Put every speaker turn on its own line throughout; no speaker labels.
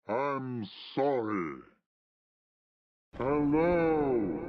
I'm sorry. Hello.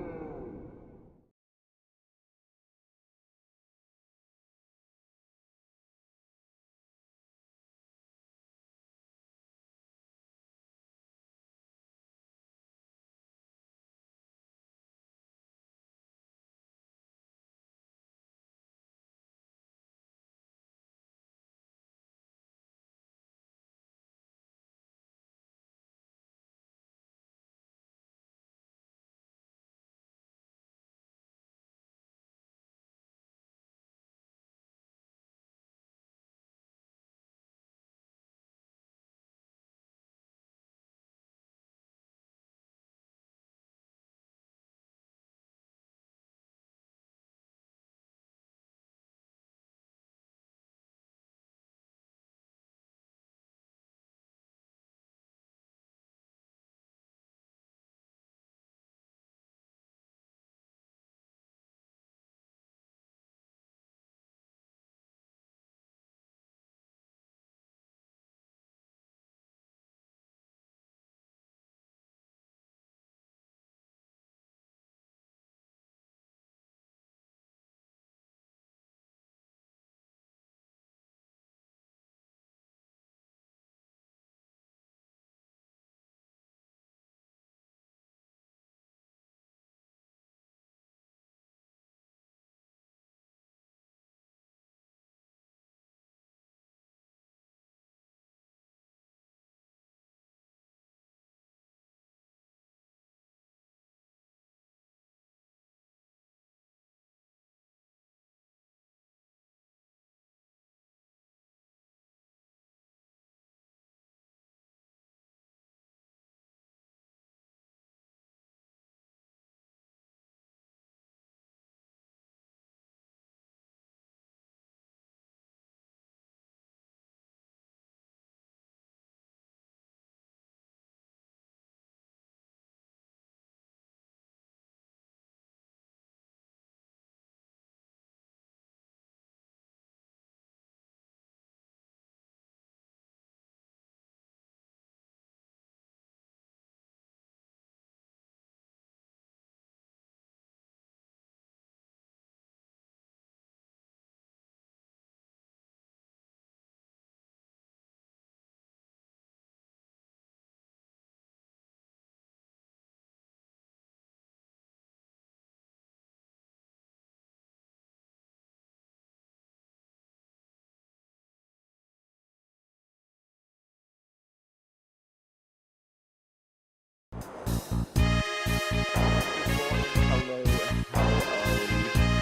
Hello, how are we?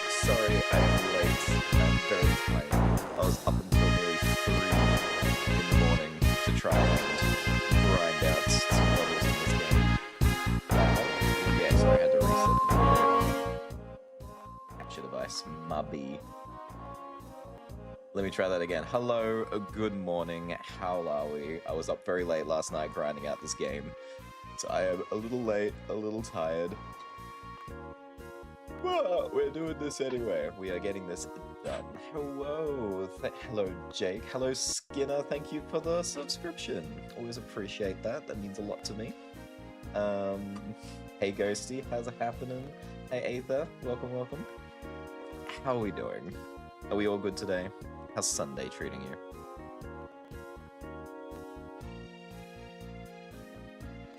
Sorry, I'm late. I'm very tired. I was up until nearly 3 in the morning to try and grind out some levels in this game. Wow. Yeah, sorry, I had to reset the capture device. Mubby. Let me try that again. Hello, good morning. How are we? I was up very late last night grinding out this game. So I am a little late, a little tired. But we're doing this anyway. We are getting this done. Hello, Jake. Hello, Skinner. Thank you for the subscription. Always appreciate that. That means a lot to me. Hey, Ghosty. How's it happening? Hey, Aether. Welcome, welcome. How are we doing? Are we all good today? How's Sunday treating you?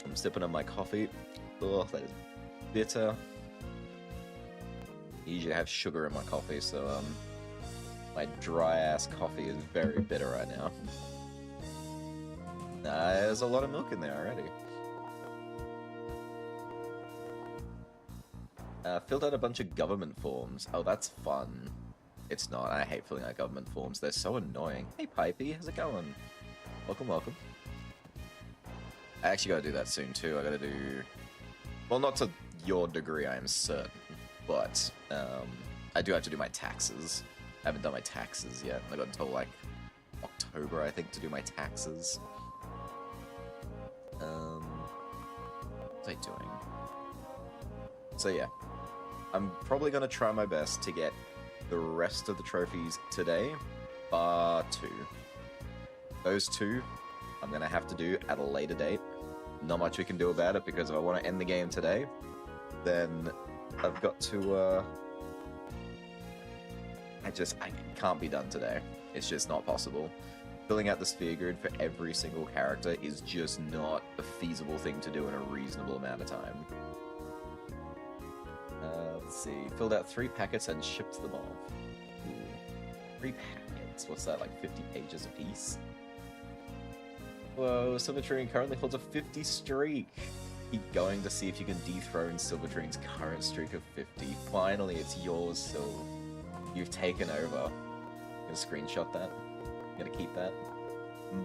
I'm sipping on my coffee. Oh, that is bitter. I usually have sugar in my coffee, so my dry-ass coffee is very bitter right now. There's a lot of milk in there already. Filled out a bunch of government forms. Oh, that's fun. It's not. I hate filling out government forms. They're so annoying. Hey, Pipey. How's it going? Welcome, welcome. I actually gotta do that soon, too. I gotta do... Well, not to your degree, I am certain. But I do have to do my taxes. I haven't done my taxes yet. I got until like October, I think, to do my taxes. What's I doing? So yeah, I'm probably gonna try my best to get the rest of the trophies today, bar 2. Those 2 I'm going to have to do at a later date. Not much we can do about it, because if I want to end the game today, then I've got to, I can't be done today. It's just not possible. Filling out the sphere grid for every single character is just not a feasible thing to do in a reasonable amount of time. Let's see. Filled out 3 packets and shipped them off. Ooh. 3 packets? What's that, like 50 pages a piece? Whoa, Silvertrine currently holds a 50 streak. Keep going to see if you can dethrone Silvertrine's current streak of 50. Finally, it's yours, Sil. You've taken over. Gonna screenshot that. Gonna keep that.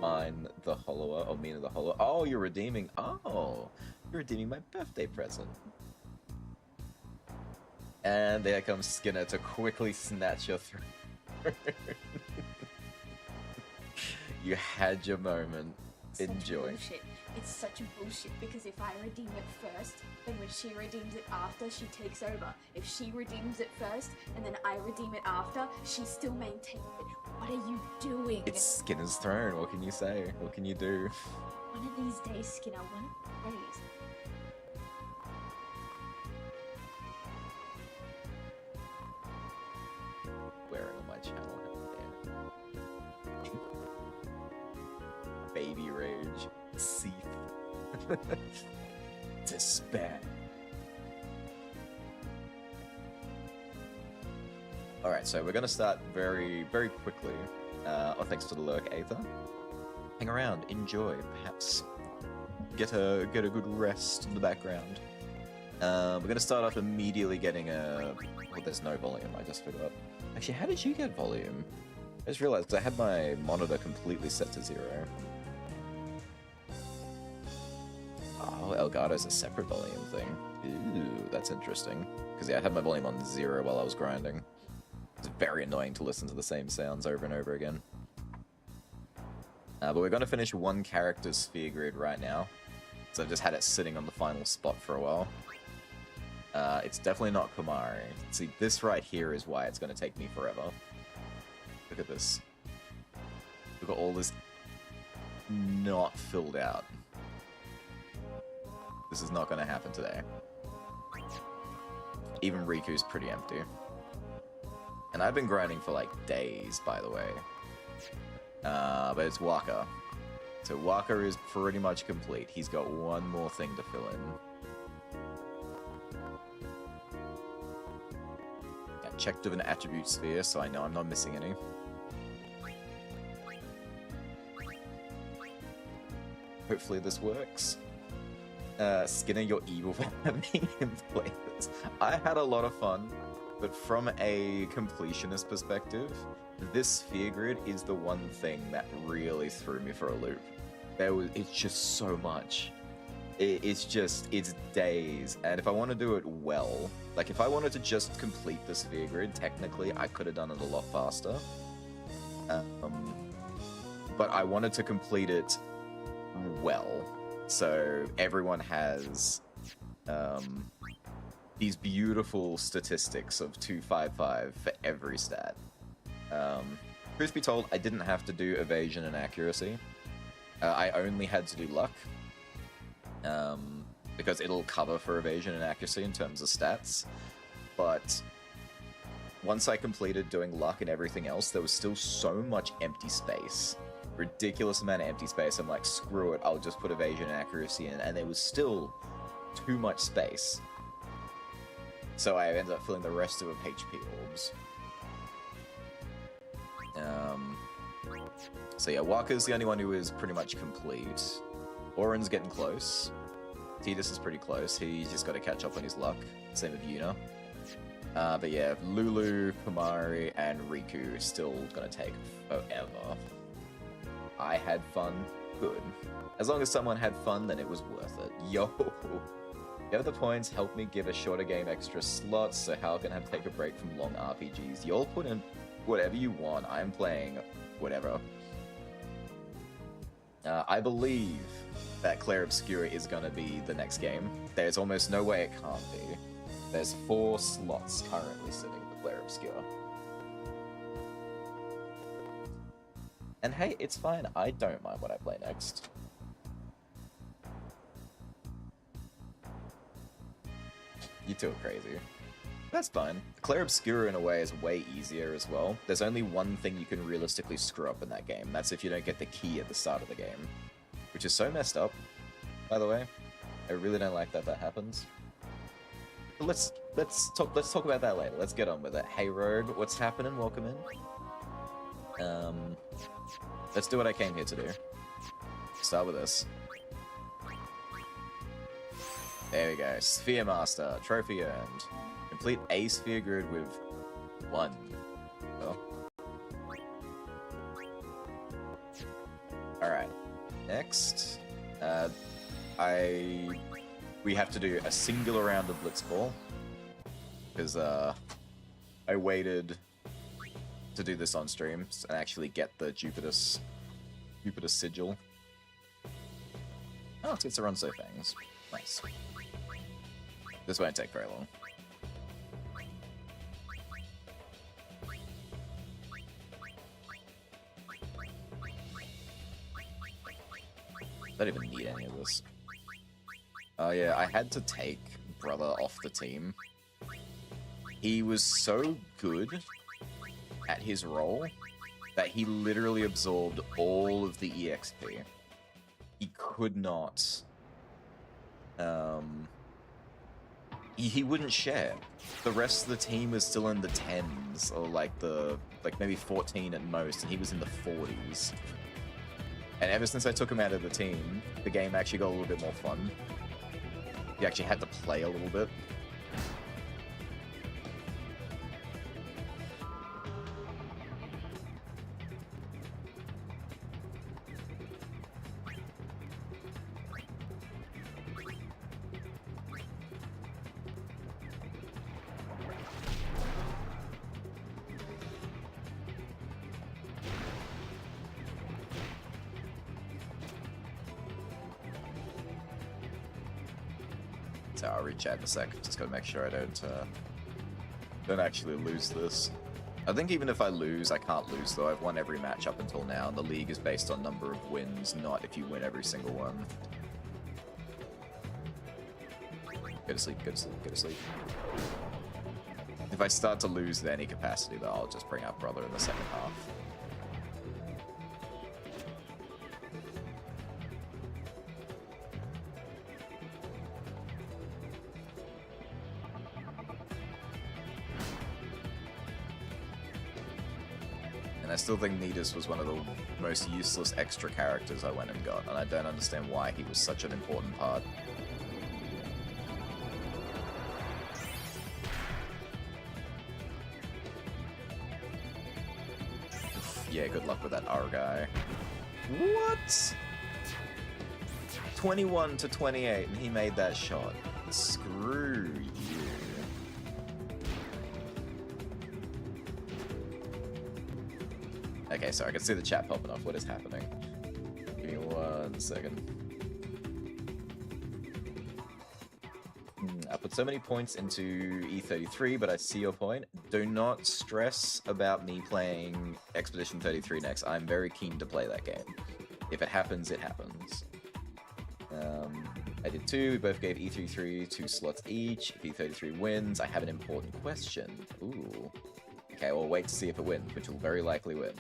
Mine the Hollower, or Mina the Hollower. Oh, you're redeeming. Oh, you're redeeming my birthday present. And there comes Skinner to quickly snatch your throne. You had your moment. Enjoy.
Bullshit. It's such a bullshit, because if I redeem it first, then when she redeems it after, she takes over. If she redeems it first, and then I redeem it after, she still maintains it. What are you doing?
It's Skinner's throne. What can you say? What can you do?
One of these days, Skinner, one of these days.
Wearing on my channel. Baby rage. Seeth. Despair. Alright, so we're gonna start very, very quickly. Thanks for the lurk, Aether. Hang around, enjoy, perhaps get a good rest in the background. We're gonna start off immediately getting a... Well, there's no volume, I just forgot. Actually, how did you get volume? I just realized, because I had my monitor completely set to 0. Oh, Elgato's a separate volume thing. Ooh, that's interesting. Because yeah, I had my volume on 0 while I was grinding. It's very annoying to listen to the same sounds over and over again. But we're going to finish one character's sphere grid right now. So I've just had it sitting on the final spot for a while. It's definitely not Komari. See, this right here is why it's going to take me forever. Look at this. Look at all this not filled out. This is not going to happen today. Even Riku's pretty empty. And I've been grinding for like days, by the way. But it's Waka. So Waka is pretty much complete. He's got one more thing to fill in. I checked with an attribute sphere, so I know I'm not missing any. Hopefully this works. Skinner, you're evil for having him play this. I had a lot of fun, but from a completionist perspective, this sphere grid is the one thing that really threw me for a loop. It's just so much. It's days, and if I want to do it well, like if I wanted to just complete the sphere grid, technically I could have done it a lot faster. But I wanted to complete it well. So everyone has these beautiful statistics of 255 for every stat. Truth be told, I didn't have to do evasion and accuracy. I only had to do luck. Because it'll cover for evasion and accuracy in terms of stats. But once I completed doing luck and everything else, there was still so much empty space. Ridiculous amount of empty space. I'm like, screw it, I'll just put evasion and accuracy in, and there was still too much space. So I ended up filling the rest of them HP orbs. So yeah, Waka's the only one who is pretty much complete. Oren's getting close. Tidus is pretty close. He's just got to catch up on his luck. Same with Yuna. But yeah, Lulu, Komari, and Riku still gonna take forever. I had fun. Good. As long as someone had fun, then it was worth it. Yo! The other points help me give a shorter game extra slots, so how can I take a break from long RPGs? Y'all put in whatever you want. I'm playing whatever. I believe that Clair Obscura is gonna be the next game. There's almost no way it can't be. There's 4 slots currently sitting for Clair Obscura. And hey, it's fine. I don't mind what I play next. You two are crazy. That's fine. Clair Obscura, in a way, is way easier as well. There's only one thing you can realistically screw up in that game. That's if you don't get the key at the start of the game. Which is so messed up, by the way. I really don't like that happens. But let's talk about that later. Let's get on with it. Hey Rogue, what's happening? Welcome in. Let's do what I came here to do. Start with this. There we go. Sphere Master. Trophy earned. Complete a sphere grid with 1. Oh. Alright. Next. We have to do a singular round of Blitzball. Because, I waited to do this on stream and actually get the Jupiter sigil. Oh, it gets to run so things. Nice. This won't take very long. Don't even need any of this. Oh yeah, I had to take Brother off the team. He was so good at his role that he literally absorbed all of the EXP. He could not... He wouldn't share. The rest of the team was still in the 10s, or like maybe 14 at most, and he was in the 40s. And ever since I took him out of the team, the game actually got a little bit more fun. You actually had to play a little bit. So I'll reach out in a sec. Just gotta make sure I don't actually lose this. I think even if I lose, I can't lose though. I've won every match up until now, and the league is based on number of wins, not if you win every single one. Go to sleep, go to sleep, go to sleep. If I start to lose in any capacity though, I'll just bring out Brother in the second half. And I still think Nidus was one of the most useless extra characters I went and got, and I don't understand why he was such an important part. Yeah, good luck with that R guy. What? 21 to 28, and he made that shot. Screw you. Okay, sorry, I can see the chat popping off. What is happening? Give me 1 second. I put so many points into E33, but I see your point. Do not stress about me playing Expedition 33 next. I'm very keen to play that game. If it happens, it happens. I did 2. We both gave E33 2 slots each. If E33 wins, I have an important question. Ooh. Okay, we'll wait to see if it wins, which will very likely win.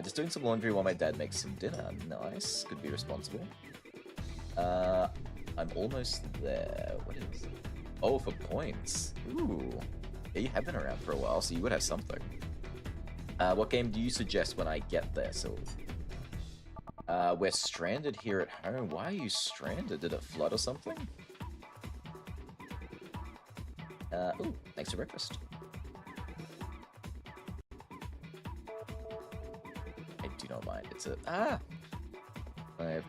Just doing some laundry while my dad makes some dinner. Nice. Could be responsible. I'm almost there. What is it? Oh, for points. Ooh. Yeah, you have been around for a while, so you would have something. What game do you suggest when I get there, Sylv? We're stranded here at home. Why are you stranded? Did it flood or something? Ooh, thanks for breakfast. I do not mind. It's a... Ah! My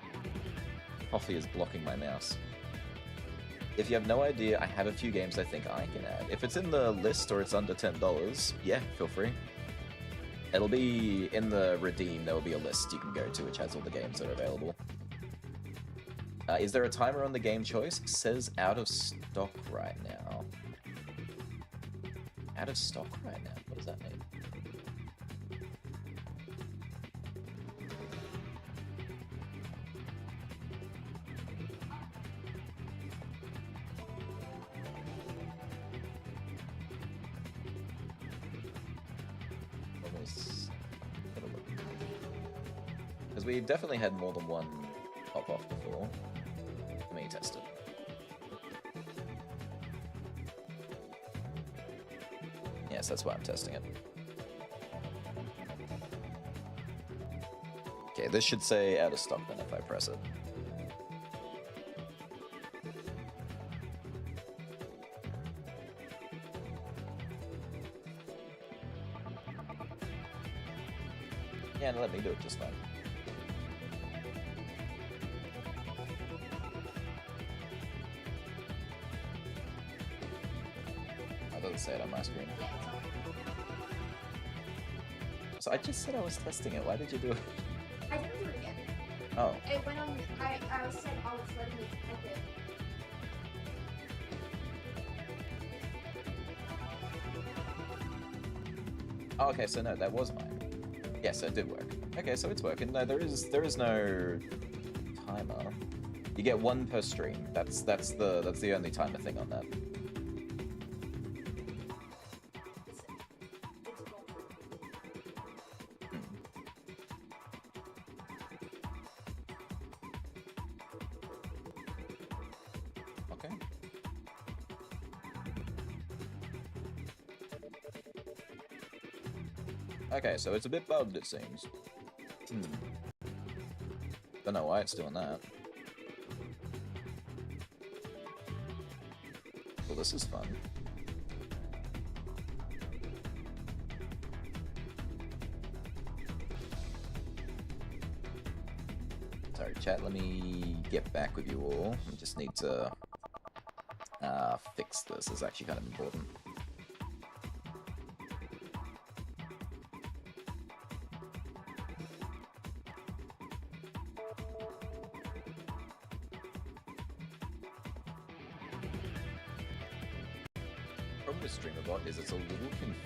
coffee is blocking my mouse. If you have no idea, I have a few games I think I can add. If it's in the list or it's under $10, yeah, feel free. It'll be in the Redeem, there will be a list you can go to which has all the games that are available. Is there a timer on the game choice? It says out of stock right now. Out of stock right now? What does that mean? Because we've definitely had more than one pop off before. Let me test it. Yes, that's why I'm testing it. Okay, this should say out of stock then if I press it. Yeah, let me do it just fine. It doesn't say it on my screen. So I just said I was testing it. Why did you do it?
I didn't do it again.
Oh.
It went on. I said, oh, it's letting me type it.
Oh, okay, so no, that was mine. Yes, it did work. Okay, so it's working. No, there is no timer. You get one per stream. That's the only timer thing on that. Okay. Okay, so it's a bit bugged, it seems. Don't know why it's doing that. Well, this is fun. Sorry, chat, let me get back with you all. I just need to fix this. It's actually kind of important. Problem with StreamerBot is it's a little confusing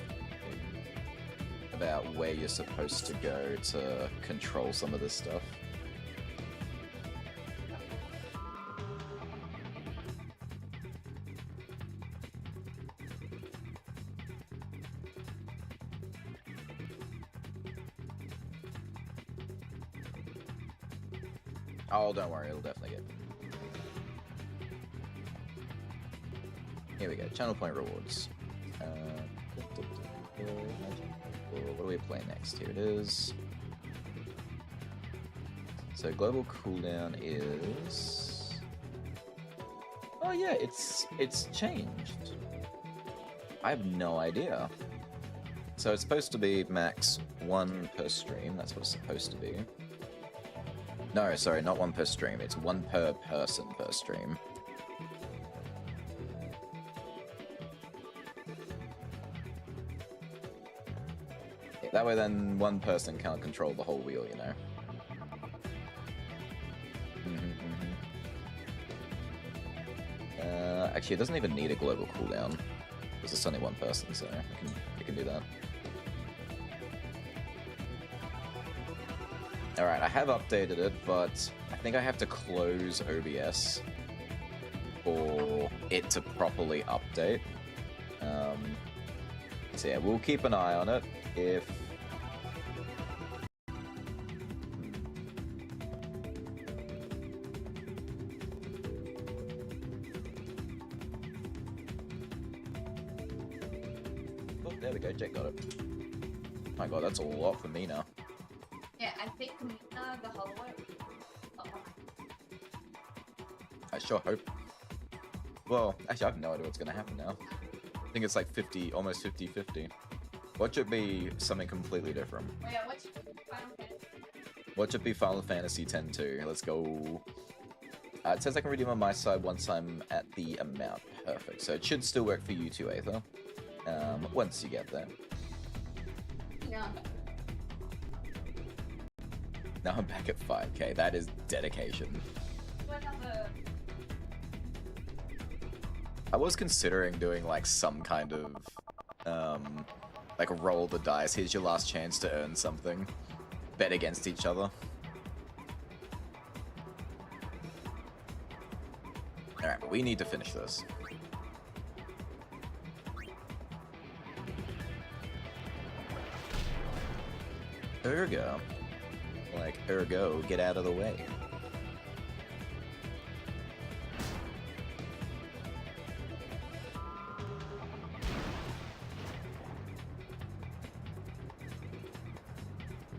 about where you're supposed to go to control some of this stuff. Oh, don't worry, it'll definitely get. Here we go, channel point rewards. What do we play next? Here it is. So global cooldown is. Oh yeah, it's changed. I have no idea. So it's supposed to be max 1 per stream. That's what it's supposed to be. No, sorry, not 1 per stream. It's 1 per person per stream. Yeah, that way then one person can't control the whole wheel, you know? Actually, it doesn't even need a global cooldown. Because it's only 1 person, so we can do that. Alright, I have updated it, but I think I have to close OBS for it to properly update. So yeah, we'll keep an eye on it. If... Oh, there we go, Jake got it. My god, that's a lot for me now.
Yeah, I think the whole way.
I sure hope. Well, actually, I have no idea what's gonna happen now. I think it's like 50, almost 50-50. Watch it be something completely different.
Oh yeah, what's Final Fantasy?
Watch it be Final Fantasy X-2. Let's go. It says I can redeem on my side once I'm at the amount. Perfect. So it should still work for you too, Aether. Once you get there.
Yeah.
Now I'm back at 5k. That is dedication. I was considering doing like some kind of like roll the dice. Here's your last chance to earn something. Bet against each other. Alright, but we need to finish this. There we go. like, ergo, get out of the way.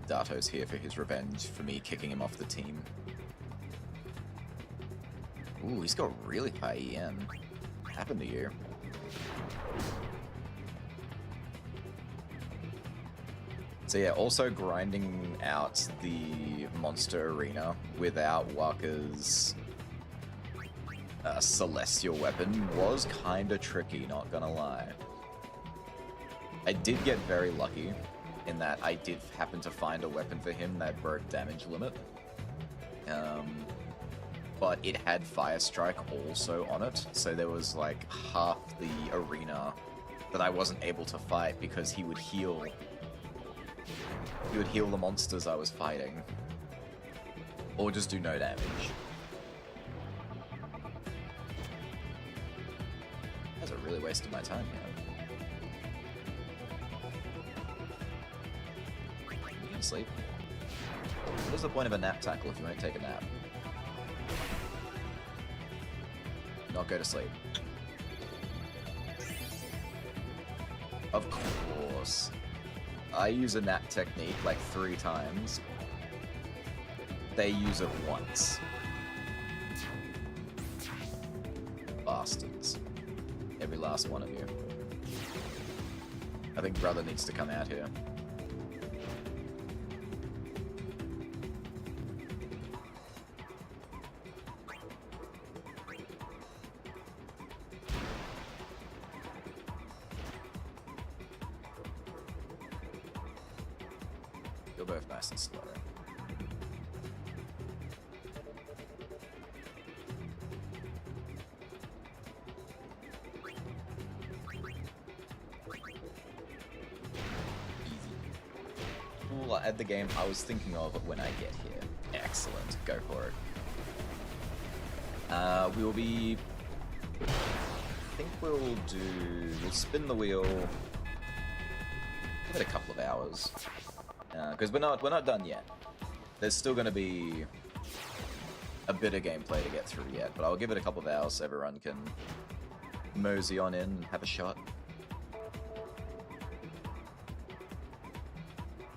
Dato's here for his revenge for me kicking him off the team. Ooh, he's got really high EN. What happened to you? So yeah, also grinding out the monster arena without Waka's celestial weapon was kinda tricky, not gonna lie. I did get very lucky in that I did happen to find a weapon for him that broke damage limit. But it had Fire Strike also on it, so there was like half the arena that I wasn't able to fight because he would heal. He would heal the monsters I was fighting. Or just do no damage. That's a really waste of my time here. You can sleep. What is the point of a nap tackle if you won't take a nap? Not go to sleep. Of course. I use a nap technique like 3 times. They use it once. Bastards. Every last one of you. I think brother needs to come out here. You're both nice and slow. Easy. Cool, I'll add the game I was thinking of when I get here. Excellent, go for it. We will be... I think we'll spin the wheel. Give it a couple of hours. Because we're not done yet. There's still going to be a bit of gameplay to get through yet, but I'll give it a couple of hours so everyone can mosey on in and have a shot.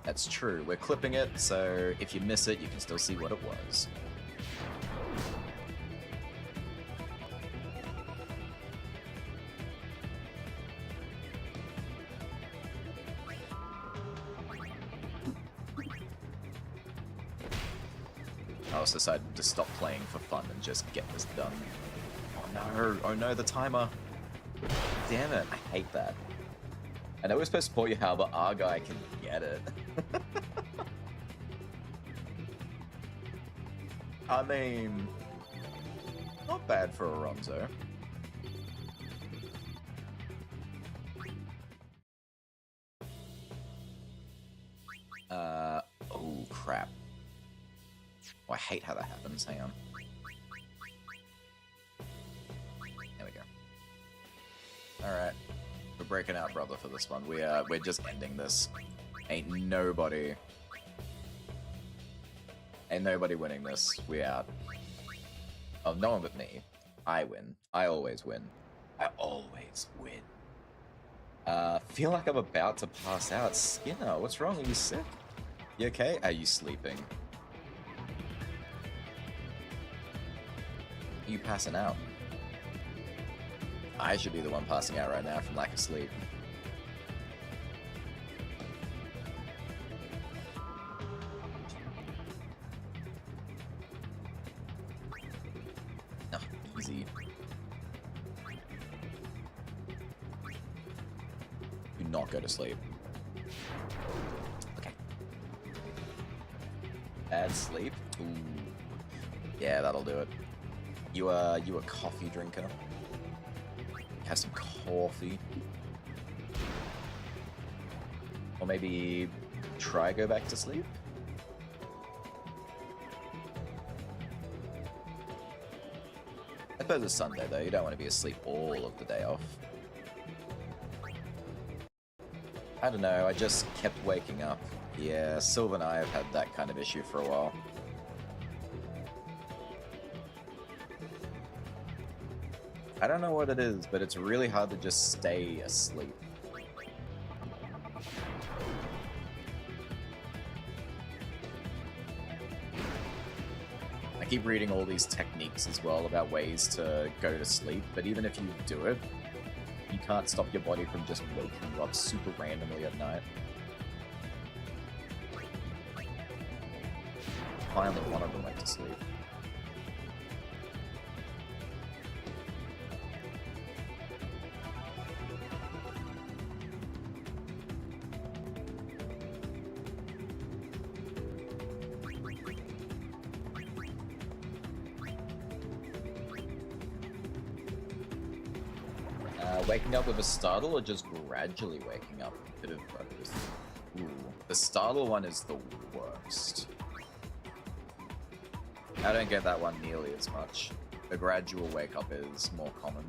That's true, we're clipping it, so if you miss it, you can still see what it was. I also decided to stop playing for fun and just get this done. Oh no, the timer. Damn it, I hate that. I know we're supposed to support you, Hal, but our guy can get it. I mean, not bad for a Ronzo. Oh crap. Oh, I hate how that happens. Hang on. There we go. Alright. We're breaking out, brother, for this one. We're just ending this. Ain't nobody winning this. We out. Oh, no one but me. I win. I always win. I always win. Feel like I'm about to pass out. Skinner, what's wrong? Are you sick? You okay? Are you sleeping? Are you passing out? I should be the one passing out right now from lack of sleep. Oh, easy. Do not go to sleep. Okay. Bad sleep? Ooh. Yeah, that'll do it. You a coffee drinker? Have some coffee. Or maybe try go back to sleep? I suppose it's Sunday though, you don't want to be asleep all of the day off. I don't know, I just kept waking up Yeah, Sylvan and I have had that kind of issue for a while. I don't know what it is, but it's really hard to just stay asleep. I keep reading all these techniques as well about ways to go to sleep, but even if you do it, you can't stop your body from just waking you up super randomly at night. Finally, one of them went to sleep. Waking up with a startle or just gradually waking up? Bit of both. Ooh, the startle one is the worst. I don't get that one nearly as much. The gradual wake up is more common.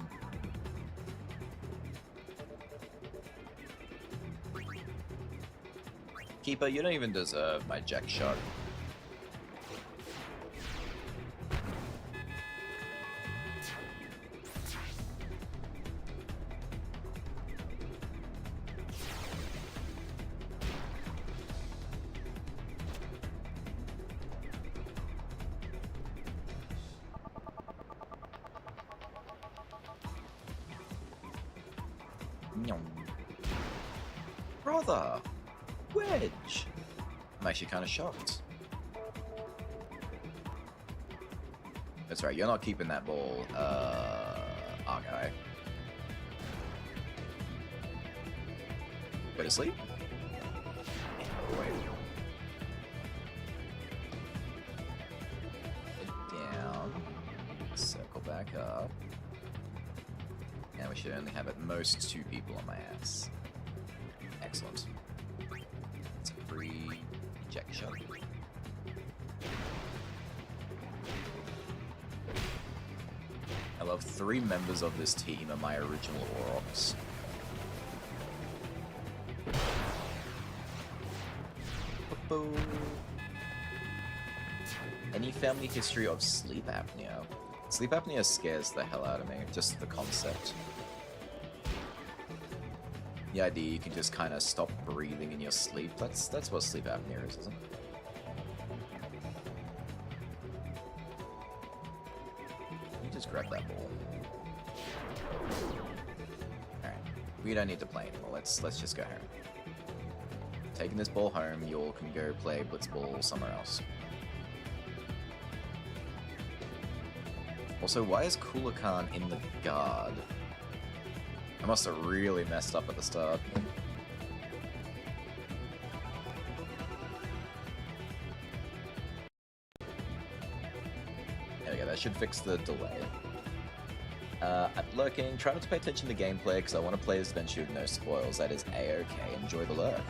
Keeper, you don't even deserve my jack shot. Brother! Wedge! I'm actually kind of shocked. That's right, you're not keeping that ball, Argyle. Go to sleep? Wait. Get down. Circle back up. And we should only have at most 2 people on my ass. Excellent. It's a free ejection. I love 3 members of this team are my original Aurochs. Any family history of sleep apnea? Sleep apnea scares the hell out of me, just the concept. The idea you can just kind of stop breathing in your sleep, that's what sleep apnea is, isn't it? You just grab that ball. Alright, we don't need to play anymore, let's just go home. Taking this ball home, you all can go play Blitzball somewhere else. Also, why is Cooler Khan in the guard? I must have really messed up at the start. There we go, that should fix the delay. I'm lurking, try not to pay attention to gameplay because I want to play this adventure with no spoils. That is A-okay, enjoy the lurk.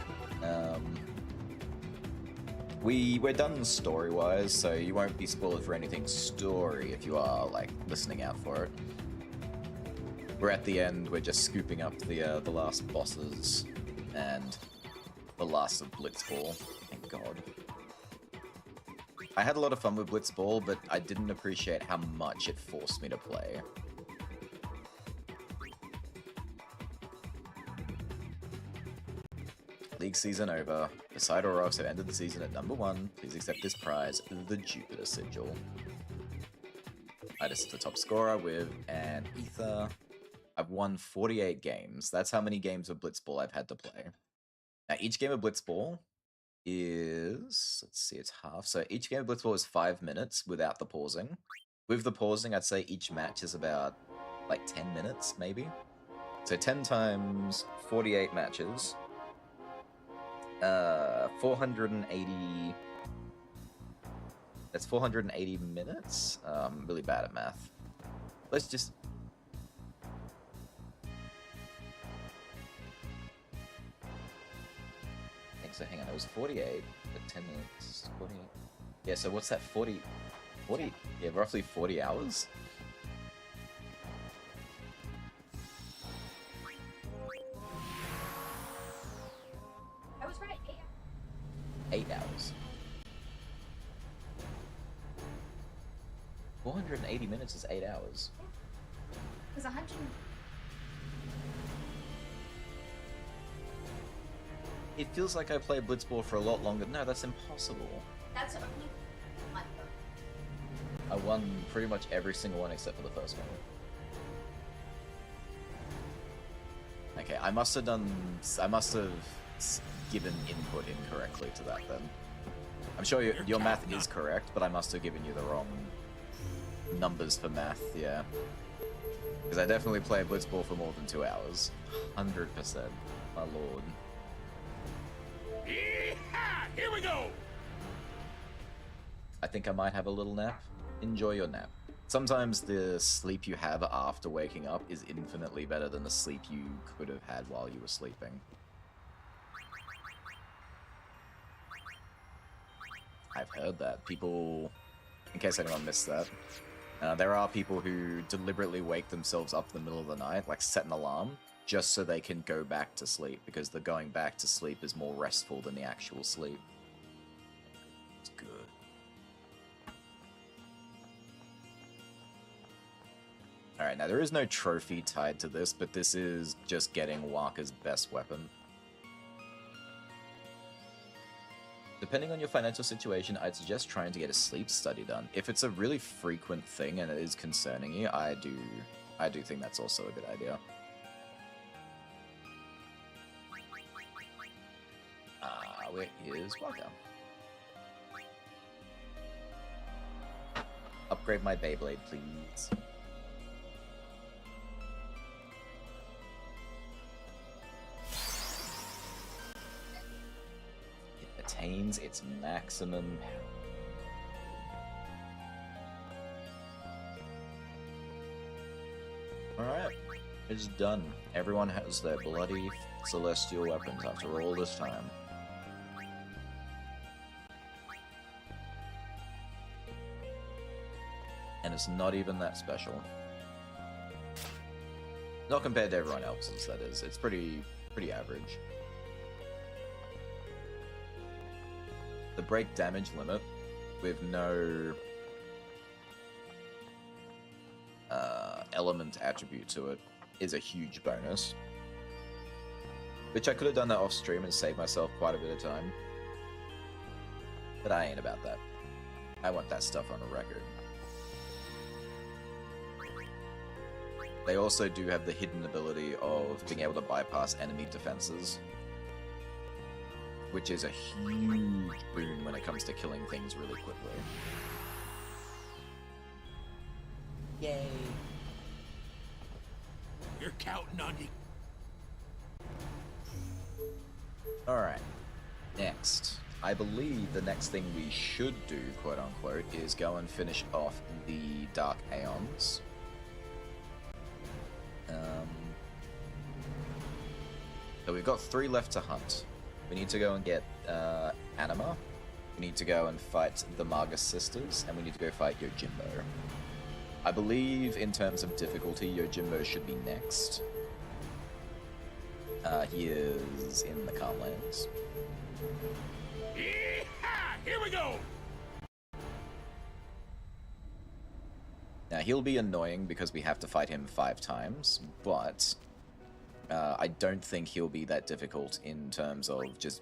We're done story-wise, so you won't be spoiled for anything story if you are, like, listening out for it. We're at the end, we're just scooping up the last bosses, and the last of Blitzball. Thank God. I had a lot of fun with Blitzball, but I didn't appreciate how much it forced me to play. League season over. The Side Aurochs have ended the season at number 1. Please accept this prize, the Jupiter Sigil. I just the top scorer with an Ether. I've won 48 games. That's how many games of Blitzball I've had to play. Now, each game of Blitzball is... let's see, it's half. So each game of Blitzball is 5 minutes without the pausing. With the pausing, I'd say each match is about, like, 10 minutes, maybe. So 10 times 48 matches. 480... That's 480 minutes? I'm really bad at math. Let's just... So hang on, it was 48, but 10 minutes, 48. Yeah, so what's that, 40, yeah, roughly 40 hours?
I was right, yeah.
8 hours. 480 minutes is 8 hours.
It was 100.
It feels like I play Blitzball for a lot longer. No, that's impossible.
That's only like
I won pretty much every single one except for the first one. Okay, I must have given input incorrectly to that then. I'm sure your math is correct, but I must have given you the wrong numbers for math, yeah. Because I definitely play Blitzball for more than 2 hours. 100%. My lord.
Yeehaw! Here we go!
I think I might have a little nap. Enjoy your nap. Sometimes the sleep you have after waking up is infinitely better than the sleep you could have had while you were sleeping. I've heard that. People, in case anyone missed that, there are people who deliberately wake themselves up in the middle of the night, like set an alarm, just so they can go back to sleep, because the going back to sleep is more restful than the actual sleep. It's good. Alright, now there is no trophy tied to this, but this is just getting Waka's best weapon. Depending on your financial situation, I'd suggest trying to get a sleep study done. If it's a really frequent thing and it is concerning you, I do think that's also a good idea. Where is Waka? Upgrade my Beyblade, please. It attains its maximum power. Alright, it's done. Everyone has their bloody celestial weapons after all this time. And it's not even that special. Not compared to everyone else's, that is. It's pretty average. The break damage limit, with no element attribute to it, is a huge bonus. Which I could have done that off stream and saved myself quite a bit of time. But I ain't about that. I want that stuff on a record. They also do have the hidden ability of being able to bypass enemy defenses, which is a huge boon when it comes to killing things really quickly. Yay!
You're counting on you.
Alright, next. I believe the next thing we should do, quote unquote, is go and finish off the Dark Aeons. So we've got 3 left to hunt. We need to go and get Anima. We need to go and fight the Magus Sisters, and we need to go fight Yojimbo. I believe in terms of difficulty, Yojimbo should be next. He is in the Calmlands.
Yeehaw! Here we go!
Now, he'll be annoying because we have to fight him 5 times, but I don't think he'll be that difficult in terms of just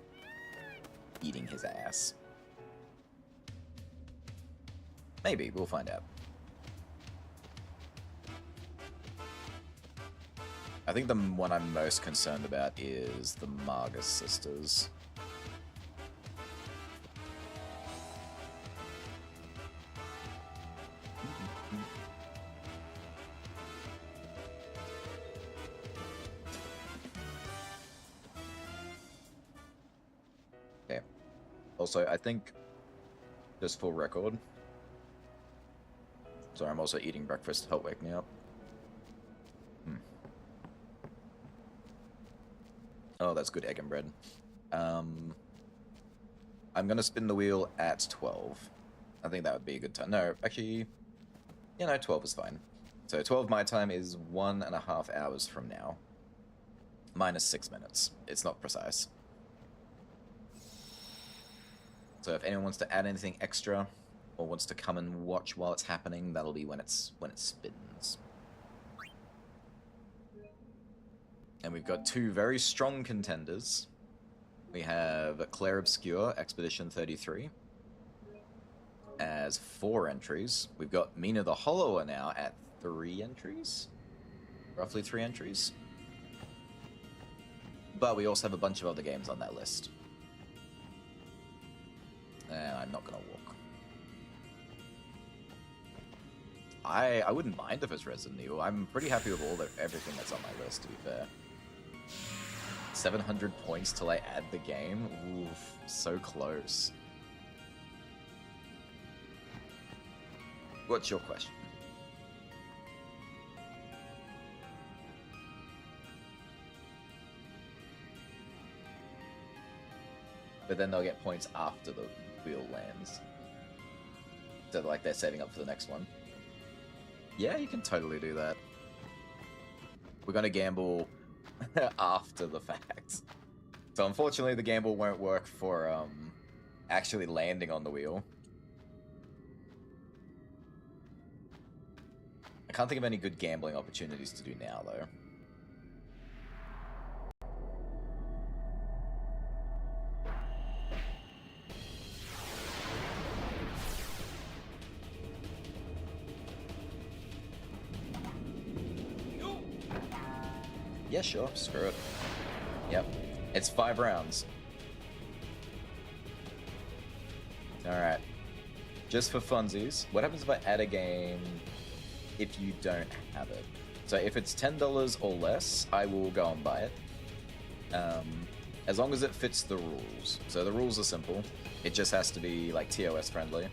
eating his ass. Maybe, we'll find out. I think the one I'm most concerned about is the Magus Sisters. Okay. Also, I think, just for record, sorry, I'm also eating breakfast to help wake me up. Oh, that's good egg and bread. I'm gonna spin the wheel at 12. I think that would be a good time. No, actually, you know, 12 is fine. So 12 my time is 1.5 hours from now. Minus 6 minutes. It's not precise. So if anyone wants to add anything extra, or wants to come and watch while it's happening, that'll be when it spins. And we've got two very strong contenders. We have Claire Obscure, Expedition 33, as 4 entries. We've got Mina the Hollower now at 3 entries. Roughly 3 entries. But we also have a bunch of other games on that list. And I'm not gonna walk. I wouldn't mind if it's Resident Evil. I'm pretty happy with everything that's on my list, to be fair. 700 points till I add the game? Oof, so close. What's your question? But then they'll get points after the wheel lands. So like they're saving up for the next one. Yeah, you can totally do that. We're gonna gamble after the fact. So unfortunately the gamble won't work for actually landing on the wheel. I can't think of any good gambling opportunities to do now though. Yeah, sure. Screw it. Yep. It's 5 rounds. Alright. Just for funsies, what happens if I add a game if you don't have it? So if it's $10 or less, I will go and buy it. As long as it fits the rules. So the rules are simple. It just has to be like TOS friendly.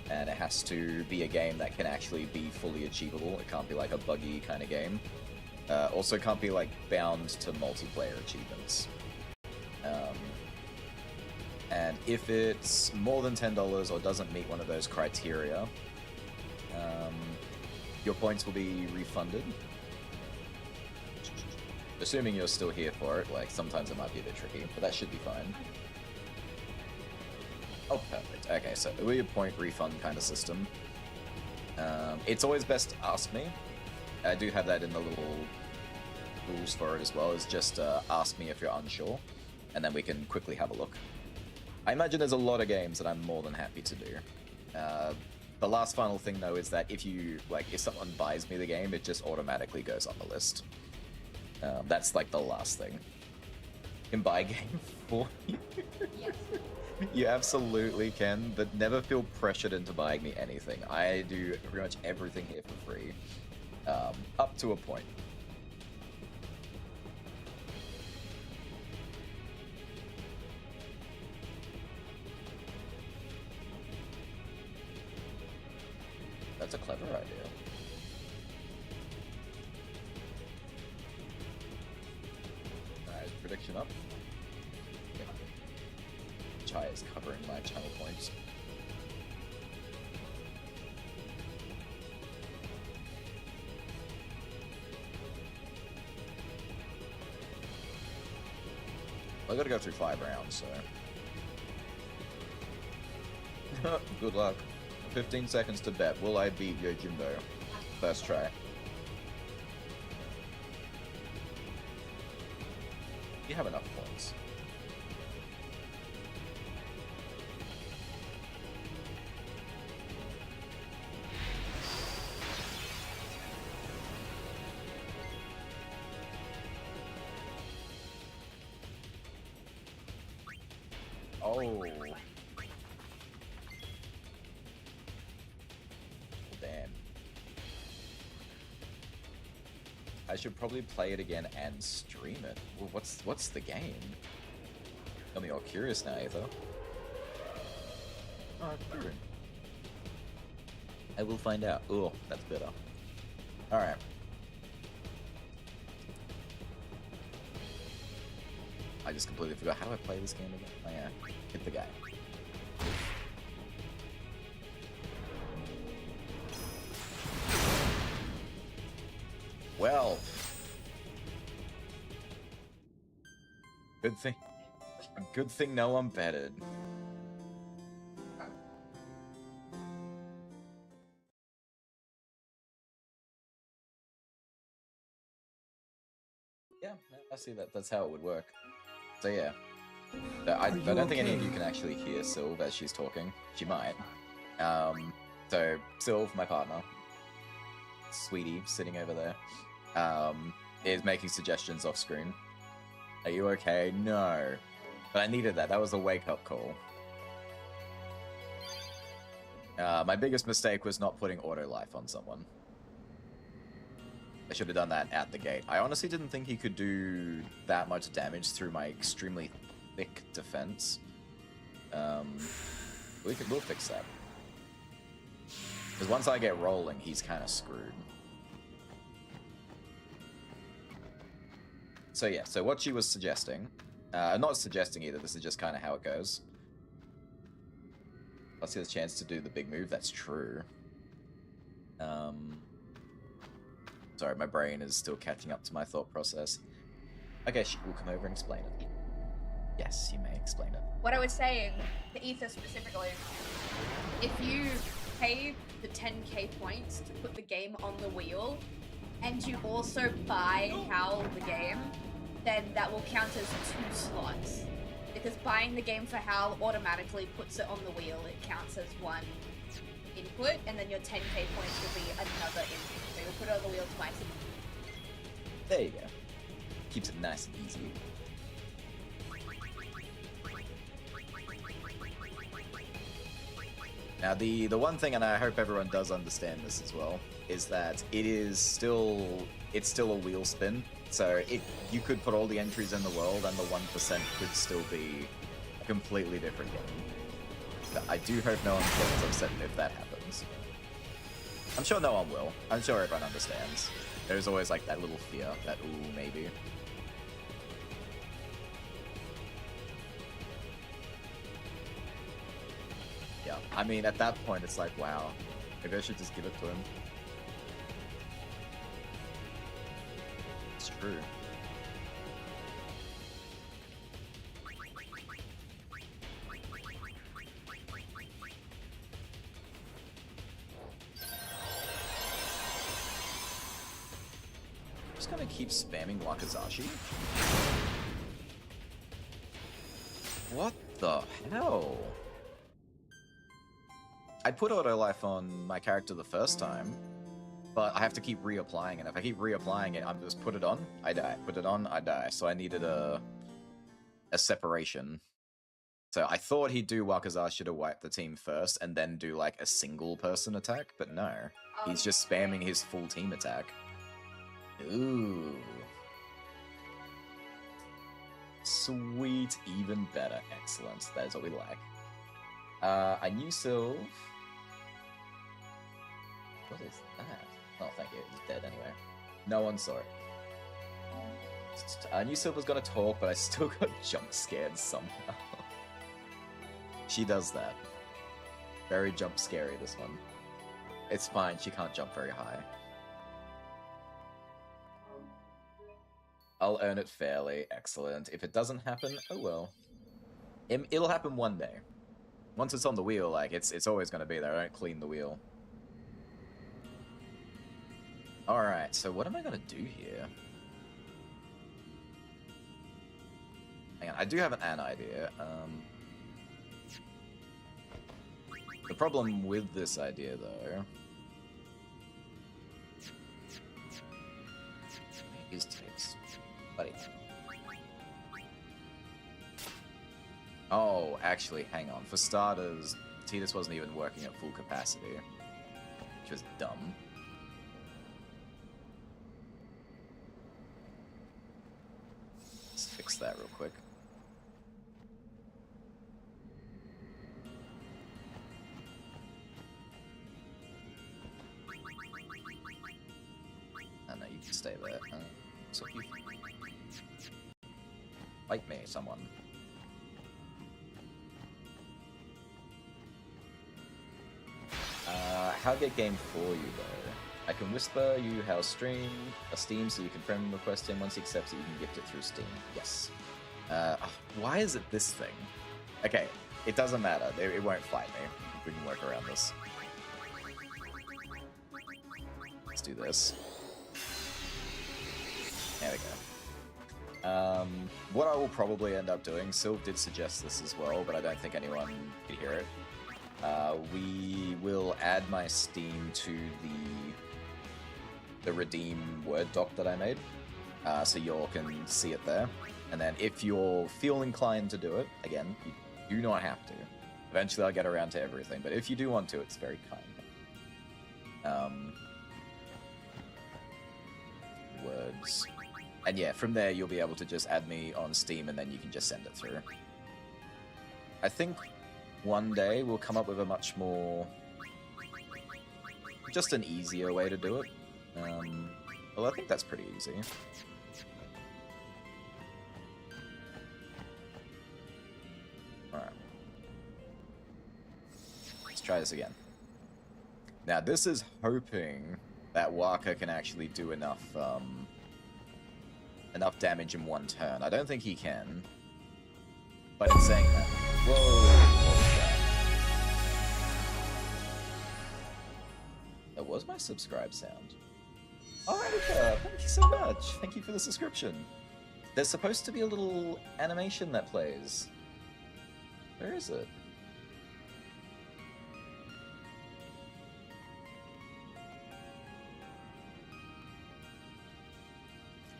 And it has to be a game that can actually be fully achievable. It can't be like a buggy kind of game. Also can't be like bound to multiplayer achievements. And if it's more than $10 or doesn't meet one of those criteria, your points will be refunded. Assuming you're still here for it, like sometimes it might be a bit tricky, but that should be fine. Oh, perfect. Okay, so it will be a point refund kind of system. It's always best to ask me. I do have that in the little rules for it as well, is just ask me if you're unsure, and then we can quickly have a look. I imagine there's a lot of games that I'm more than happy to do. The last final thing though is that if someone buys me the game, it just automatically goes on the list. That's like the last thing. You can buy a game for you.
Yes.
You absolutely can, but never feel pressured into buying me anything. I do pretty much everything here for free. Up to a point. That's a clever idea. Alright, prediction up. Yeah. Chai is covering my channel points. I gotta go through 5 rounds, so... Good luck. 15 seconds to bet. Will I beat Yojimbo? First try. You have enough points. Oh. Damn. I should probably play it again and stream it. Well, what's the game? Got me all curious now, Ether. Oh, true. I will find out. Oh, that's better. Alright. I just completely forgot. How do I play this game again? Oh yeah. Hit the guy. Well. Good thing no one betted. Yeah, I see that. That's how it would work. So yeah. I don't think any of you can actually hear Sylve as she's talking. She might. So Sylve, my partner, sweetie, sitting over there, is making suggestions off screen. Are you okay? No. But I needed that. That was a wake-up call. My biggest mistake was not putting auto life on someone. I should have done that at the gate. I honestly didn't think he could do that much damage through my extremely thick defense. We'll fix that. Because once I get rolling, he's kind of screwed. So yeah, so what she was suggesting, not suggesting either, this is just kind of how it goes. Let's get a chance to do the big move, that's true. Sorry, my brain is still catching up to my thought process. Okay, she will come over and explain it. Yes, you may explain it.
What I was saying, the Ether specifically, if you pay the 10k points to put the game on the wheel, and you also buy Howl the game, then that will count as 2 slots. Because buying the game for Howl automatically puts it on the wheel, it counts as 1 input, and then your 10k points will be another input. So you'll put it on the wheel twice.
There you go. Keeps it nice and easy. Now the one thing, and I hope everyone does understand this as well, is that it's still a wheel spin. So you could put all the entries in the world and the 1% could still be a completely different game. But I do hope no one gets upset if that happens. I'm sure no one will. I'm sure everyone understands. There's always like that little fear that, ooh, maybe. Yeah, I mean, at that point, it's like, wow, maybe I should just give it to him. It's true. I'm just gonna keep spamming Wakazashi. What the hell? I put auto life on my character the first time, but I have to keep reapplying it. If I keep reapplying it, I'm just put it on, I die. Put it on, I die. So I needed a separation. So I thought he'd do Wakazashi to wipe the team first and then do like a single person attack, but no. He's just spamming his full team attack. Ooh. Sweet, even better. Excellent. That is what we like. I knew Sylve. What is that? Oh, thank you. It's dead anyway. No one saw it. I knew Sylve was gonna talk, but I still got jump scared somehow. She does that. Very jump scary, this one. It's fine, she can't jump very high. I'll earn it fairly. Excellent. If it doesn't happen, oh well. It'll happen one day. Once it's on the wheel, like, it's always gonna be there. I don't clean the wheel. Alright, so what am I gonna do here? Hang on, I do have an idea. The problem with this idea, though, is Tidus. Buddy. Oh, actually, hang on. For starters, Tidus wasn't even working at full capacity, which was dumb. Let's fix that real quick. Oh, no, you can stay there. So you fight me, someone. How to get game for you, though. I can whisper you how Steam so you can friend request him. Once he accepts it, you can gift it through Steam. Yes. Why is it this thing? Okay, it doesn't matter. It won't fight me. We can work around this. Let's do this. There we go. What I will probably end up doing, Sylv did suggest this as well, but I don't think anyone could hear it. We will add my Steam to the Redeem Word doc that I made, so y'all can see it there. And then if you feel inclined to do it, again, you do not have to. Eventually I'll get around to everything, but if you do want to, it's very kind. Words. And yeah, from there you'll be able to just add me on Steam and then you can just send it through. I think one day we'll come up with a much more... just an easier way to do it. Well, I think that's pretty easy. Alright. Let's try this again. Now, this is hoping that Wakka can actually do enough, enough damage in one turn. I don't think he can. But in saying that... Whoa! What was that? That was my subscribe sound. Oh, Erica, thank you so much. Thank you for the subscription. There's supposed to be a little animation that plays. Where is it?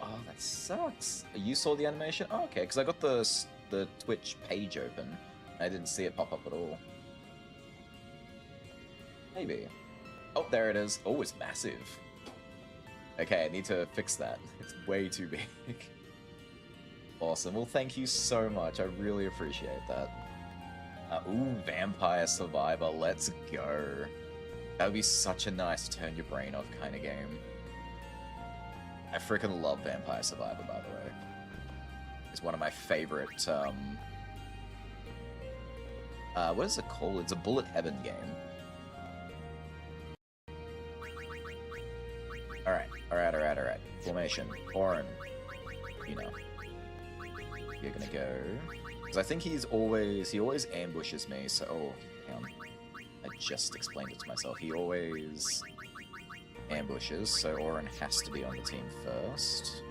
Oh, that sucks. You saw the animation? Oh, okay, because I got the Twitch page open. I didn't see it pop up at all. Maybe. Oh, there it is. Oh, it's massive. Okay, I need to fix that. It's way too big. Awesome. Well, thank you so much. I really appreciate that. Ooh, Vampire Survivor. Let's go. That would be such a nice turn your brain off kind of game. I freaking love Vampire Survivor, by the way. It's one of my favorite, what is it called? It's a bullet heaven game. Alright. Formation. Auron. You know. You're gonna go... Because I think he always ambushes me, so... Oh, hang on. I just explained it to myself. He always ambushes, so Auron has to be on the team first.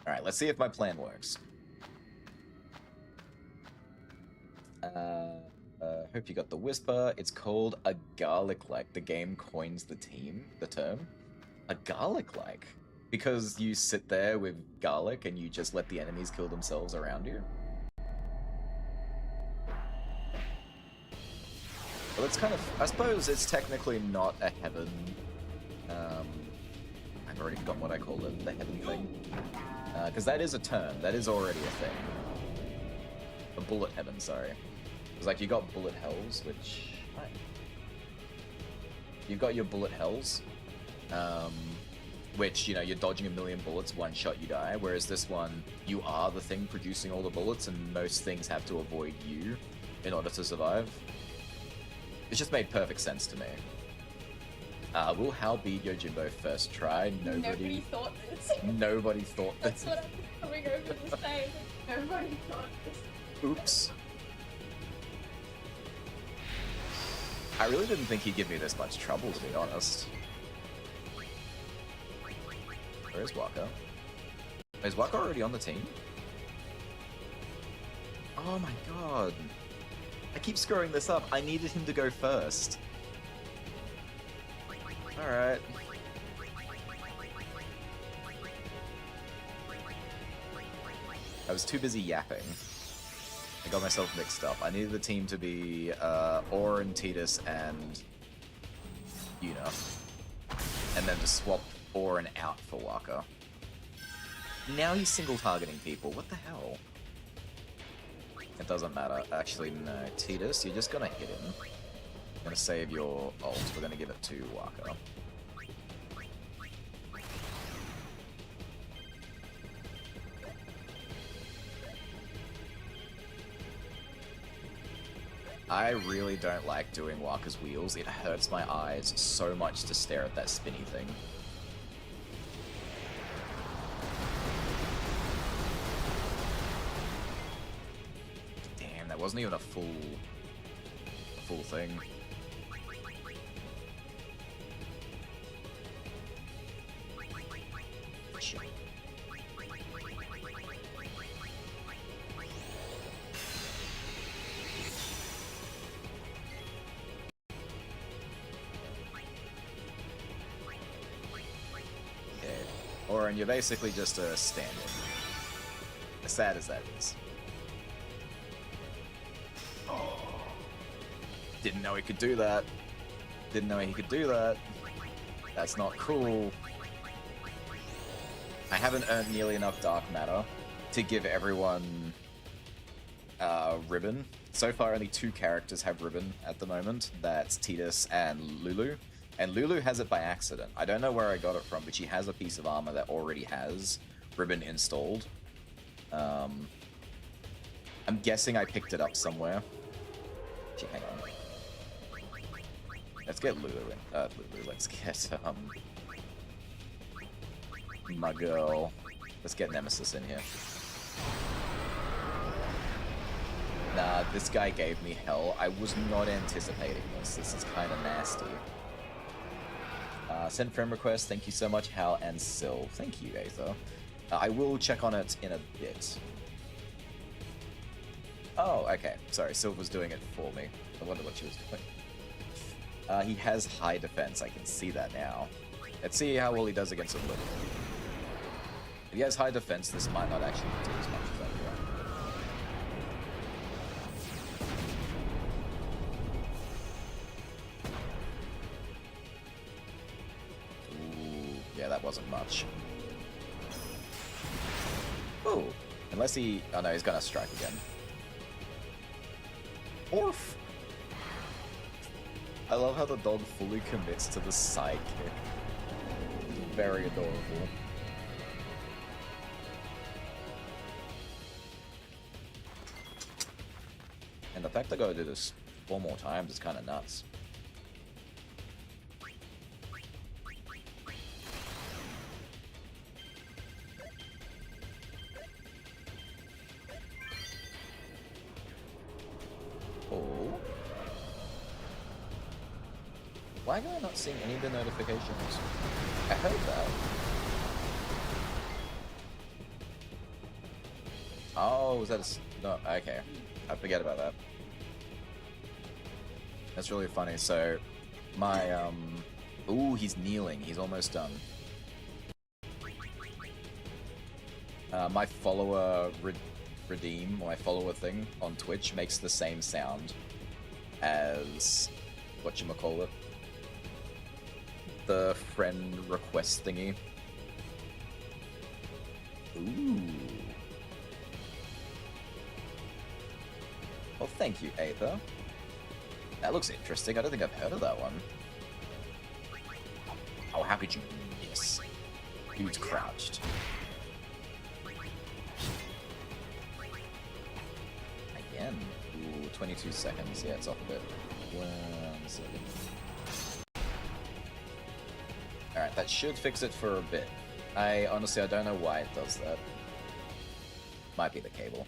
Alright, let's see if my plan works. Hope you got the whisper. It's called a garlic-like. The game coins the term. A garlic-like? Because you sit there with garlic and you just let the enemies kill themselves around you? Well, it's kind of... I suppose it's technically not a heaven... I've already forgotten what I called it. The heaven thing. Because that is a term. That is already a thing. A bullet heaven, sorry. It's like you got bullet hells, which... Right. You've got your bullet hells. Which, you know, you're dodging a million bullets, one shot you die. Whereas this one, you are the thing producing all the bullets, and most things have to avoid you in order to survive. It just made perfect sense to me. Will Hal beat Yojimbo first try?
Nobody thought this.
Nobody thought this.
That's what I'm coming over to say. Nobody thought this.
Oops. I really didn't think he'd give me this much trouble, to be honest. Where's Wakka? Is Wakka already on the team? Oh my god. I keep screwing this up. I needed him to go first. Alright. I was too busy yapping. I got myself mixed up. I needed the team to be Auron, Tidus, and Yuna. And then to swap Auron out for Wakka. Now he's single-targeting people. What the hell? It doesn't matter. Actually, no. Tidus, you're just gonna hit him. You're gonna save your ult. We're gonna give it to Wakka. I really don't like doing Wakka's wheels. It hurts my eyes so much to stare at that spinny thing. Damn, that wasn't even a full thing. much. Okay. Orin, you're basically just a stand-in. As sad as that is. Didn't know he could do that. Didn't know he could do that. That's not cool. I haven't earned nearly enough dark matter to give everyone ribbon. So far, only 2 characters have ribbon at the moment. That's Tidus and Lulu. And Lulu has it by accident. I don't know where I got it from, but she has a piece of armor that already has ribbon installed. I'm guessing I picked it up somewhere. Gee, hang on. Let's get Lulu in. Lulu, let's get, my girl. Let's get Nemesis in here. Nah, this guy gave me hell. I was not anticipating this. This is kind of nasty. Send friend request. Thank you so much, Hal and Sil. Thank you, Aether. I will check on it in a bit. Oh, okay. Sorry, Sil was doing it for me. I wonder what she was doing. He has high defense. I can see that now. Let's see how well he does against a Lulu. If he has high defense, this might not actually do as much as I do. Ooh, yeah, that wasn't much. Ooh, unless he... Oh no, he's gonna strike again. Orf! I love how the dog fully commits to the side kick. Very adorable. And the fact I gotta do this 4 more times is kind of nuts. Oh. Why am I not seeing any of the notifications? I heard that. Oh, was that a... No, okay. I forget about that. That's really funny. So, my, Ooh, he's kneeling. He's almost done. My follower redeem, or my follower thing on Twitch makes the same sound as... whatchamacallit? The friend request thingy. Ooh. Well, thank you, Aether. That looks interesting. I don't think I've heard of that one. Oh, how could you miss? Dude's crouched. Again. Ooh, 22 seconds. Yeah, it's off a bit. 1 second. Alright, that should fix it for a bit. Honestly, I don't know why it does that. Might be the cable.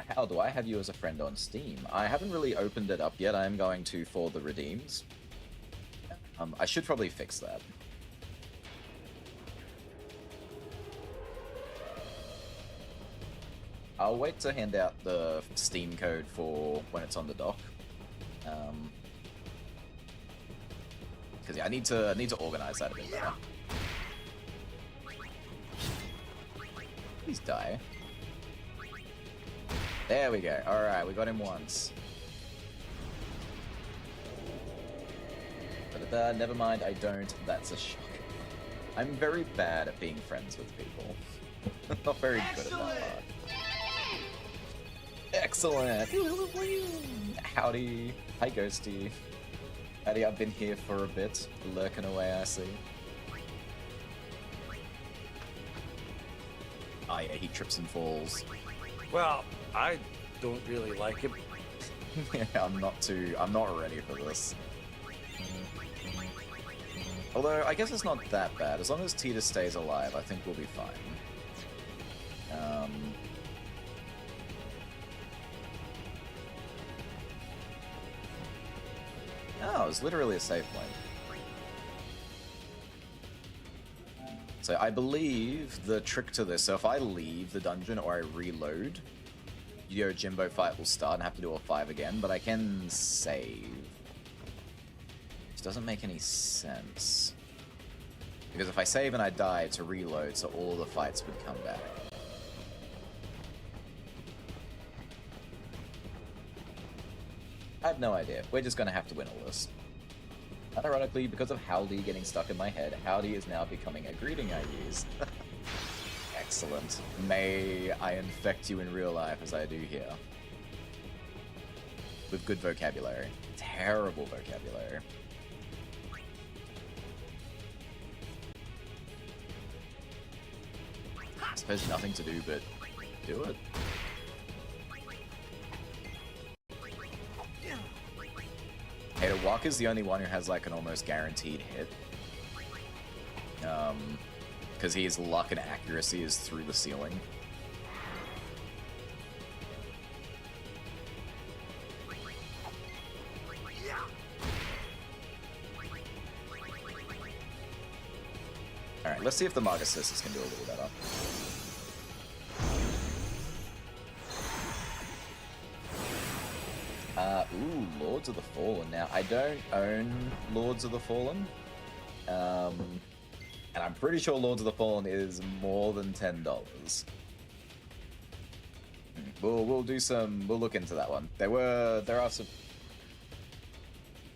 How do I have you as a friend on Steam? I haven't really opened it up yet. I am going to for the redeems. I should probably fix that. I'll wait to hand out the Steam code for when it's on the dock. Because yeah, I need to organize that a bit better. Please die. There we go. Alright, we got him once. But never mind, I don't. That's a shock. I'm very bad at being friends with people. Not very good at that part. Excellent! Howdy. Hi, Ghosty. Howdy, I've been here for a bit. Lurking away, I see. Oh yeah, he trips and falls.
Well, I don't really like it.
Yeah, I'm not ready for this. Although, I guess it's not that bad. As long as Tidus stays alive, I think we'll be fine. Oh, it was literally a save point. So I believe the trick to this, so if I leave the dungeon or I reload, your Jimbo fight will start and have to do a 5 again, but I can save. Which doesn't make any sense. Because if I save and I die, to reload, so all the fights would come back. I have no idea. We're just gonna have to win all this. Unironically, because of Howdy getting stuck in my head, Howdy is now becoming a greeting I use. Excellent. May I infect you in real life as I do here. With good vocabulary. Terrible vocabulary. I suppose nothing to do but do it. Hey, Walker's the only one who has like an almost guaranteed hit. Because his luck and accuracy is through the ceiling. Alright, let's see if the Magus Sisters can do a little better. Ooh, Lords of the Fallen. Now, I don't own Lords of the Fallen. And I'm pretty sure Lords of the Fallen is more than $10. We'll do some, we'll look into that one. There are some,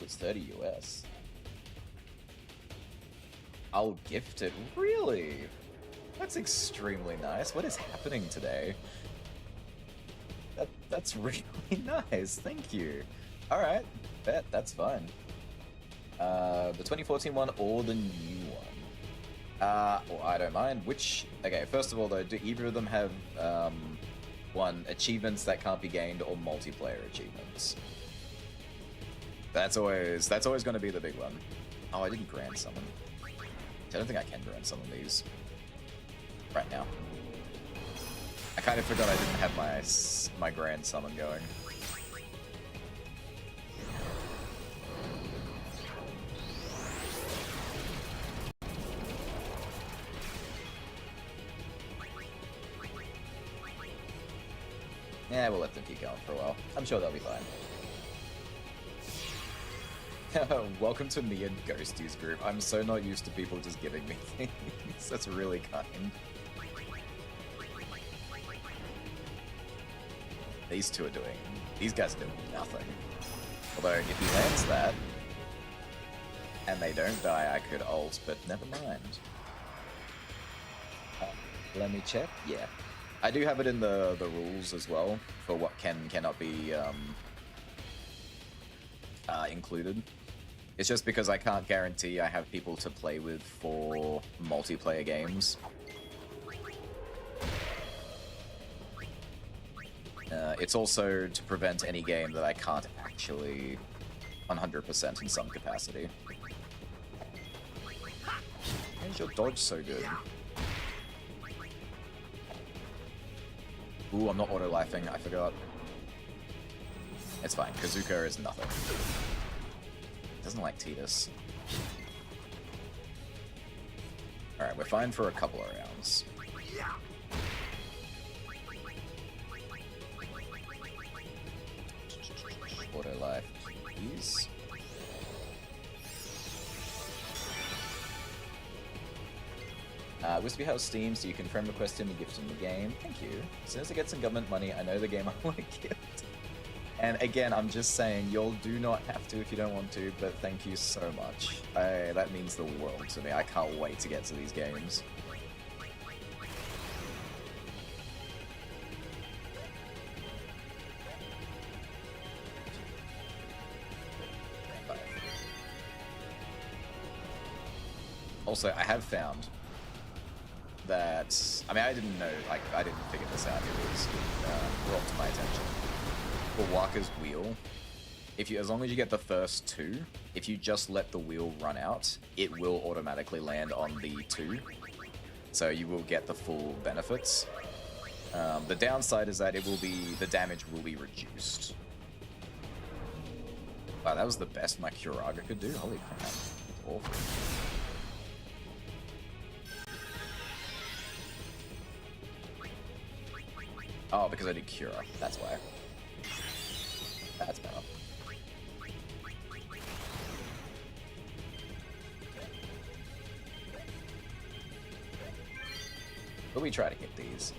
it's 30 US. I'll gift it, really? That's extremely nice. What is happening today? That's really nice, thank you. Alright, bet, that's fine. The 2014 one or the new one? Well, I don't mind. Which, okay, first of all though, do either of them have, one, achievements that can't be gained or multiplayer achievements? That's always going to be the big one. Oh, I didn't grand summon. I don't think I can grand summon these right now. I kind of forgot I didn't have my grand summon going. Yeah, we'll let them keep going for a while. I'm sure they'll be fine. Welcome to me and Ghosty's group. I'm so not used to people just giving me things. That's really kind. These guys are doing nothing. Although, if he lands that, and they don't die, I could ult, but never mind. Let me check. Yeah. I do have it in the rules as well, for what cannot be included. It's just because I can't guarantee I have people to play with for multiplayer games. It's also to prevent any game that I can't actually 100% in some capacity. Why is your dodge so good? Ooh, I'm not auto-lifing, I forgot. It's fine, Kazuka is nothing. Doesn't like Tidus. Alright, we're fine for a couple of rounds. Auto-life, please. Wispy House Steam, so you can friend request him and gift him the game. Thank you. As soon as I get some government money, I know the game I want to gift. And again, I'm just saying, y'all do not have to if you don't want to, but thank you so much. That means the world to me. I can't wait to get to these games. Also, I have found that, I mean, I didn't know, like, I didn't figure this out, it was brought to my attention. For Walker's wheel, as long as you get the first 2, if you just let the wheel run out, it will automatically land on the 2. So you will get the full benefits. The downside is that the damage will be reduced. Wow, that was the best my Curaga could do? Holy crap. That's awful. Oh, because I did Cura. That's why. That's better. But we try to get these.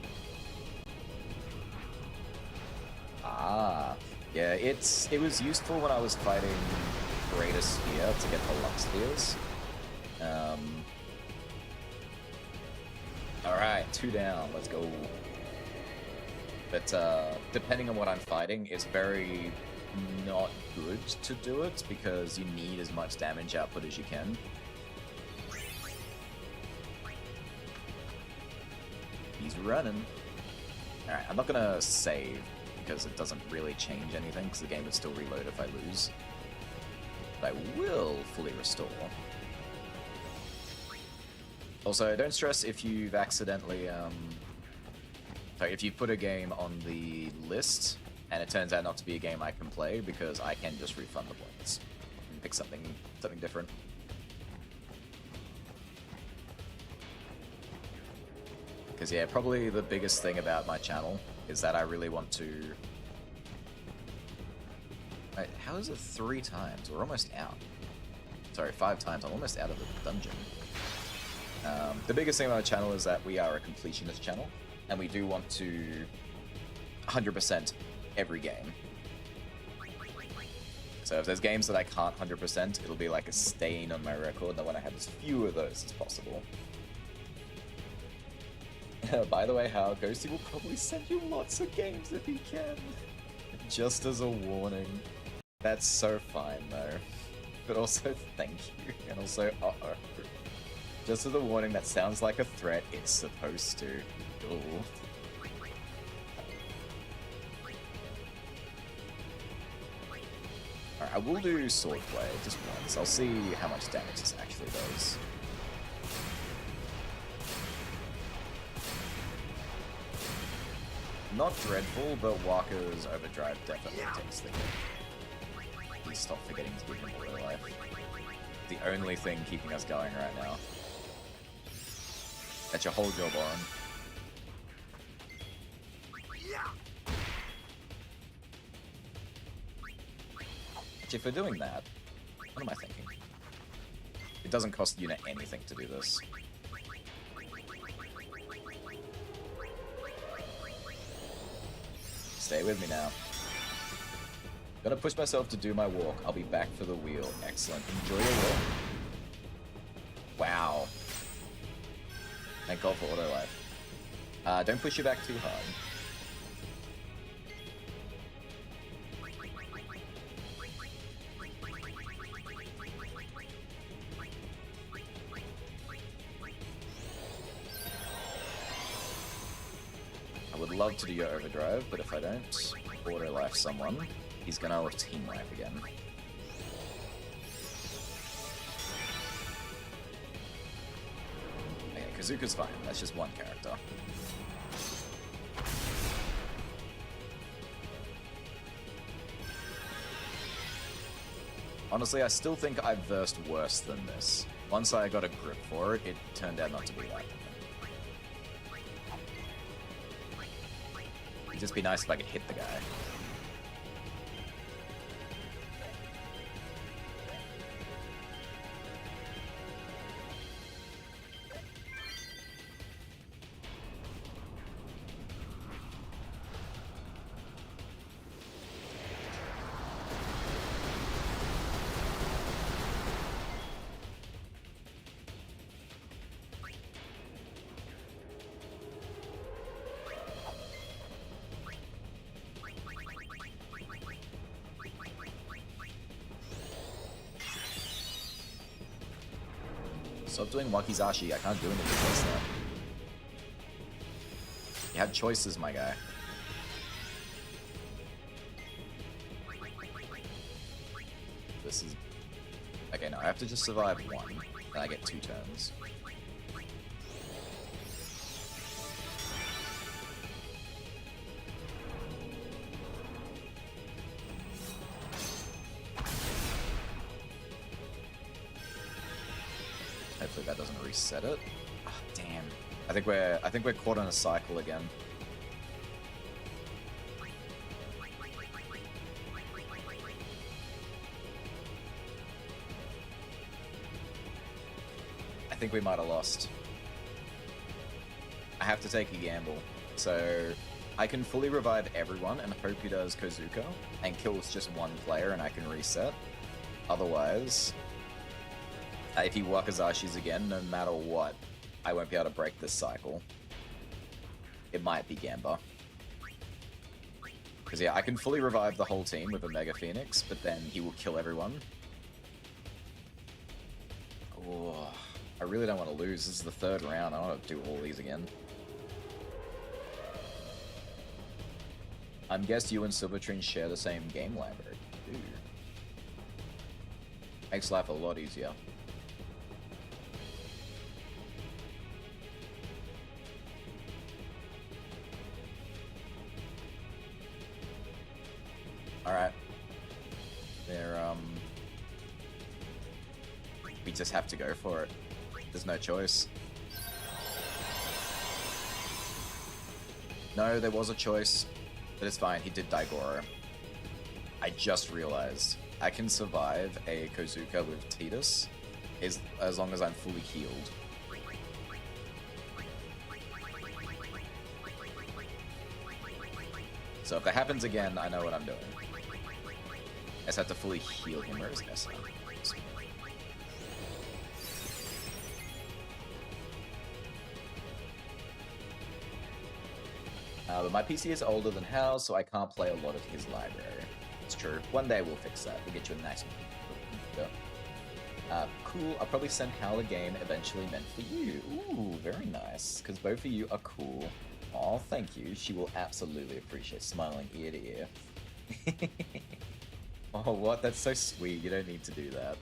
Ah. Yeah, it was useful when I was fighting Greater Sphere to get the Lux Spheres. Alright, 2 down, let's go. But depending on what I'm fighting, it's very not good to do it because you need as much damage output as you can. He's running. Alright, I'm not gonna save because it doesn't really change anything because the game would still reload if I lose. But I will fully restore. Also, don't stress if you've accidentally, sorry, if you put a game on the list and it turns out not to be a game I can play because I can just refund the points and pick something different. Because yeah, probably the biggest thing about my channel is that I really want to... Wait, how is it 3 times? We're almost out. Sorry, 5 times. I'm almost out of the dungeon. The biggest thing about my channel is that we are a completionist channel, and we do want to 100% every game. So if there's games that I can't 100%, it'll be like a stain on my record, and I want to have as few of those as possible. By the way, how Ghosty will probably send you lots of games if he can. Just as a warning. That's so fine though. But also thank you. And also, uh-oh. Just as a warning, that sounds like a threat. It's supposed to. Ooh. Alright, I will do Swordplay just once. I'll see how much damage this actually does. Not dreadful, but Walker's Overdrive definitely takes the hit. Please stop forgetting to give him a real life. The only thing keeping us going right now. That's your whole job, Oren. Actually, if we're doing that, what am I thinking? It doesn't cost Yuna anything to do this. Stay with me now. Gonna push myself to do my walk. I'll be back for the wheel. Excellent. Enjoy your walk. Wow. Thank God for auto life. Don't push you back too hard. I would love to do your overdrive, but if I don't auto life someone, he's gonna team life again. Okay, Kazuka's fine. That's just one character. Honestly, I still think I versed worse than this. Once I got a grip for it, it turned out not to be that bad. It'd just be nice if I could hit the guy. Stop doing Wakizashi, I can't do anything against that. You had choices, my guy. This is... Okay, no, I have to just survive one, and I get 2 turns. reset it? Oh, damn. I think we're caught in a cycle again. I think we might have lost. I have to take a gamble. So I can fully revive everyone and hope he does Kozuka and kills just one player and I can reset. Otherwise, if he Wakazashis again, no matter what, I won't be able to break this cycle. It might be Gamba. Because yeah, I can fully revive the whole team with a Mega Phoenix, but then he will kill everyone. Oh, I really don't want to lose. This is the third round. I want to do all these again. I guess you and Silvertrine share the same game library. Ooh. Makes life a lot easier. Alright. We just have to go for it. There's no choice. No, there was a choice, but it's fine. He did Daigoro. I just realized I can survive a Kozuka with Tidus as long as I'm fully healed. So if that happens again, I know what I'm doing. I just have to fully heal him. Where is Nessa? But my PC is older than Hal's, so I can't play a lot of his library. It's true. One day we'll fix that. We'll get you a nice one. Cool. I'll probably send Hal a game eventually meant for you. Ooh, very nice. Because both of you are cool. Aw, thank you. She will absolutely appreciate smiling ear to ear. Oh, what? That's so sweet. You don't need to do that.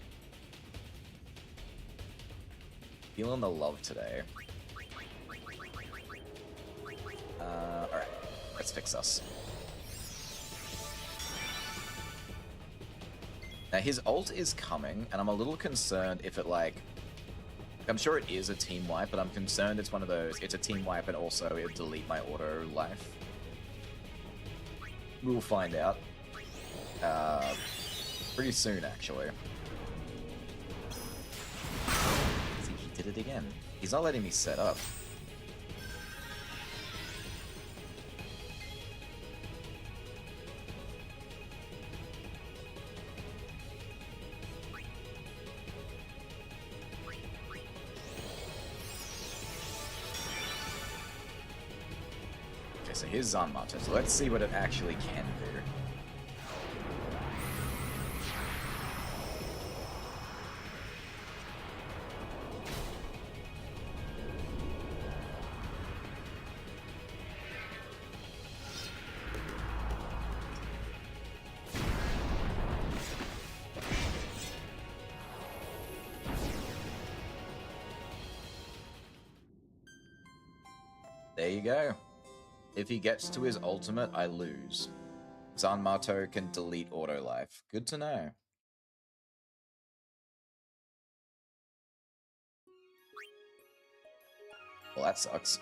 Feeling the love today. Alright. Let's fix us. Now, his ult is coming, and I'm a little concerned if it, like... I'm sure it is a team wipe, but I'm concerned it's one of those, it's a team wipe and also it'll delete my auto life. We'll find out. Pretty soon, actually. See, he did it again. He's not letting me set up. So here's Zanmato, so let's see what it actually can do. There you go. If he gets to his ultimate, I lose. Zanmato can delete auto life. Good to know. Well, that sucks.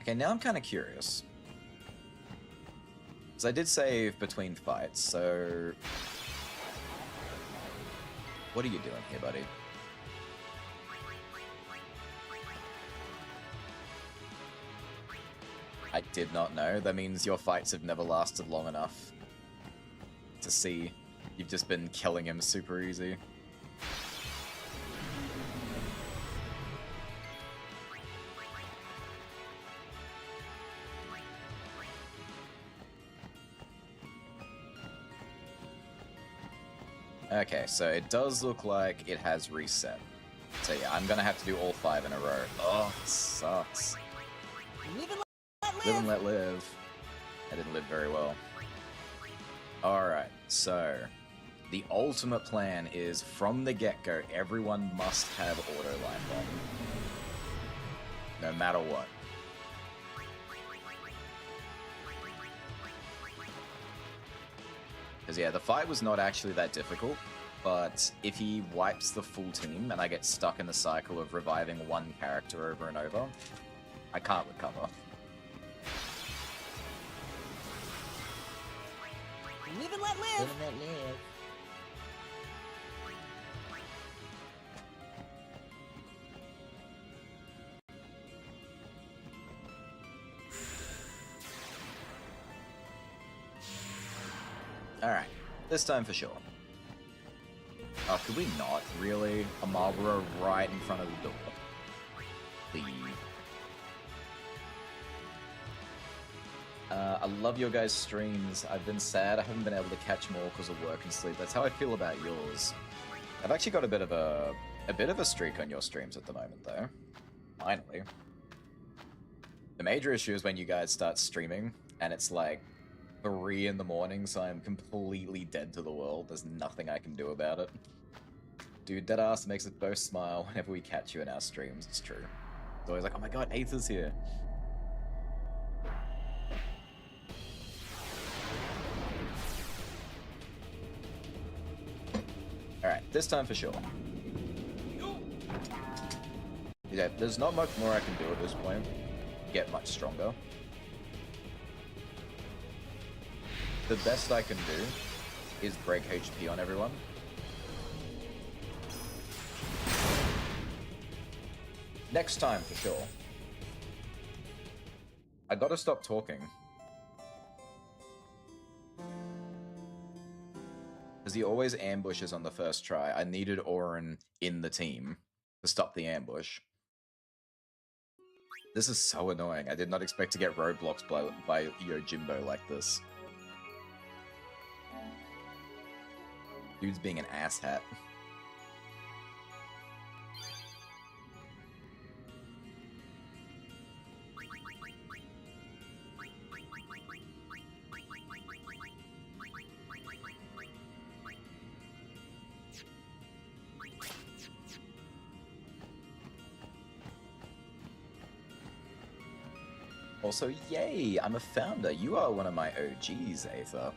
Okay, now I'm kind of curious. Because I did save between fights, so... What are you doing here, buddy? I did not know. That means your fights have never lasted long enough to see. You've just been killing him super easy. Okay, so it does look like it has reset. So yeah, I'm gonna have to do all 5 in a row. Oh, this sucks.
Live and let live.
Live and let live. I didn't live very well. Alright, so the ultimate plan is from the get-go, everyone must have auto life on. No matter what. Because yeah, the fight was not actually that difficult, but if he wipes the full team and I get stuck in the cycle of reviving one character over and over, I can't recover.
Live and let live.
Live and let live.
Alright, this time for sure. Oh, could we not? Really? A Marlboro right in front of the door. Please. I love your guys' streams. I've been sad I haven't been able to catch more because of work and sleep. That's how I feel about yours. I've actually got a bit of a streak on your streams at the moment, though. Finally. The major issue is when you guys start streaming, and it's like 3 in the morning, so I'm completely dead to the world. There's nothing I can do about it. Dude, deadass makes us both smile whenever we catch you in our streams. It's true. It's always like, oh my god, Aether's here. Alright, this time for sure. Yeah, there's not much more I can do at this point. Get much stronger. The best I can do is break HP on everyone. Next time, for sure. I gotta stop talking. Because he always ambushes on the first try. I needed Auron in the team to stop the ambush. This is so annoying. I did not expect to get roadblocks by Yojimbo like this. Dude's being an asshat. Also, yay! I'm a founder. You are one of my OGs, Aether.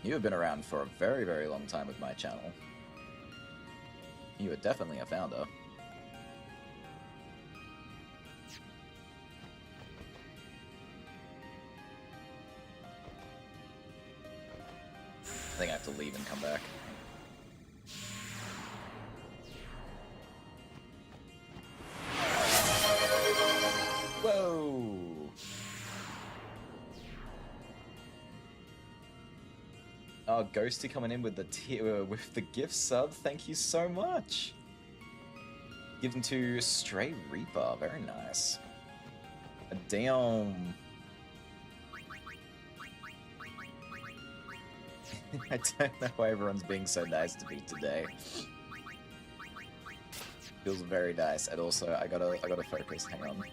You have been around for a very, very long time with my channel. You are definitely a founder. I think I have to leave and come back. Whoa! Oh, Ghosty coming in with the gift sub. Thank you so much. Given to Stray Reaper. Very nice. Damn. I don't know why everyone's being so nice to me today. Feels very nice. And also, I gotta focus. Hang on.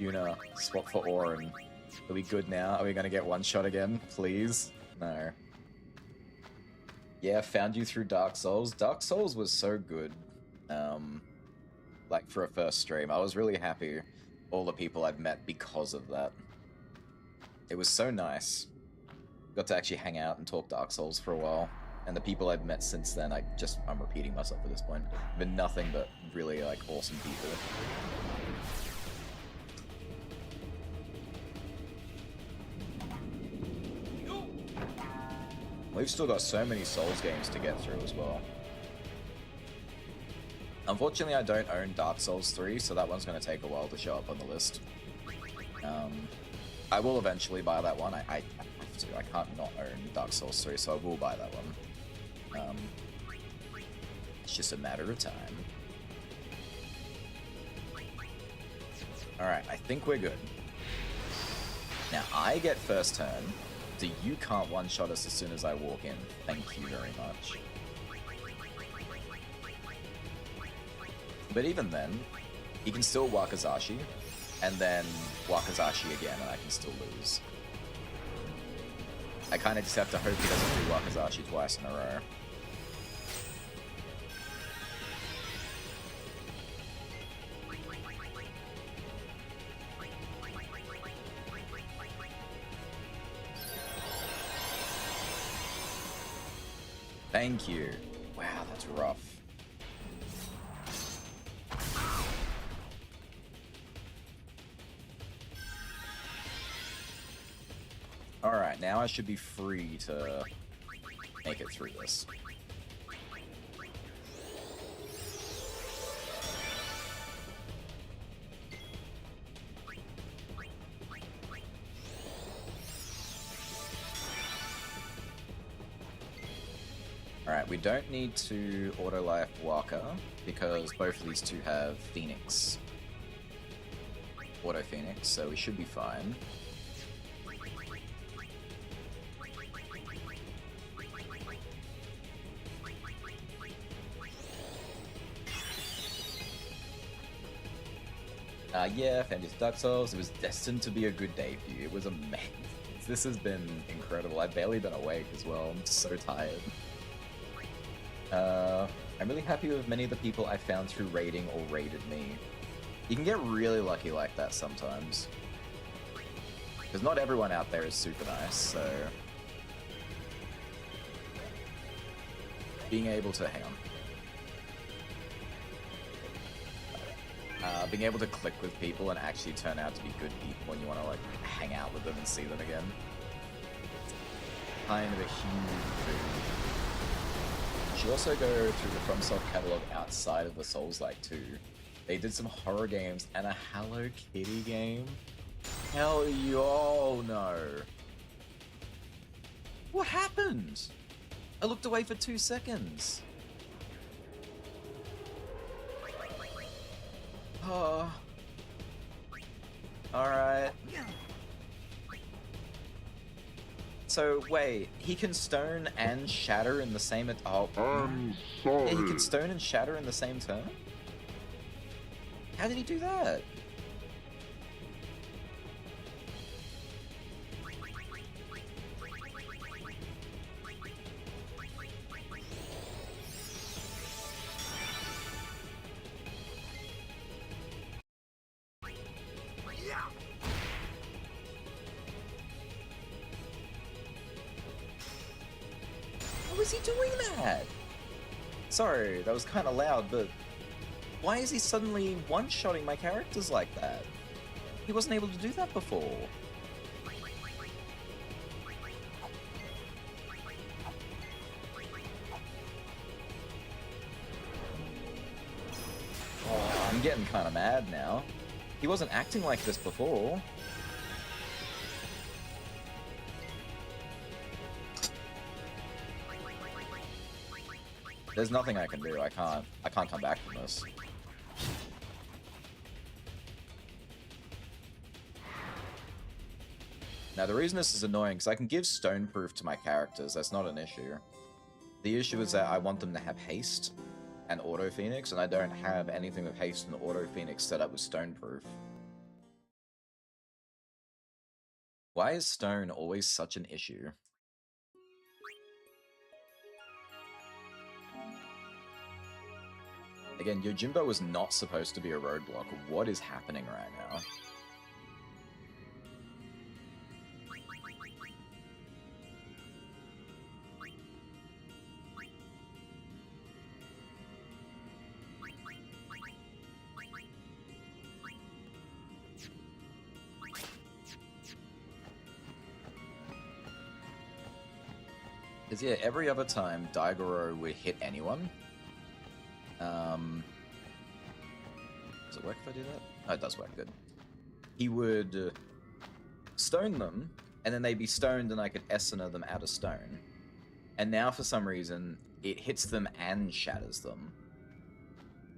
Yuna, swap for Auron. Are we good now? Are we gonna get one shot again? Please? No. Yeah, found you through Dark Souls. Dark Souls was so good. Like, for a first stream. I was really happy all the people I've met because of that. It was so nice. Got to actually hang out and talk Dark Souls for a while. And the people I've met since then, I'm repeating myself at this point. Been nothing but really, like, awesome people. We've still got so many Souls games to get through as well. Unfortunately, I don't own Dark Souls 3, so that one's going to take a while to show up on the list. I will eventually buy that one. I have to. I can't not own Dark Souls 3, so I will buy that one. It's just a matter of time. Alright, I think we're good. Now, I get first turn. So you can't one-shot us as soon as I walk in. Thank you very much. But even then, he can still Wakazashi, and then Wakazashi again, and I can still lose. I kind of just have to hope he doesn't do Wakazashi twice in a row. Thank you. Wow, that's rough. Alright, now I should be free to make it through this. Alright, we don't need to auto life Waka because both of these two have Phoenix. Auto Phoenix, so we should be fine. Yeah, Fantasy Dark Souls, it was destined to be a good day for you. It was amazing. This has been incredible. I've barely been awake as well. I'm so tired. I'm really happy with many of the people I found through raiding or raided me. You can get really lucky like that sometimes. Because not everyone out there is super nice, so... being able to... hang on. Being able to click with people and actually turn out to be good people when you want to like hang out with them and see them again. Kind of a huge boon. You should also go through the FromSoft catalog outside of the Souls-like too. They did some horror games and a Hello Kitty game. Hell y'all no. What happened? I looked away for 2 seconds. Oh. Alright. So, wait, he can stone and shatter in the same... oh.
I'm
Yeah, he
sorry.
can stone and shatter in the same turn? How did he do that? How is he doing that? Sorry, that was kind of loud, but why is he suddenly one-shotting my characters like that? He wasn't able to do that before. Oh, I'm getting kind of mad now. He wasn't acting like this before. There's nothing I can do. I can't come back from this. Now the reason this is annoying is I can give stone proof to my characters. That's not an issue. The issue is that I want them to have haste and auto phoenix, and I don't have anything with haste and auto phoenix set up with stone proof. Why is stone always such an issue? Again, Yojimbo was not supposed to be a roadblock. What is happening right now? Because yeah, every other time Daigoro would hit anyone, does it work if I do that? Oh, it does work, good. He would stone them, and then they'd be stoned and I could Essener them out of stone. And now for some reason, it hits them and shatters them.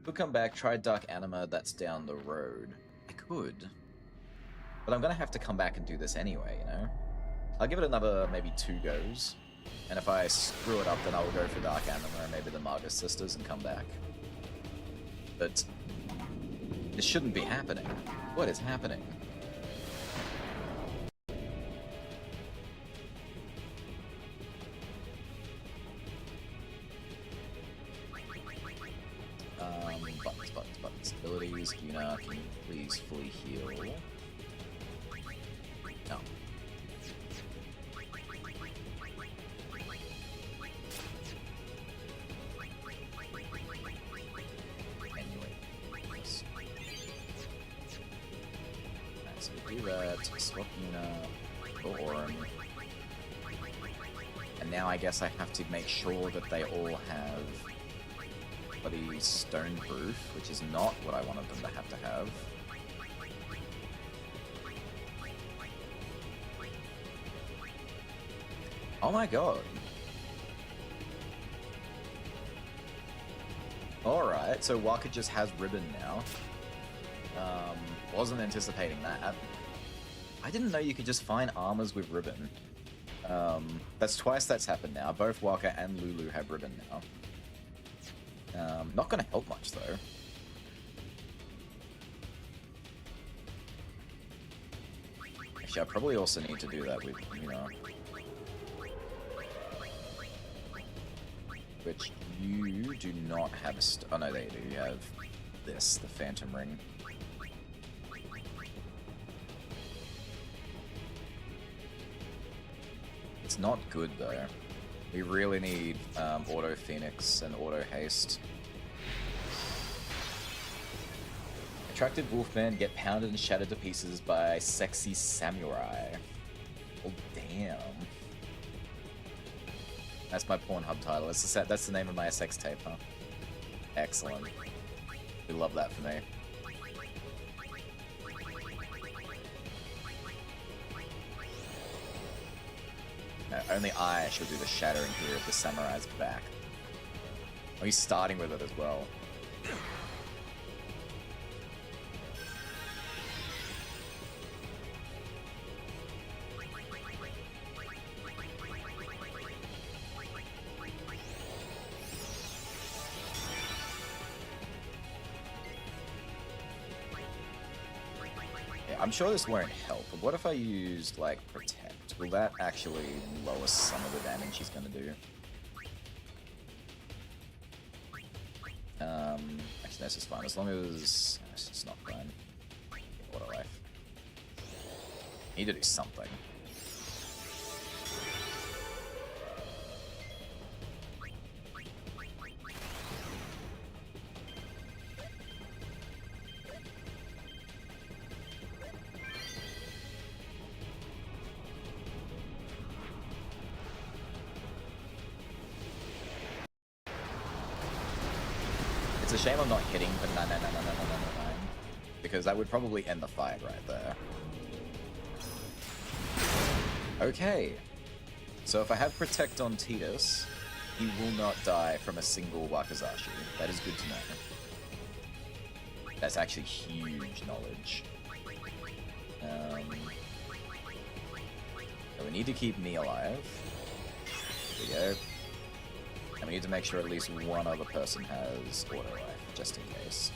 Could come back, try Dark Anima, that's down the road. I could. But I'm gonna have to come back and do this anyway, you know? I'll give it another maybe 2 goes. And if I screw it up, then I'll go for Dark Anima or maybe the Margus Sisters and come back. But this shouldn't be happening. What is happening? Buttons. Abilities, Yuna, can you please fully heal? No. that swap Yuna for Auron. And now I guess I have to make sure that they all have bloody Stoneproof, which is not what I wanted them to have. Oh my god. Alright, so Waka just has Ribbon now. Wasn't anticipating that. I didn't know you could just find armors with Ribbon. That's twice that's happened now. Both Waka and Lulu have Ribbon now. Not gonna help much though. Actually, I probably also need to do that with, you know... Which you do not have a oh no, they do. You have this, the Phantom Ring. It's not good though. We really need Auto Phoenix and Auto Haste. Attractive Wolfman get pounded and shattered to pieces by sexy samurai. Oh damn. That's my Pornhub title. That's the name of my sex tape, huh? Excellent. We love that for me. No, only I should do the shattering here of the samurai's back. Oh, he's starting with it as well. I'm sure this won't help, but what if I used, like, Protect? Will that actually lower some of the damage he's gonna do? Actually, this is fine, as long as it's not fine. Auto life. Need to do something. It's a shame I'm not hitting for 9999999, because that would probably end the fight right there. Okay, so if I have Protect on Tidus, he will not die from a single Wakazashi. That is good to know. That's actually huge knowledge. So we need to keep me alive. There we go. And we need to make sure at least one other person has auto life, just in case.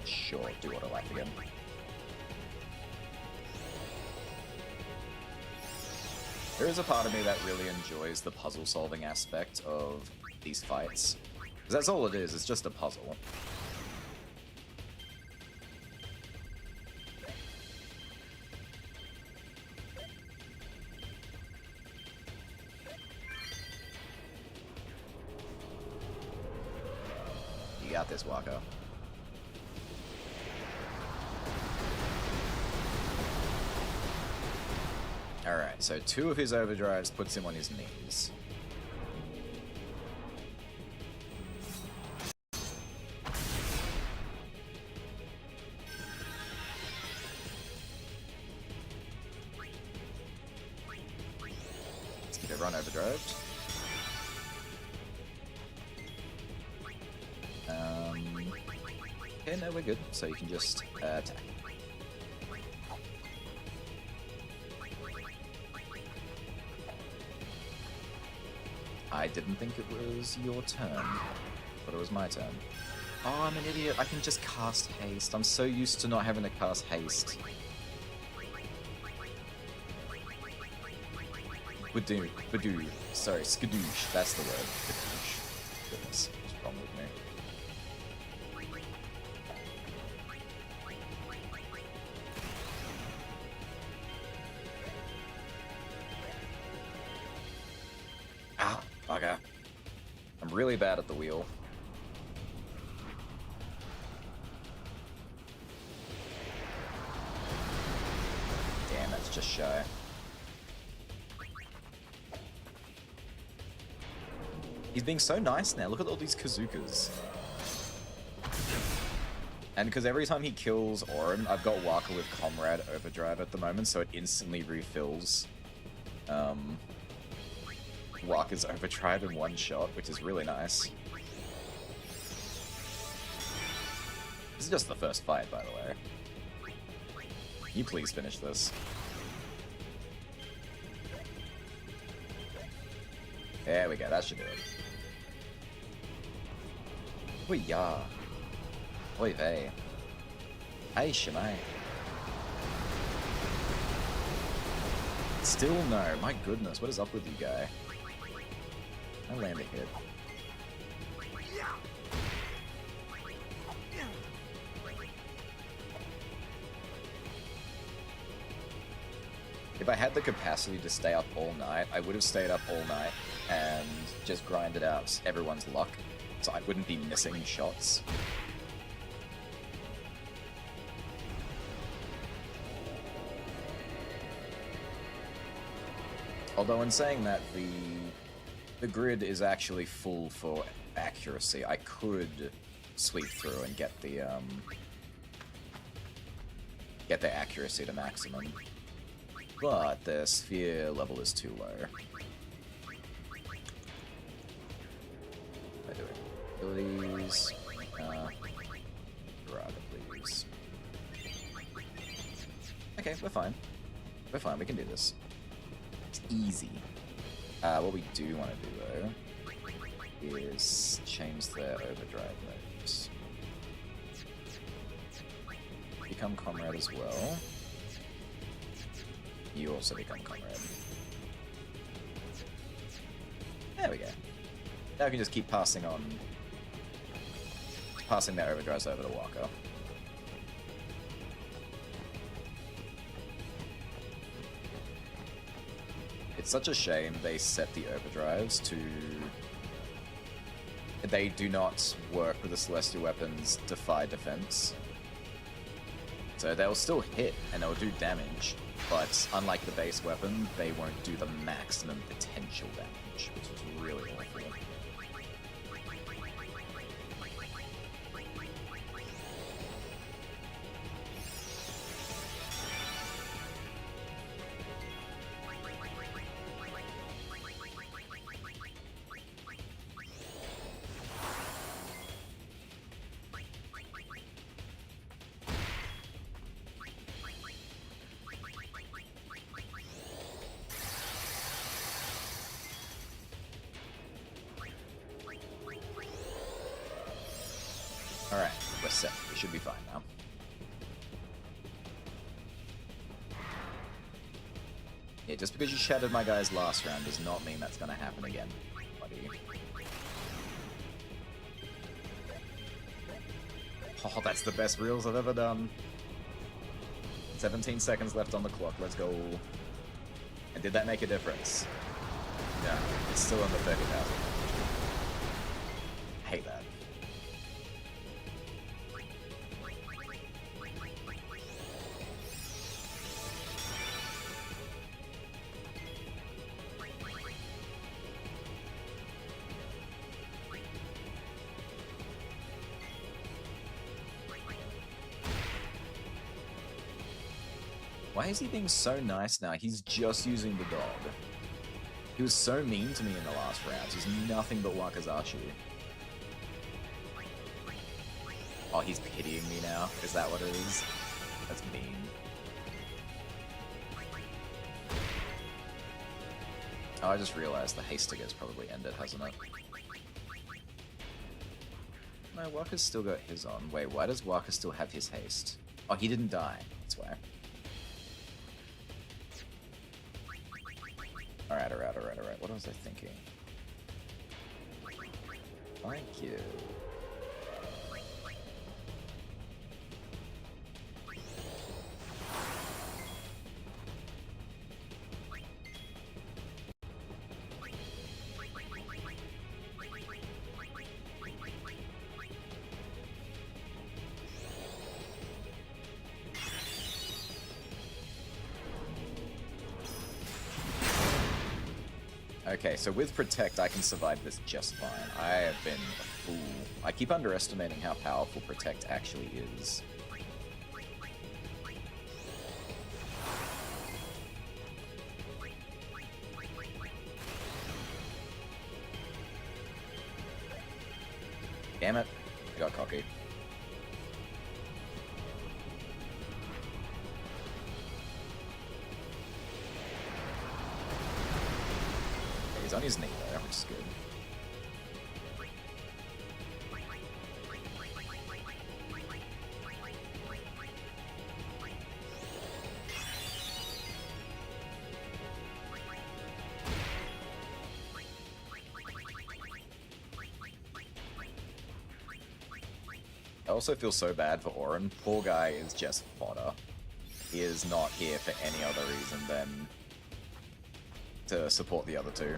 Sure, do auto life again. There is a part of me that really enjoys the puzzle solving aspect of these fights. Because that's all it is, it's just a puzzle. You got this, Wako. Alright, so 2 of his overdrives puts him on his knees. Let's keep everyone overdrived. Okay, no, we're good. So you can just attack. I didn't think it was your turn, but it was my turn. Oh, I'm an idiot. I can just cast haste. I'm so used to not having to cast haste. Badoo. Sorry, skadoosh. That's the word. Skadoosh. Goodness, what's wrong with me? really bad at the wheel. Damn, that's just shy. He's being so nice now. Look at all these Kazukas. And because every time he kills Auron, I've got Waka with Comrade Overdrive at the moment, so it instantly refills Waka's Overdrive in one shot, which is really nice. This is just the first fight, by the way. Can you please finish this? There we go, that should do it. Oh yeah. Oy vey. Hey, Shimei. Still no. My goodness, what is up with you, guy? I land a hit. If I had the capacity to stay up all night, I would have stayed up all night and just grinded out everyone's luck, so I wouldn't be missing shots. Although in saying that, the grid is actually full for accuracy. I could sweep through and get the accuracy to maximum, but the sphere level is too low. What do I do? Abilities. Rather, please. Okay, we're fine. We're fine. We can do this. It's easy. What we do want to do though is change the overdrive modes. Become Comrade as well. You also become Comrade. There we go. Now we can just keep passing their overdrives over to Waka. It's such a shame they set the overdrives to... They do not work with the Celestial Weapons Defy Defense. So they'll still hit and they'll do damage, but unlike the base weapon, they won't do the maximum potential damage, which is really awful. Alright, we're set. We should be fine now. Yeah, just because you shattered my guy's last round does not mean that's gonna happen again, buddy. Oh, that's the best reels I've ever done. 17 seconds left on the clock, let's go. And did that make a difference? No, it's still under 30,000. Hate that. Why is he being so nice now? He's just using the dog. He was so mean to me in the last rounds. He's nothing but Wakazashi. Oh, he's pitying me now? Is that what it is? That's mean. Oh, I just realized the haste ticket's probably ended, hasn't it? No, Waka's still got his on. Wait, why does Waka still have his haste? Oh, he didn't die. That's why. Alright. What was I thinking? Thank you. Okay, so with Protect, I can survive this just fine. I have been a fool. I keep underestimating how powerful Protect actually is. Damn it. I got cocky. He's on his knee there, which is good. I also feel so bad for Auron. Poor guy is just fodder. He is not here for any other reason than to support the other two.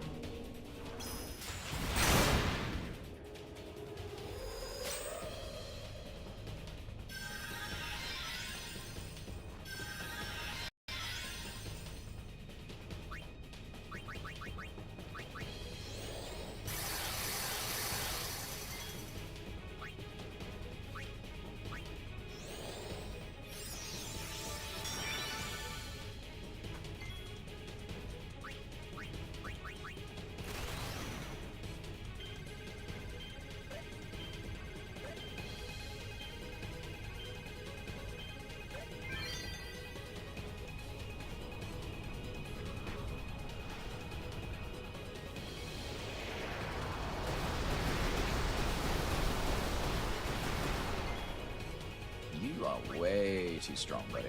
You are way too strong, buddy.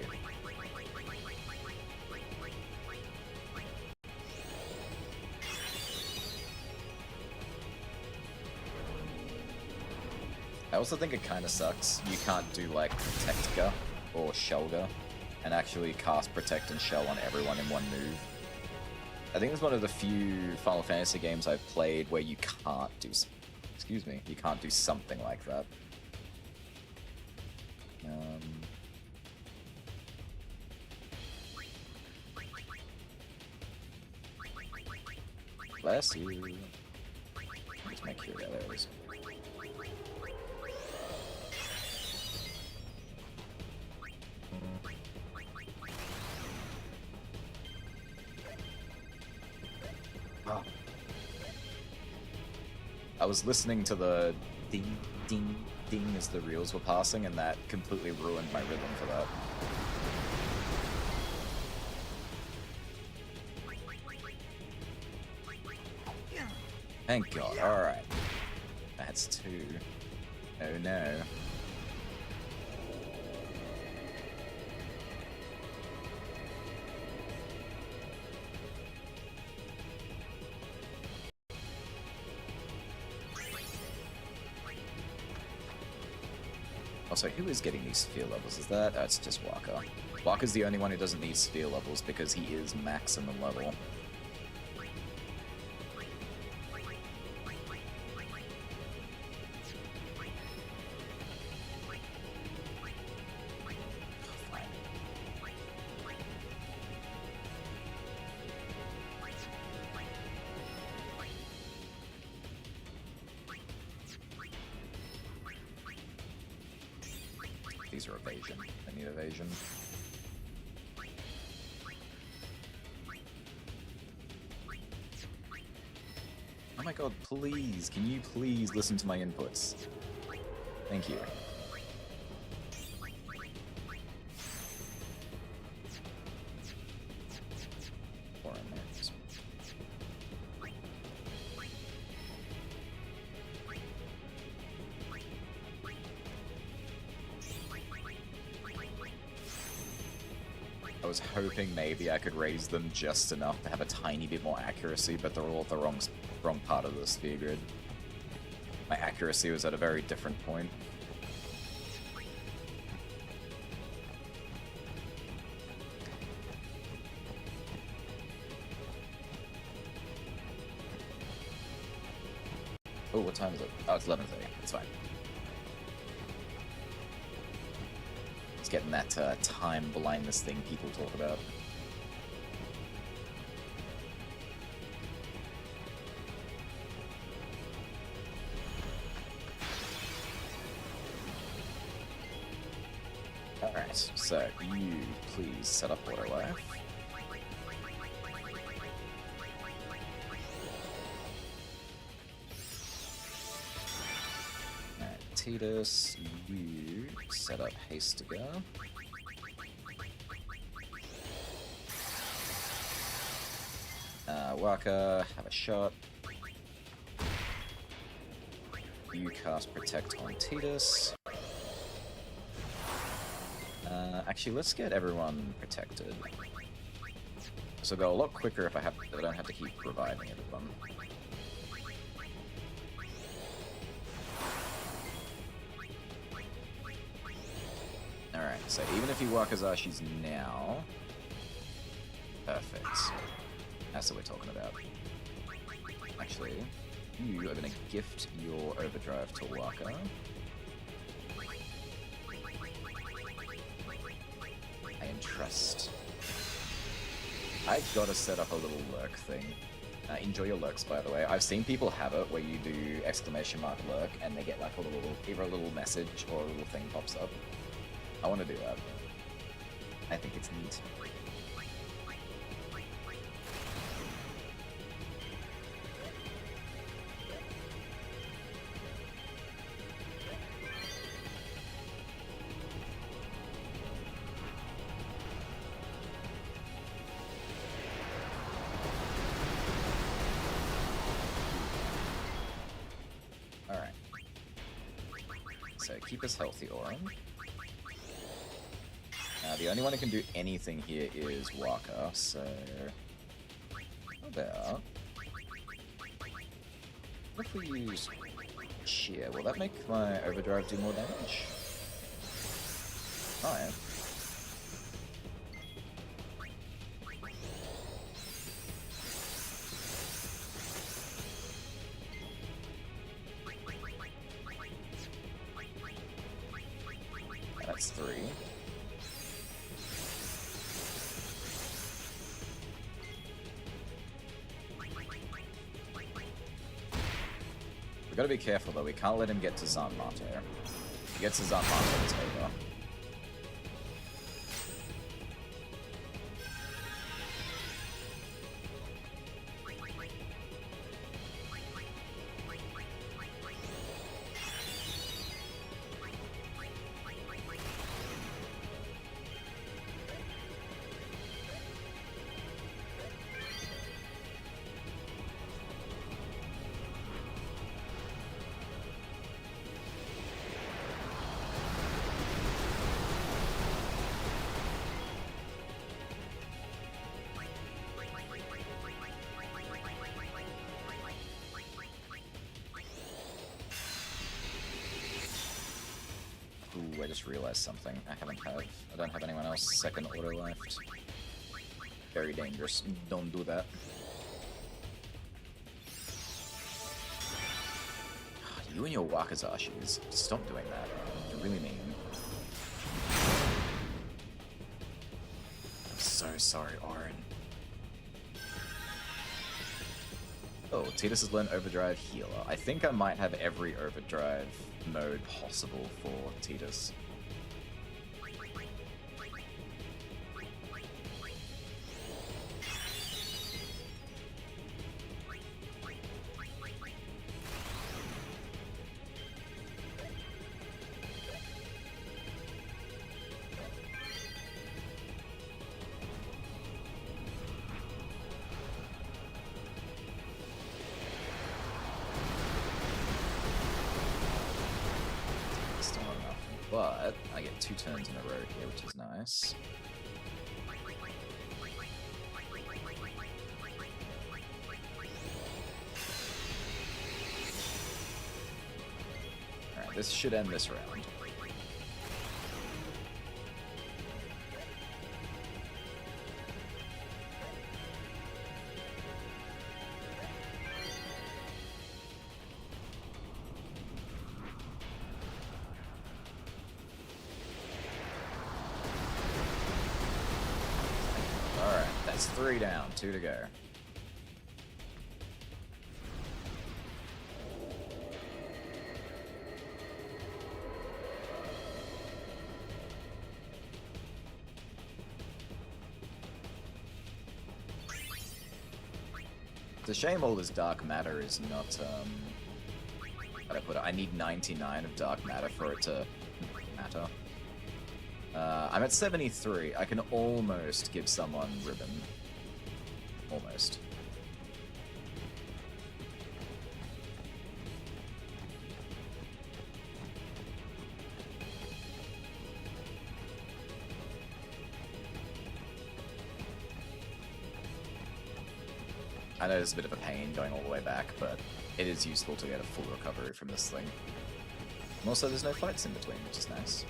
I also think it kind of sucks. You can't do like Protectica or Shellga and actually cast Protect and Shell on everyone in one move. I think it's one of the few Final Fantasy games I've played where you can't do, you can't do something like that. Bless you. Let's make sure that there is. Oh. I was listening to the ding, ding, ding as the reels were passing, and that completely ruined my rhythm for that. Thank God. Alright. That's two. Oh no. Also, who is getting these sphere levels? Is that? It's just Waka. Waka's the only one who doesn't need sphere levels because he is maximum level. These are evasion. I need evasion. Oh my god, please, can you please listen to my inputs? Thank you. I was hoping maybe I could raise them just enough to have a tiny bit more accuracy, but they're all at the wrong part of the sphere grid. My accuracy was at a very different point. Oh, what time is it? Oh, it's 11:30. It's fine. It's getting that time blindness thing people talk about. Alright, so you please set up auto life. Alright, Tidus, you set up Hastiger. Waka, have a shot. You cast Protect on Tidus. Actually, let's get everyone protected. This will go a lot quicker if I don't have to keep reviving everyone. Alright, so even if you Wakazashi's now... Perfect. That's what we're talking about. Actually, you are going to gift your overdrive to Waka. I entrust. I gotta set up a little lurk thing. Enjoy your lurks, by the way. I've seen people have it where you do exclamation mark lurk and they get like a little, either a little message or a little thing pops up. I want to do that. I think it's neat. So keep us healthy, Auron. The only one who can do anything here is Waka, so... How about... What if we use Cheer? Will that make my overdrive do more damage? Oh, yeah. That's 3. We gotta be careful though, we can't let him get to Zanmato. If he gets to Zanmato, it's over. Ooh, I just realized something. I don't have anyone else second auto left. Very dangerous. Don't do that. You and your Wakazashis. Stop doing that. You're really mean. I'm so sorry, Auron. Oh, Tidus has learned Overdrive Healer. I think I might have every Overdrive mode possible for Tidus. But I get 2 turns in a row here, which is nice. Alright, this should end this round. That's 3 down, 2 to go. It's a shame all this dark matter is not, how do I put it? I need 99 of dark matter for it to matter. I'm at 73. I can almost give someone ribbon. Almost. I know it's a bit of a pain going all the way back, but it is useful to get a full recovery from this thing. And also there's no fights in between, which is nice.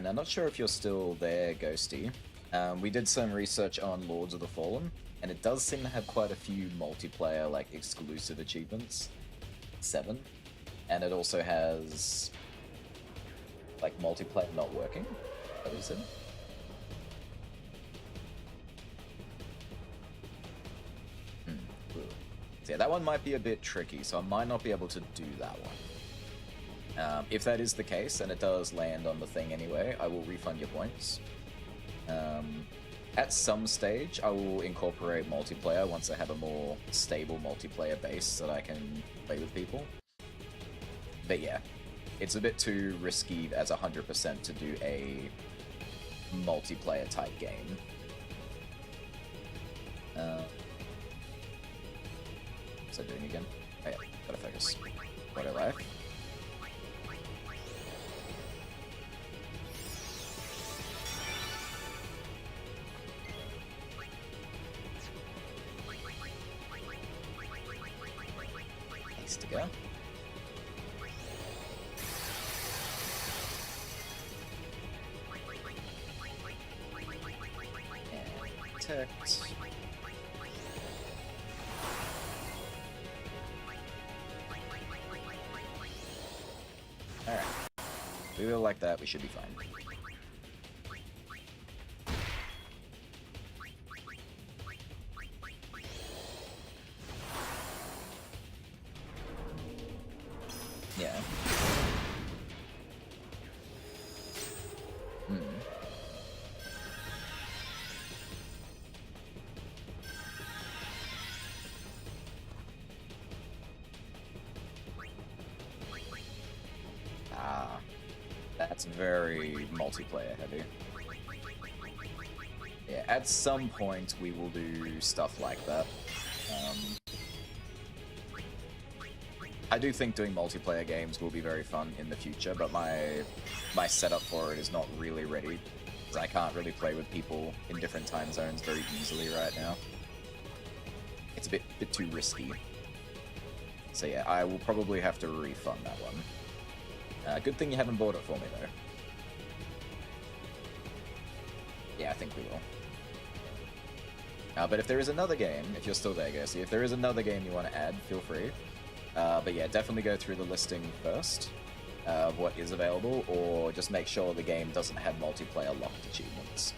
Now, not sure if you're still there, Ghosty. We did some research on Lords of the Fallen, and it does seem to have quite a few multiplayer, like, exclusive achievements. 7. And it also has, like, multiplayer not working. What is it? So yeah, that one might be a bit tricky, so I might not be able to do that one. If that is the case, and it does land on the thing anyway, I will refund your points. At some stage, I will incorporate multiplayer once I have a more stable multiplayer base that I can play with people. But yeah, it's a bit too risky as 100% to do a multiplayer type game. What's that doing again? Oh yeah, gotta focus. What alive? Nice to go. And protect. Alright. We will like that, we should be fine. Yeah. Ah. That's very multiplayer heavy. Yeah, at some point we will do stuff like that. I do think doing multiplayer games will be very fun in the future, but my setup for it is not really ready, because I can't really play with people in different time zones very easily right now. It's a bit too risky. So yeah, I will probably have to refund that one. Good thing you haven't bought it for me, though. Yeah, I think we will. But if there is another game, if you're still there, Gacy, if there is another game you want to add, feel free. But yeah, definitely go through the listing first of what is available, or just make sure the game doesn't have multiplayer locked achievements.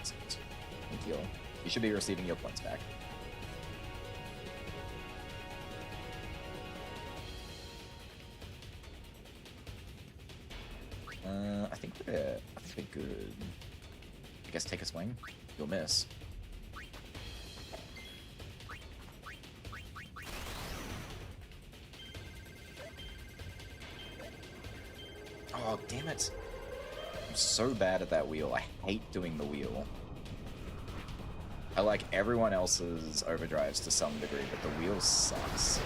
Thank you. You should be receiving your points back. I think we're good. I guess take a swing. You'll miss. Oh, damn it. I'm so bad at that wheel. I hate doing the wheel. I like everyone else's overdrives to some degree, but the wheel sucks.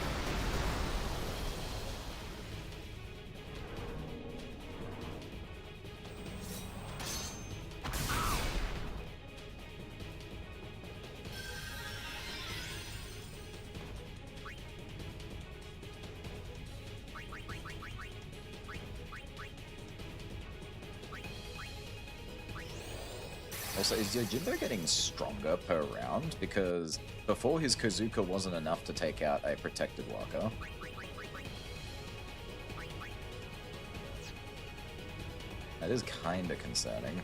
Also, is Yojimbo getting stronger per round? Because before his Kazuka wasn't enough to take out a protected walker. That is kinda concerning.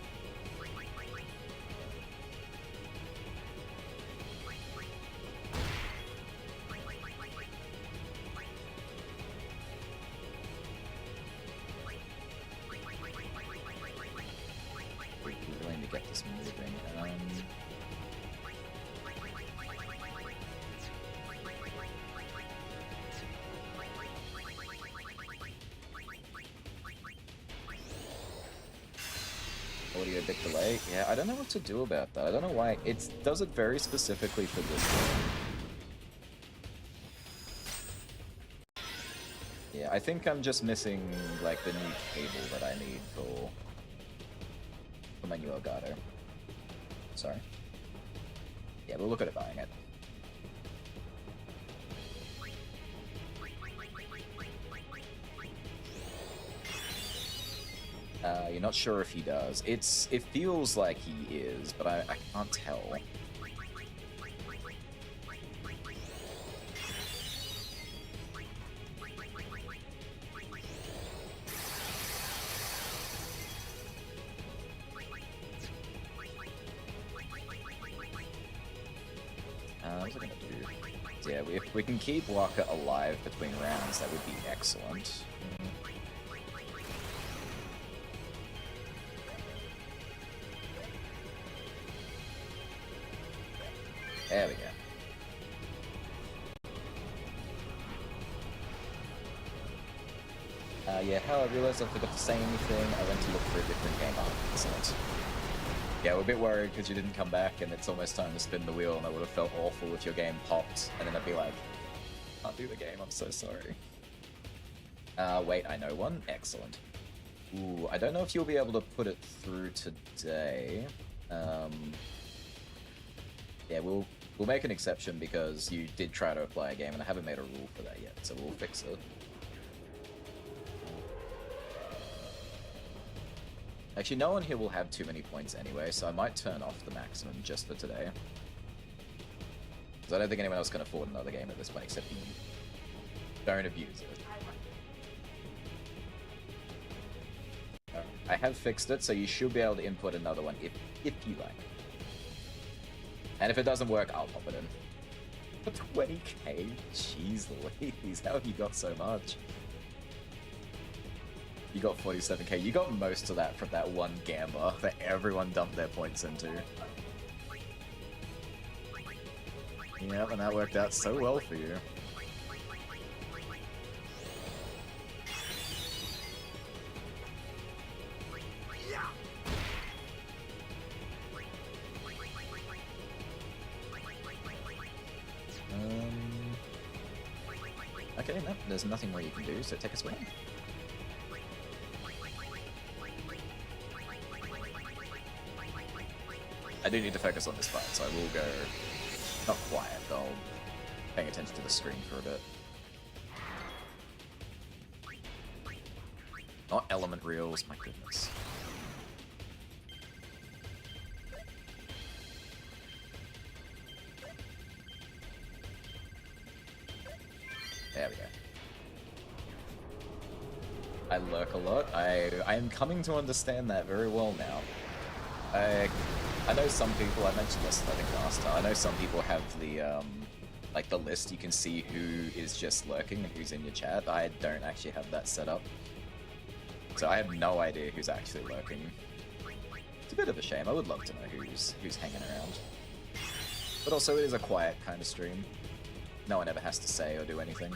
We're going to get this moving. Audio bit delay. Yeah, I don't know what to do about that. I don't know why. It does it very specifically for this game. Yeah, I think I'm just missing, like, the new cable that I need for my new Elgato. Sorry. Yeah, we'll look at buying it. You're not sure if he does. It feels like he is, but I can't tell. What was I gonna do? Yeah, if we can keep Waka alive between rounds, that would be excellent. There we go. Yeah, hell, I realized I forgot to say anything. I went to look for a different game. Oh, excellent. Yeah, we're a bit worried because you didn't come back and it's almost time to spin the wheel, and I would have felt awful if your game popped, and then I'd be like, can't do the game, I'm so sorry. Wait, I know one? Excellent. Ooh, I don't know if you'll be able to put it through today. Yeah, we'll make an exception because you did try to apply a game, and I haven't made a rule for that yet, so we'll fix it. Actually, no one here will have too many points anyway, so I might turn off the maximum just for today. Because I don't think anyone else can afford another game at this point except you. Don't abuse it. I have fixed it, so you should be able to input another one if you like. And if it doesn't work, I'll pop it in. For 20k? Jeez Louise, how have you got so much? You got 47k. You got most of that from that one gamba that everyone dumped their points into. Yep, and that worked out so well for you. Okay, no, there's nothing more you can do, so take a swing. I do need to focus on this fight, so I will go not quiet, but I'll paying attention to the screen for a bit. Not element reels, my goodness. There we go. I lurk a lot. I am coming to understand that very well now. I know some people, I mentioned this I think last time, I know some people have the like the list, you can see who is just lurking and who's in your chat. I don't actually have that set up. So I have no idea who's actually lurking. It's a bit of a shame. I would love to know who's hanging around. But also it is a quiet kind of stream. No one ever has to say or do anything.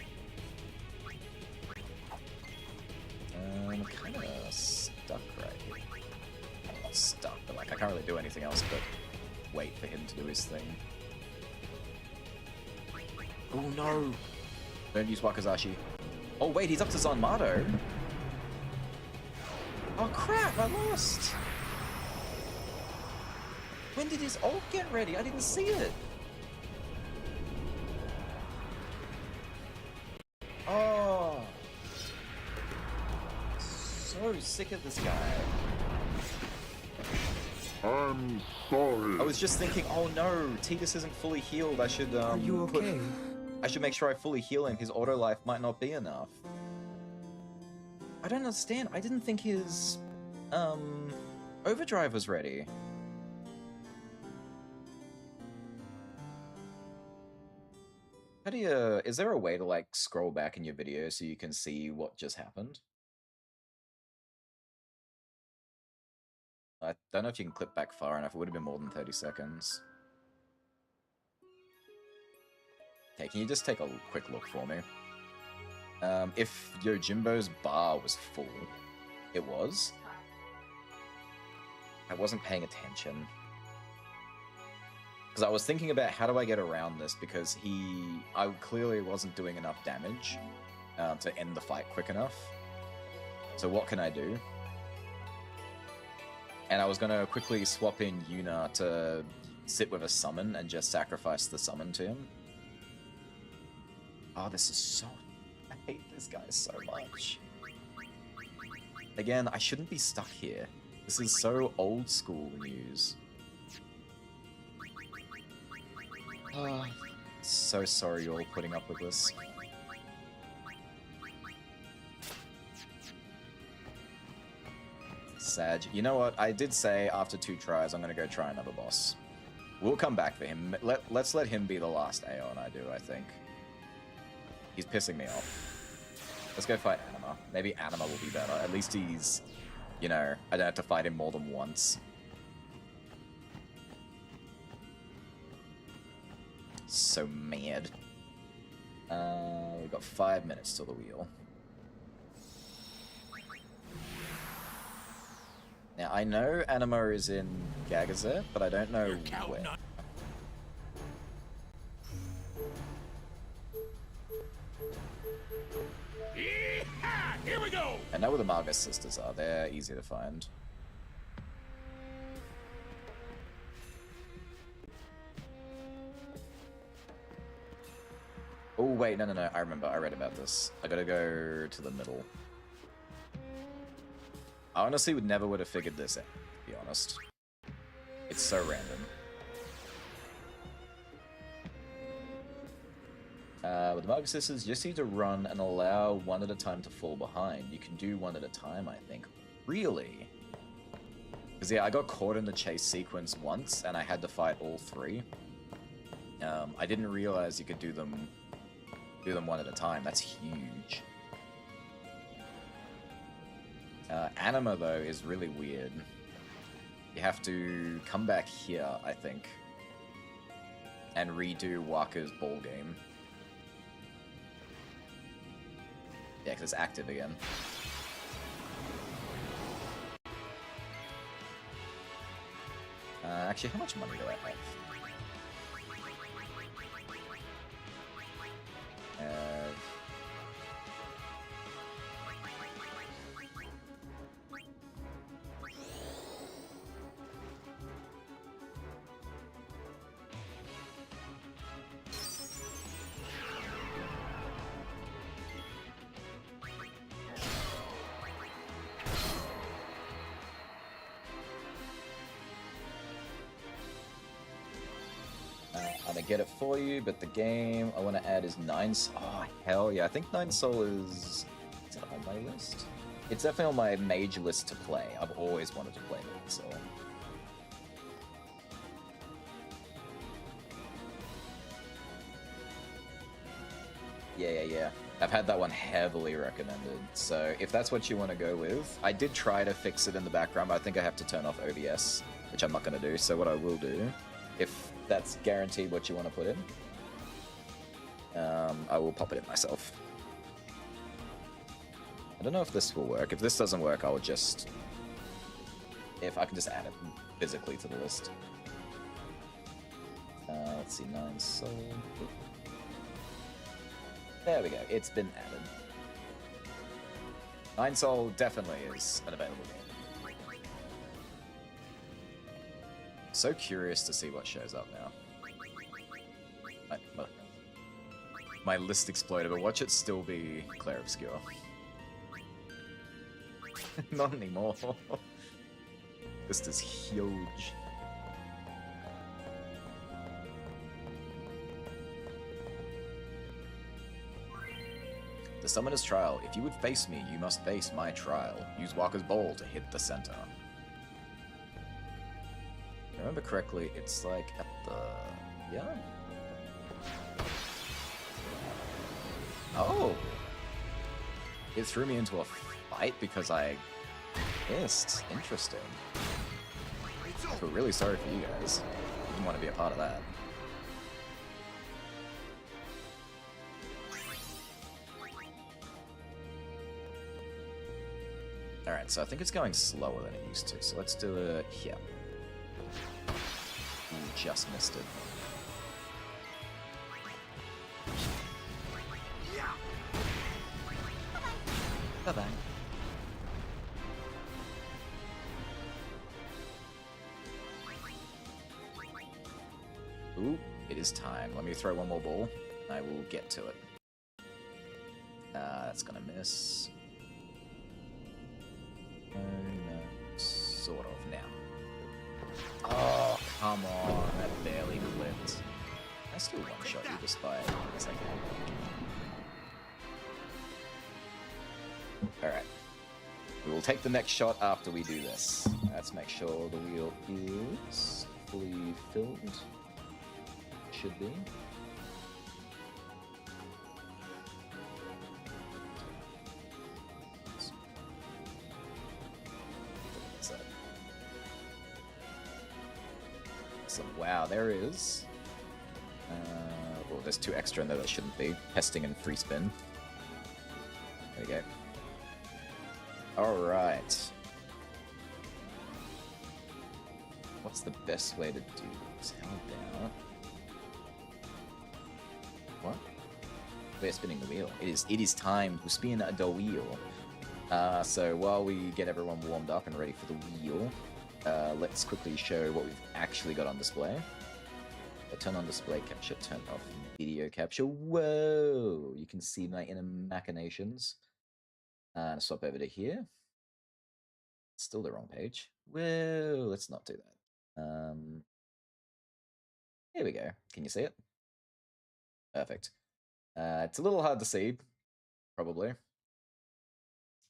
I'm kind of stuck right here. I'm not stuck, but like I can't really do anything else but wait for him to do his thing. Oh no! Don't use Wakazashi. Oh wait, he's up to Zanmato. Oh crap, I lost! When did his ult get ready? I didn't see it. Oh! So sick of this guy.
I'm sorry.
I was just thinking, oh no, Tidus isn't fully healed. I should
Are you okay?
I should make sure I fully heal him. His auto life might not be enough. I don't understand. I didn't think his overdrive was ready. How do you, is there a way to like scroll back in your video so you can see what just happened? I don't know if you can clip back far enough. It would have been more than 30 seconds. Okay, can you just take a quick look for me? If Yojimbo's bar was full, it was. I wasn't paying attention. Because I was thinking about how do I get around this, because I clearly wasn't doing enough damage to end the fight quick enough. So what can I do? And I was going to quickly swap in Yuna to sit with a summon and just sacrifice the summon to him. Oh, this is so... I hate this guy so much. Again, I shouldn't be stuck here. This is so old school news. So sorry you're all putting up with this. Sag. You know what? I did say after 2 tries I'm gonna go try another boss. We'll come back for him. Let's let him be the last Aeon I do, I think. He's pissing me off. Let's go fight Anima. Maybe Anima will be better. At least he's, you know, I don't have to fight him more than once. So mad. We've got 5 minutes till the wheel. Now, I know Anima is in Gagazet, but I don't know where.
Yeehaw! Here we go!
I know where the Margus sisters are. They're easy to find. Oh, wait, no. I remember. I read about this. I gotta go to the middle. I honestly never would have figured this out, to be honest. It's so random. With the Margus sisters, you just need to run and allow one at a time to fall behind. You can do one at a time, I think. Really? Because yeah, I got caught in the chase sequence once, and I had to fight all 3. I didn't realize you could do them one at a time. That's huge. Anima, though, is really weird. You have to come back here, I think, and redo Waka's ball game. Yeah, because it's active again. Actually, how much money do I have? want to get it for you, but the game I want to add is 9 Soul. Oh, hell yeah. I think 9 Soul is it on my list? It's definitely on my major list to play. I've always wanted to play 9 Soul. Yeah. I've had that one heavily recommended, so if that's what you want to go with, I did try to fix it in the background, but I think I have to turn off OBS, which I'm not going to do, so what I will do, if that's guaranteed what you want to put in, I will pop it in myself. I don't know if this will work. If this doesn't work, I will just... If I can just add it physically to the list. Let's see, 9 Soul... There we go, it's been added. 9 Soul definitely is an available game. So curious to see what shows up now. My list exploded, but watch it still be Clair Obscur. Not anymore. This is huge. The Summoner's Trial. If you would face me, you must face my trial. Use Walker's Bowl to hit the center. If I remember correctly, it's like at the... Yeah? Oh! It threw me into a fight because I missed. Interesting. I feel really sorry for you guys. I didn't want to be a part of that. Alright, so I think it's going slower than it used to, so let's do it here. Ooh, just missed it. Bye-bye. Ooh, it is time. Let me throw one more ball. I will get to it. That's gonna miss. No, sort of now. Oh, come on, that barely clipped. I still one-shot you despite a second. Alright. We will take the next shot after we do this. Let's make sure the wheel is fully filled. Should be. So, wow, there is. Well, there's 2 extra in there that shouldn't be. Testing and free spin. There we go. Alright. What's the best way to do this? How about... What? We're spinning the wheel. It is time to spin the wheel. So while we get everyone warmed up and ready for the wheel, let's quickly show what we've actually got on display. Turn on display capture, turn off video capture. Whoa! You can see my inner machinations. Swap over to here. Still the wrong page. Whoa! Let's not do that. Here we go. Can you see it? Perfect. It's a little hard to see, probably.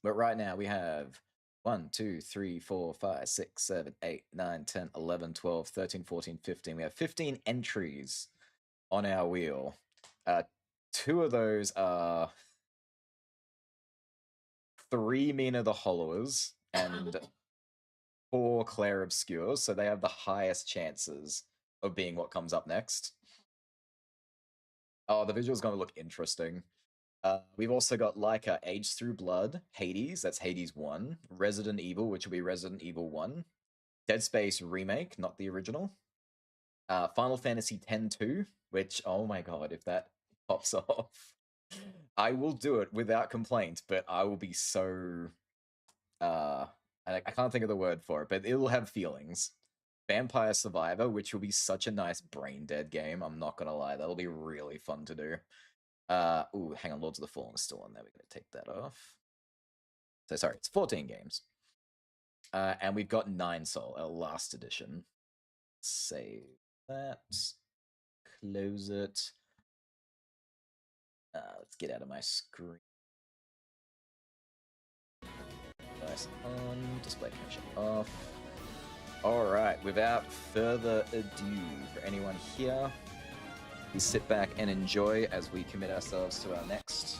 But right now we have 1, 2, 3, 4, 5, 6, 7, 8, 9, 10, 11, 12, 13, 14, 15. We have 15 entries on our wheel. 2 of those are 3 Mina the Hollowers and 4 Clair Obscures, so they have the highest chances of being what comes up next. Oh, the visual's going to look interesting. We've also got Laika Age Through Blood, Hades, that's Hades 1, Resident Evil, which will be Resident Evil 1, Dead Space Remake, not the original, Final Fantasy X-2, which, oh my god, if that pops off, I will do it without complaint, but I will be so... I can't think of the word for it, but it'll have feelings. Vampire Survivor, which will be such a nice brain-dead game, I'm not gonna lie, that'll be really fun to do. Ooh, hang on, Lords of the Fallen is still on there. We're going to take that off. So, sorry, it's 14 games. And we've got 9 Soul, our last edition. Save that. close it. Let's get out of my screen. Device on, display capture off. Alright, without further ado, for anyone here, please sit back and enjoy as we commit ourselves to our next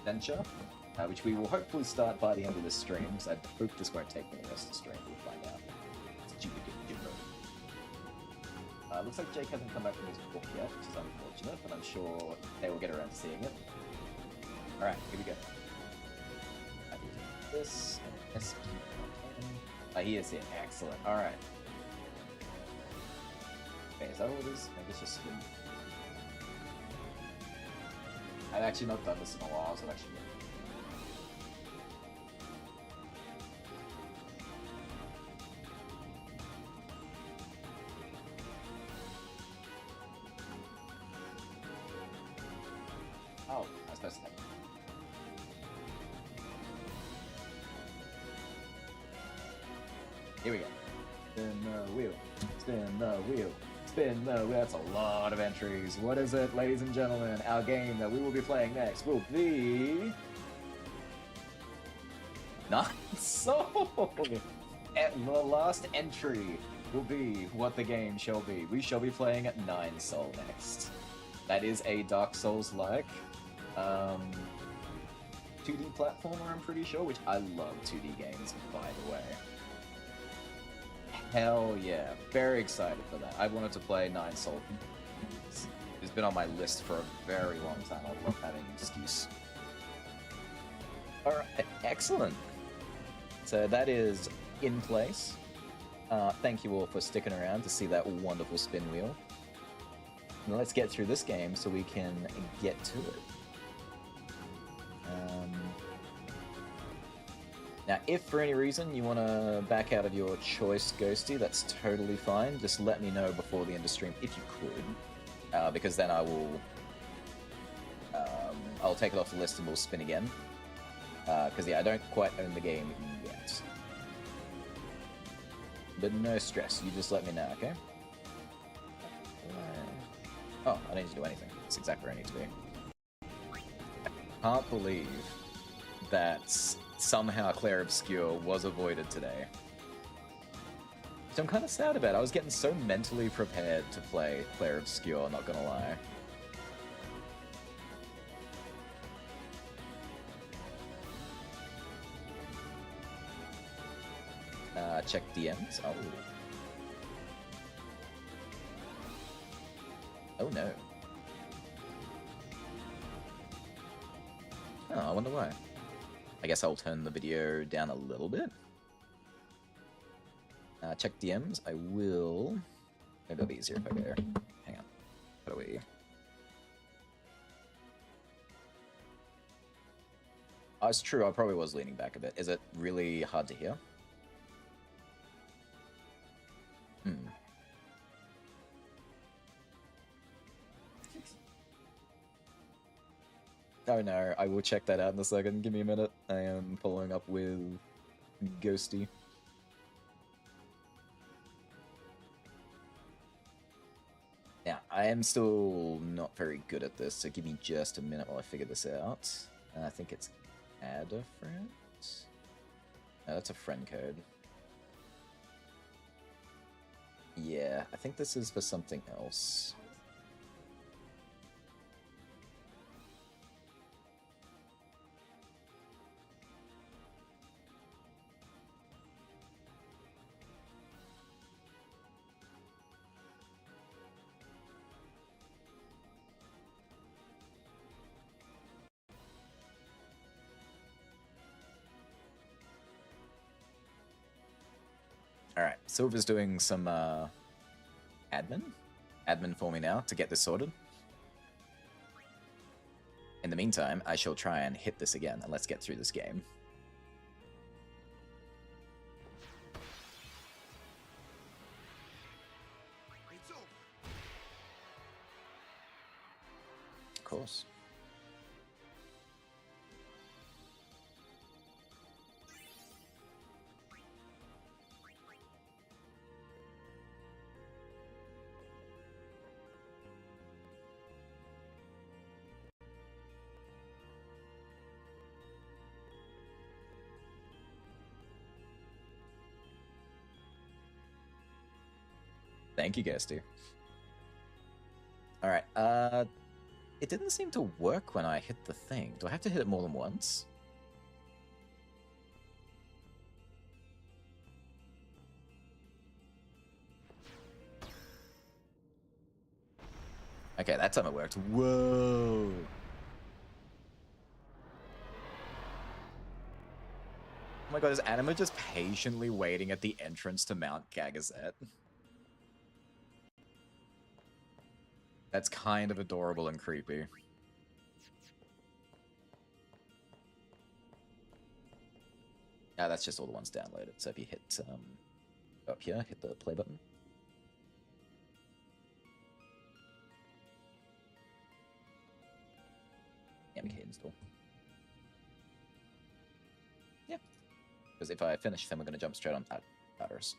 venture, which we will hopefully start by the end of this stream, because I hope this won't take me the rest of the stream, we'll find out. Stupid Jimbo. Looks like Jake hasn't come back from his book yet, which is unfortunate, but I'm sure they will get around to seeing it. Alright, here we go. I can do this, and SQ. He is here. Excellent. Alright. Okay, is that all it is? Maybe it's just spin. I've actually not done this in a while, so I've actually... Oh, I was supposed to have... Here we go. Spin the wheel. Spin the wheel. Spin the wheel. That's a lot of entries. What is it, ladies and gentlemen? Our game that we will be playing next will be... Nine Soul! And the last entry will be what the game shall be. We shall be playing Nine Soul next. That is a Dark Souls-like 2D platformer, I'm pretty sure, which I love 2D games, by the way. Hell yeah. Very excited for that. I wanted to play Nine Soul. It's been on my list for a very long time. I love having an excuse. Alright, excellent. So that is in place. Thank you all for sticking around to see that wonderful spin wheel. Now let's get through this game so we can get to it. Now, if for any reason you want to back out of your choice, Ghosty, that's totally fine. Just let me know before the end of stream if you could, because then I will, I'll take it off the list and we'll spin again. Because yeah, I don't quite own the game yet. But no stress, you just let me know, okay? Oh, I don't need to do anything. That's exactly where I need to be. I can't believe that somehow Clair Obscure was avoided today. Which I'm kind of sad about. I was getting so mentally prepared to play Clair Obscure, not gonna lie. Check DMs. Oh. Oh no. Oh, I wonder why. I guess I'll turn the video down a little bit. Check DMs. I will... Maybe it'll be easier if I go... Hang on. How do we... Oh, it's true. I probably was leaning back a bit. Is it really hard to hear? Oh no, I will check that out in a second. Give me a minute. I am following up with Ghosty. Yeah, I am still not very good at this, so give me just a minute while I figure this out. I think it's add a friend? No, that's a friend code. Yeah, I think this is for something else. Alright, Silver's doing some admin for me now to get this sorted. In the meantime, I shall try and hit this again, and let's get through this game. Of course. Thank you, Guesty. Alright, it didn't seem to work when I hit the thing. Do I have to hit it more than once? Okay, that time it worked. Whoa! Oh my god, is Anima just patiently waiting at the entrance to Mount Gagazet? That's kind of adorable and creepy. Ah, that's just all the ones downloaded. So if you hit up here, hit the play button. Yeah, we can hit install. Yeah. Because if I finish, then we're going to jump straight on Batters.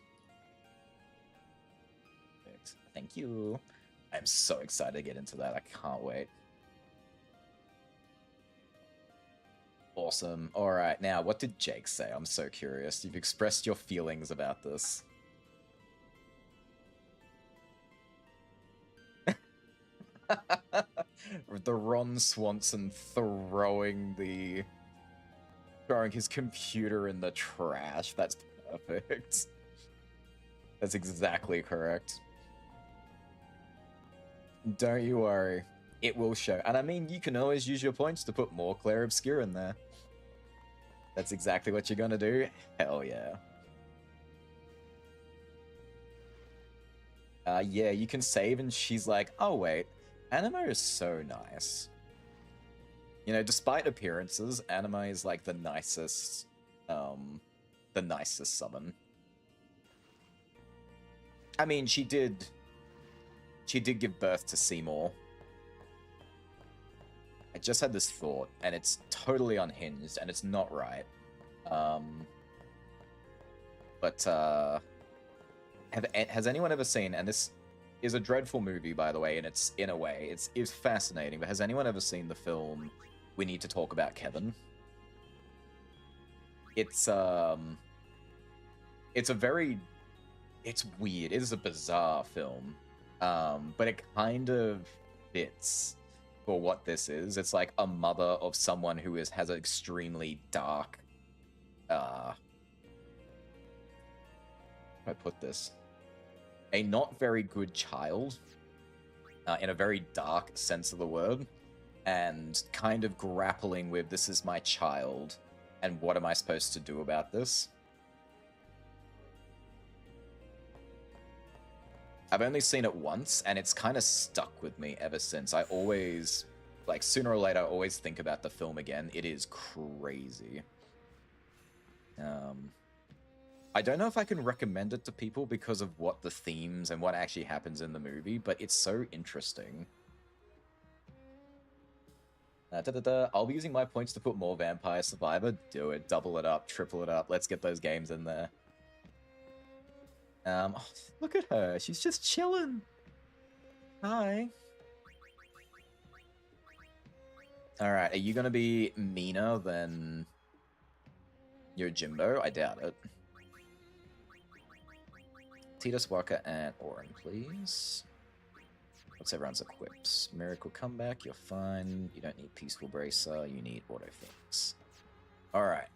Perfect. Thank you. I'm so excited to get into that. I can't wait. Awesome. All right. Now, what did Jake say? I'm so curious. You've expressed your feelings about this. The Ron Swanson throwing his computer in the trash. That's perfect. That's exactly correct. Don't you worry. It will show. And I mean, you can always use your points to put more Claire Obscure in there. That's exactly what you're gonna do. Hell yeah. Yeah, you can save and she's like, oh wait, Anima is so nice. You know, despite appearances, Anima is like the nicest summon. I mean, she did give birth to Seymour. I just had this thought, and it's totally unhinged, and it's not right. Has anyone ever seen, and this is a dreadful movie, by the way, and it's, in a way, it's fascinating, but has anyone ever seen the film We Need to Talk About Kevin? It's weird. It is a bizarre film. But it kind of fits for what this is. It's like a mother of someone who has an extremely dark, how do I put this? A not very good child, in a very dark sense of the word, and kind of grappling with, this is my child, and what am I supposed to do about this? I've only seen it once, and it's kind of stuck with me ever since. I always, like, sooner or later, I always think about the film again. It is crazy. I don't know if I can recommend it to people because of what the themes and what actually happens in the movie, but it's so interesting. I'll be using my points to put more Vampire Survivor. Do it. Double it up. Triple it up. Let's get those games in there. Oh, look at her. She's just chilling. Hi. Alright, are you gonna be meaner than your Jimbo? I doubt it. Titus, Waka, and Orin, please. What's everyone's equips? Miracle Comeback, you're fine. You don't need Peaceful Bracer, you need Auto Fix. Alright.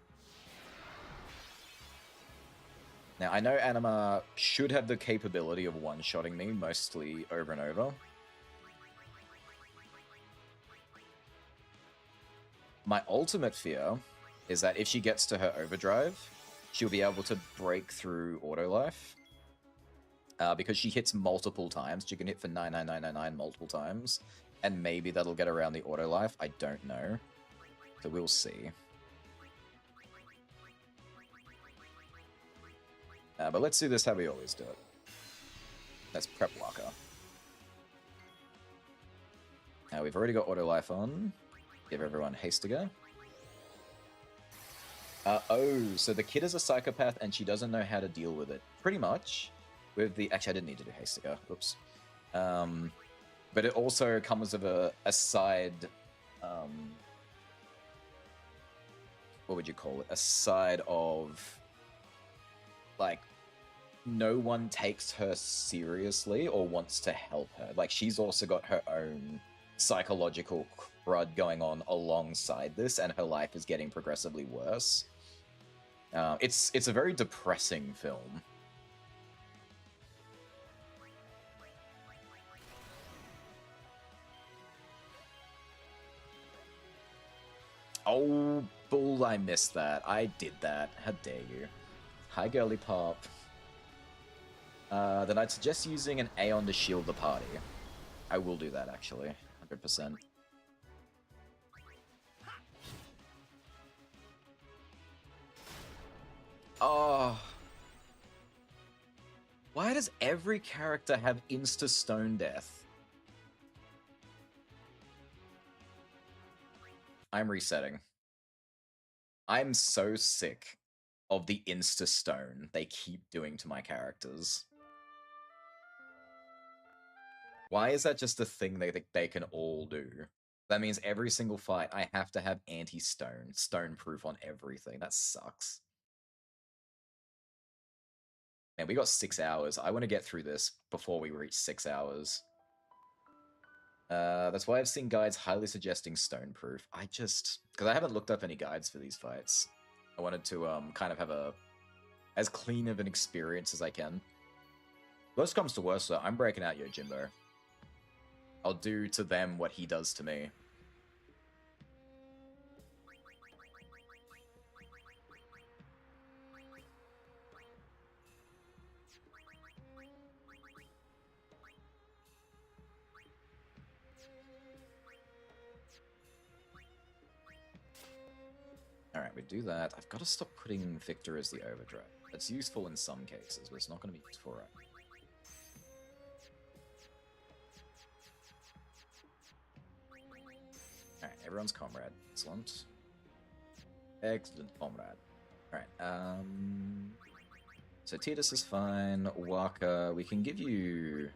Now, I know Anima should have the capability of one-shotting me, mostly over and over. My ultimate fear is that if she gets to her overdrive, she'll be able to break through auto life. Because she hits multiple times. She can hit for 99999 multiple times. And maybe that'll get around the auto life. I don't know. So we'll see. But let's do this how we always do it. Let's prep Waka. Now we've already got auto life on. Give everyone haste to go. Oh, so the kid is a psychopath and she doesn't know how to deal with it. Pretty much. With the... Actually, I didn't need to do haste to go. Oops. But it also comes with a side... what would you call it? A side of... Like... no one takes her seriously or wants to help her. Like, she's also got her own psychological crud going on alongside this, and her life is getting progressively worse. It's a very depressing film. Oh, bull, I missed that. I did that. How dare you. Hi, girly pop. Then I'd suggest using an Aeon to shield the party. I will do that, actually. 100%. Oh. Why does every character have insta-stone death? I'm resetting. I'm so sick of the insta-stone they keep doing to my characters. Why is that just a thing they can all do? That means every single fight I have to have anti-stone, stone-proof on everything. That sucks. Man, we got 6 hours. I want to get through this before we reach 6 hours. That's why I've seen guides highly suggesting stone-proof. Because I haven't looked up any guides for these fights. I wanted to kind of have as clean of an experience as I can. Worst comes to worst, though, I'm breaking out Yojimbo. I'll do to them what he does to me. Alright, we do that. I've got to stop putting Victor as the overdrive. It's useful in some cases, but it's not going to be useful right now. Alright, everyone's comrade. Excellent. Excellent comrade. Alright, so Tidus is fine. Waka, we can give you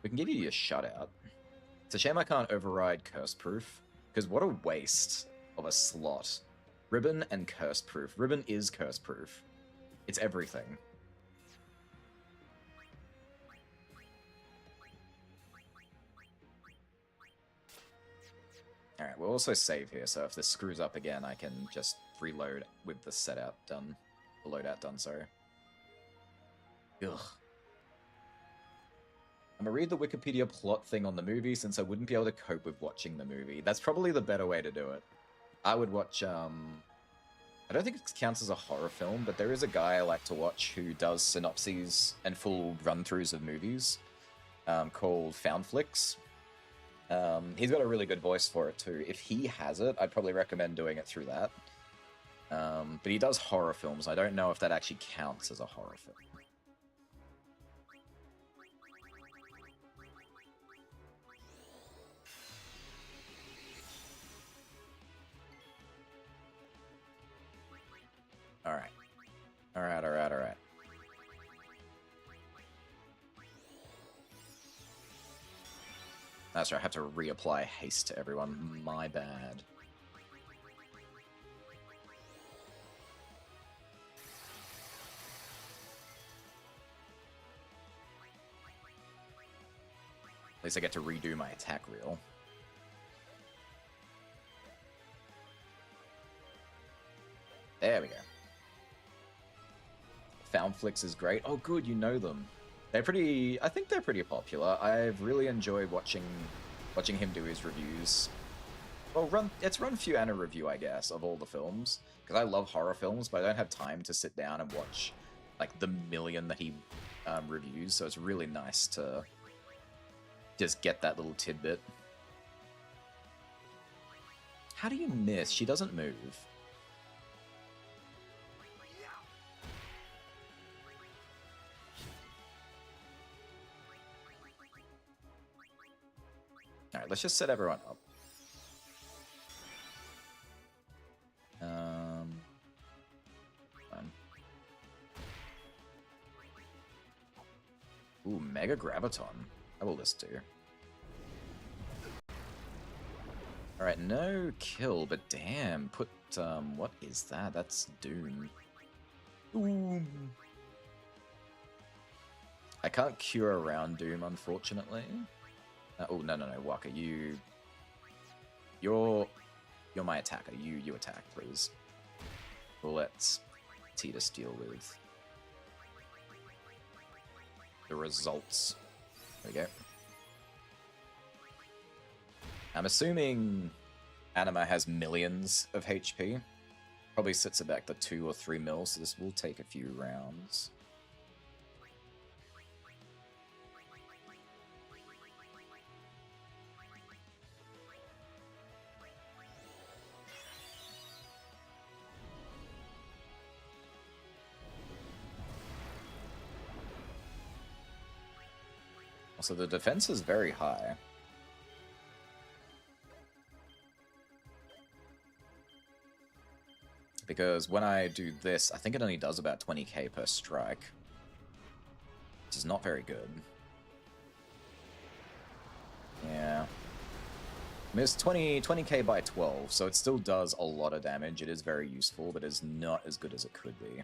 your shutout. It's a shame I can't override Curse Proof, because what a waste of a slot. Ribbon and Curse Proof. Ribbon is Curse Proof. It's everything. Alright, we'll also save here, so if this screws up again, I can just reload with the setout done. The loadout done, sorry. Ugh. I'm gonna read the Wikipedia plot thing on the movie since I wouldn't be able to cope with watching the movie. That's probably the better way to do it. I would watch, I don't think it counts as a horror film, but there is a guy I like to watch who does synopses and full run-throughs of movies, called Foundflix. He's got a really good voice for it too. If he has it, I'd probably recommend doing it through that. But he does horror films. I don't know if that actually counts as a horror film. Alright. Alright. That's right, I have to reapply haste to everyone. My bad. At least I get to redo my attack reel. There we go. Foundflix is great. Oh, good, you know them. They're pretty... I think they're pretty popular. I've really enjoyed watching him do his reviews. Well, it's run few and a review, I guess, of all the films. Because I love horror films, but I don't have time to sit down and watch, like, the million that he reviews. So it's really nice to just get that little tidbit. How do you miss? She doesn't move. Alright, let's just set everyone up. Fine. Ooh, Mega Graviton. How will this do? Alright, no kill, but damn, put, what is that? That's Doom. Doom. I can't cure around Doom, unfortunately. Oh, no, Waka, you're my attacker. You attack, please. We'll let Tidus deal with the results. There we go. I'm assuming Anima has millions of HP. Probably sits at back the 2 or 3 mil, so this will take a few rounds. Also, the defense is very high. Because when I do this, I think it only does about 20k per strike. Which is not very good. Yeah. I mean, it's 20k by 12, so it still does a lot of damage. It is very useful, but it's not as good as it could be.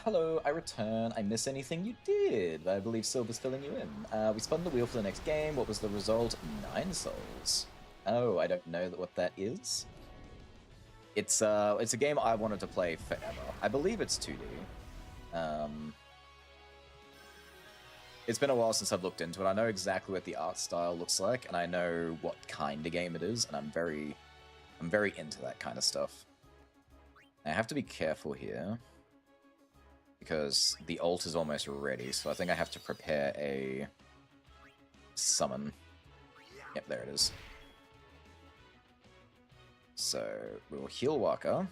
Hello, I return. I miss anything you did. I believe Silver's filling you in. We spun the wheel for the next game. What was the result? 9 souls. Oh, I don't know what that is. It's a game I wanted to play forever. I believe it's 2D. It's been a while since I've looked into it. I know exactly what the art style looks like, and I know what kind of game it is, and I'm very into that kind of stuff. I have to be careful here, because the ult is almost ready, so I think I have to prepare a summon. Yep, there it is. So we'll heal Waka,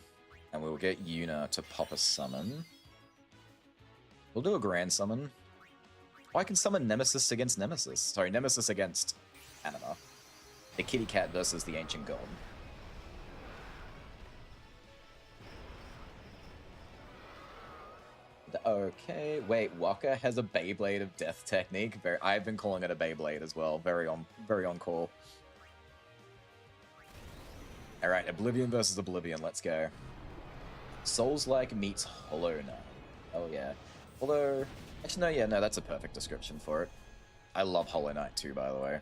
and we'll get Yuna to pop a summon. We'll do a grand summon. Oh, I can summon Nemesis against Nemesis. Sorry, Nemesis against Anima. The kitty cat versus the ancient god. Okay, wait, Waka has a Beyblade of Death technique. I've been calling it a Beyblade as well. Very on call. Alright, Oblivion versus Oblivion, let's go. Souls-like meets Hollow Knight. Oh yeah. Although, actually no, that's a perfect description for it. I love Hollow Knight too, by the way.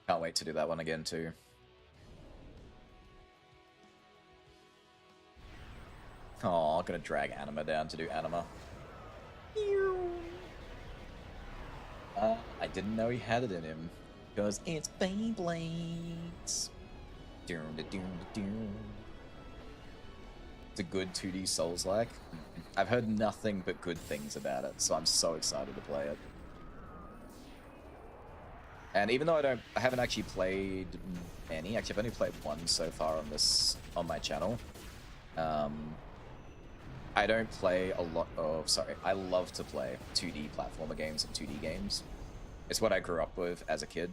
Can't wait to do that one again too. Oh, I'm gonna drag Anima down to do Anima. I didn't know he had it in him. Because it's Beyblades. It's a good 2D Souls-like. I've heard nothing but good things about it, so I'm so excited to play it. And even though I haven't actually played any, actually I've only played one so far on my channel. I don't play a lot of, I love to play 2D platformer games and 2D games. It's what I grew up with as a kid,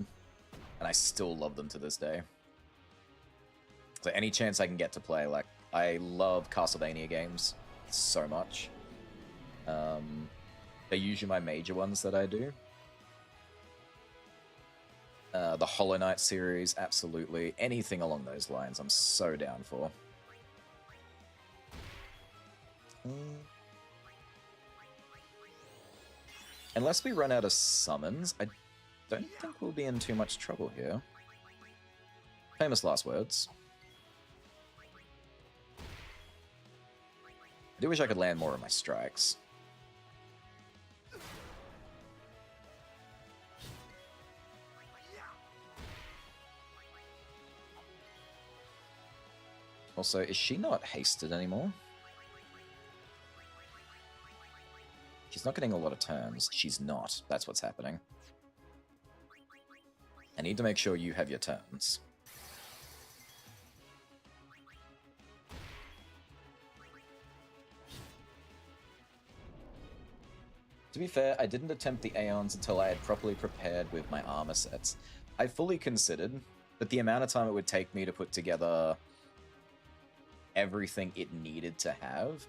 and I still love them to this day. So any chance I can get to play, like, I love Castlevania games so much. They're usually my major ones that I do. The Hollow Knight series, absolutely. Anything along those lines, I'm so down for. Unless we run out of summons, I don't think we'll be in too much trouble here. Famous last words. I do wish I could land more of my strikes. Also, is she not hasted anymore? She's not getting a lot of turns. She's not. That's what's happening. I need to make sure you have your turns. To be fair, I didn't attempt the Aeons until I had properly prepared with my armor sets. I fully considered that the amount of time it would take me to put together everything it needed to have,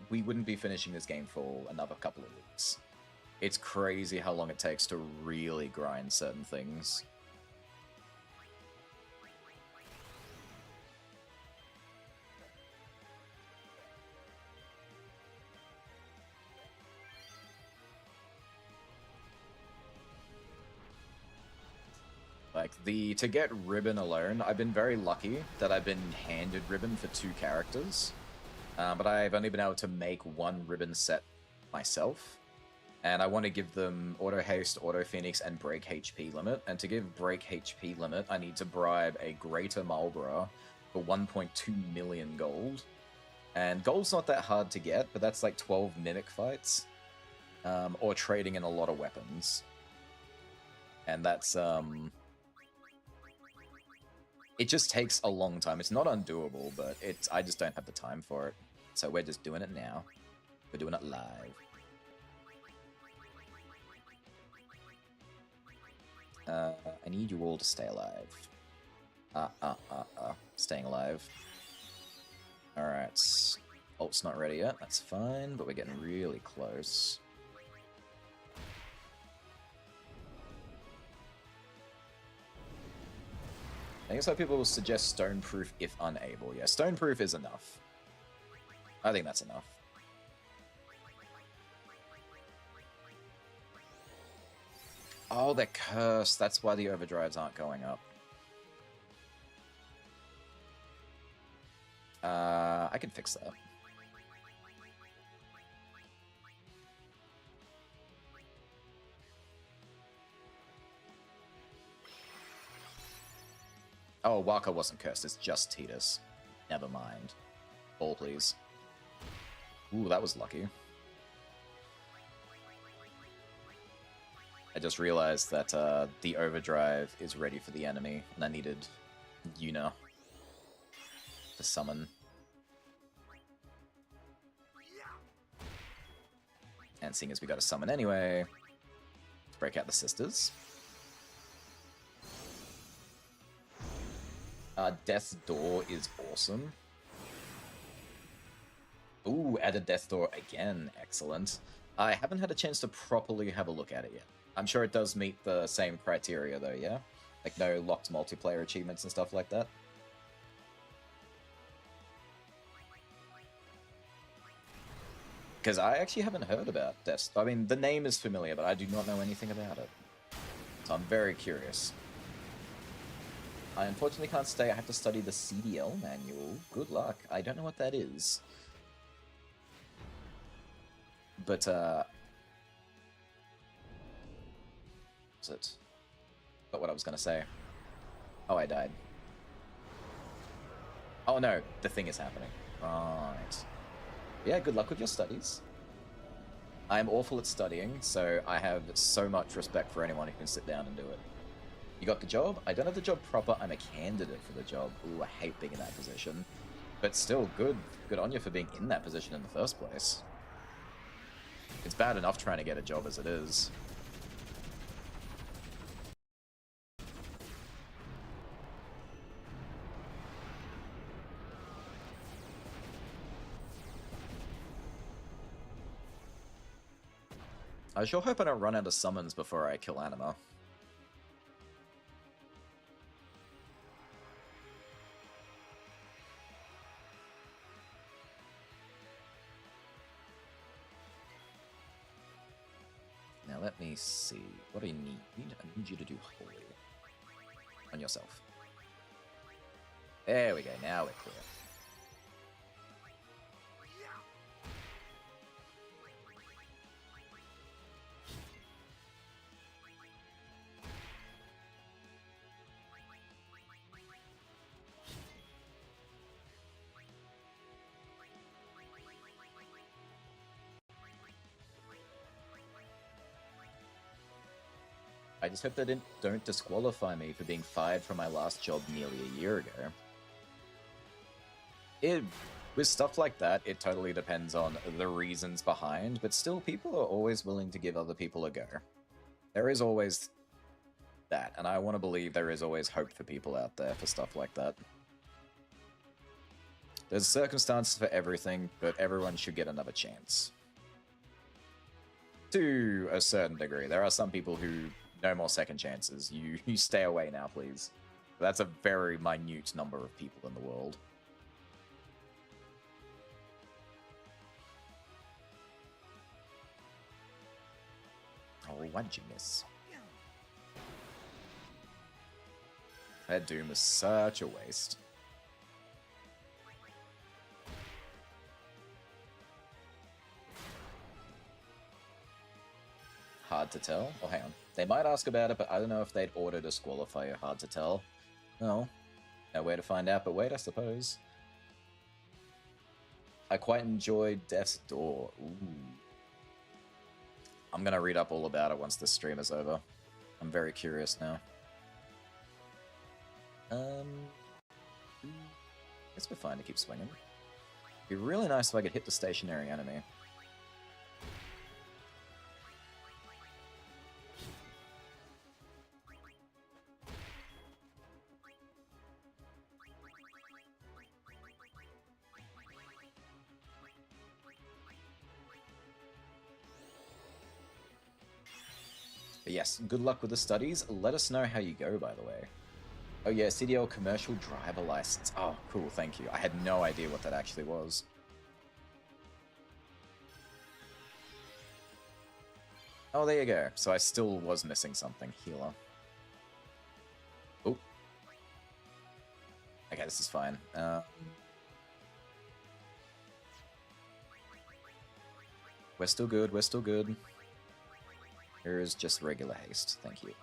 we wouldn't be finishing this game for another couple of weeks. It's crazy how long it takes to really grind certain things. Like, to get Ribbon alone, I've been very lucky that I've been handed Ribbon for 2 characters. But I've only been able to make 1 Ribbon set myself. And I want to give them Auto Haste, Auto Phoenix, and Break HP Limit. And to give Break HP Limit, I need to bribe a Greater Marlborough for 1.2 million gold. And gold's not that hard to get, but that's like 12 Mimic fights. Or trading in a lot of weapons. And that's, it just takes a long time. It's not undoable, but I just don't have the time for it. So we're just doing it now. We're doing it live. I need you all to stay alive. Staying alive. Alright. Ult's not ready yet, that's fine, but we're getting really close. I think some people will suggest Stoneproof if unable. Yeah, Stoneproof is enough. I think that's enough. Oh, they're cursed. That's why the overdrives aren't going up. I can fix that. Oh, Waka wasn't cursed. It's just Tidus. Never mind. Ball, please. Ooh, that was lucky. I just realized that the overdrive is ready for the enemy, and I needed Yuna to summon. And seeing as we got a summon anyway, let's break out the sisters. Death's Door is awesome. Ooh, add a Death Door again. Excellent. I haven't had a chance to properly have a look at it yet. I'm sure it does meet the same criteria though, yeah? Like no locked multiplayer achievements and stuff like that. Because I actually haven't heard about Death. I mean, the name is familiar, but I do not know anything about it. So I'm very curious. I unfortunately can't stay. I have to study the CDL manual. Good luck. I don't know what that is. But, what's it? But what I was gonna say. Oh, I died. Oh no, the thing is happening. Right. Yeah, good luck with your studies. I am awful at studying, so I have so much respect for anyone who can sit down and do it. You got the job? I don't have the job proper. I'm a candidate for the job. Ooh, I hate being in that position. But still, good on you for being in that position in the first place. It's bad enough trying to get a job as it is. I sure hope I don't run out of summons before I kill Anima. Now let me see. What do you need? I need you to do Holy. On yourself. There we go, now we're clear. I just hope they don't disqualify me for being fired from my last job nearly a year ago. It With stuff like that, it totally depends on the reasons behind, but still, people are always willing to give other people a go. There is always that, and I want to believe there is always hope for people out there for stuff like that. There's circumstances for everything, but everyone should get another chance. To a certain degree. There are some people who no more second chances. You stay away now, please. That's a very minute number of people in the world. Oh, why'd you miss? That Doom is such a waste. Hard to tell? Oh, hang on. They might ask about it, but I don't know if they'd order Disqualifier. Hard to tell. No. No way to find out, but wait, I suppose. I quite enjoyed Death's Door. Ooh. I'm gonna read up all about it once this stream is over. I'm very curious now. Guess we're fine to keep swinging. It'd be really nice if I could hit the stationary enemy. But yes, good luck with the studies. Let us know how you go, by the way. Oh yeah, CDL commercial driver license. Oh, cool, thank you. I had no idea what that actually was. Oh, there you go. So I still was missing something. Healer. Oh. Okay, this is fine. We're still good, we're still good. Here is just regular haste, thank you.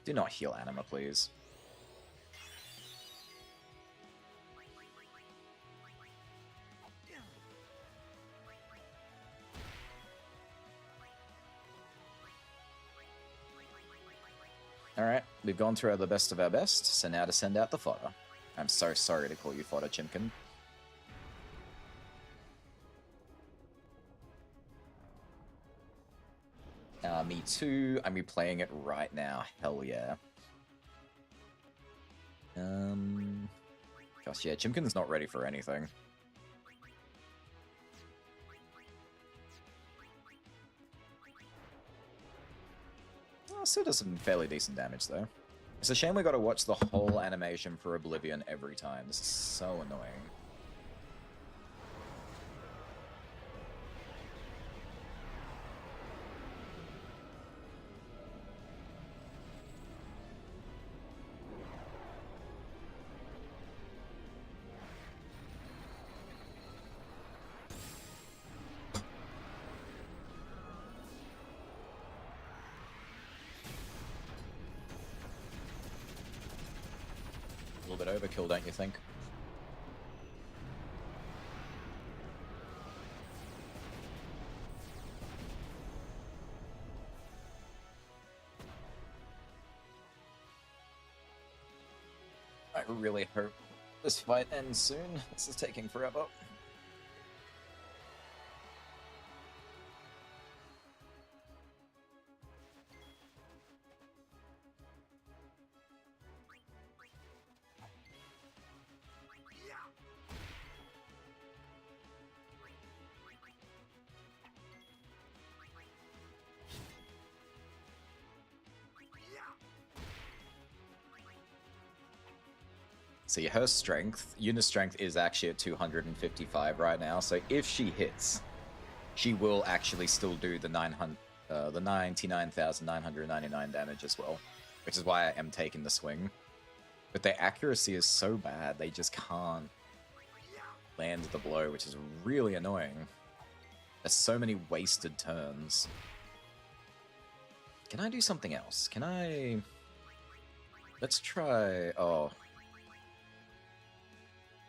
Do not heal Anima, please. Alright, we've gone through the best of our best, so now to send out the fodder. I'm so sorry to call you fodder, Chimkin. Me too. I'm replaying it right now. Hell yeah. Gosh, yeah, Chimkin's not ready for anything. Oh, still does some fairly decent damage, though. It's a shame we gotta watch the whole animation for Oblivion every time. This is so annoying. A little bit overkill, don't you think? I really hope this fight ends soon. This is taking forever. See, her strength, Yuna's strength is actually at 255 right now, so if she hits, she will actually still do the 99,999 damage as well, which is why I am taking the swing. But their accuracy is so bad, they just can't land the blow, which is really annoying. There's so many wasted turns. Can I do something else? Can I... Let's try... Oh...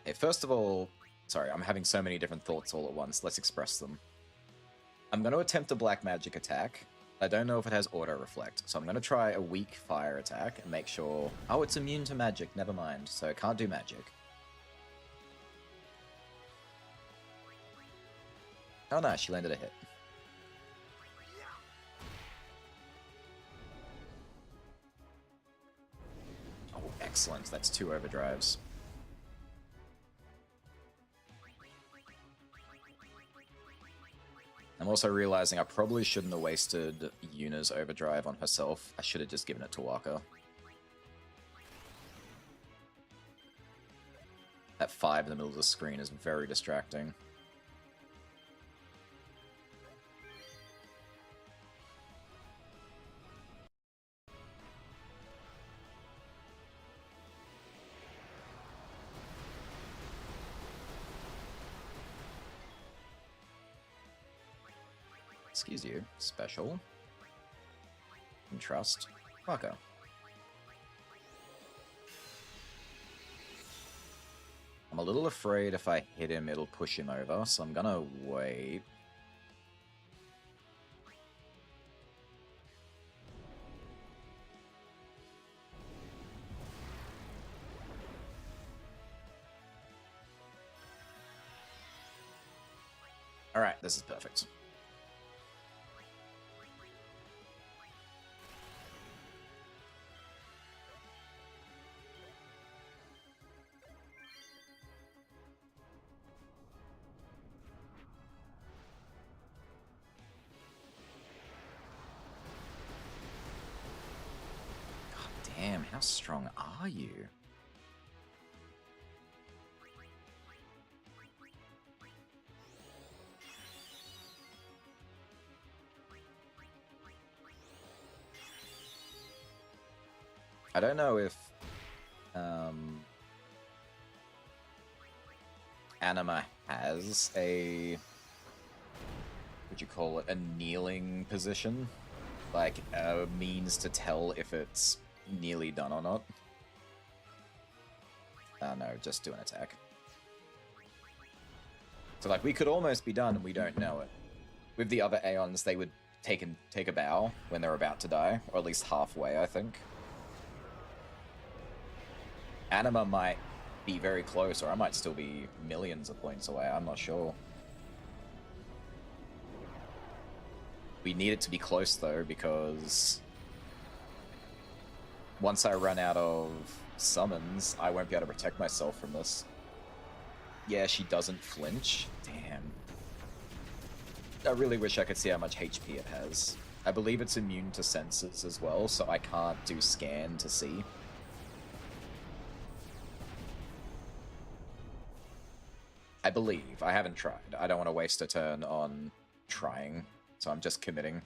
Okay, first of all, sorry, I'm having so many different thoughts all at once. Let's express them. I'm going to attempt a black magic attack, I don't know if it has auto reflect, so I'm gonna try a weak fire attack and make sure. Oh, it's immune to magic. Never mind. So it can't do magic. Oh no, she landed a hit. Oh, excellent. That's 2 overdrives. I'm also realizing I probably shouldn't have wasted Yuna's overdrive on herself. I should have just given it to Waka. That 5 in the middle of the screen is very distracting. Excuse you. Special. And trust. Waka. I'm a little afraid if I hit him, it'll push him over, so I'm gonna wait. Alright, this is perfect. Damn, how strong are you? I don't know if Anima has a, what'd you call it, a kneeling position? Like a means to tell if it's nearly done or not. No, just do an attack. So like we could almost be done and we don't know it. With the other Aeons, they would take a bow when they're about to die, or at least halfway, I think. Anima might be very close, or I might still be millions of points away, I'm not sure. We need it to be close though, because once I run out of summons, I won't be able to protect myself from this. Yeah, she doesn't flinch. Damn. I really wish I could see how much HP it has. I believe it's immune to senses as well, so I can't do scan to see. I believe. I haven't tried. I don't want to waste a turn on trying, so I'm just committing.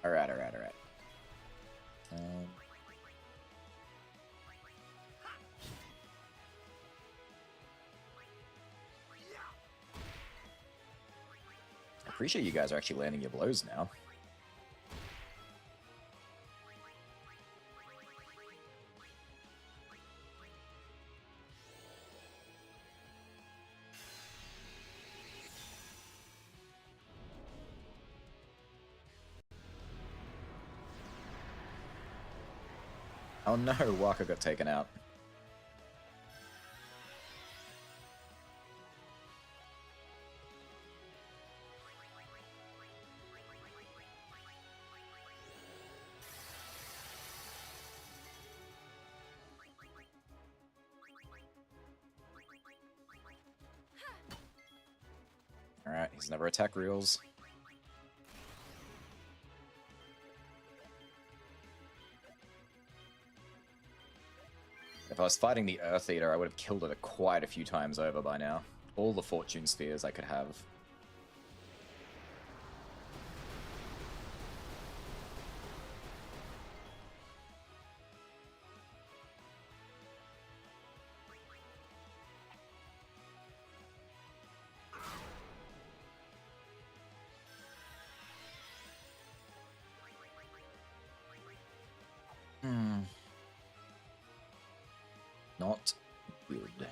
Alright. I appreciate you guys are actually landing your blows now. Oh no, Waka got taken out. Alright, he's never attack reels. If I was fighting the Earth Eater, I would have killed it quite a few times over by now. All the Fortune Spheres I could have. Not good.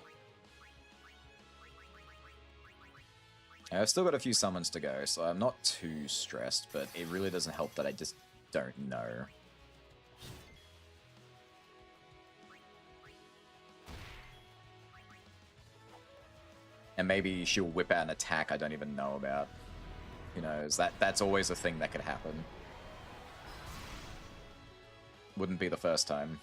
I've still got a few summons to go, so I'm not too stressed, but it really doesn't help that I just don't know. And maybe she'll whip out an attack I don't even know about. Who knows? That's always a thing that could happen. Wouldn't be the first time.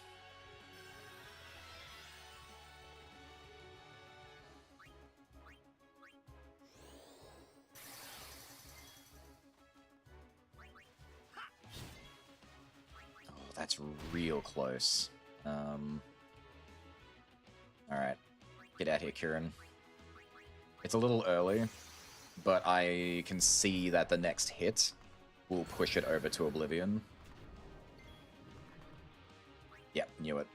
Oh, that's real close. Alright. Get out here, Kieran. It's a little early, but I can see that the next hit will push it over to Oblivion. Yep, knew it.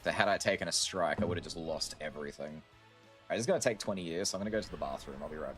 So had I taken a strike, I would have just lost everything. Alright, this is going to take 20 years, so I'm going to go to the bathroom. I'll be right back.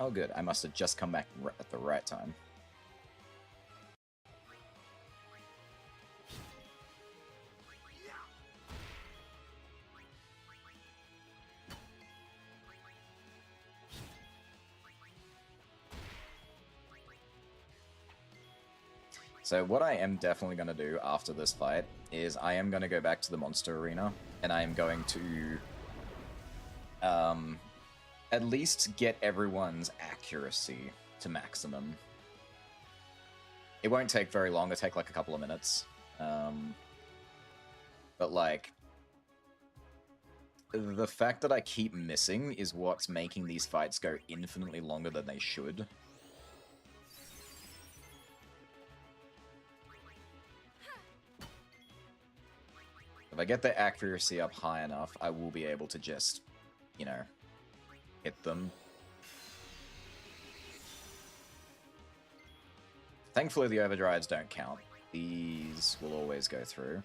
Oh good, I must have just come back at the right time. So what I am definitely going to do after this fight is I am going to go back to the monster arena, and I am going to at least get everyone's accuracy to maximum. It won't take very long, it'll take like a couple of minutes. But like, the fact that I keep missing is what's making these fights go infinitely longer than they should. If I get the accuracy up high enough, I will be able to just, you know, hit them. Thankfully, the overdrives don't count. These will always go through.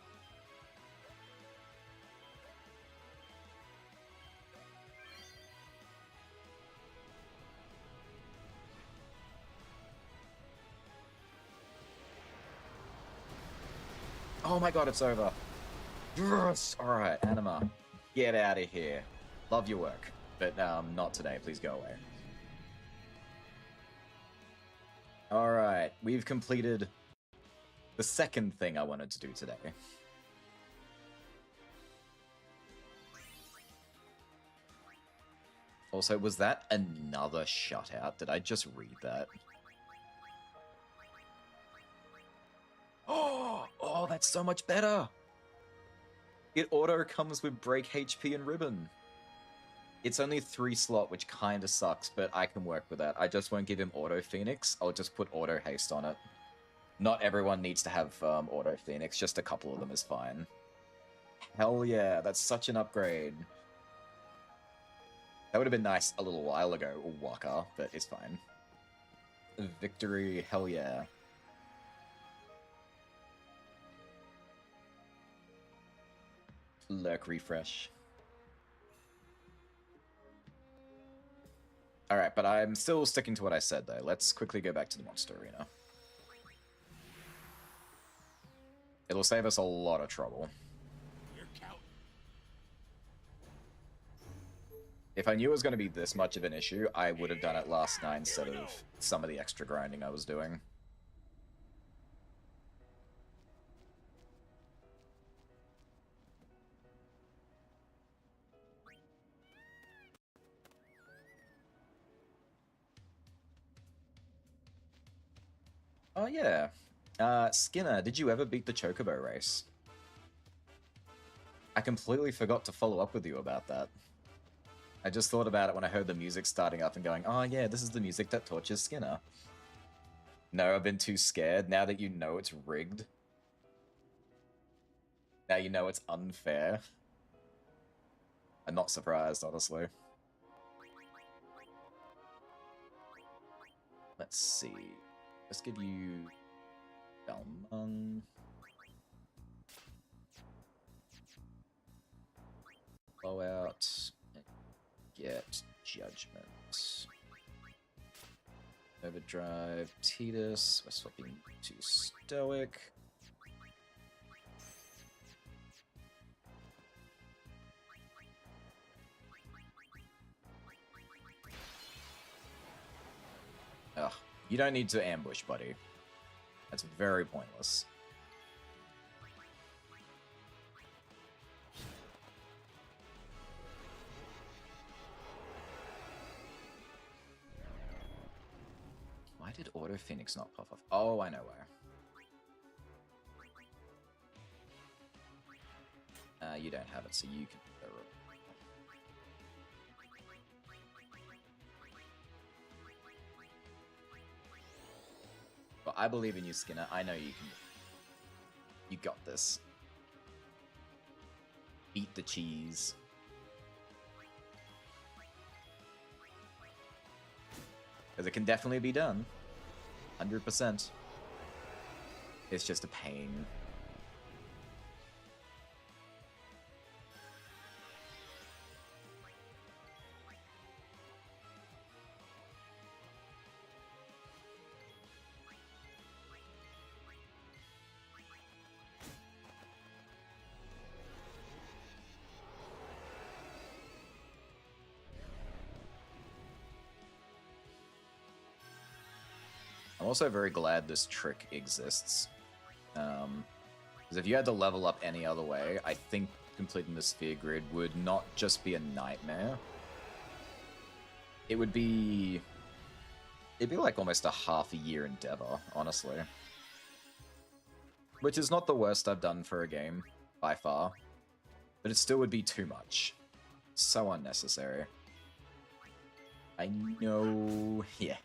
Oh my god, it's over. Yes! Alright, Anima, get out of here. Love your work, but not today. Please go away. Alright, we've completed the second thing I wanted to do today. Also, was that another shutout? Did I just read that? Oh, that's so much better! It auto comes with break HP and ribbon. It's only 3 slot, which kinda sucks, but I can work with that. I just won't give him auto Phoenix. I'll just put auto haste on it. Not everyone needs to have auto Phoenix, just a couple of them is fine. Hell yeah, that's such an upgrade. That would have been nice a little while ago, Waka, but it's fine. Victory, hell yeah. Lurk refresh. Alright, but I'm still sticking to what I said though. Let's quickly go back to the monster arena. It'll save us a lot of trouble.
You're counting.
If I knew it was going to be this much of an issue, I would have done it last night instead of some of the extra grinding I was doing. Oh yeah. Skinner, did you ever beat the Chocobo race? I completely forgot to follow up with you about that. I just thought about it when I heard the music starting up and going, oh yeah, this is the music that tortures Skinner. No, I've been too scared. Now that you know it's rigged. Now you know it's unfair. I'm not surprised, honestly. Let's see. Let's give you Belmung. Blowout. And get Judgment. Overdrive. Tidus. We're swapping to Stoic. Ugh. You don't need to ambush, buddy. That's very pointless. Why did Auto Phoenix not pop off? Oh, I know where. You don't have it, so you can go. But I believe in you, Skinner. I know you can. You got this. Beat the cheese. Because it can definitely be done. 100%. It's just a pain. I'm also very glad this trick exists. Because if you had to level up any other way, I think completing the sphere grid would not just be a nightmare. It would be... It'd be like almost a half-a-year endeavor, honestly. Which is not the worst I've done for a game, by far. But it still would be too much. So unnecessary. I know... Yeah.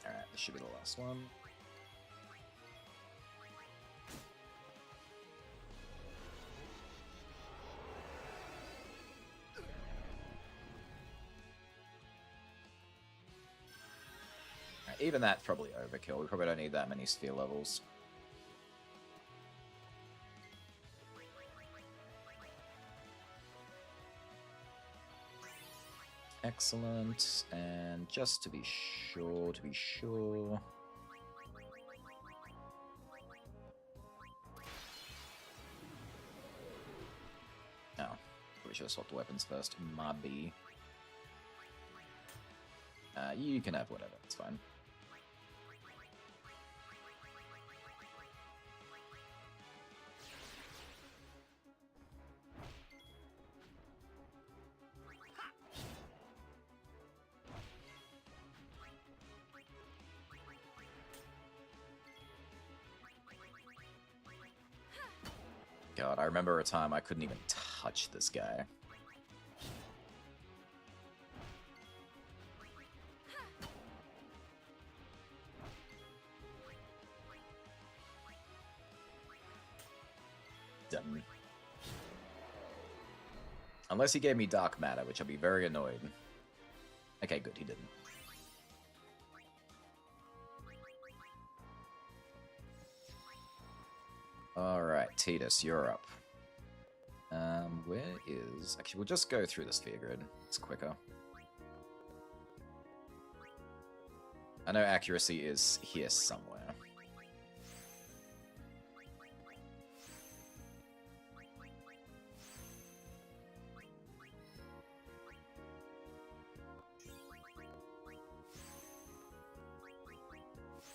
Alright, this should be the last one. Alright, even that's probably overkill. We probably don't need that many sphere levels. Excellent, and just to be sure, Oh, probably should have swapped weapons first. Maybe. You can have whatever, it's fine. God, I remember a time I couldn't even touch this guy. Done. Unless he gave me Dark Matter, which I'll be very annoyed. Okay, good, he didn't. Alright, Tidus, you're up. Where is... Actually, we'll just go through the sphere grid. It's quicker. I know accuracy is here somewhere.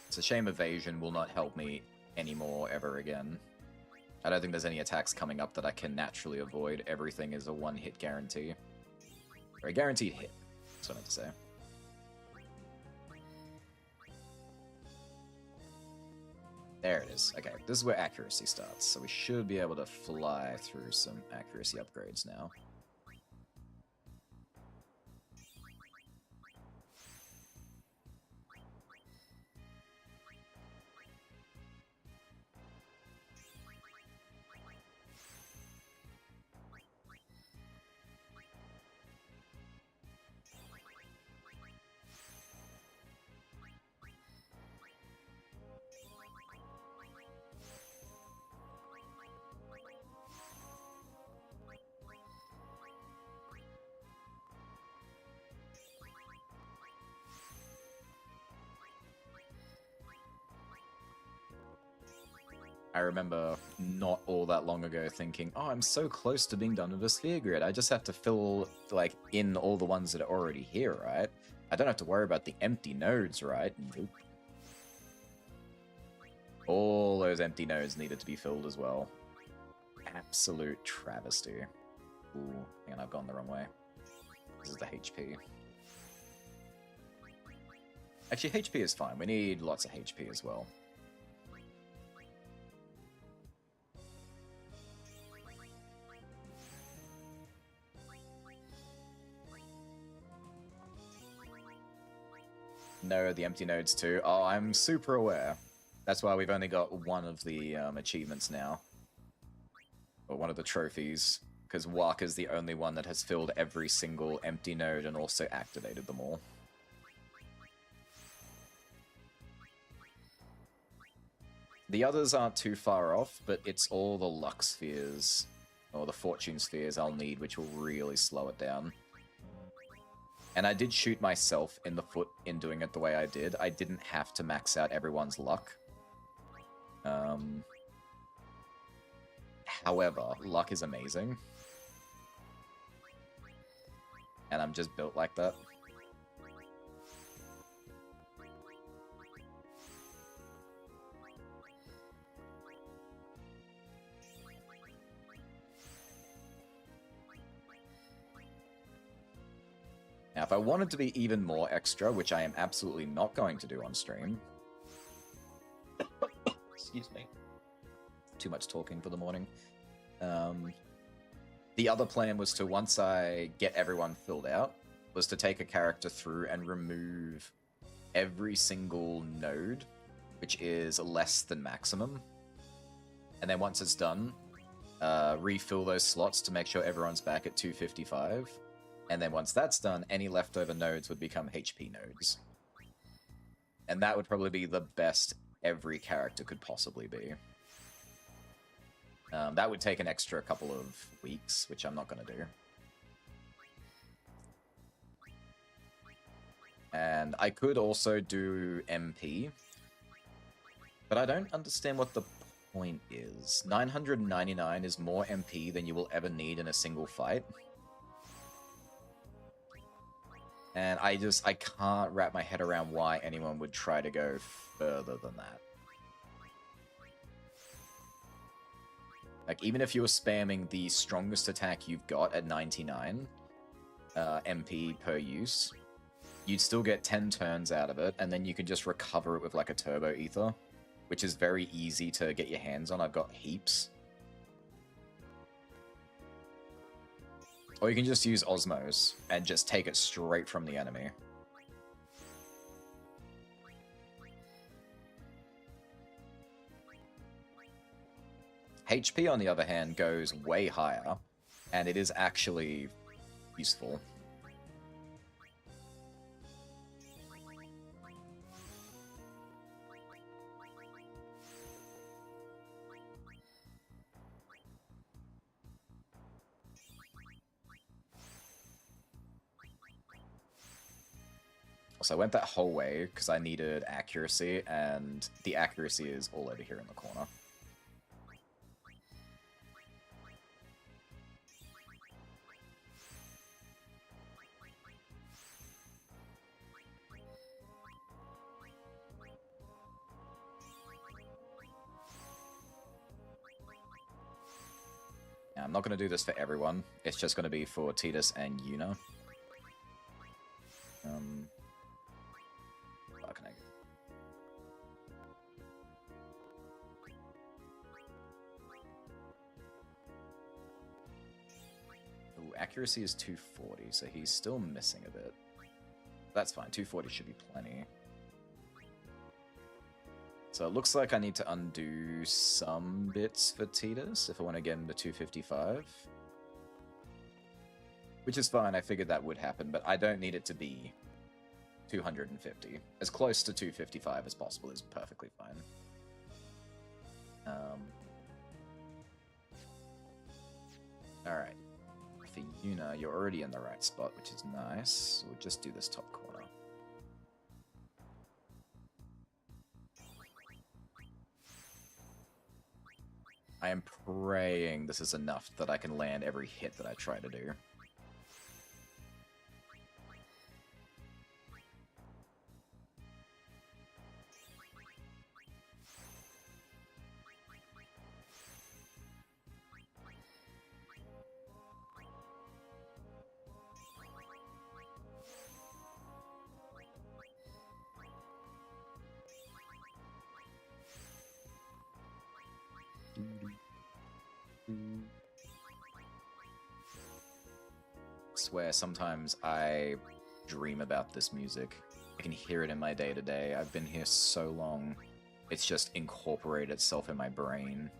It's a shame evasion will not help me anymore ever again. I don't think there's any attacks coming up that I can naturally avoid. Everything is a one-hit guarantee. Or a guaranteed hit, that's what I meant to say. There it is. Okay, this is where accuracy starts, so we should be able to fly through some accuracy upgrades now. I remember not all that long ago thinking, oh, I'm so close to being done with a sphere grid. I just have to fill, like, in all the ones that are already here, right? I don't have to worry about the empty nodes, right? Nope. All those empty nodes needed to be filled as well. Absolute travesty. Ooh, hang on, I've gone the wrong way. This is the HP. Actually, HP is fine. We need lots of HP as well. No, the empty nodes too. Oh, I'm super aware. That's why we've only got one of the achievements now. Or one of the trophies. Because Waka's the only one that has filled every single empty node and also activated them all. The others aren't too far off, but it's all the luck spheres, or the fortune spheres I'll need, which will really slow it down. And I did shoot myself in the foot in doing it the way I did. I didn't have to max out everyone's luck. However, luck is amazing. And I'm just built like that. Now, if I wanted to be even more extra, which I am absolutely not going to do on stream... Excuse me. Too much talking for the morning. The other plan was to, once I get everyone filled out, was to take a character through and remove every single node, which is less than maximum. And then once it's done, refill those slots to make sure everyone's back at 255. And then once that's done, any leftover nodes would become HP nodes. And that would probably be the best every character could possibly be. That would take an extra couple of weeks, which I'm not going to do. And I could also do MP, but I don't understand what the point is. 999 is more MP than you will ever need in a single fight. And I can't wrap my head around why anyone would try to go further than that. Like, even if you were spamming the strongest attack you've got at 99 MP per use, you'd still get 10 turns out of it, and then you could just recover it with, like, a Turbo Ether, which is very easy to get your hands on. I've got heaps. Or you can just use Osmos and just take it straight from the enemy. HP, on the other hand, goes way higher, And it is actually useful. So I went that whole way because I needed accuracy, and the accuracy is all over here in the corner. Now, I'm not going to do this for everyone. It's just going to be for Tidus and Yuna. Where can I go? Ooh, accuracy is 240, so he's still missing a bit. That's fine, 240 should be plenty. So it looks like I need to undo some bits for Tidus if I want to get him to 255. Which is fine, I figured that would happen, but I don't need it to be 250. As close to 255 as possible is perfectly fine. Alright. For Yuna, you're already in the right spot, which is nice. We'll just do this top corner. I am praying this is enough that I can land every hit that I try to do. I swear sometimes I dream about this music. I can hear it in my day-to-day. I've been here so long. It's just incorporated itself in my brain.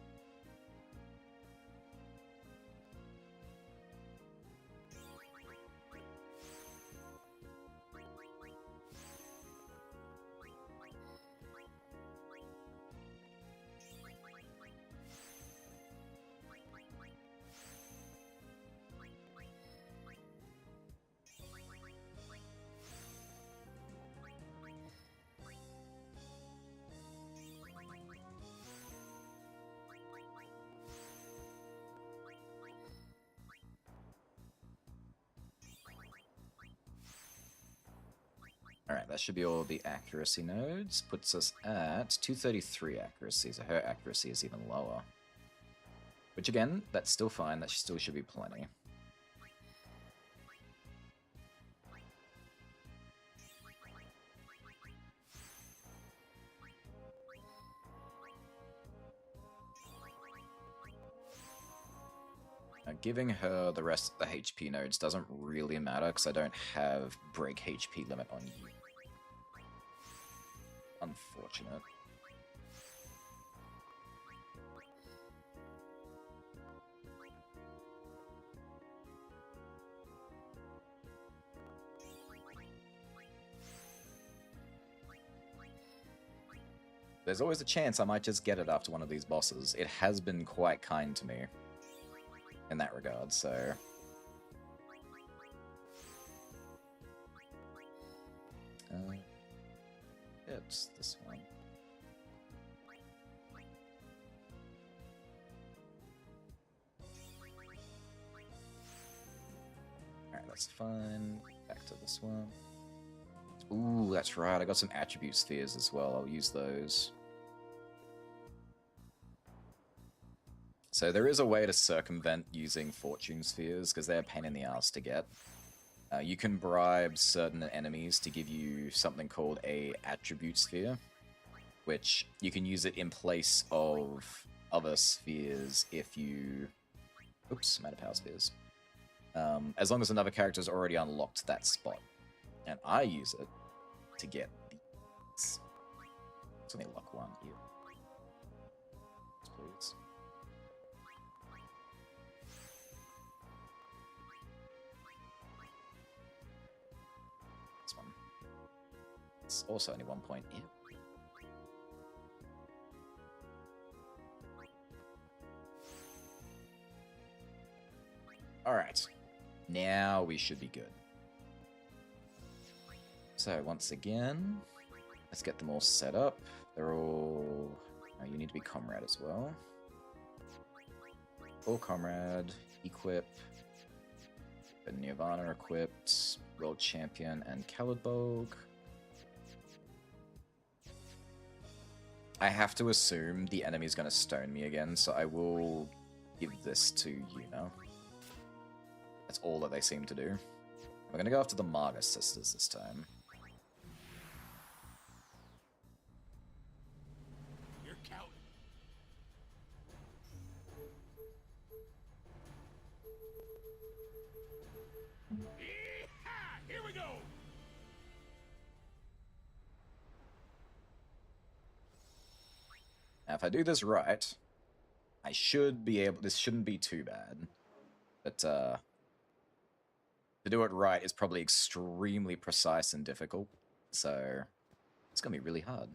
Alright, that should be all the accuracy nodes. Puts us at 233 accuracy, so her accuracy is even lower. Which again, that's still fine, that still should be plenty. Now, giving her the rest of the HP nodes doesn't really matter because I don't have break HP limit on you. Unfortunate. There's always a chance I might just get it after one of these bosses. It has been quite kind to me in that regard, so... it's this one. Alright, that's fine. Back to this one. Ooh, that's right, I got some attribute spheres as well. I'll use those. So there is a way to circumvent using fortune spheres, because they're a pain in the ass to get. You can bribe certain enemies to give you something called a attribute sphere, which you can use it in place of other spheres if you... Oops, I'm out of power spheres. As long as another character's already unlocked that spot. And I use it to get these. It's only luck one here. Please. It's also only 1 point. Yeah. Alright. Now we should be good. So, once again, let's get them all set up. They're all... Oh, you need to be Comrade as well. All Comrade, equip, Nirvana equipped, World Champion, and Kalidbolg. I have to assume the enemy's gonna stone me again, so I will give this to Yuna. That's all that they seem to do. We're gonna go after the Marga sisters this time.
You're counting. Yee-haw! Here we go.
Now, if I do this right, I should be able... This shouldn't be too bad. But, to do it right is probably extremely precise and difficult. So, it's gonna be really hard.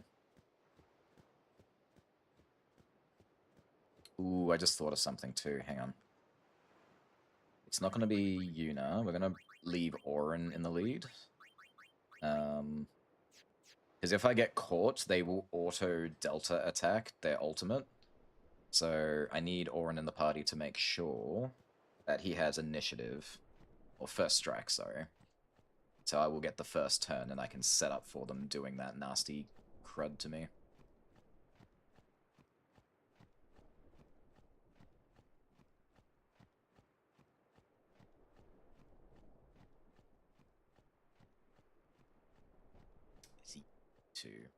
Ooh, I just thought of something too. Hang on. It's not gonna be Yuna. We're gonna leave Auron in the lead. Because if I get caught, they will auto-delta attack their ultimate. So I need Auron in the party to make sure that he has initiative. Or first strike, sorry. So I will get the first turn and I can set up for them doing that nasty crud to me. Z2.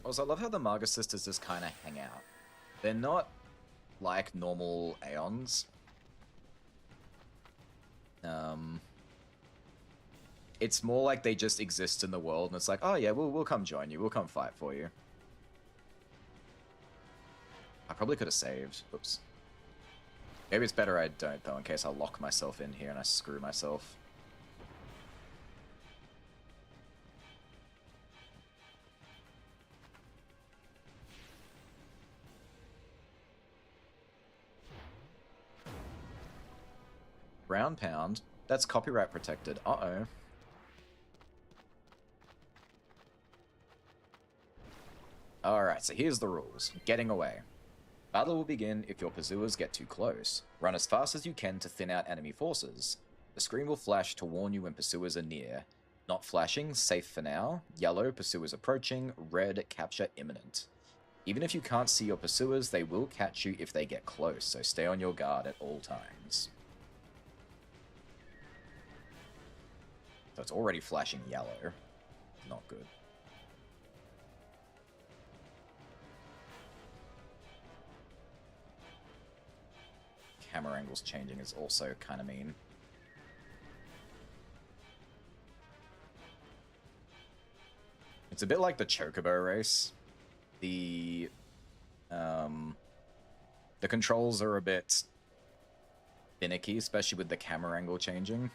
Also, I love how the Marga sisters just kind of hang out. They're not like normal Aeons. It's more like they just exist in the world, and it's like, oh yeah, we'll come join you, we'll come fight for you. I probably could have saved. Oops. Maybe it's better I don't, though, in case I lock myself in here and I screw myself. Ground pound? That's copyright protected. Uh-oh. Alright, so here's the rules. Getting away. Battle will begin if your pursuers get too close. Run as fast as you can to thin out enemy forces. The screen will flash to warn you when pursuers are near. Not flashing, safe for now. Yellow, pursuers approaching. Red, capture imminent. Even if you can't see your pursuers, they will catch you if they get close, so stay on your guard at all times. So it's already flashing yellow. Not good. Camera angles changing is also kind of mean. It's a bit like the Chocobo race. The controls are a bit finicky, especially with the camera angle changing.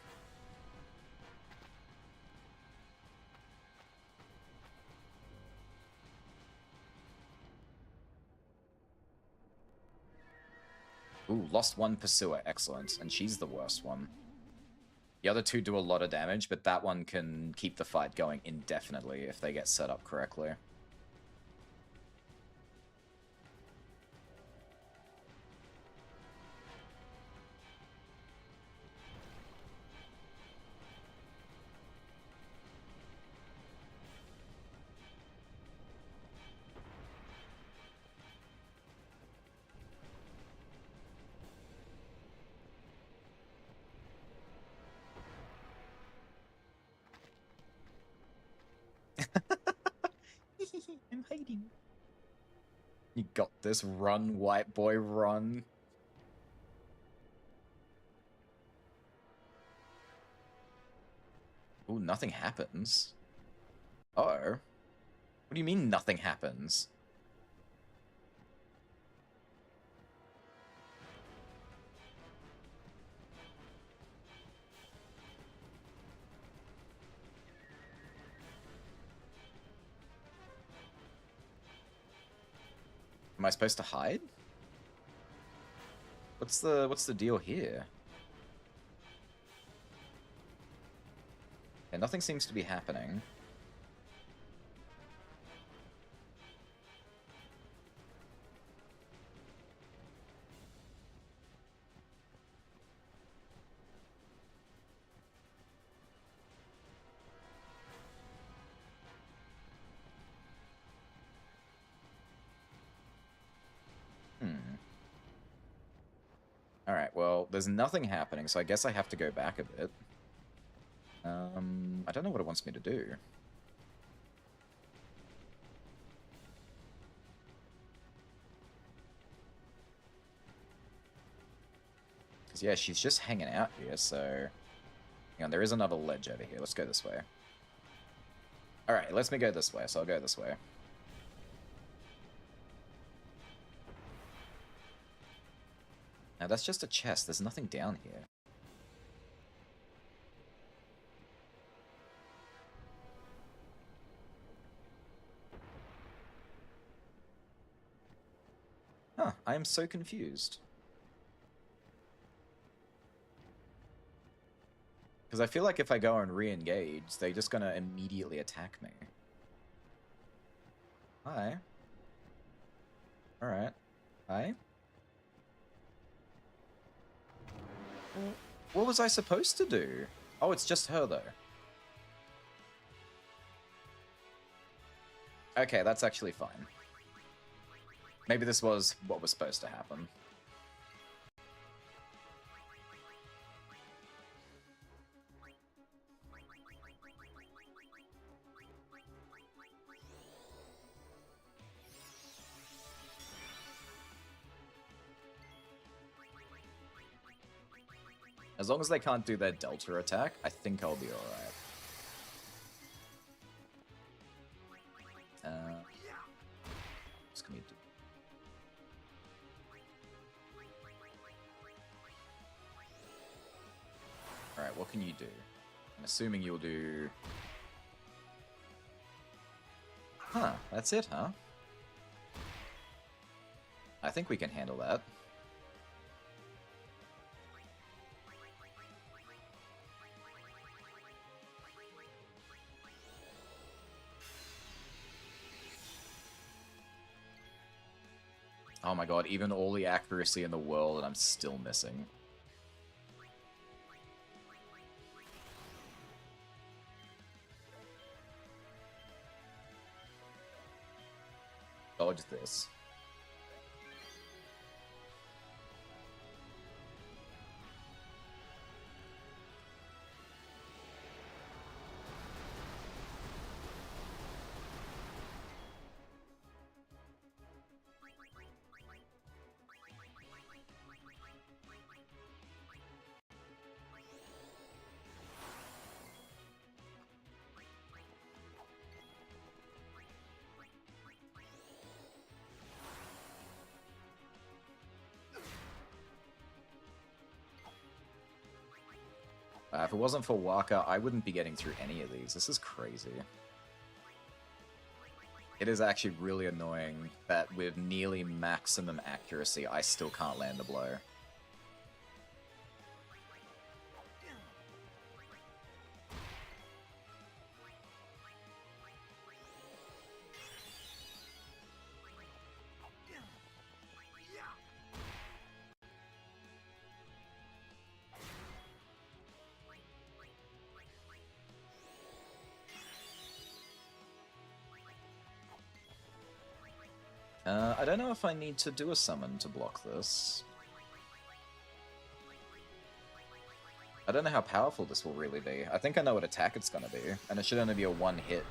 Ooh, lost one pursuer, excellent. And she's the worst one. The other two do a lot of damage, but that one can keep the fight going indefinitely if they get set up correctly. I'm hiding. You got this. Run, white boy, run. Ooh, nothing happens. Uh-oh. What do you mean nothing happens? I supposed to hide? What's the deal here? Yeah, nothing seems to be happening. Alright, well, there's nothing happening, so I guess I have to go back a bit. I don't know what it wants me to do. Because, yeah, she's just hanging out here, so... Hang on, there is another ledge over here. Let's go this way. Alright, let's me go this way, so I'll go this way. Now, that's just a chest. There's nothing down here. Huh, I am so confused. Because I feel like if I go and re-engage, they're just gonna immediately attack me. Hi. Alright. Hi. What was I supposed to do? Oh, it's just her, though. Okay, that's actually fine. Maybe this was what was supposed to happen. As long as they can't do their Delta attack, I think I'll be alright. What can we do? Alright, what can you do? I'm assuming you'll do... Huh, that's it, huh? I think we can handle that. Oh my god, even all the accuracy in the world and I'm still missing. Dodge this. If it wasn't for Waka, I wouldn't be getting through any of these. This is crazy. It is actually really annoying that with nearly maximum accuracy, I still can't land the blow. I don't know if I need to do a summon to block this. I don't know how powerful this will really be. I think I know what attack it's gonna be, and it should only be a one-hit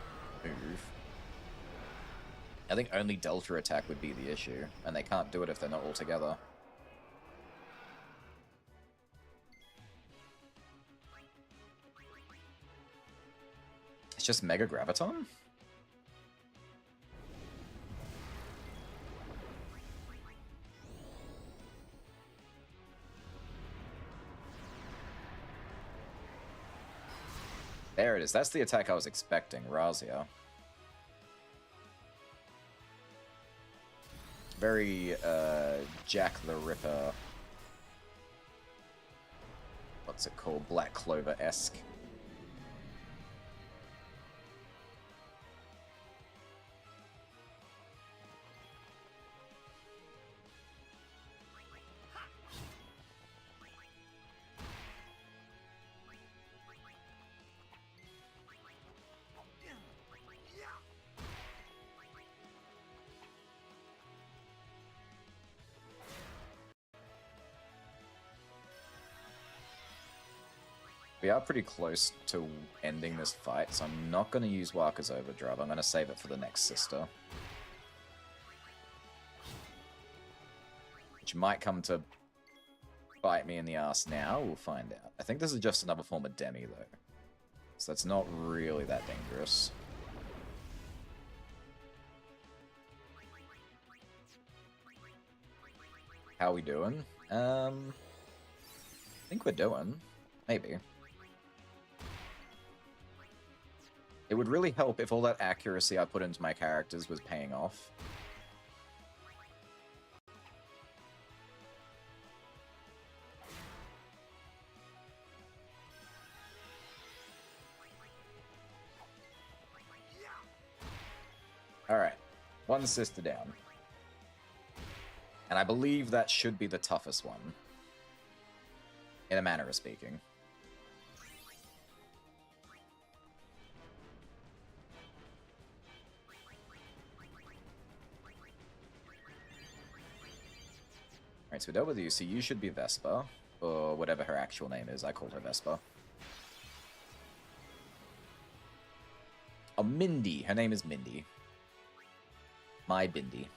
move. I think only Delta attack would be the issue, and they can't do it if they're not all together. It's just Mega Graviton? There it is. That's the attack I was expecting, Razia. Very, Jack the Ripper. What's it called? Black Clover-esque. We are pretty close to ending this fight, so I'm not going to use Wakka's Overdrive. I'm going to save it for the next sister. Which might come to bite me in the ass now. We'll find out. I think this is just another form of Demi, though. So that's not really that dangerous. How are we doing? I think we're doing. Maybe. It would really help if all that accuracy I put into my characters was paying off. Alright. One sister down. And I believe that should be the toughest one. In a manner of speaking. Alright, so we're done with you. So you should be Vespa, or whatever her actual name is. I called her Vespa. Oh, Mindy. Her name is Mindy. My Bindi.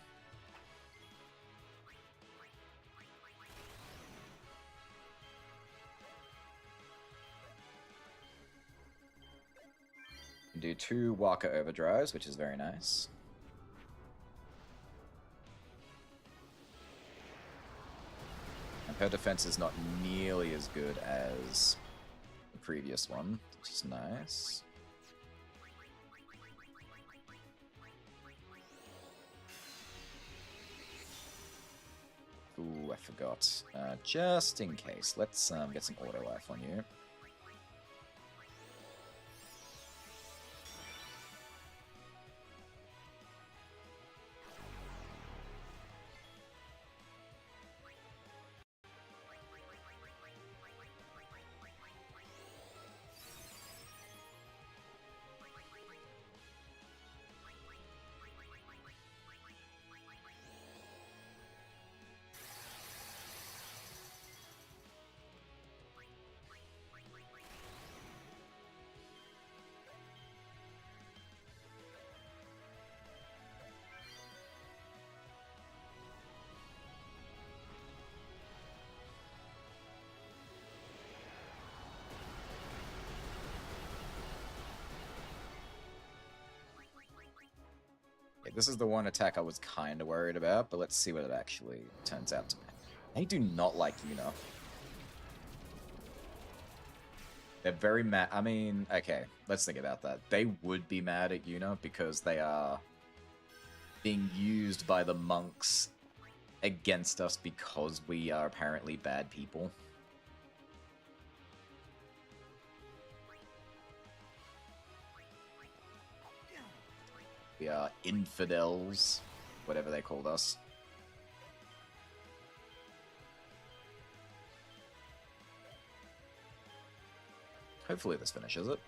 Do 2 Wakka Overdrives, which is very nice. And her defense is not nearly as good as the previous one, which is nice. Ooh, I forgot. Just in case, let's get some auto life on you. This is the one attack I was kind of worried about, but let's see what it actually turns out to be. They do not like Yuna. They're very mad. I mean, okay, let's think about that. They would be mad at Yuna because they are being used by the monks against us because we are apparently bad people. We are infidels, whatever they called us. Hopefully this finishes it.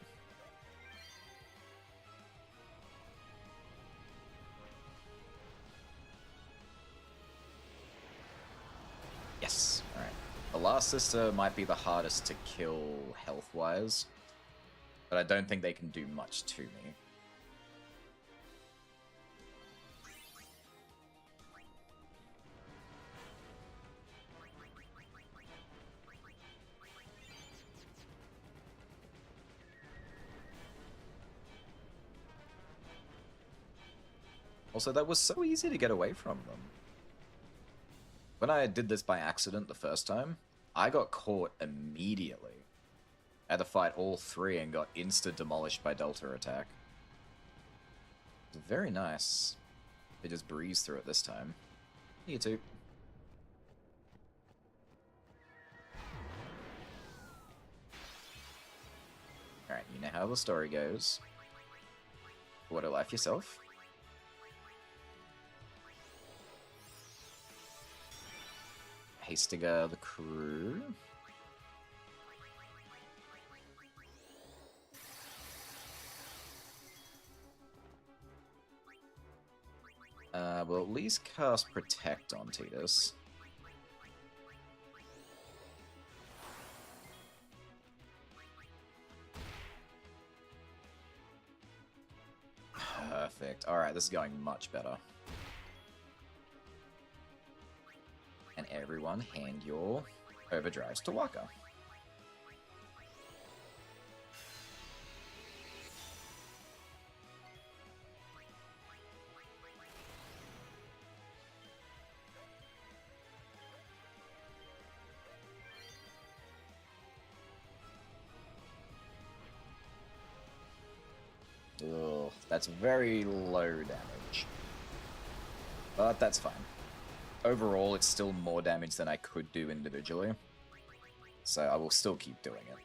Yes, alright. The last sister might be the hardest to kill health-wise, but I don't think they can do much to me. Also, that was so easy to get away from them. When I did this by accident the first time, I got caught immediately. I had to fight all 3 and got insta-demolished by Delta attack. It was very nice. They just breezed through it this time. You too. Alright, you know how the story goes. Water life yourself. Hastiger the crew. We'll at least cast Protect on Tidus. Perfect. Alright, this is going much better. And everyone hand your overdrives to Waka. Ugh, that's very low damage. But that's fine. Overall, it's still more damage than I could do individually. So I will still keep doing it.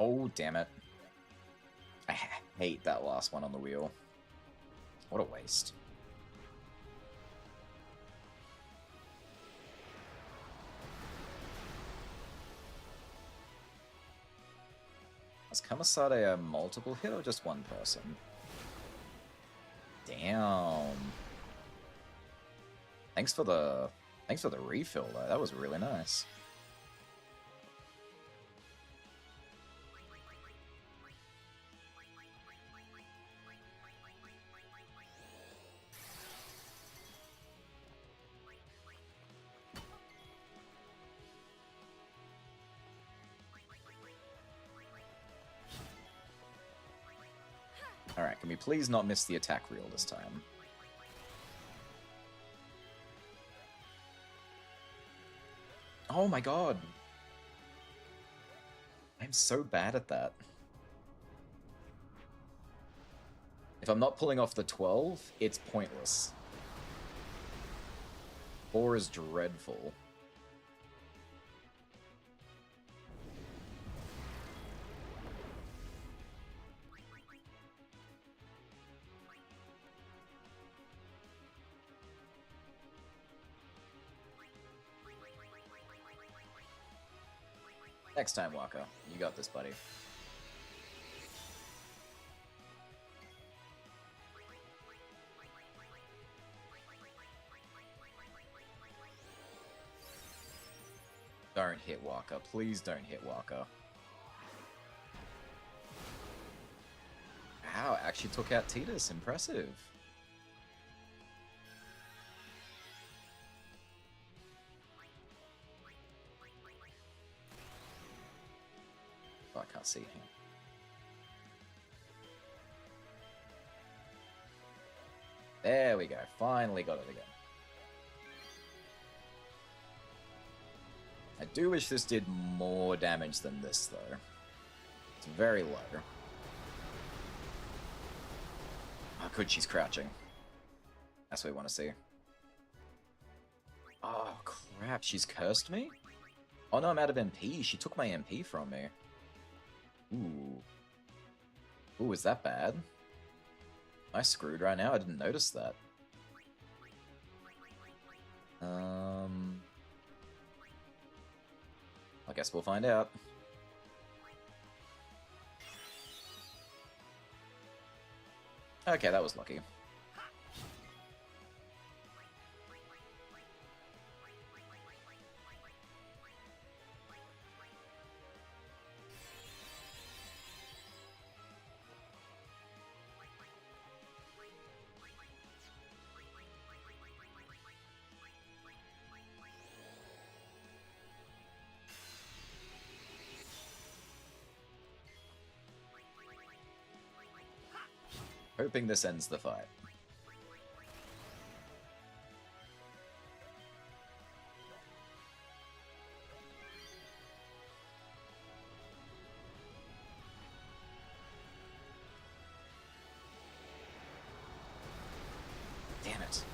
Oh, damn it. I hate that last one on the wheel. What a waste. Is Kamasade a multiple hit or just one person? Damn. Thanks for the refill though. That was really nice. Alright, can we please not miss the attack reel this time? Oh my god! I'm so bad at that. If I'm not pulling off the 12, it's pointless. 4 is dreadful. Next time, Waka. You got this, buddy. Don't hit Waka. Please don't hit Waka. Wow, actually took out Tidus. Impressive. Oh, I can't see him. There we go. Finally got it again. I do wish this did more damage than this, though. It's very low. Oh, good, she's crouching. That's what we want to see. Oh, crap, she's cursed me? Oh no, I'm out of MP. She took my MP from me. Ooh. Ooh, is that bad? Am I screwed right now? I didn't notice that. I guess we'll find out. Okay, that was lucky. Hoping this ends the fight. Damn it.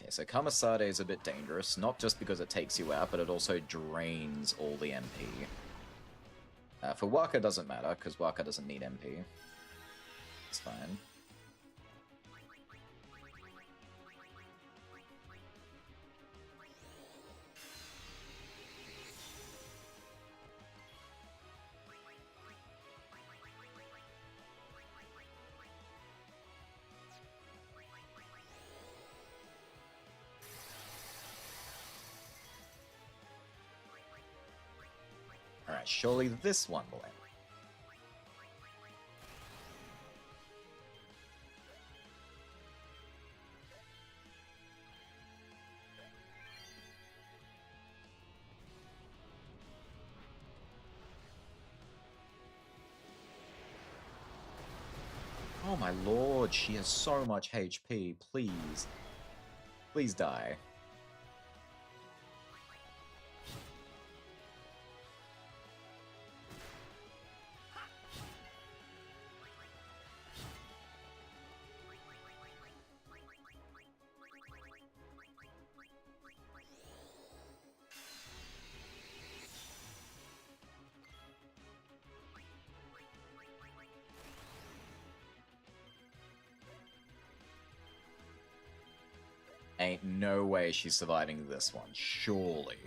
Okay, so Kamasade is a bit dangerous, not just because it takes you out, but it also drains all the MP. For Waka doesn't matter, because Waka doesn't need MP. It's fine. Alright, surely this one will end. Oh my lord, she has so much HP, please. Please die. Ain't no way she's surviving this one, surely.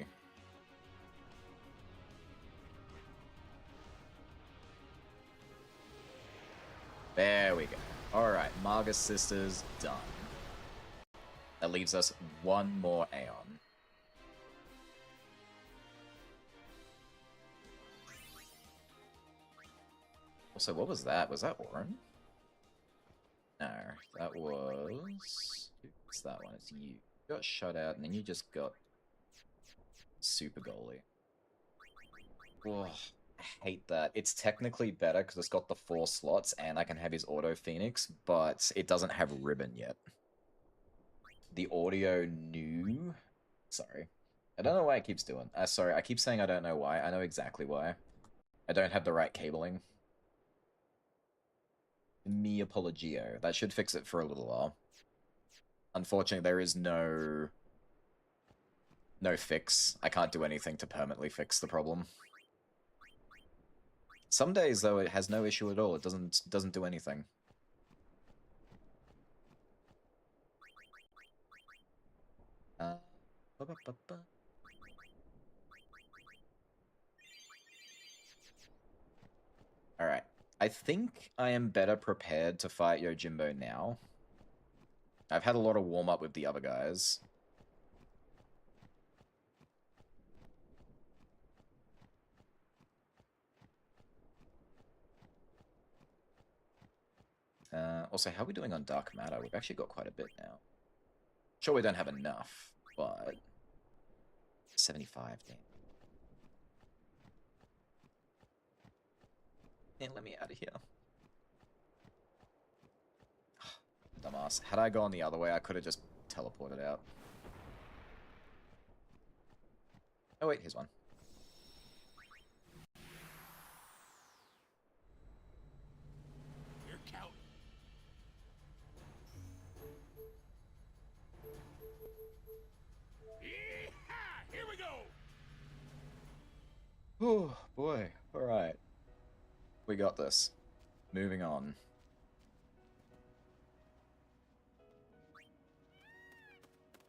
There we go. Alright, Margus Sisters done. That leaves us one more Aeon. Also, what was that? Was that Orin? No, that was... It's that one, it's you. You got shut out, and then you just got... Super Goalie. Oh, I hate that. It's technically better, because it's got the 4 slots, and I can have his Auto Phoenix, but it doesn't have Ribbon yet. The audio new... Sorry. I don't know why it keeps doing... sorry, I keep saying I don't know why. I know exactly why. I don't have the right cabling. Mi apologio. That should fix it for a little while. Unfortunately, there is no fix. I can't do anything to permanently fix the problem. Some days, though, it has no issue at all. It doesn't do anything. Alright. I think I am better prepared to fight Yojimbo now. I've had a lot of warm-up with the other guys. Also, how are we doing on Dark Matter? We've actually got quite a bit now. Sure, we don't have enough, but... 75, damn. And let me out of here. Dumbass. Had I gone the other way, I could have just teleported out. Oh wait, here's one.
You're counting. Yeehaw! Here we go.
Oh boy. Alright. We got this. Moving on.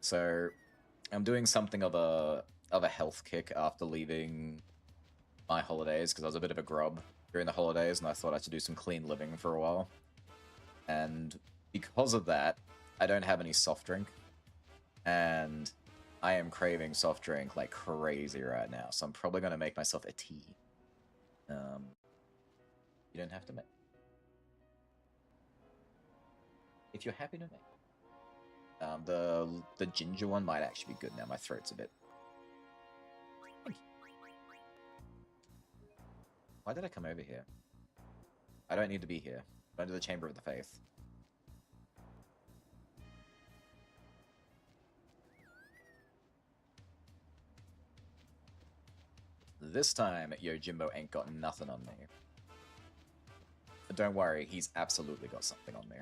So, I'm doing something of a health kick after leaving my holidays, because I was a bit of a grub during the holidays, and I thought I should do some clean living for a while. And because of that, I don't have any soft drink, and I am craving soft drink like crazy right now, so I'm probably going to make myself a tea. You don't have to make. If you're happy to make. The ginger one might actually be good now. My throat's a bit... Thank you. Why did I come over here? I don't need to be here. Go to the Chamber of the Faith. This time, Yojimbo ain't got nothing on me. But don't worry, he's absolutely got something on me.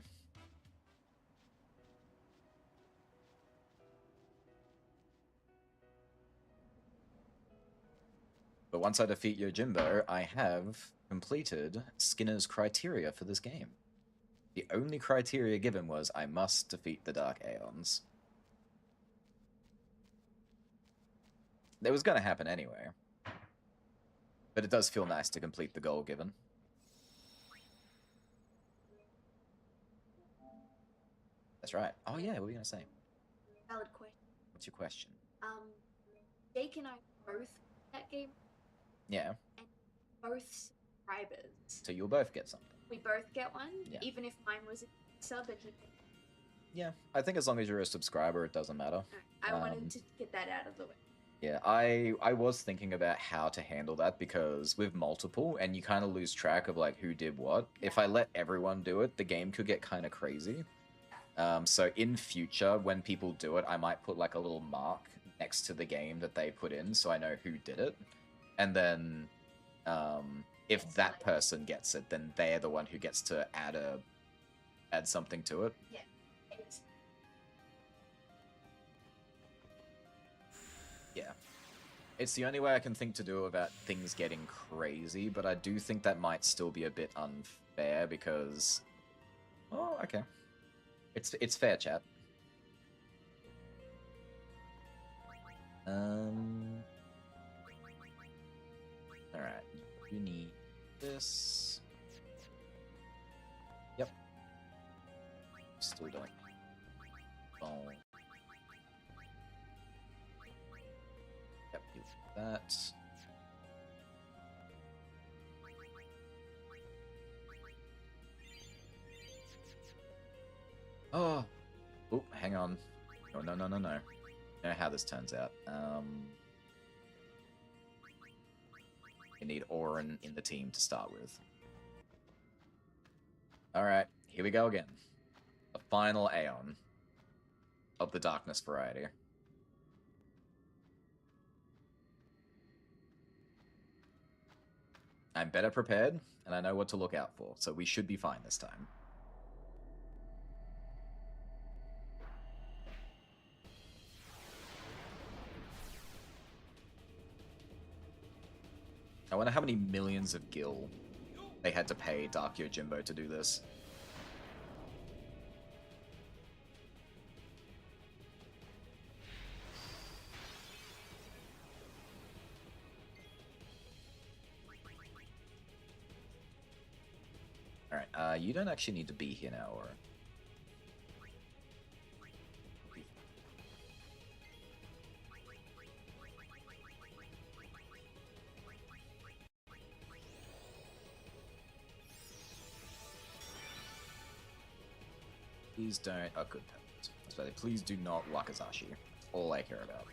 But once I defeat Yojimbo, I have completed Skinner's criteria for this game. The only criteria given was I must defeat the Dark Aeons. It was going to happen anyway. But it does feel nice to complete the goal given. That's right. Oh yeah, what were you going to say?
Valid question.
What's your question?
Jake and I both that game,
Yeah,
both subscribers.
so you'll both get something.
We both get one,
Yeah.
even if mine was a sub and he.
Yeah, I think as long as you're a subscriber, it doesn't matter.
I
Um,
wanted to get that out of the way.
Yeah, I was thinking about how to handle that because with multiple, and you kind of lose track of like who did what. If I let everyone do it, the game could get kind of crazy. So in future, when people do it, I might put like a little mark next to the game that they put in, so I know who did it. And then, if that person gets it, then they're the one who gets to add something to it.
Yeah. It's,
Yeah. It's the only way I can think to do about things getting crazy, but I do think that might still be a bit unfair because... Oh, okay. It's fair, chat. Alright. You need this. Yep. Still don't. Oh. Yep, do that. Oh. Oh, hang on. Oh, no, no, no, no. I know how this turns out. You need Auron in the team to start with. Alright, here we go again. The final Aeon of the Darkness variety. I'm better prepared, and I know what to look out for, so we should be fine this time. I wonder how many millions of gil they had to pay Dark Yojimbo to do this. Alright, you don't actually need to be here now, or... Please don't... Oh, good. Please do not Wakazashi. All I care about.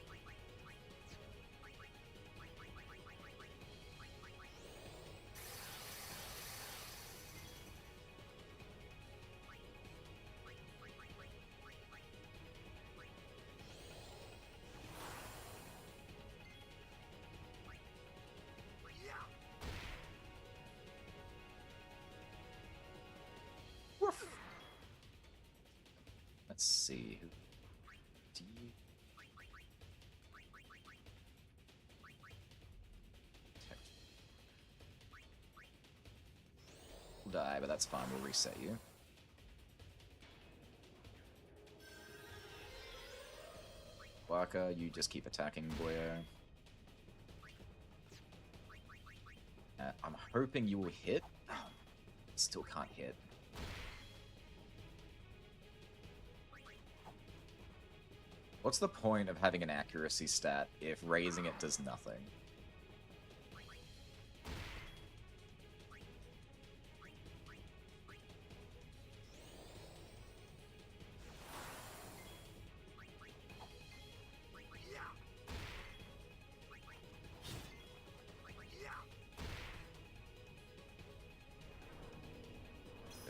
Let's see. Do you... We'll die, but that's fine. We'll reset you. Waka, you just keep attacking Boyo. I'm hoping you will hit. Oh, still can't hit. What's the point of having an accuracy stat if raising it does nothing?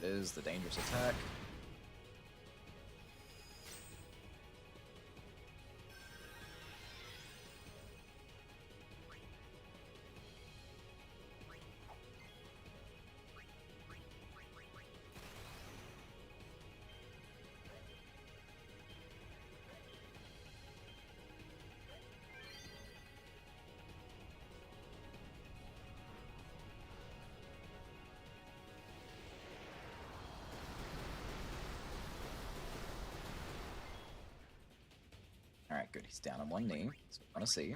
is the dangerous attack. Alright, good. He's down on one knee. So we're gonna see.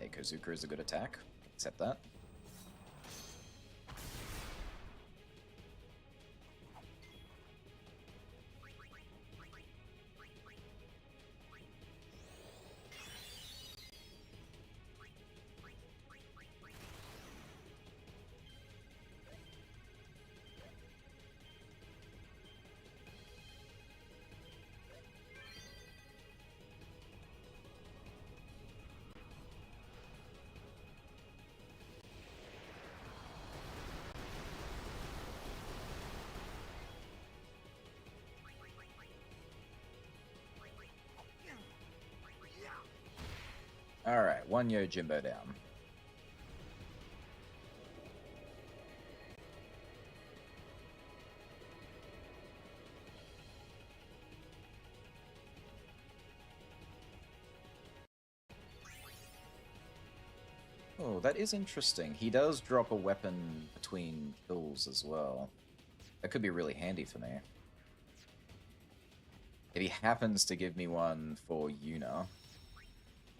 Hey, Kozuka is a good attack. Accept that. Alright, one Yojimbo down. Oh, that is interesting. He does drop a weapon between kills as well. That could be really handy for me. If he happens to give me one for Yuna.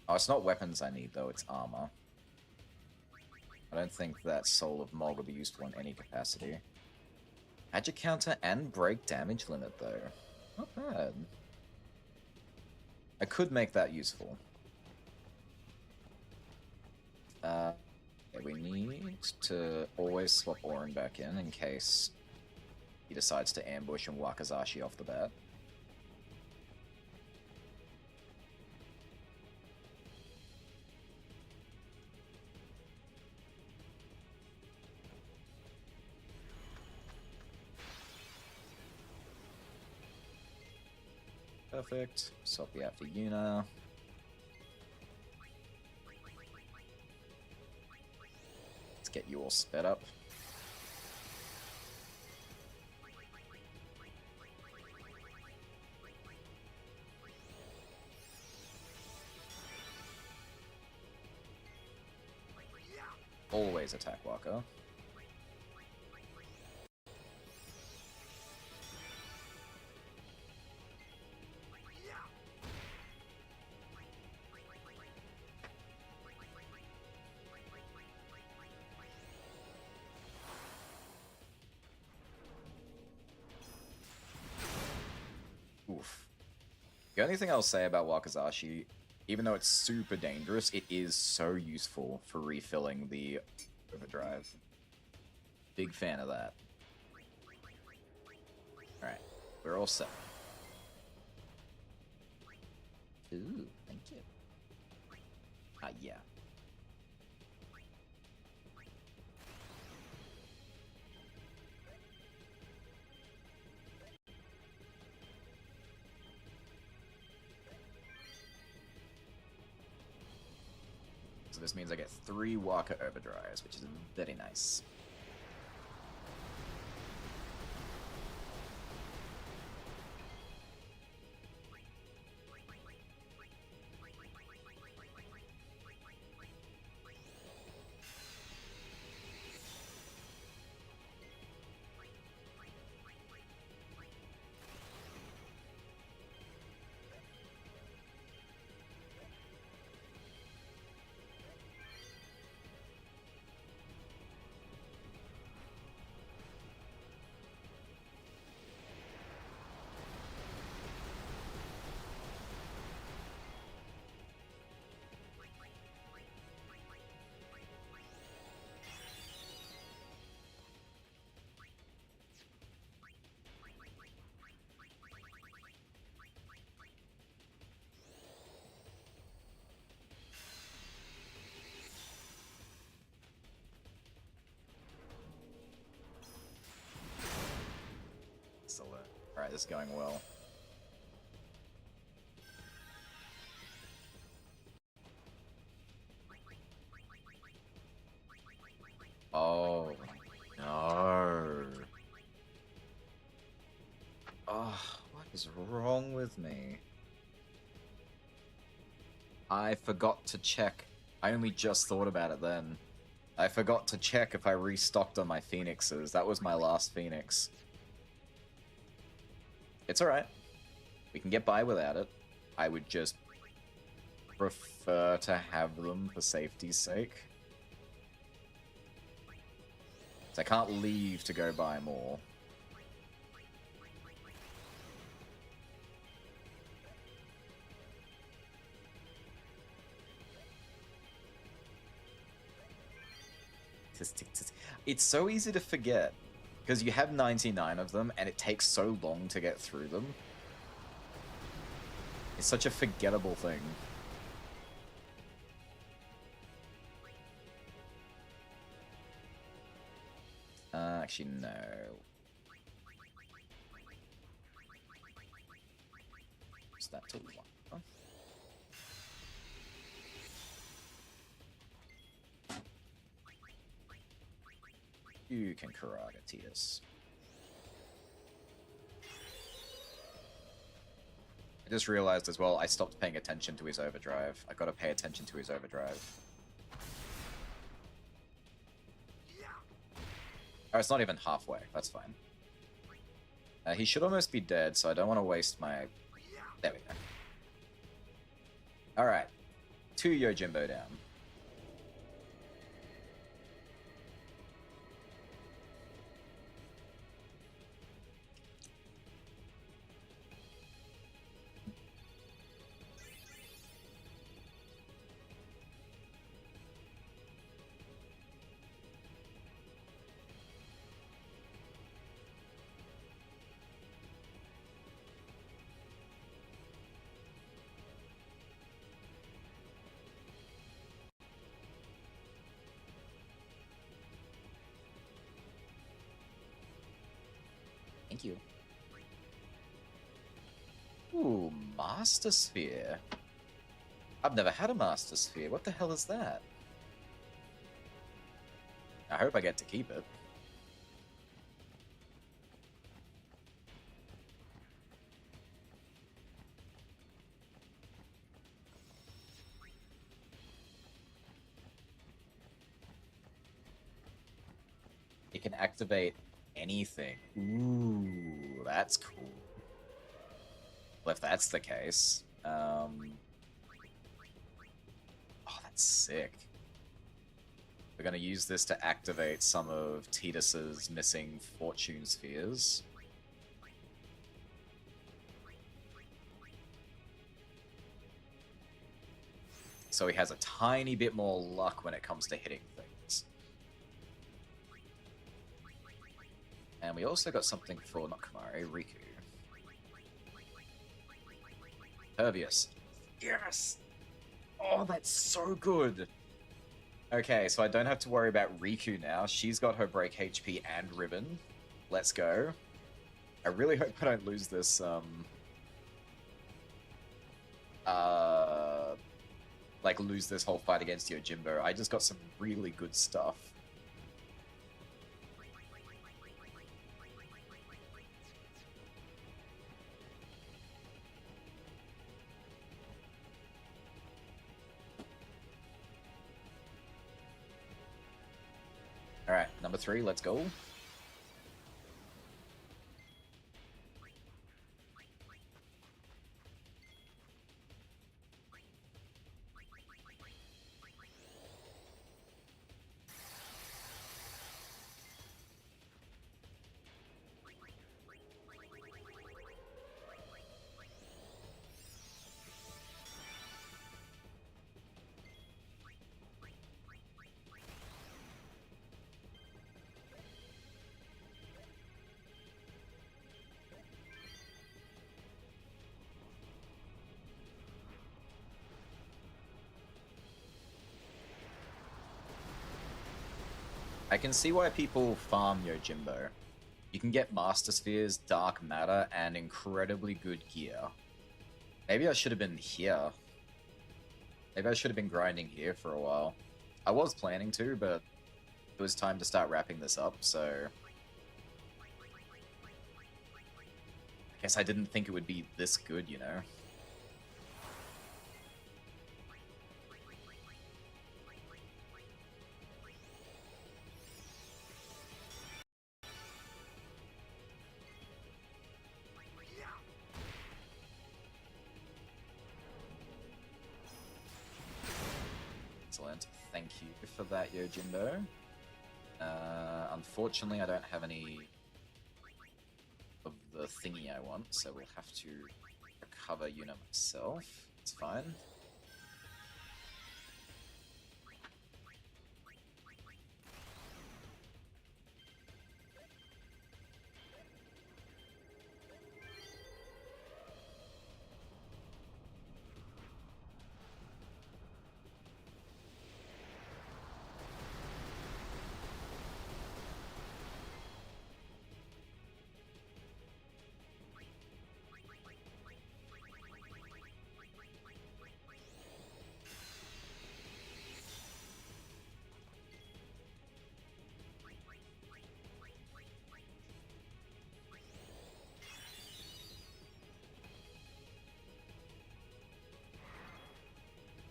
Oh, it's not weapons I need, though. It's armor. I don't think that Soul of Mog will be useful in any capacity. Magic counter and break damage limit, though. Not bad. I could make that useful. Yeah, we need to always swap Auron back in case he decides to ambush and Wakazashi off the bat. Perfect. Swap you out for Yuna. Let's get you all sped up. Always attack Waka. Oof. The only thing I'll say about Wakazashi, even though it's super dangerous, it is so useful for refilling the overdrive. Big fan of that. Alright, we're all set. Ooh, thank you. Yeah. So this means I get 3 Waka Overdrives, which is very nice. Alright, this is going well. Oh, no. Oh, what is wrong with me? I forgot to check. I only just thought about it then. I forgot to check if I restocked on my phoenixes. That was my last phoenix. It's alright. We can get by without it. I would just prefer to have them for safety's sake. So I can't leave to go buy more. It's so easy to forget, because you have 99 of them, and it takes so long to get through them. It's such a forgettable thing. Actually, no. What's that till one? Oh. You can karate Titus. I just realized as well, I stopped paying attention to his overdrive. I gotta pay attention to his overdrive. Oh, it's not even halfway. That's fine. He should almost be dead, so I don't want to waste my... There we go. Alright. 2 Yojimbo down. Thank you. Ooh, Master Sphere. I've never had a Master Sphere. What the hell is that? I hope I get to keep it. It can activate anything. Ooh, that's cool. Well, if that's the case, oh, that's sick. We're gonna use this to activate some of Tidus's missing fortune spheres. So he has a tiny bit more luck when it comes to hitting things. And we also got something for, not Kamari, Riku. Pervious. Yes! Oh, that's so good! Okay, so I don't have to worry about Riku now. She's got her break HP and ribbon. Let's go. I really hope I don't lose this, like, lose this whole fight against Yojimbo. I just got some really good stuff. Alright, number 3, let's go. I can see why people farm Yojimbo. You can get Master Spheres, Dark Matter, and incredibly good gear. Maybe I should have been here. Maybe I should have been grinding here for a while. I was planning to, but it was time to start wrapping this up, so... I guess I didn't think it would be this good, you know? Excellent. Thank you for that, Yojimbo. Unfortunately, I don't have any of the thingy I want, so we'll have to recover Yuna myself. It's fine.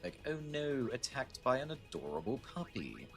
Like, oh no, attacked by an adorable puppy.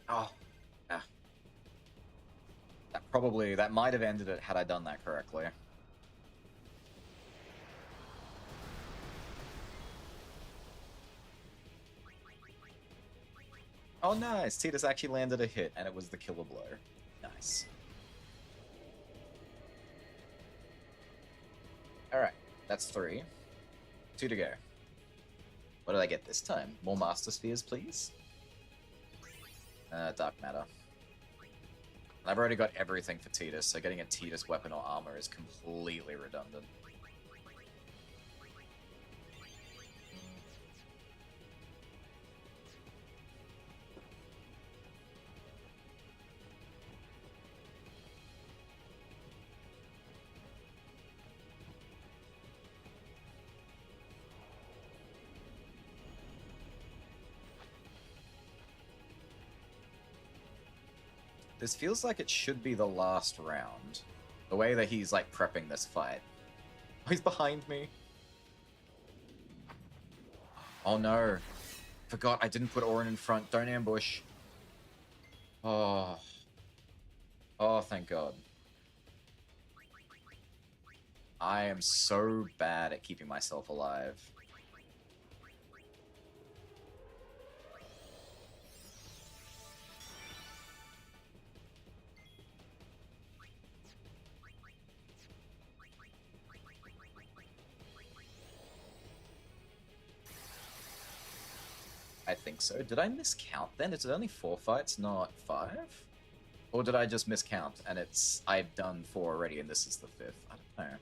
Oh, yeah. That might have ended it had I done that correctly. Oh, nice! Tidus actually landed a hit, and it was the killer blow. Nice. Alright, that's 3. 2 to go. What did I get this time? More Master Spheres, please? Dark Matter. I've already got everything for Tidus, so getting a Tidus weapon or armor is completely redundant. This feels like it should be the last round. The way that he's, like, prepping this fight. Oh, he's behind me. Oh no. Forgot I didn't put Auron in front. Don't ambush. Oh. Oh, thank God. I am so bad at keeping myself alive. I think so. Did I miscount then? Is it only 4 fights, not 5? Or did I just miscount and I've done 4 already and this is the 5th? I don't know.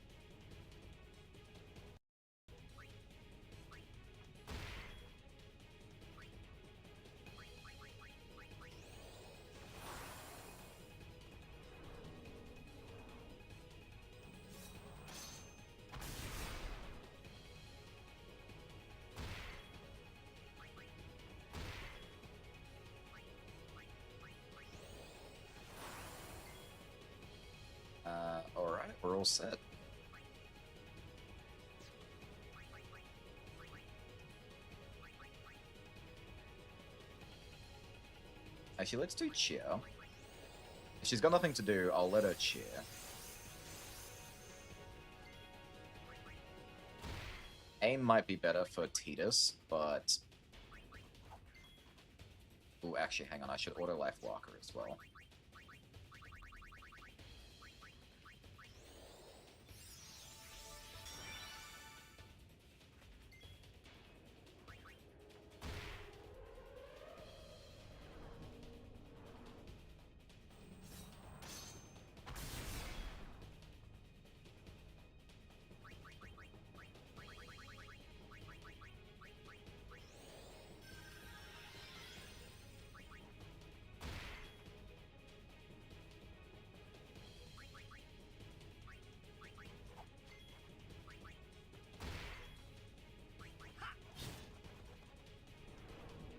Alright, we're all set. Actually, let's do cheer. If she's got nothing to do, I'll let her cheer. Aim might be better for Tidus, but... Ooh, actually, hang on, I should auto-life Walker as well.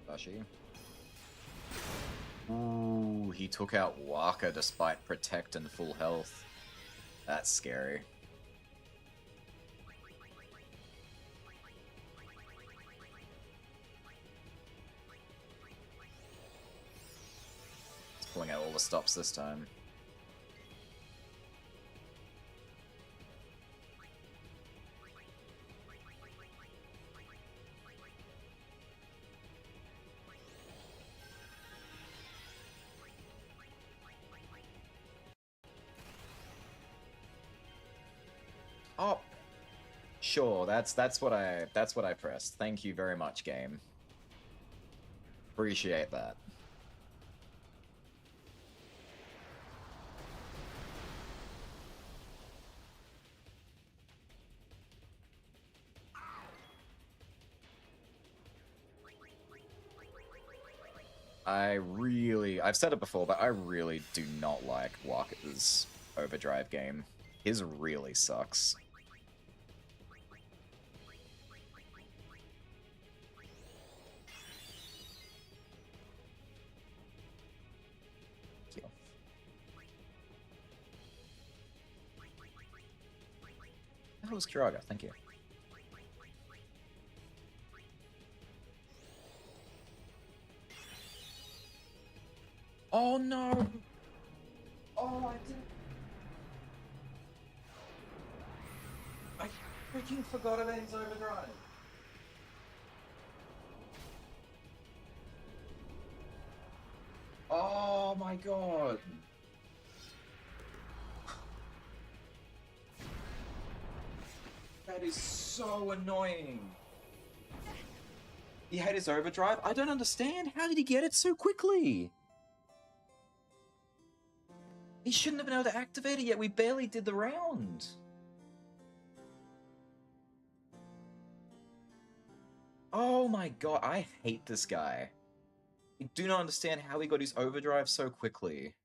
Bashi. Ooh, he took out Waka despite Protect and full health. That's scary. He's pulling out all the stops this time. Oh, sure. That's what I pressed. Thank you very much, game. Appreciate that. I've said it before, but I really do not like Waka's overdrive game. His really sucks. That was Kiraga, thank you. Oh no! Oh, I didn't. I freaking forgot about his overdrive. Oh my god. That is so annoying. He had his overdrive? I don't understand. How did he get it so quickly? He shouldn't have been able to activate it yet. We barely did the round. Oh my god, I hate this guy. I do not understand how he got his overdrive so quickly.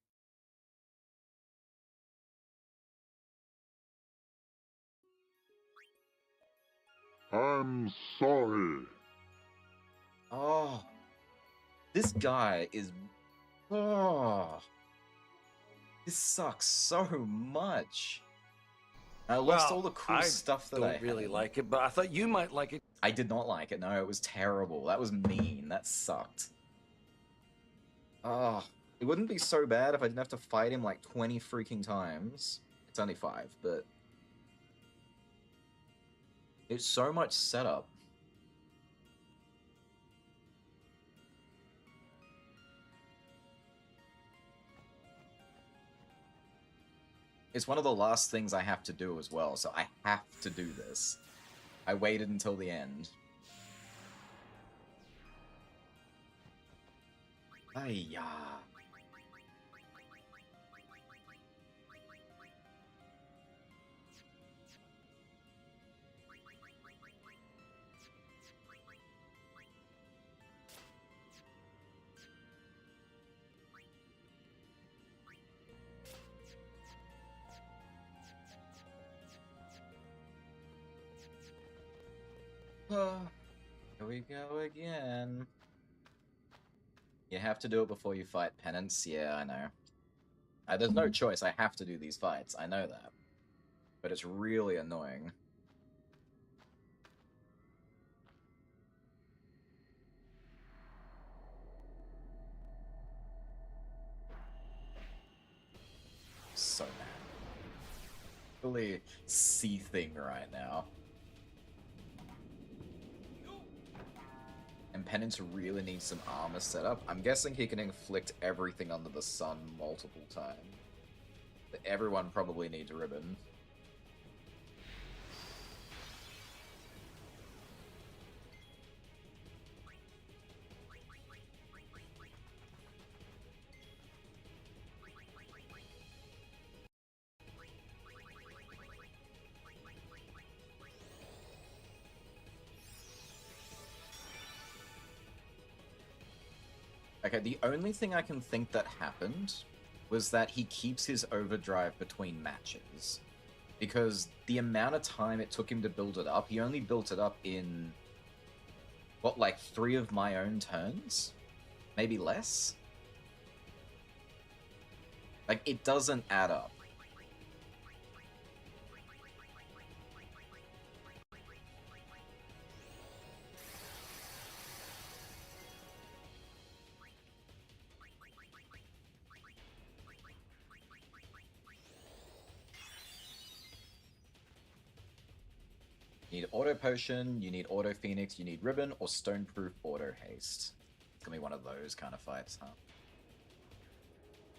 I'm sorry.
Oh. This guy is... Oh. This sucks so much. I lost all the cool stuff that I
don't really
had.
like it, but I thought you might like it.
I did not like it. No, it was terrible. That was mean. That sucked. Oh, it wouldn't be so bad if I didn't have to fight him like 20 freaking times. It's only 5, but... It's so much setup. It's one of the last things I have to do as well, so I have to do this. I waited until the end. Ayya. Here we go again. You have to do it before you fight Penance? Yeah, I know. There's no choice, I have to do these fights, I know that. But it's really annoying. literally seething right now. And Penance really needs some armor set up. I'm guessing he can inflict everything under the sun multiple times. But everyone probably needs a ribbon. Okay, the only thing I can think that happened was that he keeps his overdrive between matches. Because the amount of time it took him to build it up, he only built it up in, what, like 3 of my own turns? Maybe less? Like, it doesn't add up. You need Auto Potion, you need Auto Phoenix, you need Ribbon, or Stoneproof Auto Haste. It's gonna be one of those kind of fights, huh?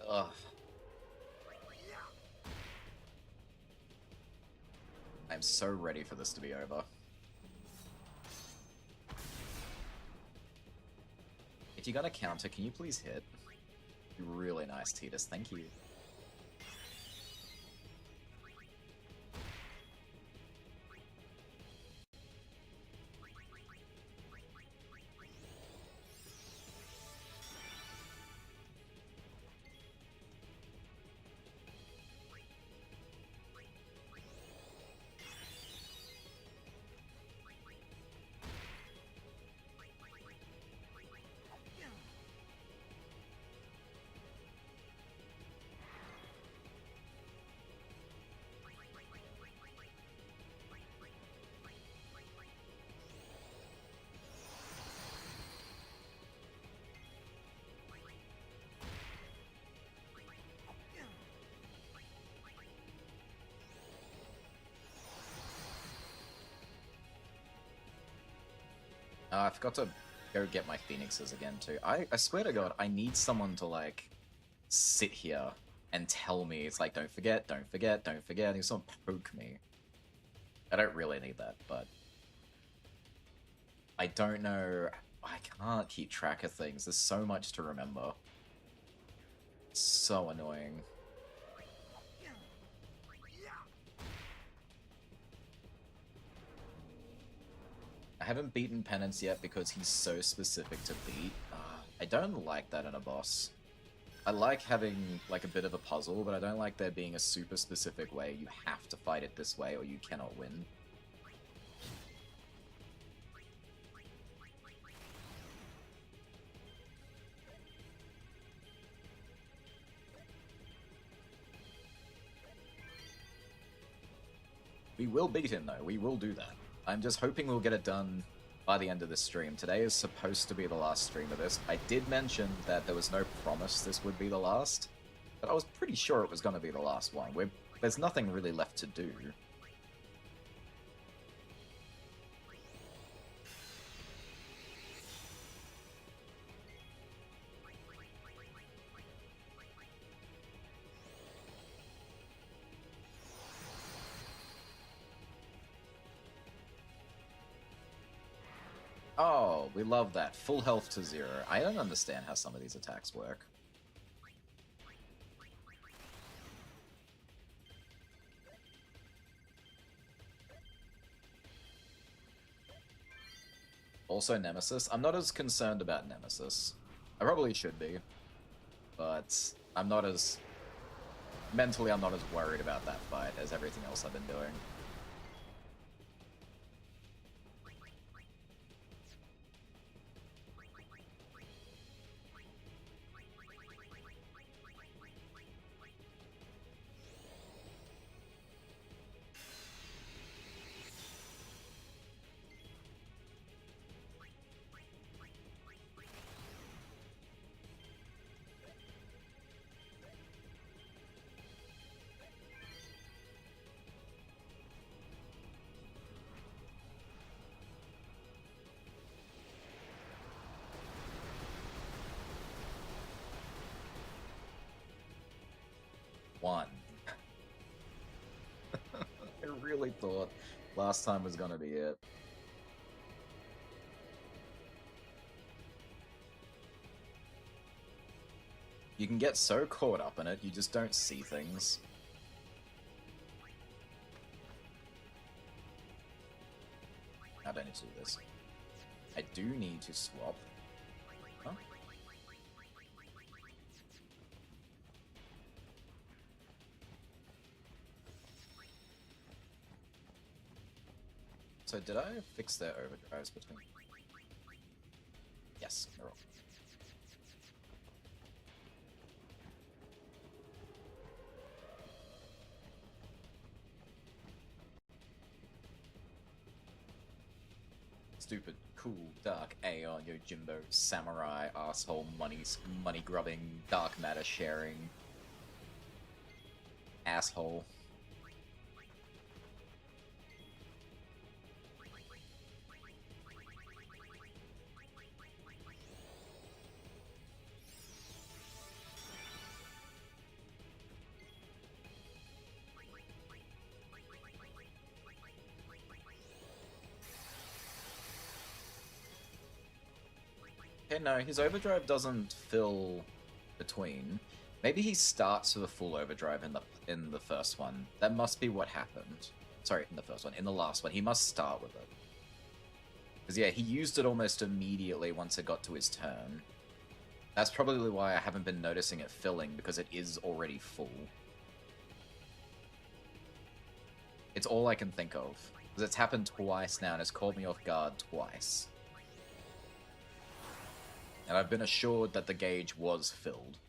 Ugh. I'm so ready for this to be over. If you're gonna counter, can you please hit? Really nice, Tidus, thank you. I forgot to go get my Phoenixes again, too. I swear to God, I need someone to, like, sit here and tell me, it's like, don't forget, don't forget, don't forget, and someone poke me. I don't really need that, but... I don't know... I can't keep track of things. There's so much to remember. So annoying. I haven't beaten Penance yet because he's so specific to beat. I don't like that in a boss. I like having like a bit of a puzzle, but I don't like there being a super specific way you have to fight it this way or you cannot win. We will beat him though, we will do that. I'm just hoping we'll get it done by the end of this stream. Today is supposed to be the last stream of this. I did mention that there was no promise this would be the last, but I was pretty sure it was going to be the last one. There's nothing really left to do. Oh, we love that. Full health to 0. I don't understand how some of these attacks work. Also Nemesis. I'm not as concerned about Nemesis. I probably should be. But I'm not as... Mentally, I'm not as worried about that fight as everything else I've been doing. really thought last time was gonna be it. You can get so caught up in it, you just don't see things. I don't need to do this. I do need to swap. Huh? So did I fix their overdrives between? Yes, they're all. Stupid, cool, dark Aeon, Yojimbo, samurai, asshole, money grubbing, dark matter sharing, asshole. Okay, no, his overdrive doesn't fill between. Maybe he starts with a full overdrive in the first one. That must be what happened. Sorry, in the first one. In the last one, he must start with it. Because yeah, he used it almost immediately once it got to his turn. That's probably why I haven't been noticing it filling, because it is already full. It's all I can think of. Because it's happened twice now, and it's caught me off guard twice. And I've been assured that the gauge was filled.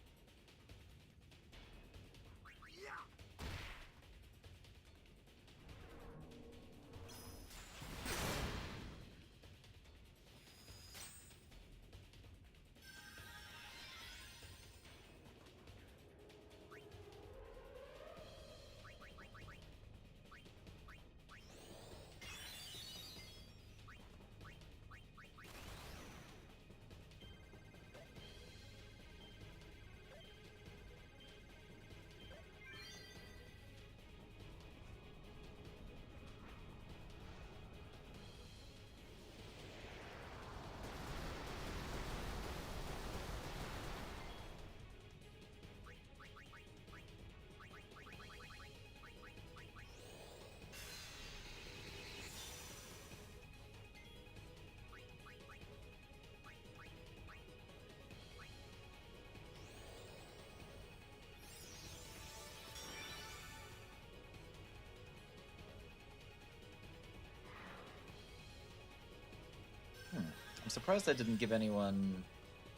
I'm surprised they didn't give anyone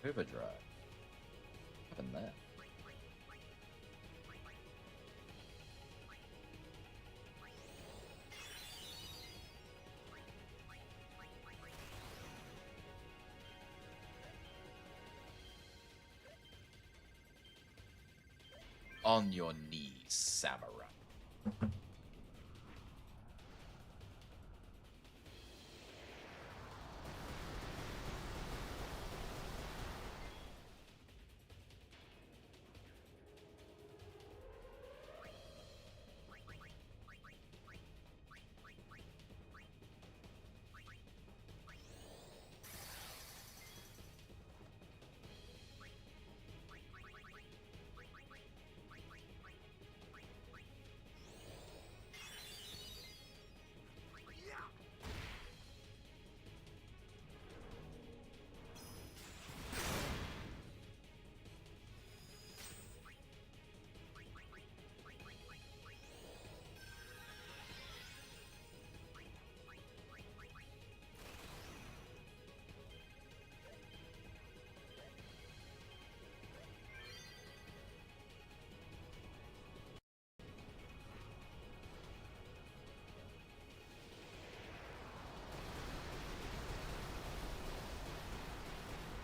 overdrive. What happened there? On your knees, samurai.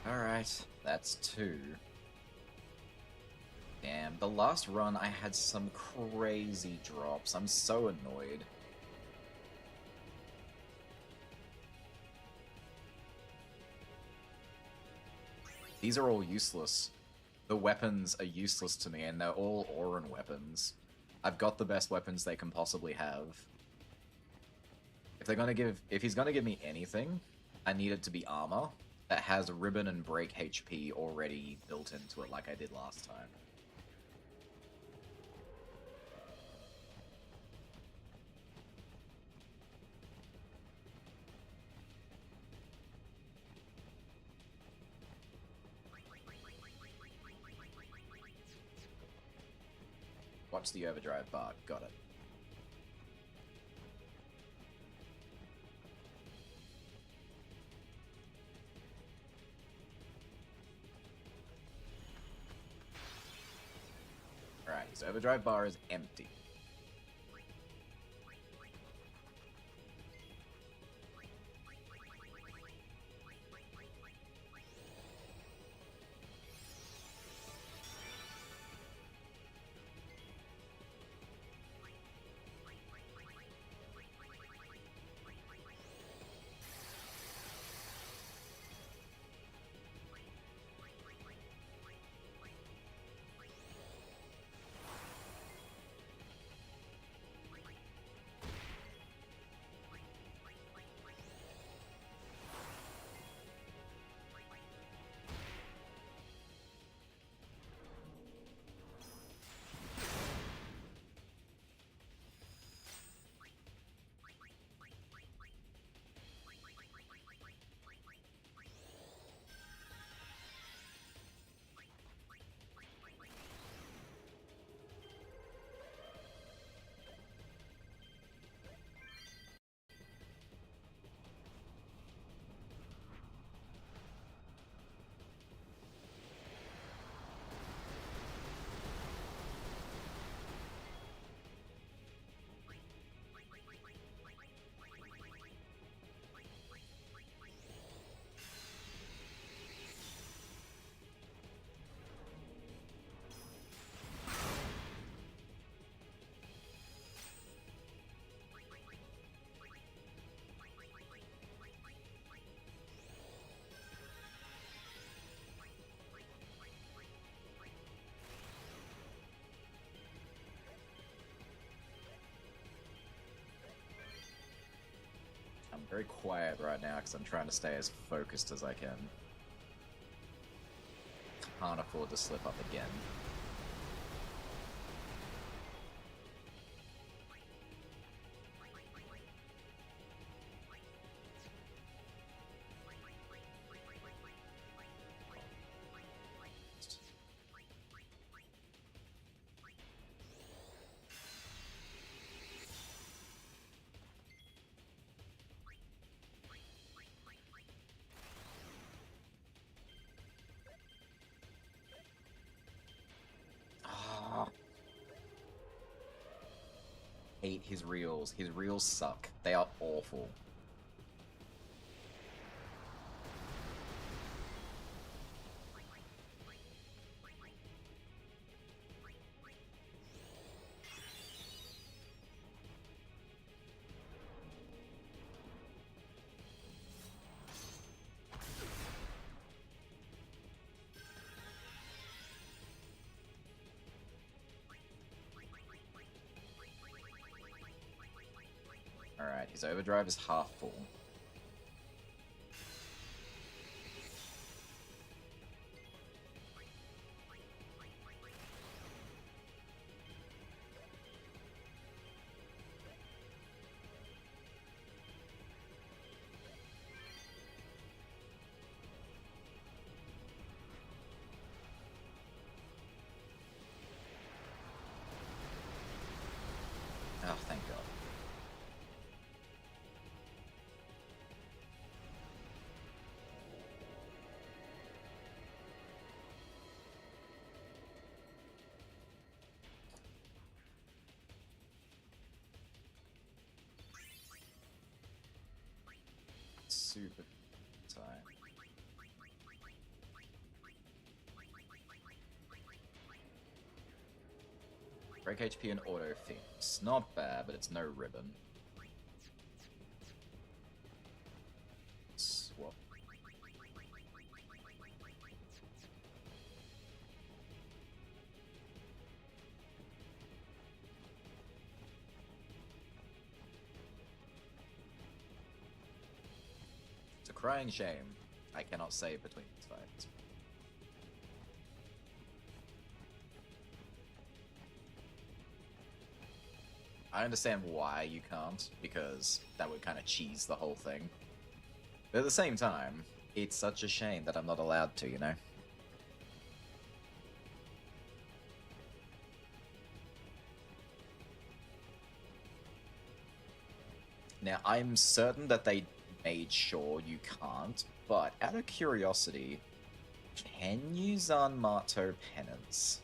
Alright, that's 2. Damn, the last run I had some crazy drops. I'm so annoyed. These are all useless. The weapons are useless to me, and they're all Auron weapons. I've got the best weapons they can possibly have. if he's gonna give me anything, I need it to be armor that has ribbon and break HP already built into it, like I did last time. Watch the overdrive bar. Got it. Alright, his overdrive bar is empty. I'm very quiet right now because I'm trying to stay as focused as I can. Can't afford to slip up again. Hate his reels. His reels suck. They are awful. Alright, his overdrive is half full. Oh, thank God. Super time. Break HP and auto fix. Not bad, but it's no ribbon. Swap. crying shame. I cannot save between these fights. I understand why you can't, because that would kind of cheese the whole thing. But at the same time, it's such a shame that I'm not allowed to, you know? Now, I'm certain that they made sure you can't, but out of curiosity, can you Zanmato penance?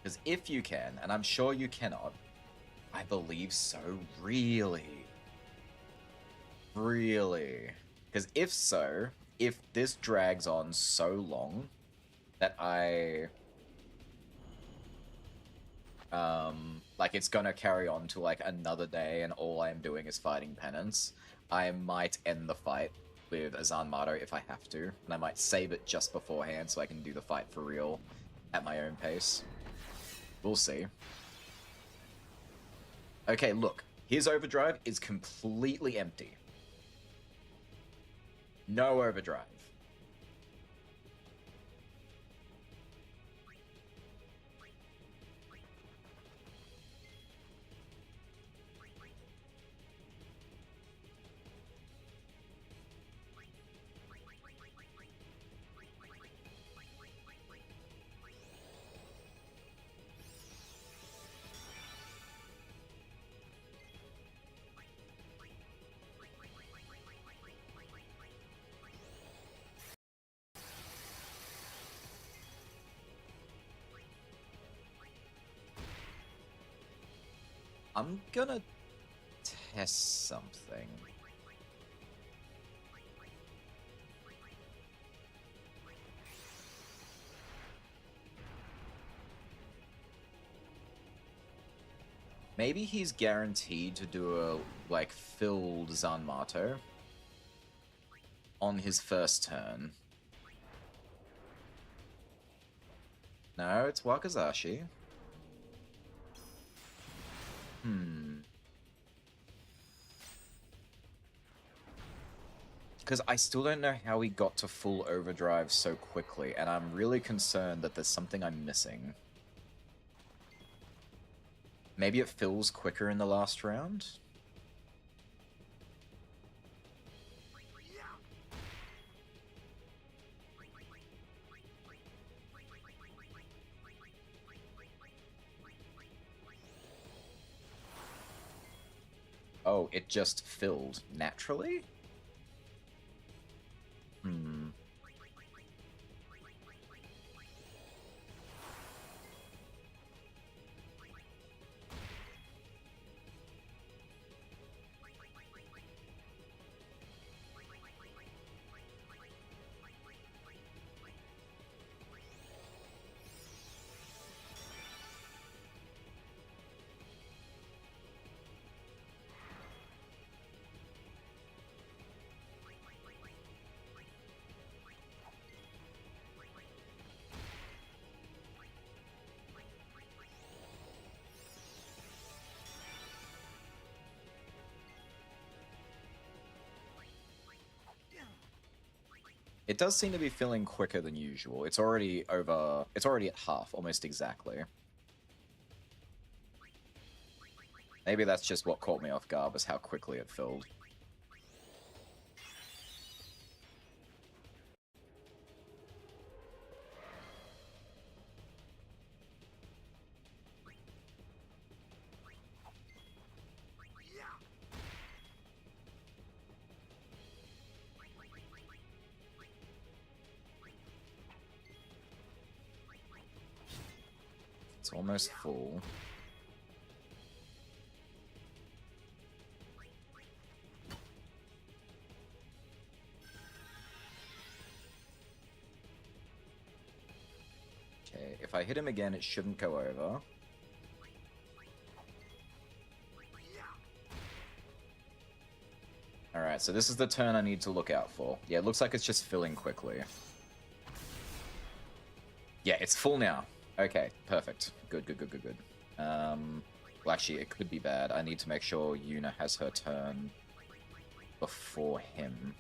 Because if you can, and I'm sure you cannot, I believe so, really. Really. Because if so, if this drags on so long that like it's gonna carry on to like another day and all I'm doing is fighting penance, I might end the fight with a Zanmato if I have to, and I might save it just beforehand so I can do the fight for real at my own pace. We'll see. Okay, look, his overdrive is completely empty. No overdrive. I'm gonna test something. Maybe he's guaranteed to do a, like, filled Zanmato on his first turn. No, it's Wakazashi. Because I still don't know how he got to full overdrive so quickly, and I'm really concerned that there's something I'm missing. Maybe it fills quicker in the last round? Oh, it just filled naturally? It does seem to be filling quicker than usual. It's already over... It's already at half, almost exactly. Maybe that's just what caught me off guard, was how quickly it filled. It's almost full. Okay, if I hit him again, it shouldn't go over. Alright, so this is the turn I need to look out for. Yeah, it looks like it's just filling quickly. Yeah, it's full now. Okay, perfect. Good, good, good, good, good. Well, actually, it could be bad. I need to make sure Yuna has her turn before him.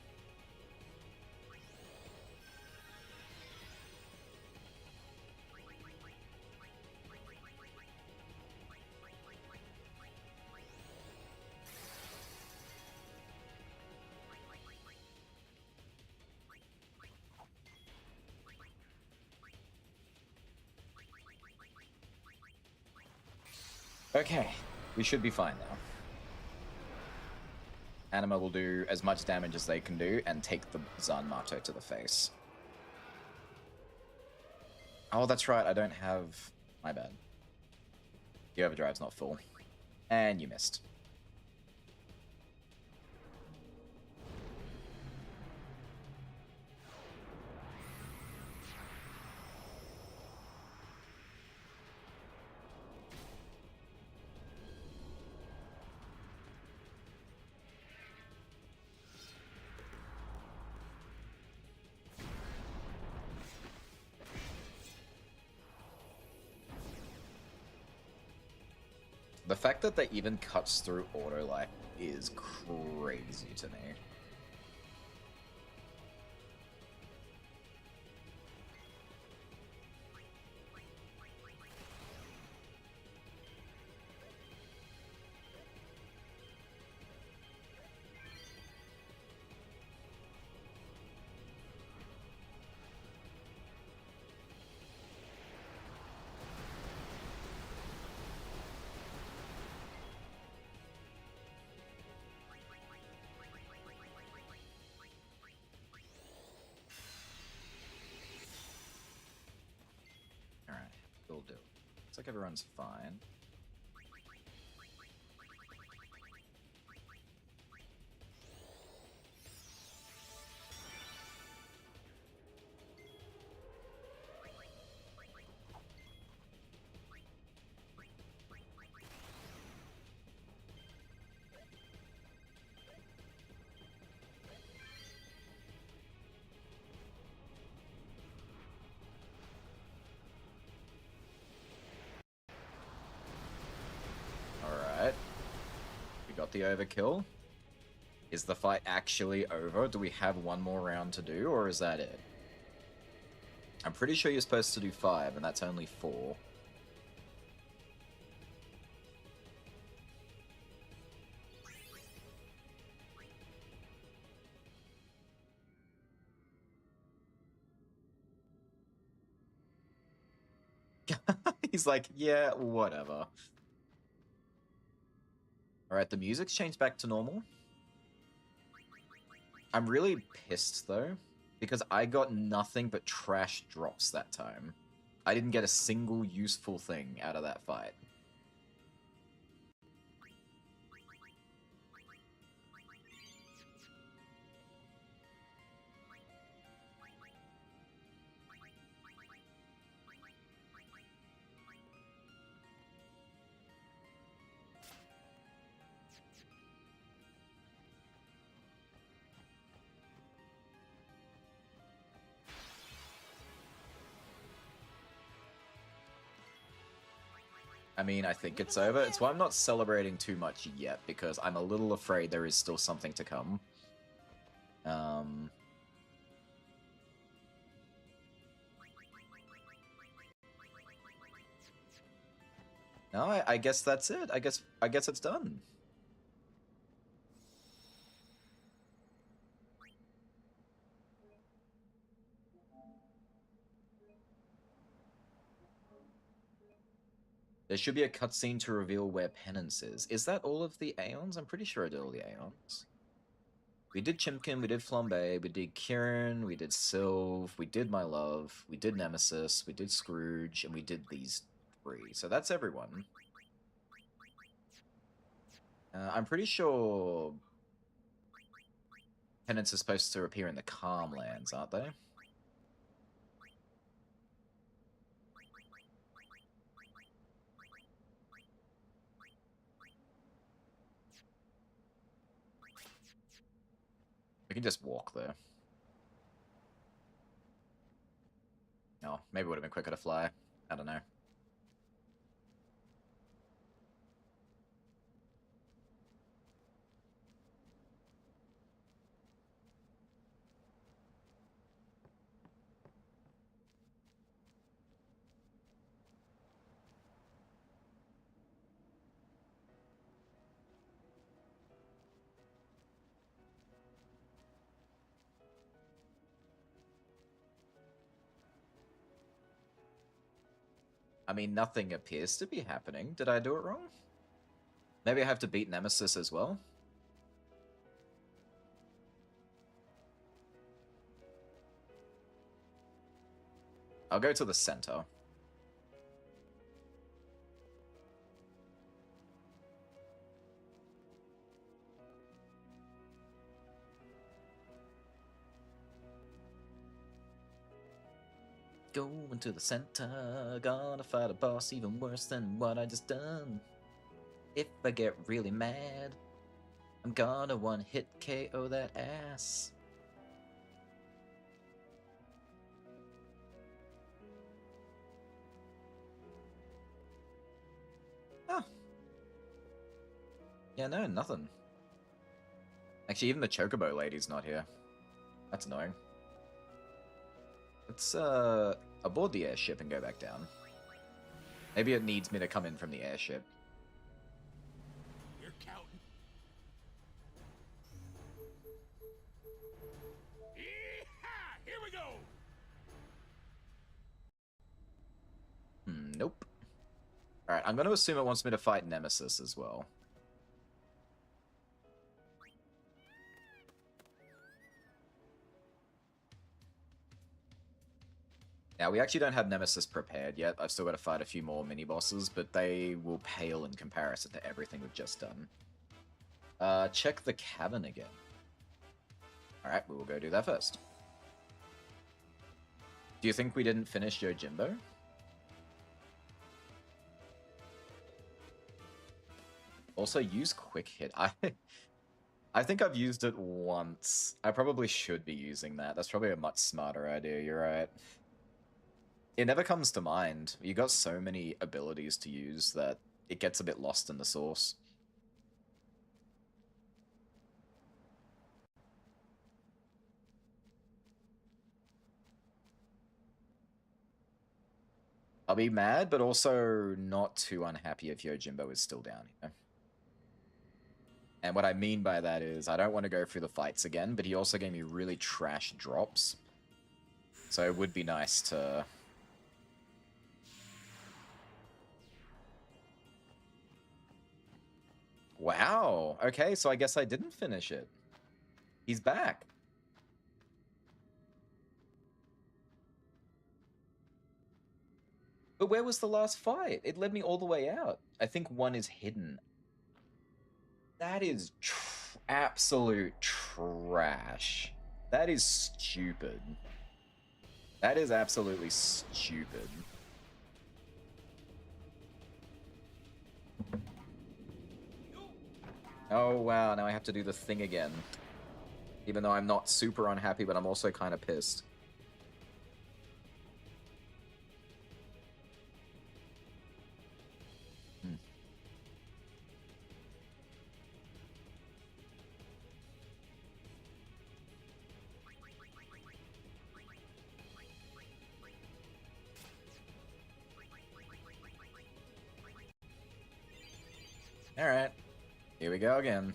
Okay, we should be fine now. Anima will do as much damage as they can do and take the Zanmato to the face. Oh, that's right, I don't have... My bad. The overdrive's not full. And you missed. The fact that they even cuts through auto life is crazy to me. Alright, will do. Looks like everyone's fine. Alright. We got the overkill. Is the fight actually over? Do we have one more round to do, or is that it? I'm pretty sure you're supposed to do 5, and that's only 4. He's like, yeah, whatever. Alright, the music's changed back to normal. I'm really pissed, though, because I got nothing but trash drops that time. I didn't get a single useful thing out of that fight. I mean, I think it's over. It's why I'm not celebrating too much yet, because I'm a little afraid there is still something to come. No, I guess that's it. I guess it's done. There should be a cutscene to reveal where Penance is. Is that all of the Aeons? I'm pretty sure I did all the Aeons. We did Chimkin, we did Flambe, we did Kieran, we did Sylve, we did My Love, we did Nemesis, we did Scrooge, and we did these 3. So that's everyone. I'm pretty sure Penance is supposed to appear in the Calm Lands, aren't they? We can just walk there. Oh, maybe it would have been quicker to fly. I don't know. I mean, nothing appears to be happening. Did I do it wrong? Maybe I have to beat Nemesis as well? I'll go to the center. Going to the center, gonna fight a boss even worse than what I just done. If I get really mad, I'm gonna one-hit KO that ass. Oh. Yeah, no, nothing. Actually, even the Chocobo lady's not here. That's annoying. Let's, aboard the airship and go back down. Maybe it needs me to come in from the airship.
You're counting. Yeehaw! Here we go.
Nope. Alright, I'm going to assume it wants me to fight Nemesis as well. Now, we actually don't have Nemesis prepared yet. I've still got to fight a few more mini-bosses, but they will pale in comparison to everything we've just done. Check the cabin again. Alright, we will go do that first. Do you think we didn't finish Yojimbo? Also, use Quick Hit. I think I've used it once. I probably should be using that. That's probably a much smarter idea, you're right. It never comes to mind. You got so many abilities to use that it gets a bit lost in the sauce. I'll be mad, but also not too unhappy if Yojimbo is still down here. And what I mean by that is, I don't want to go through the fights again, but he also gave me really trash drops. So it would be nice to... Wow, okay, so I guess I didn't finish it. He's back. But where was the last fight? It led me all the way out. I think one is hidden. That is absolute trash. That is stupid. That is absolutely stupid. Oh wow, now I have to do the thing again. Even though I'm not super unhappy, but I'm also kind of pissed. Alright. Here we go again.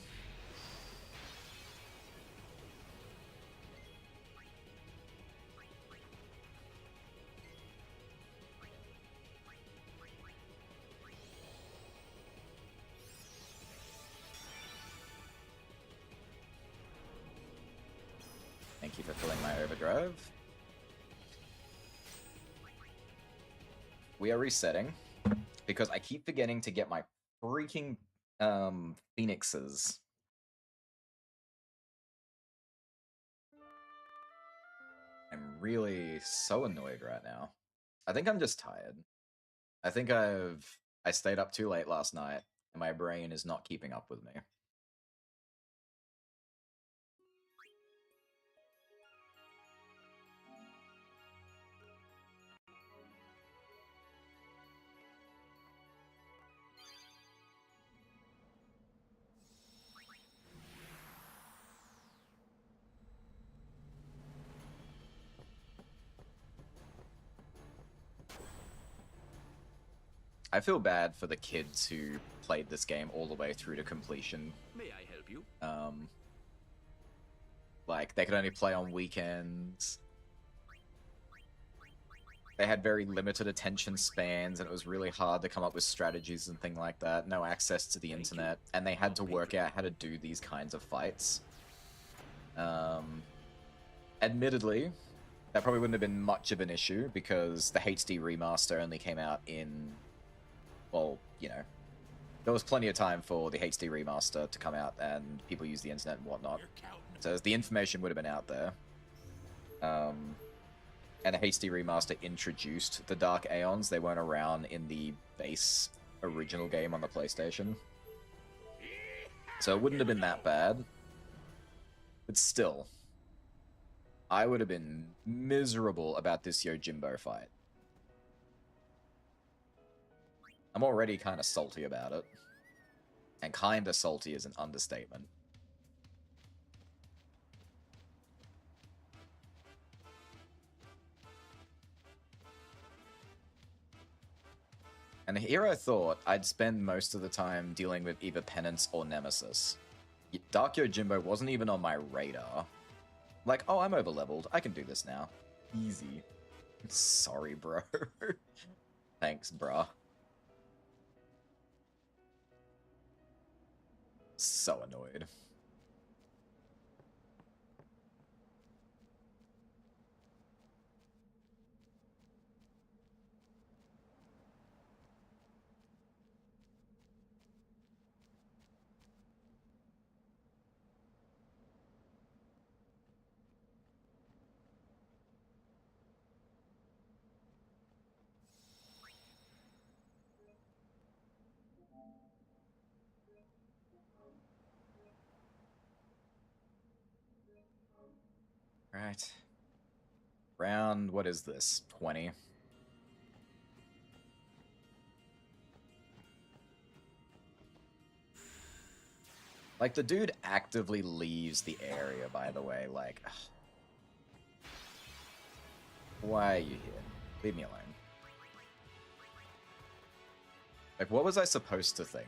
Thank you for filling my overdrive. We are resetting because I keep forgetting to get my freaking phoenixes. I'm really so annoyed right now. I think I'm just tired. I think I stayed up too late last night and my brain is not keeping up with me. I feel bad for the kids who played this game all the way through to completion.
May I help you?
Like, they could only play on weekends. they had very limited attention spans, and it was really hard to come up with strategies and things like that. No access to the internet, and they had to work out how to do these kinds of fights. Admittedly, that probably wouldn't have been much of an issue because the HD remaster only came out in, well, you know, there was plenty of time for the HD remaster to come out and people use the internet and whatnot. So the information would have been out there. And the HD remaster introduced the Dark Aeons. They weren't around in the base original game on the PlayStation. So it wouldn't have been that bad. But still, I would have been miserable about this Yojimbo fight. I'm already kind of salty about it. And kind of salty is an understatement. And here I thought I'd spend most of the time dealing with either Penance or Nemesis. Dark Yojimbo wasn't even on my radar. Like, oh, I'm overleveled. I can do this now. Easy. Sorry, bro. Thanks, bruh. So annoyed. Right. Round, what is this? 20. Like, the dude actively leaves the area, by the way. Like, ugh. Why are you here? Leave me alone. Like, what was I supposed to think?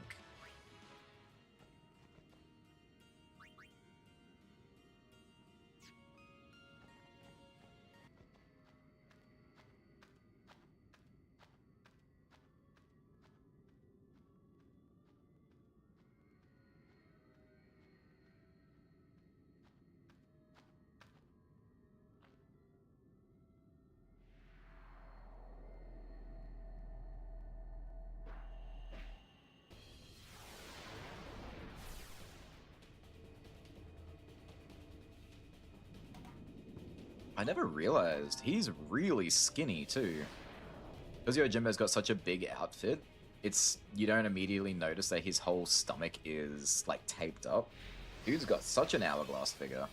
I never realized he's really skinny too. Because Yojimbo's got such a big outfit, you don't immediately notice that his whole stomach is like taped up. Dude's got such an hourglass figure.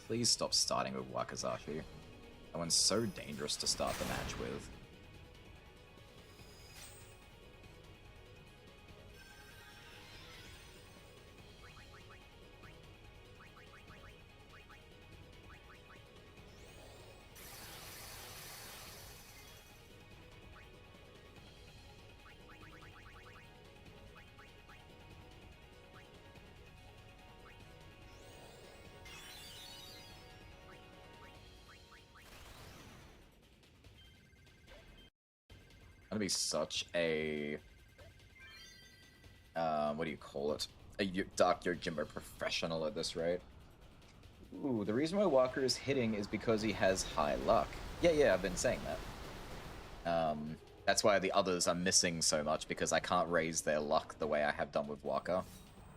Please stop starting with Wakazashi. That one's so dangerous to start the match with. Gonna be such a what do you call it? A Dark Yojimbo professional at this rate. Ooh, the reason why Walker is hitting is because he has high luck. Yeah, I've been saying that. That's why the others are missing so much, because I can't raise their luck the way I have done with Walker.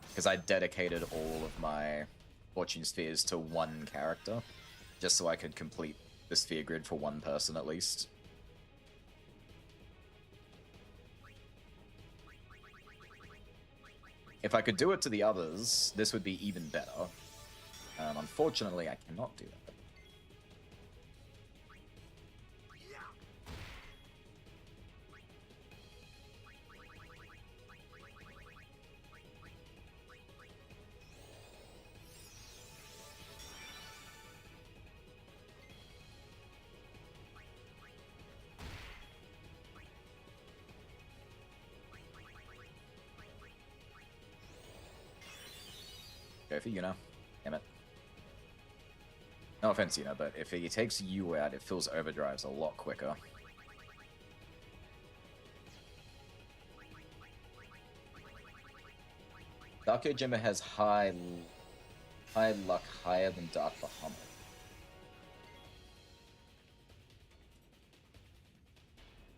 Because I dedicated all of my Fortune Spheres to one character, just so I could complete the sphere grid for one person at least. If I could do it to the others, this would be even better. Unfortunately, I cannot do that. Go for Yuna. Damn it. No offense, Yuna, but if he takes you out, it fills overdrives a lot quicker. Dark Yojimba has high luck, higher than Dark Bahamut.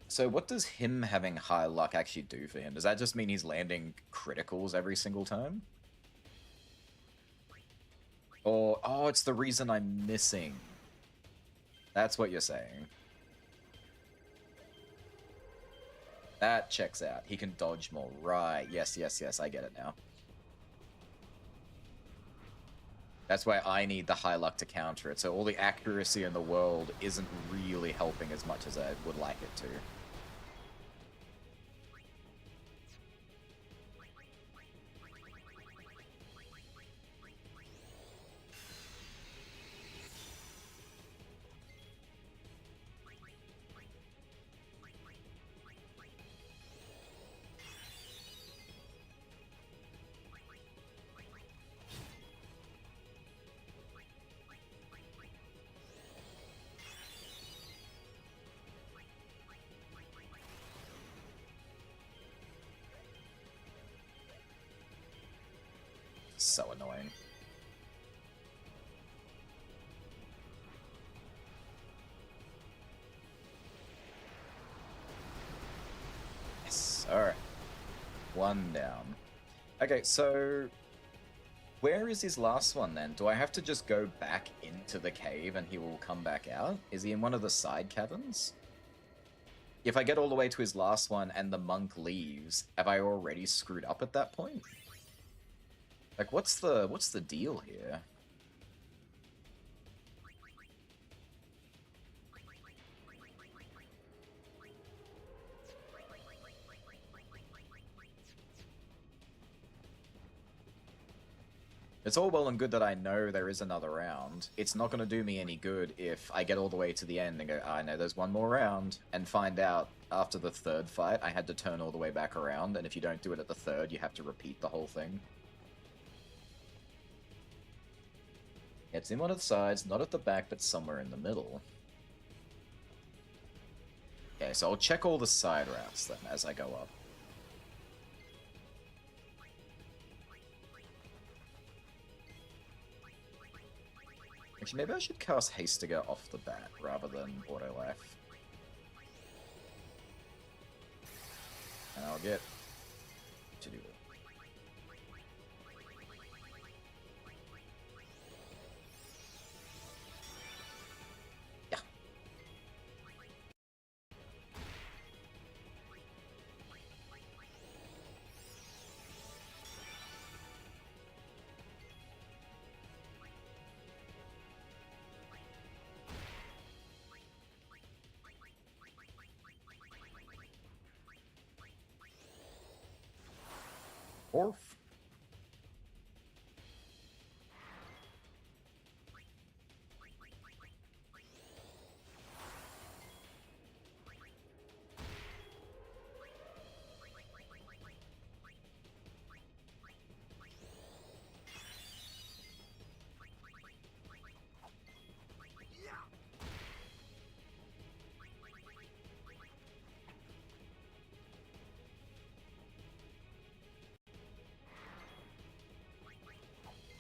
So what does him having high luck actually do for him? Does that just mean he's landing criticals every single time? Or, oh, it's the reason I'm missing. That's what you're saying. That checks out. He can dodge more. Right. Yes, yes, yes. I get it now. That's why I need the high luck to counter it. So all the accuracy in the world isn't really helping as much as I would like it to. So annoying. Yes, alright. One down. Okay, so where is his last one then? Do I have to just go back into the cave and he will come back out? Is he in one of the side caverns? If I get all the way to his last one and the monk leaves, have I already screwed up at that point? Like, what's the deal here? It's all well and good that I know there is another round. It's not going to do me any good if I get all the way to the end and go, I know there's one more round, and find out after the third fight I had to turn all the way back around, and if you don't do it at the third, you have to repeat the whole thing. It's in one of the sides, not at the back, but somewhere in the middle. Okay, so I'll check all the side routes then as I go up. Actually, maybe I should cast Hastiger off the bat rather than Auto Life. And I'll get to do it. Yeah. Orf.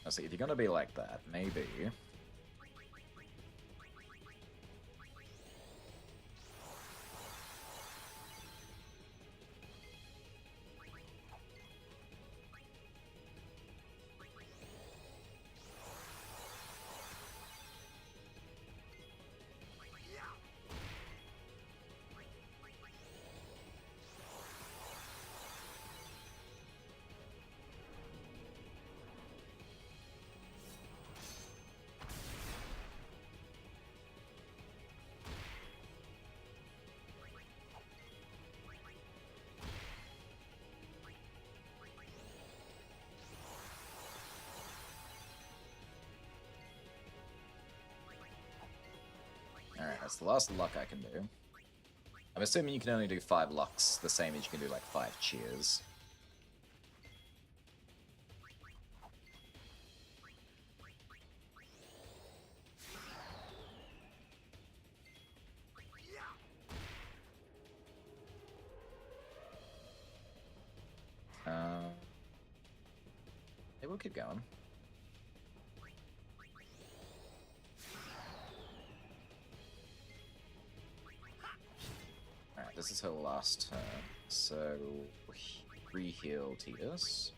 Now see, if you're gonna be like that, maybe... Alright, that's the last luck I can do. I'm assuming you can only do 5 lucks, the same as you can do like 5 cheers. we'll keep going. Alright, this is her last turn, so re-heal Tidus.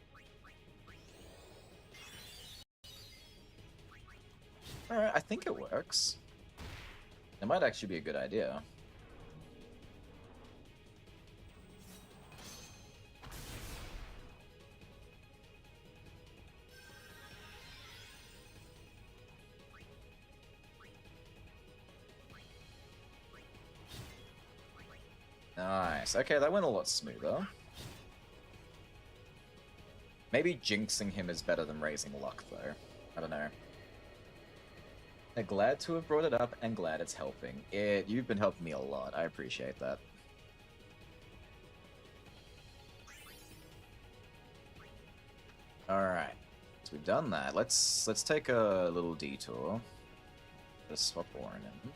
Alright, I think it works. It might actually be a good idea. Nice. Okay, that went a lot smoother. Maybe jinxing him is better than raising luck, though. I don't know. I'm glad to have brought it up, and glad it's helping. You've been helping me a lot. I appreciate that. Alright. So we've done that. Let's take a little detour. Just swap Warren in.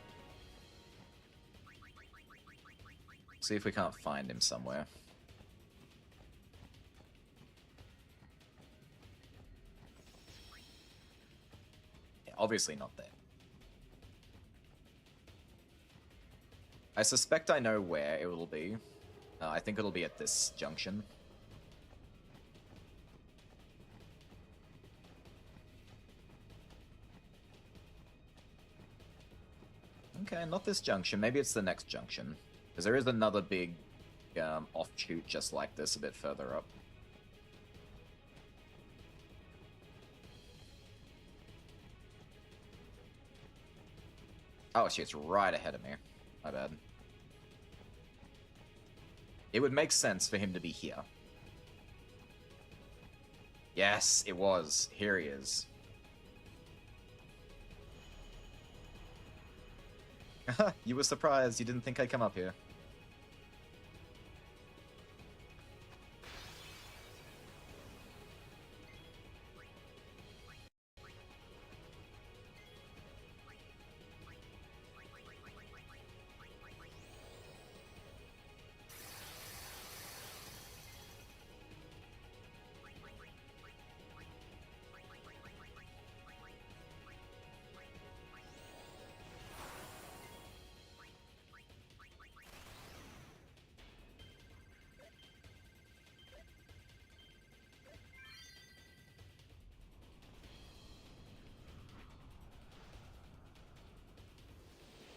See if we can't find him somewhere. Yeah, obviously not there. I suspect I know where it will be. I think it'll be at this junction. Okay, not this junction. Maybe it's the next junction. Because there is another big offshoot just like this a bit further up. Oh, shit, it's right ahead of me. My bad. It would make sense for him to be here. Yes, it was. Here he is. You were surprised. You didn't think I'd come up here.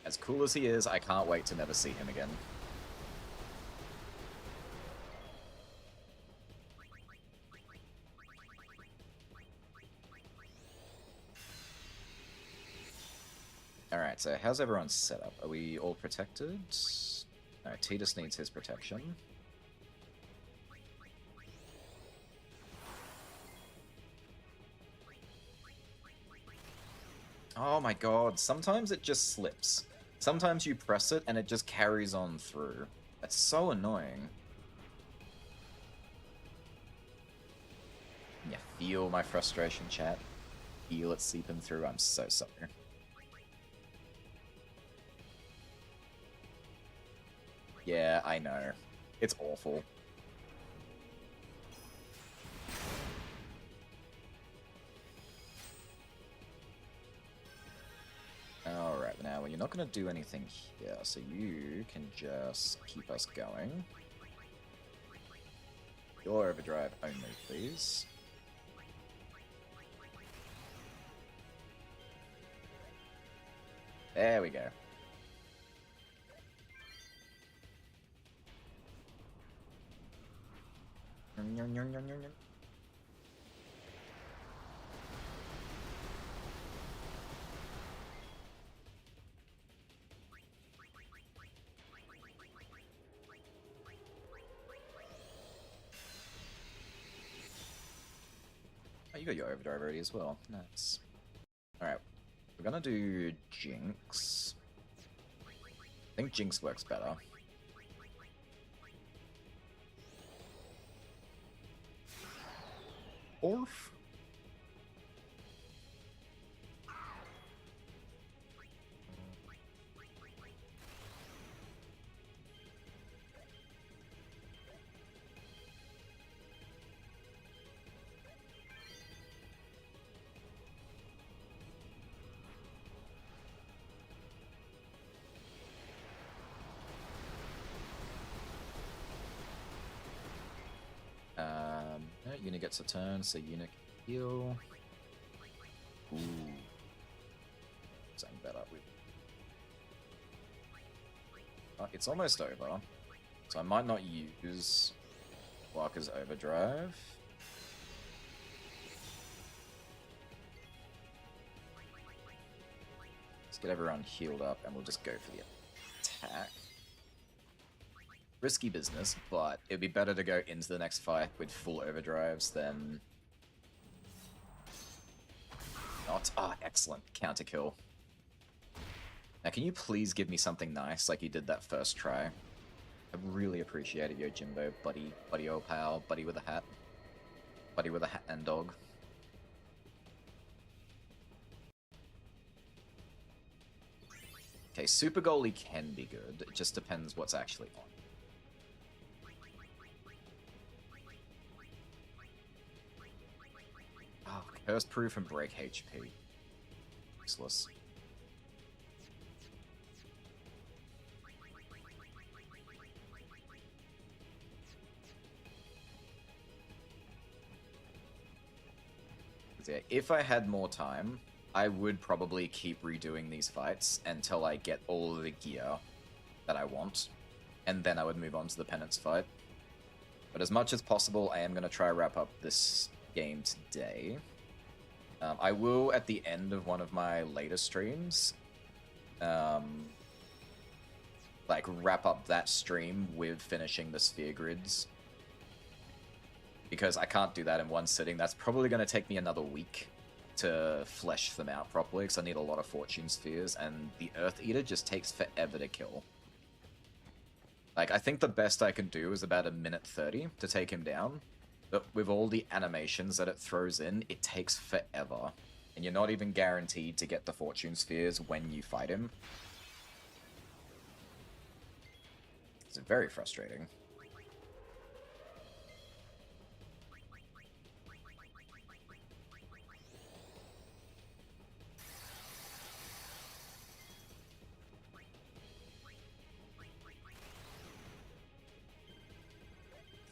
As cool as he is, I can't wait to never see him again. Alright, so how's everyone set up? Are we all protected? No, Tidus needs his protection. Oh my god, sometimes it just slips. Sometimes you press it and it just carries on through. That's so annoying. Yeah, feel my frustration, chat. Feel it seeping through. I'm so sorry. Yeah, I know. It's awful. Alright, now you're not going to do anything here, so you can just keep us going. Your overdrive only, please. There we go. Oh, you got your overdrive already as well. Nice. Alright, we're gonna do Jinx. I think Jinx works better. Orf? Yuna gets a turn, so Yuna can heal. Ooh. Something better. It's almost over. So I might not use Walker's Overdrive. Let's get everyone healed up and we'll just go for the attack. Risky business, but it'd be better to go into the next fight with full overdrives than not. Ah, excellent. Counter kill. Now, can you please give me something nice like you did that first try? I really appreciate it, Yojimbo, buddy, buddy Opal, buddy with a hat. Buddy with a hat and dog. Okay, Super Goalie can be good. It just depends what's actually on. Oh, Curse Proof and Break HP. Useless. Yeah, if I had more time, I would probably keep redoing these fights until I get all of the gear that I want, and then I would move on to the Penance fight. But as much as possible, I am going to try to wrap up this game today. I will, at the end of one of my later streams, like, wrap up that stream with finishing the Sphere Grids. Because I can't do that in one sitting. That's probably going to take me another week to flesh them out properly, because I need a lot of Fortune Spheres, and the Earth Eater just takes forever to kill. Like, I think the best I can do is about 1:30 to take him down, but with all the animations that it throws in, it takes forever. And you're not even guaranteed to get the Fortune Spheres when you fight him. It's very frustrating.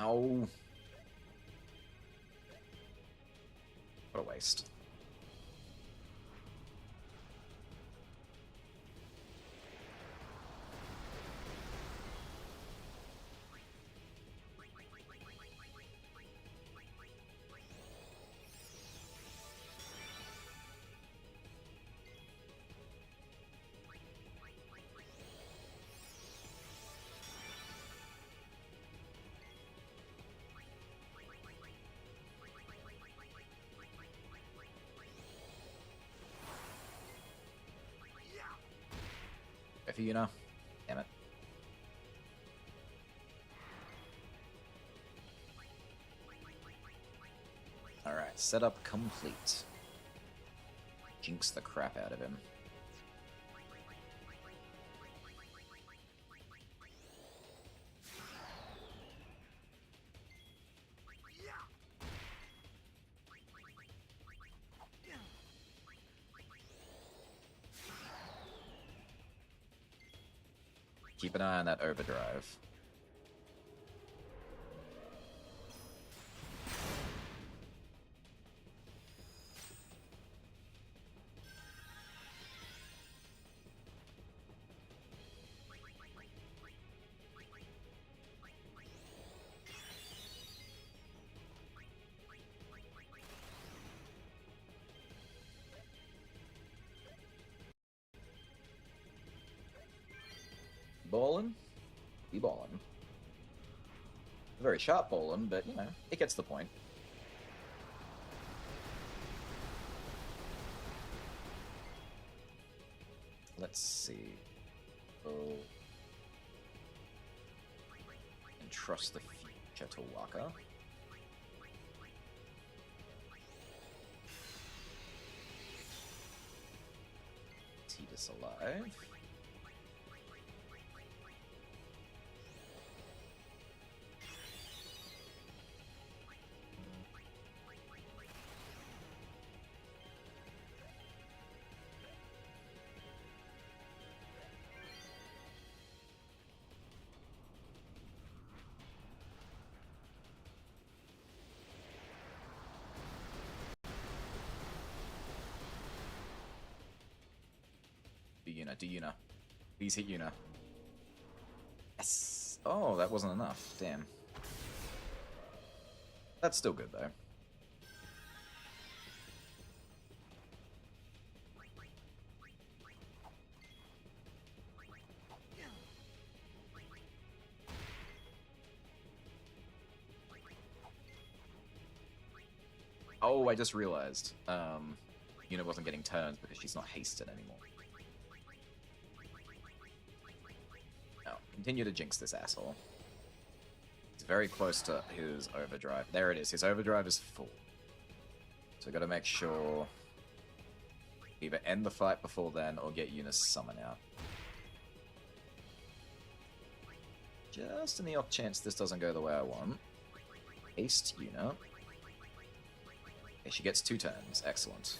Oh. What a waste. Go for Yuna. Damn it. Alright, setup complete. Jinx the crap out of him. Keep an eye on that overdrive. Ballin'? Be ballin'. A very sharp ballin', but, you know, it gets the point. Let's see. Oh. Entrust the future to Waka. Tidus alive. Yuna, do Yuna. Please hit Yuna. Yes! Oh, that wasn't enough. Damn. That's still good, though. Oh, I just realized. Yuna wasn't getting turns because she's not hasted anymore. No, continue to jinx this asshole. It's very close to his overdrive. There it is. His overdrive is full. So we gotta make sure either end the fight before then or get Yuna's summon out. Just in the off chance this doesn't go the way I want. Haste Yuna. Okay, she gets 2 turns. Excellent.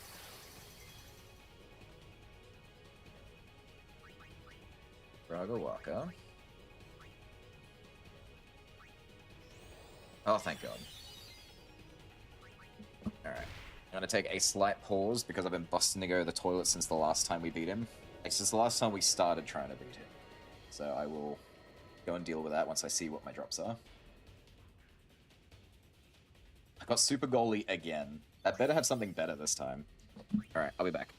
Ragawaka. Oh, thank God. Alright. I'm gonna take a slight pause because I've been busting to go to the toilet since the last time we beat him. Like, since the last time we started trying to beat him. So I will go and deal with that once I see what my drops are. I got Super Goalie again. I better have something better this time. Alright, I'll be back.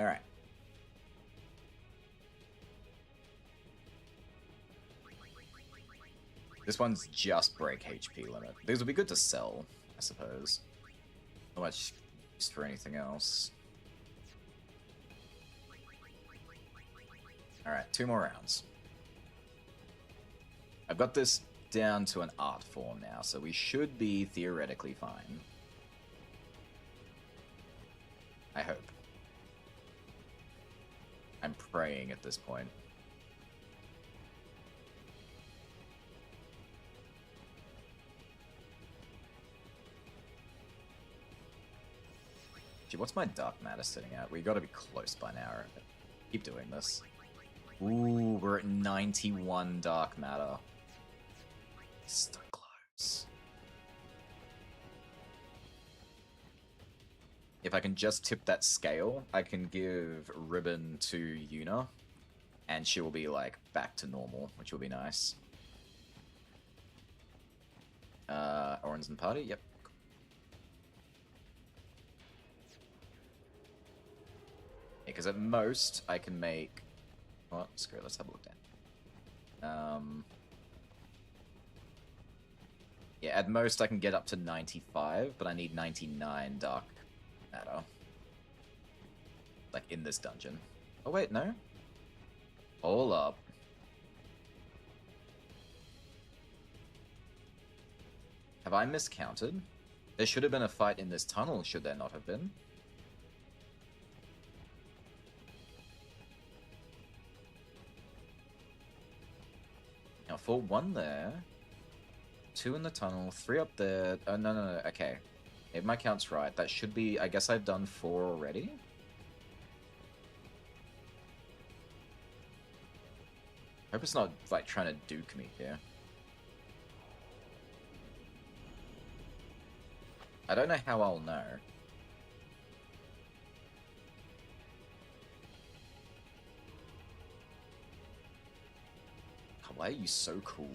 Alright. This one's just break HP limit. These would be good to sell, I suppose. Not much use for anything else. Alright, 2 more rounds. I've got this down to an art form now, so we should be theoretically fine. I hope. I'm praying at this point. Gee, what's my dark matter sitting at? We gotta be close by now. Keep doing this. Ooh, we're at 91 dark matter. So close. If I can just tip that scale, I can give Ribbon to Yuna, and she will be, like, back to normal, which will be nice. Orange and Party? Yep. Yeah, because at most, I can make... Oh, screw it, let's have a look down. Yeah, at most I can get up to 95, but I need 99 dark matter. Like, in this dungeon. Oh, wait, no? Hold up. Have I miscounted? There should have been a fight in this tunnel, should there not have been? Now, for 1 there, 2 in the tunnel, 3 up there. Oh, no, okay. If my count's right, that should be... I guess I've done 4 already? Hope it's not, like, trying to duke me here. I don't know how I'll know. Why are you so cool?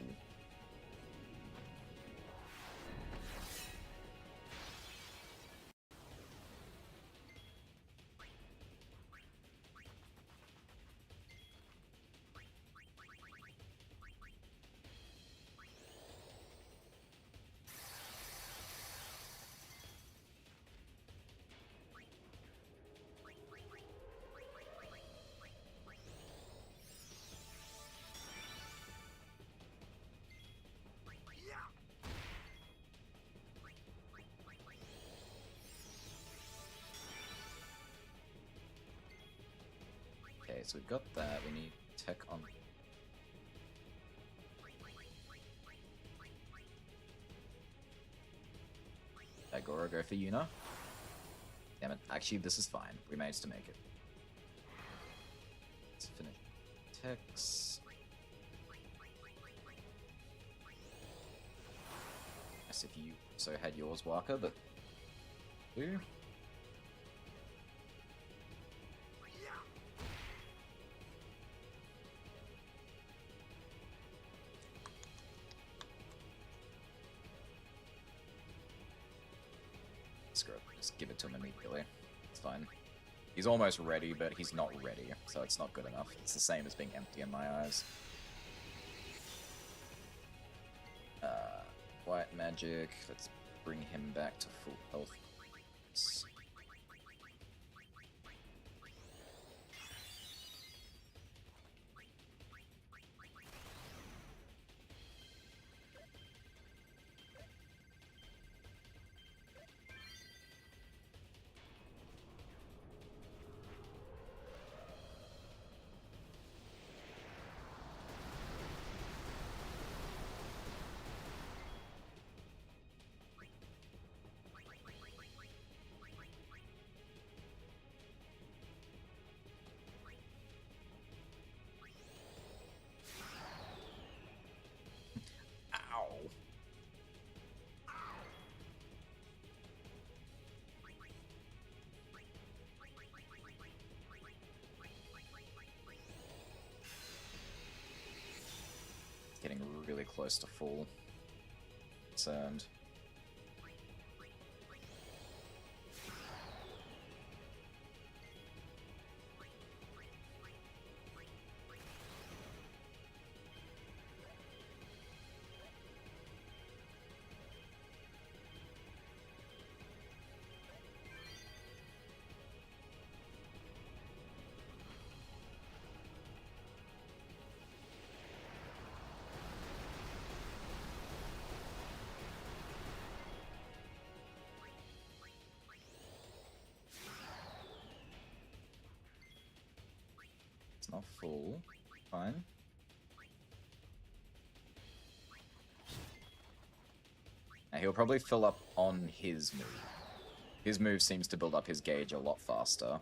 Okay, so we've got that. We need tech on. Agora, go for Yuna. Damn it. Actually, this is fine. We managed to make it. Let's finish techs. Yes, if you also had yours, Waka, but... Ooh. Screw it. Just give it to him immediately. It's fine. He's almost ready, but he's not ready, so it's not good enough. It's the same as being empty in my eyes. White magic. Let's bring him back to full health. Getting really close to full. Concerned. It's not full. Fine. Now he'll probably fill up on his move. His move seems to build up his gauge a lot faster.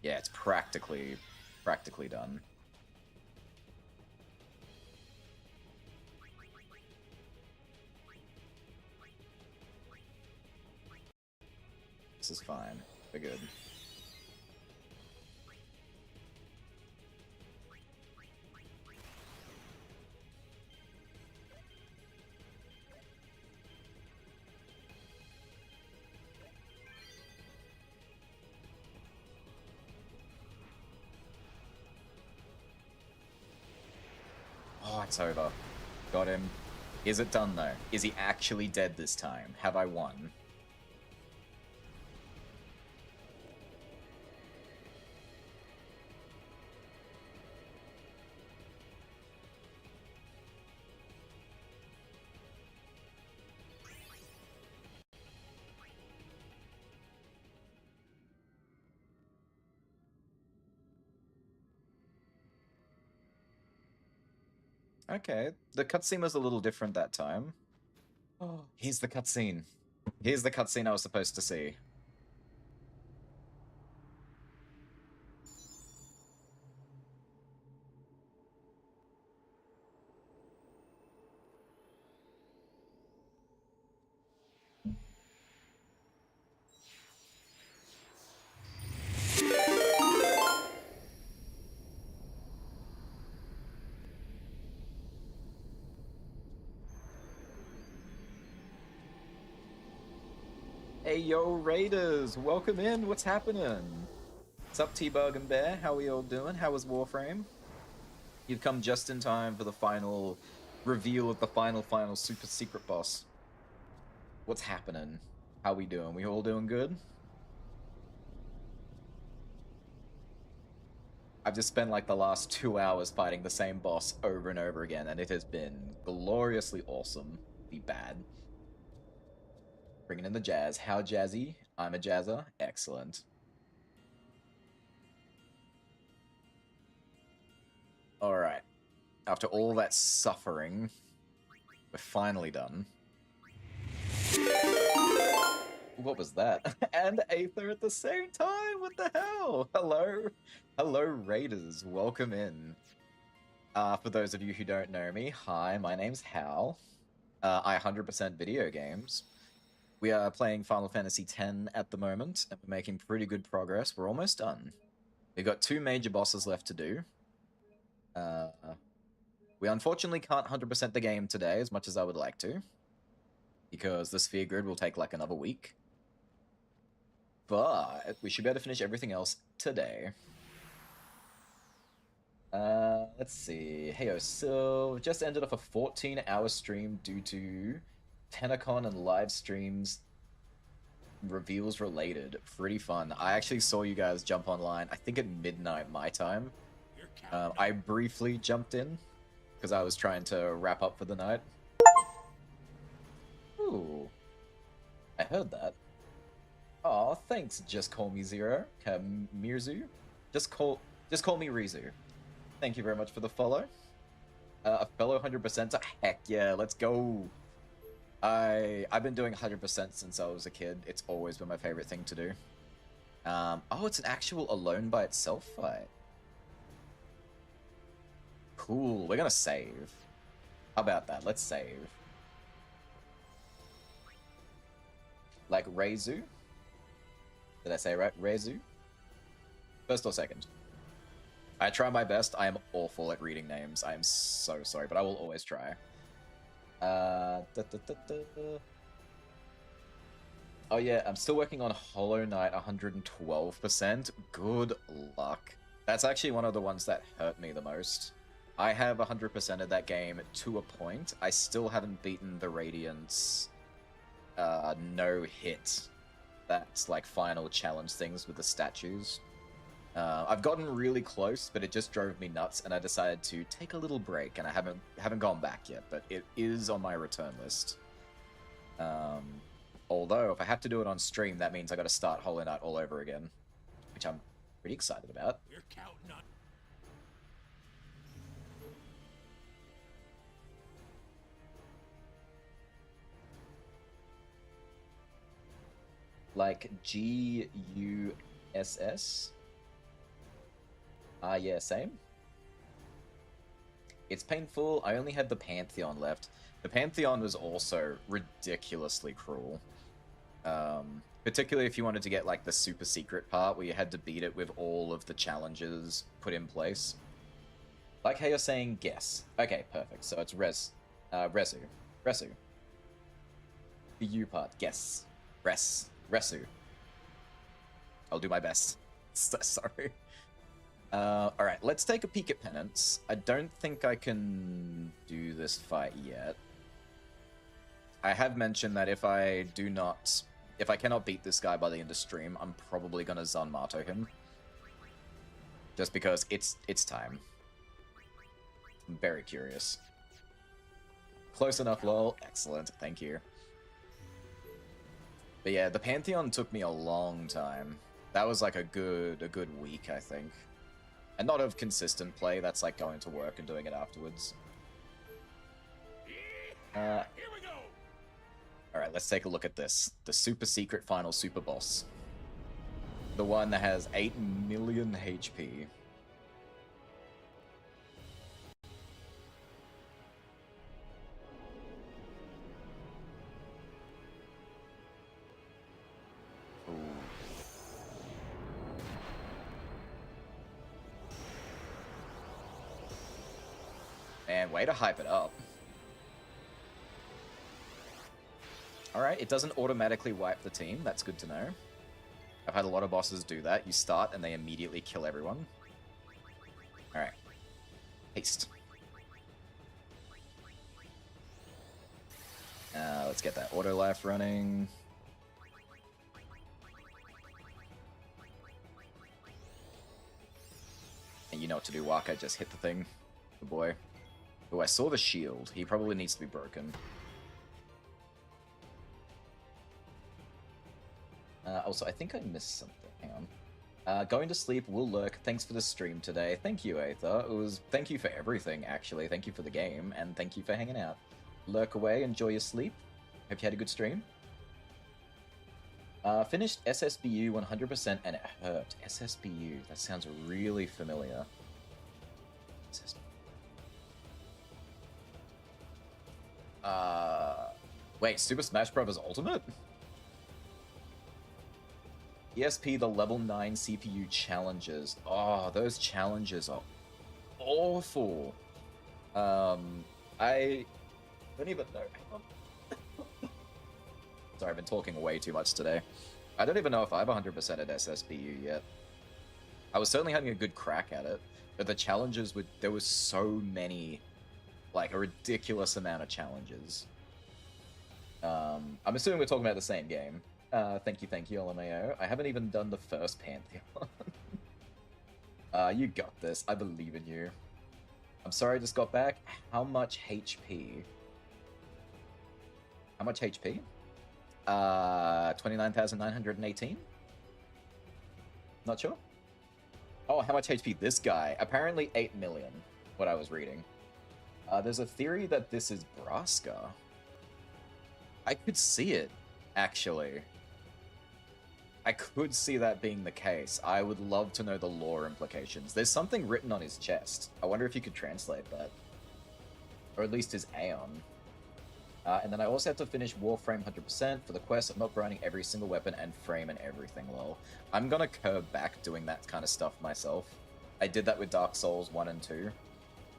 Yeah, it's practically done. This is fine. We're good. Oh, it's over. Got him. Is it done, though? Is he actually dead this time? Have I won? Okay, the cutscene was a little different that time. Oh, here's the cutscene. Here's the cutscene I was supposed to see. Hey yo, Raiders! Welcome in! What's happening? What's up, T-Bug and Bear? How are you all doing? How was Warframe? You've come just in time for the final reveal of the final super secret boss. What's happening? How we doing? We all doing good? I've just spent like the last 2 hours fighting the same boss over and over again, and it has been gloriously awesome. Be bad. Bringing in the jazz. How jazzy? I'm a jazzer. Excellent. Alright. After all that suffering, we're finally done. What was that? And Aether at the same time? What the hell? Hello? Hello, Raiders. Welcome in. For those of you who don't know me, hi, my name's Hal. I 100% video games. We are playing Final Fantasy X at the moment, and we're making pretty good progress. We're almost done. We've got 2 major bosses left to do. We unfortunately can't 100% the game today as much as I would like to, because the Sphere Grid will take like another week. But we should be able to finish everything else today. Let's see. Heyo, so just ended off a 14-hour stream due to Tenacon and live streams reveals related. Pretty fun. I actually saw you guys jump online, I think at midnight my time. I briefly jumped in because I was trying to wrap up for the night. Ooh. I heard that. Aw, thanks, Just Call Me Zero. Mirzu? Just call me Rizu. Thank you very much for the follow. A fellow 100%. Heck yeah, let's go. I've been doing 100% since I was a kid. It's always been my favorite thing to do. Oh, it's an actual alone by itself fight. Cool, we're gonna save. How about that? Let's save. Like Reizu? Did I say right? Reizu? First or second? I try my best. I am awful at reading names. I am so sorry, but I will always try. Oh yeah, I'm still working on Hollow Knight 112%. Good luck. That's actually one of the ones that hurt me the most. I have 100% of that game to a point. I still haven't beaten the Radiant's no hit. That's like final challenge things with the statues. I've gotten really close, but it just drove me nuts, and I decided to take a little break, and I haven't gone back yet, but it is on my return list. Although, if I have to do it on stream, that means I gotta start Hollow Knight all over again, which I'm pretty excited about.
We're counting on.
Like G-U-S-S? Yeah, same. It's painful. I only had the Pantheon left. The Pantheon was also ridiculously cruel. Particularly if you wanted to get like the super secret part where you had to beat it with all of the challenges put in place. Like how you're saying guess. Okay, perfect. So it's Rezu. Resu. The U part. Guess. Resu. I'll do my best. Sorry. Alright, let's take a peek at Penance. I don't think I can do this fight yet. I have mentioned that if I cannot beat this guy by the end of stream, I'm probably gonna Zanmato him. Just because it's time. I'm very curious. Close enough, lol. Excellent, thank you. But yeah, the Pantheon took me a long time. That was like a good week, I think. And not of consistent play, that's like going to work and doing it afterwards.
Here we go.
Alright, let's take a look at this. The super secret final super boss. The one that has 8 million HP. Ooh. Man, way to hype it up. Alright, it doesn't automatically wipe the team. That's good to know. I've had a lot of bosses do that. You start and they immediately kill everyone. Alright. Haste. Let's get that auto life running. And you know what to do, Waka. Just hit the thing. Good boy. Oh, I saw the shield. He probably needs to be broken. Also, I think I missed something. Hang on. Going to sleep will lurk. Thanks for the stream today. Thank you, Aether. Thank you for everything, actually. Thank you for the game, and thank you for hanging out. Lurk away, enjoy your sleep. Hope you had a good stream. Finished SSBU 100% and it hurt. SSBU. That sounds really familiar. Wait, Super Smash Bros. Ultimate? ESP, the level 9 CPU challenges. Oh, those challenges are awful. I don't even know. Sorry, I've been talking way too much today. I don't even know if I've 100% at SSBU yet. I was certainly having a good crack at it, but the challenges would... There was so many, like a ridiculous amount of challenges. I'm assuming we're talking about the same game. Thank you, LMAO. I haven't even done the first Pantheon. You got this. I believe in you. I'm sorry I just got back. How much HP? How much HP? 29,918? Not sure? Oh, how much HP this guy? Apparently 8 million, what I was reading. There's a theory that this is Braska. I could see it, actually. I could see that being the case. I would love to know the lore implications. There's something written on his chest. I wonder if you could translate that. Or at least his Aeon. And then I also have to finish Warframe 100% for the quest. I'm not grinding every single weapon and frame and everything, lol. I'm gonna curb back doing that kind of stuff myself. I did that with Dark Souls 1 and 2.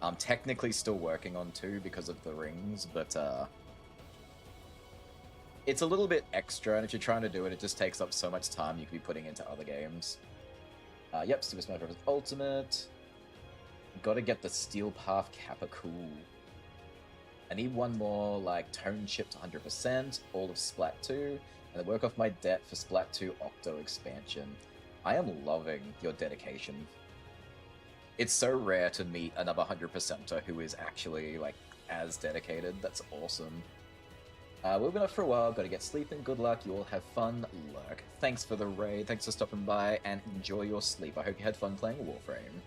I'm technically still working on 2 because of the rings, but it's a little bit extra, and if you're trying to do it, it just takes up so much time you could be putting into other games. Yep, Super Smash Bros. Ultimate. Gotta get the Steel Path Kappa cool. I need one more, like, tone chip to 100%, all of Splat 2, and then work off my debt for Splat 2 Octo expansion. I am loving your dedication. It's so rare to meet another 100%er who is actually, like, as dedicated. That's awesome. We've been up for a while, gotta get sleeping, good luck, you all have fun, lurk. Thanks for the raid, thanks for stopping by, and enjoy your sleep. I hope you had fun playing Warframe.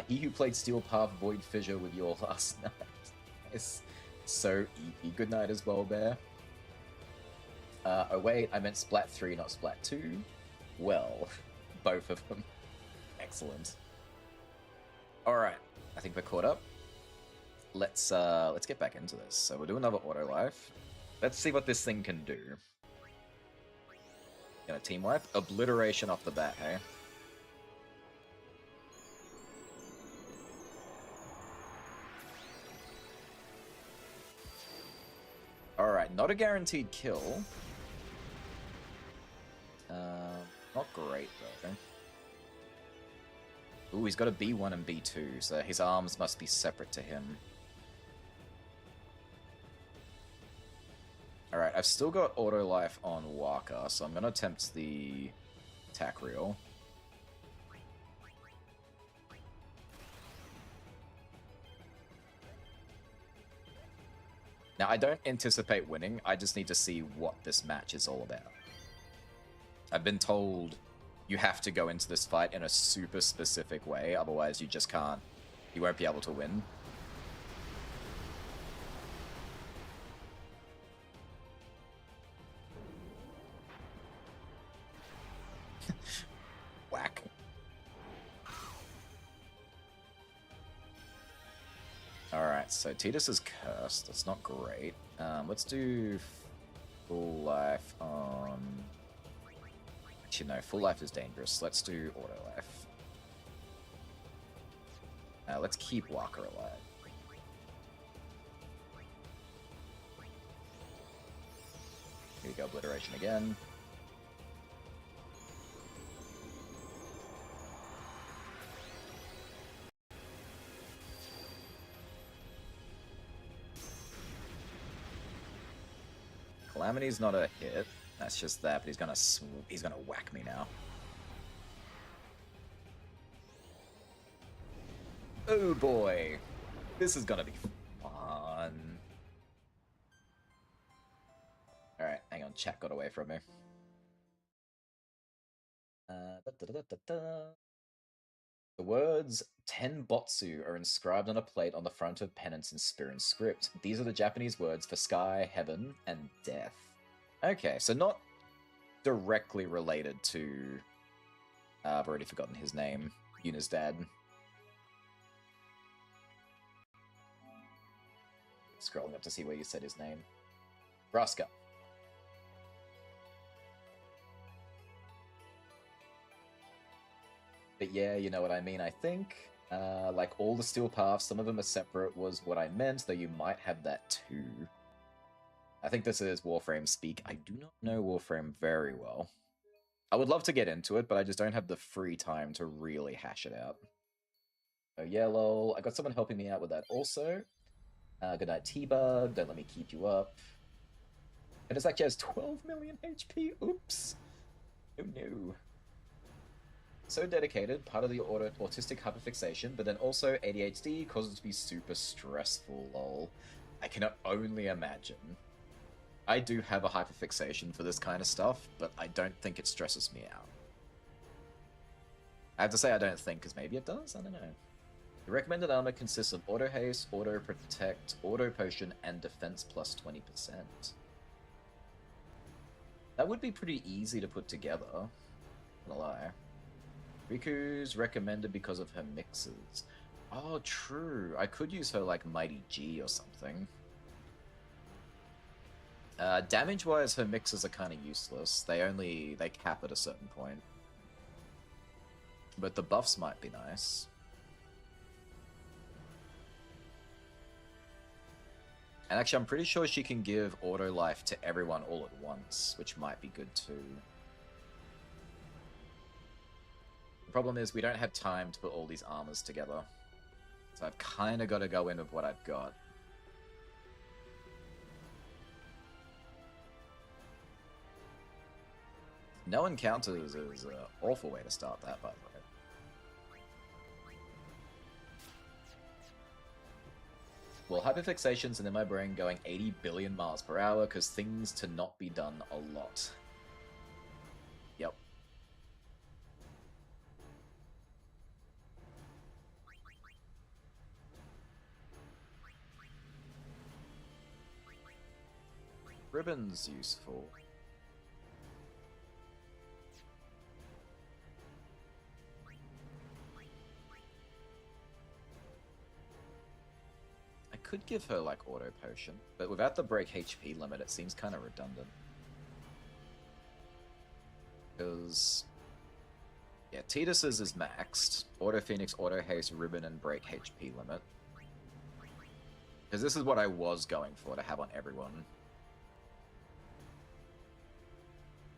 He who played Steel Path Void Fissure with you all last night. It's so eepy. Good night as well, Bear. Oh wait, I meant Splat 3, not Splat 2. Well, both of them. Excellent. Alright, I think we're caught up. Let's get back into this. So we'll do another auto life. Let's see what this thing can do. Gonna team wipe? Obliteration off the bat, hey? Alright, not a guaranteed kill. Not great though. Ooh, he's got a B1 and B2, so his arms must be separate to him. Alright, I've still got auto life on Waka, so I'm gonna attempt the attack reel. Now, I don't anticipate winning, I just need to see what this match is all about. I've been told you have to go into this fight in a super specific way, otherwise you just can't, you won't be able to win. Whack. Alright, so Tidus is cursed. That's not great. Let's do full life on... Actually, no, full life is dangerous. Let's do auto life. Let's keep Walker alive. Here we go, obliteration again. Calamity's not a hit. That's just that, but he's gonna whack me now. Oh boy, this is gonna be fun. All right, hang on. Chat got away from me. The words Tenbotsu are inscribed on a plate on the front of Penance in Spirin script. These are the Japanese words for sky, heaven, and death. Okay, so not directly related to... I've already forgotten his name. Yuna's dad. Scrolling up to see where you said his name. Braska. But yeah, you know what I mean, I think. Like all the steel paths, some of them are separate was what I meant, though you might have that too. I think this is Warframe speak. I do not know Warframe very well. I would love to get into it, but I just don't have the free time to really hash it out. Oh yeah, lol. I got someone helping me out with that also. Good night, T-Bug. Don't let me keep you up. And it's actually has 12 million HP. Oops. Oh no. So dedicated, part of the autistic hyperfixation, but then also ADHD causes it to be super stressful, lol. I can only imagine. I do have a hyperfixation for this kind of stuff, but I don't think it stresses me out. I have to say I don't think, because maybe it does? I don't know. The recommended armor consists of auto haste, auto protect, auto potion, and defense plus 20%. That would be pretty easy to put together. Not gonna lie. Riku's recommended because of her mixes. Oh, true. I could use her like Mighty G or something. Damage-wise, her mixes are kind of useless. They cap at a certain point. But the buffs might be nice. And actually, I'm pretty sure she can give auto life to everyone all at once, which might be good too. The problem is we don't have time to put all these armors together. So I've kind of got to go in with what I've got. No encounters is an awful way to start that, by the way. Well, hyperfixation's in my brain going 80 billion miles per hour because things to not be done a lot. Yep. Ribbon's useful. I could give her like auto potion, but without the break HP limit it seems kind of redundant. Because yeah, Tidus's is maxed. Auto Phoenix, Auto Haste, Ribbon, and break HP limit. Because this is what I was going for to have on everyone.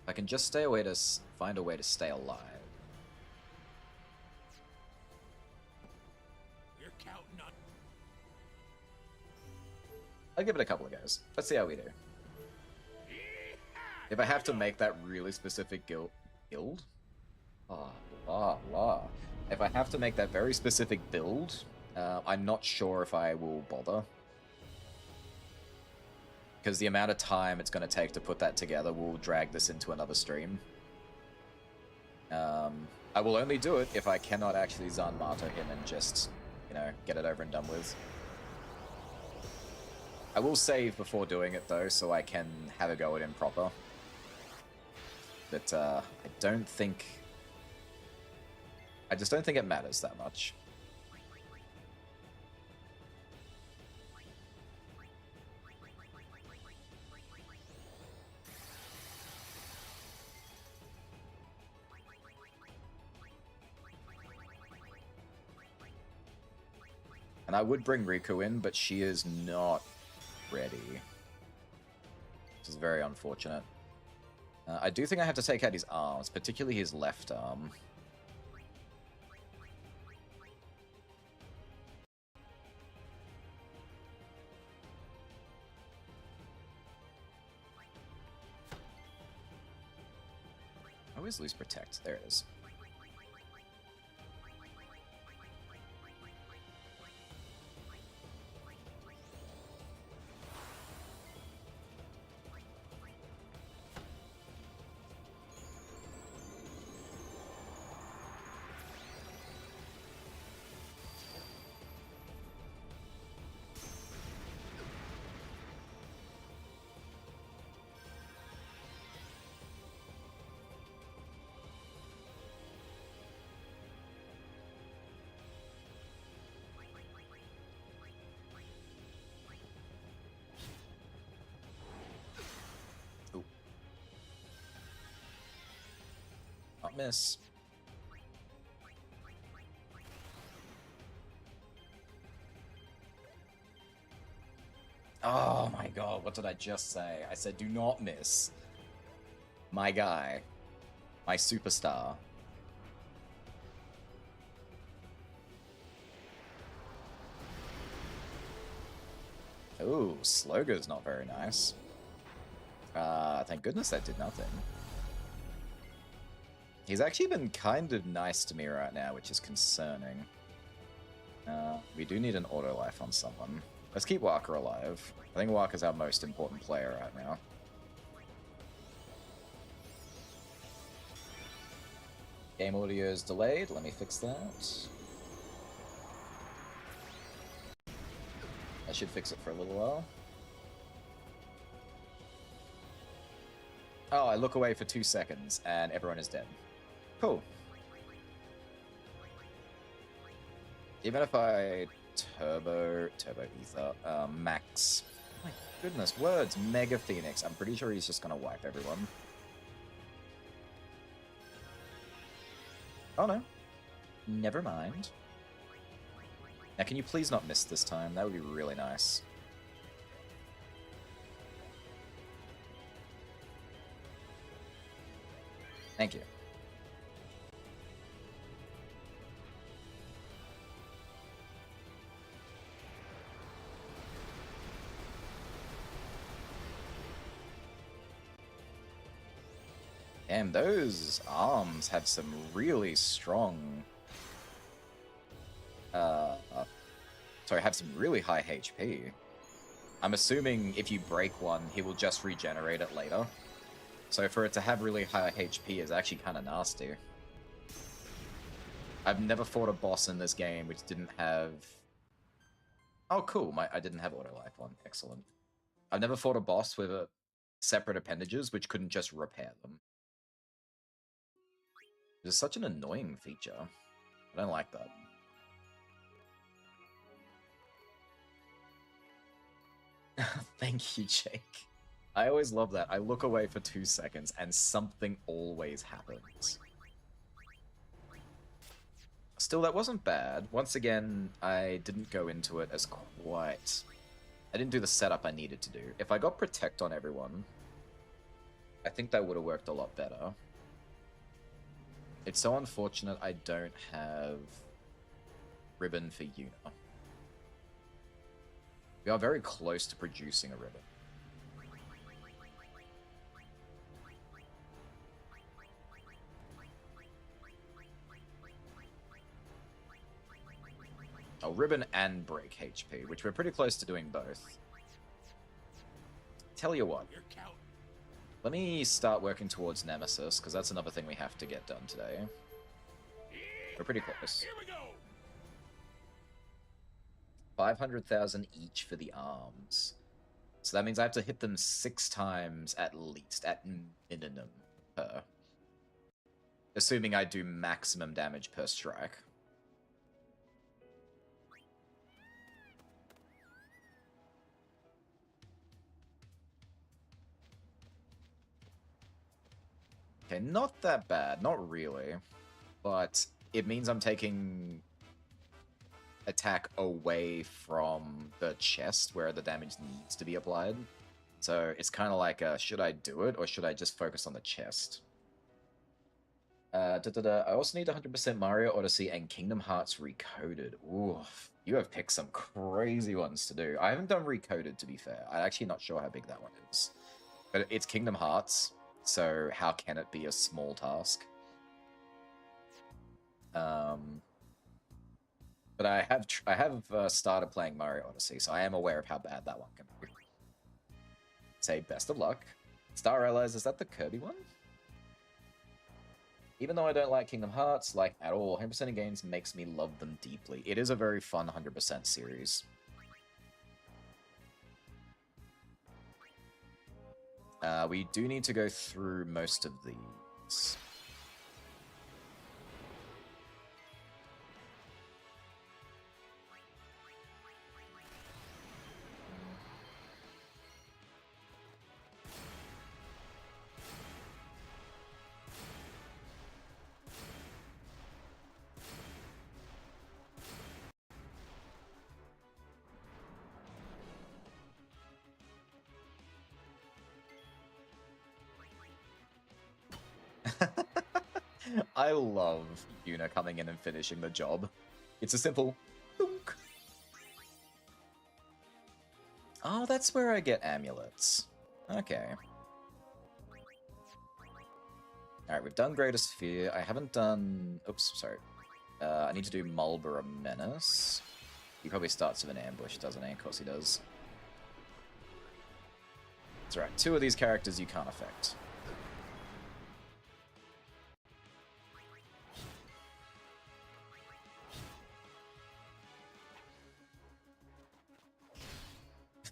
I can just stay away to find a way to stay alive.
You're counting on.
I'll give it a couple of goes. Let's see how we do. If I have to make that really specific guild? If I have to make that very specific build, I'm not sure if I will bother. Because the amount of time it's going to take to put that together will drag this into another stream. I will only do it if I cannot actually Zanmata him and just, you know, get it over and done with. I will save before doing it though, so I can have a go at him proper. But I don't think I just don't think it matters that much. And I would bring Riku in, but she is not ready. Which is very unfortunate. I do think I have to take out his arms, particularly his left arm. I always lose Protect. There it is. Not miss. Oh my god, what did I just say? I said do not miss. My guy. My superstar. Ooh, Slogo's not very nice. Thank goodness that did nothing. He's actually been kind of nice to me right now, which is concerning. We do need an auto life on someone. Let's keep Walker alive. I think Walker's our most important player right now. Game audio is delayed. Let me fix that. I should fix it for a little while. Oh, I look away for 2 seconds and everyone is dead. Cool. Even if I turbo ether, max. My goodness, words, Mega Phoenix. I'm pretty sure he's just gonna wipe everyone. Oh no. Never mind. Now can you please not miss this time? That would be really nice. Thank you. Damn, those arms have some really strong... sorry, have some really high HP. I'm assuming if you break one, he will just regenerate it later. So for it to have really high HP is actually kind of nasty. I've never fought a boss in this game which didn't have... Oh, cool. I didn't have auto life on. Excellent. I've never fought a boss with a separate appendages which couldn't just repair them. It's such an annoying feature. I don't like that. Thank you, Jake. I always love that. I look away for 2 seconds and something always happens. Still, that wasn't bad. Once again, I didn't go into it as quite... I didn't do the setup I needed to do. If I got Protect on everyone, I think that would have worked a lot better. It's so unfortunate I don't have Ribbon for Yuna. We are very close to producing a Ribbon. Oh, Ribbon and Break HP, which we're pretty close to doing both. Tell you what,
You're counting.
let me start working towards Nemesis, because that's another thing we have to get done today. We're pretty close.
Here we go.
500,000 each for the arms. So that means I have to hit them 6 times at least, at minimum per. Assuming I do maximum damage per strike. Okay, not that bad. Not really. But it means I'm taking attack away from the chest where the damage needs to be applied. So it's kind of like, should I do it or should I just focus on the chest? I also need 100% Mario Odyssey and Kingdom Hearts Recoded. Ooh, you have picked some crazy ones to do. I haven't done Recoded, to be fair. I'm actually not sure how big that one is. But it's Kingdom Hearts, so how can it be a small task? But I have started playing Mario Odyssey, so I am aware of how bad that one can be. Say best of luck. Star Allies, is that the Kirby one? Even though I don't like Kingdom Hearts, like, at all, 100% of games makes me love them deeply. It is a very fun 100% series. We do need to go through most of these. I love Yuna coming in and finishing the job. It's a simple thunk. Oh, that's where I get amulets. Okay. Alright, we've done Greatest Fear. I haven't done... Oops, sorry. I need to do Marlborough Menace. He probably starts with an ambush, doesn't he? Of course he does. That's right, 2 of these characters you can't affect.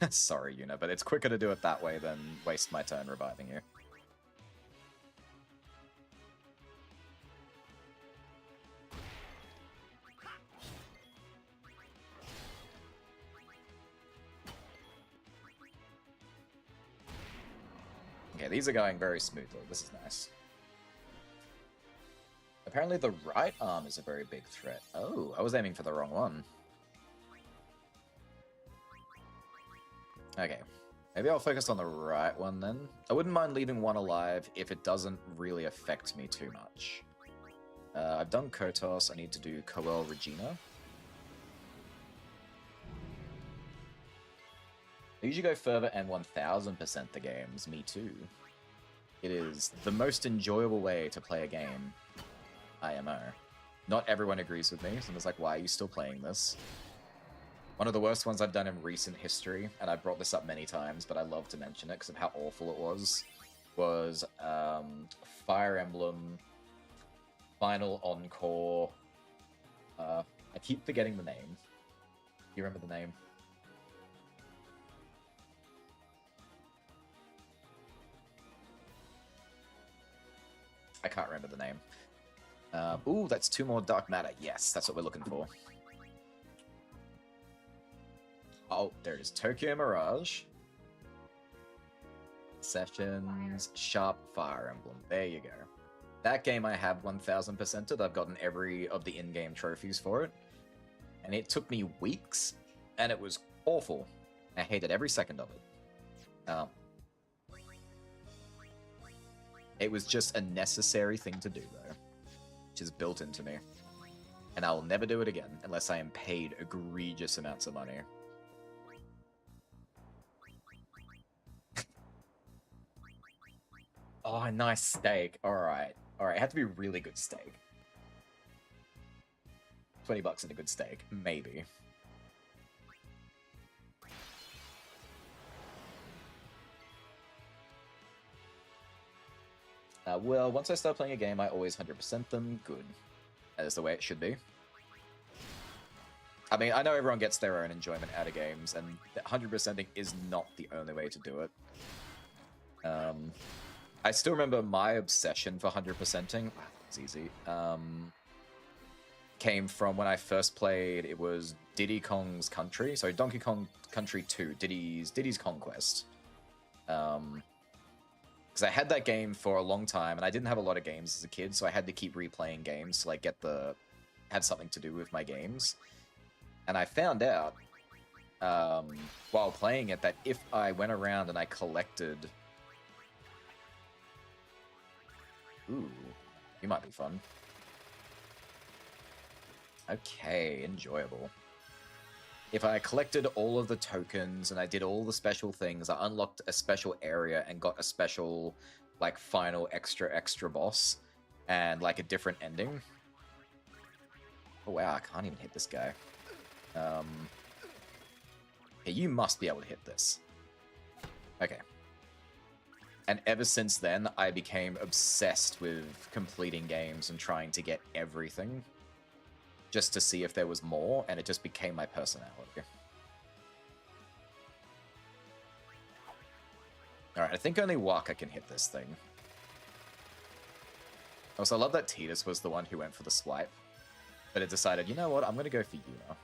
Sorry, Yuna, but it's quicker to do it that way than waste my turn reviving you. Okay, these are going very smoothly. This is nice. Apparently the right arm is a very big threat. Oh, I was aiming for the wrong one. Okay, maybe I'll focus on the right one then. I wouldn't mind leaving one alive if it doesn't really affect me too much. I've done Kotos, I need to do Coel Regina. I usually go further and 1000% the games, me too. It is the most enjoyable way to play a game, IMO. Not everyone agrees with me, someone's like, why are you still playing this? One of the worst ones I've done in recent history, and I brought this up many times, but I love to mention it because of how awful it was Fire Emblem Final Encore. I keep forgetting the name. You remember the name? I can't remember the name. Ooh, that's 2 more Dark Matter. Yes, that's what we're looking for. Oh, there it is. Tokyo Mirage. Sessions. Sharp Fire Emblem. There you go. That game I have 1000%ed. I've gotten every of the in-game trophies for it. And it took me weeks, and it was awful. I hated every second of it. It was just a necessary thing to do, though. Which is built into me. And I will never do it again, unless I am paid egregious amounts of money. Oh, nice steak. Alright. Alright, it had to be really good steak. $20 and a good steak. Maybe. Well, once I start playing a game, I always 100% them. Good. That is the way it should be. I mean, I know everyone gets their own enjoyment out of games, and 100%ing is not the only way to do it. I still remember my obsession for 100%ing. Wow, It's easy. Came from when I first played. It was Diddy Kong's Country, so Donkey Kong Country 2, Diddy's Conquest. Because I had that game for a long time, and I didn't have a lot of games as a kid, so I had to keep replaying games to like had something to do with my games. And I found out while playing it that if I went around and I collected, ooh, you might be fun. Okay, enjoyable. If I collected all of the tokens and I did all the special things, I unlocked a special area and got a special, like, final extra boss and, like, a different ending. Oh, wow, I can't even hit this guy. Okay, you must be able to hit this. Okay. And ever since then, I became obsessed with completing games and trying to get everything, just to see if there was more, and it just became my personality. Alright, I think only Waka can hit this thing. Also, I love that Tidus was the one who went for the swipe, but it decided, you know what, I'm gonna go for you now.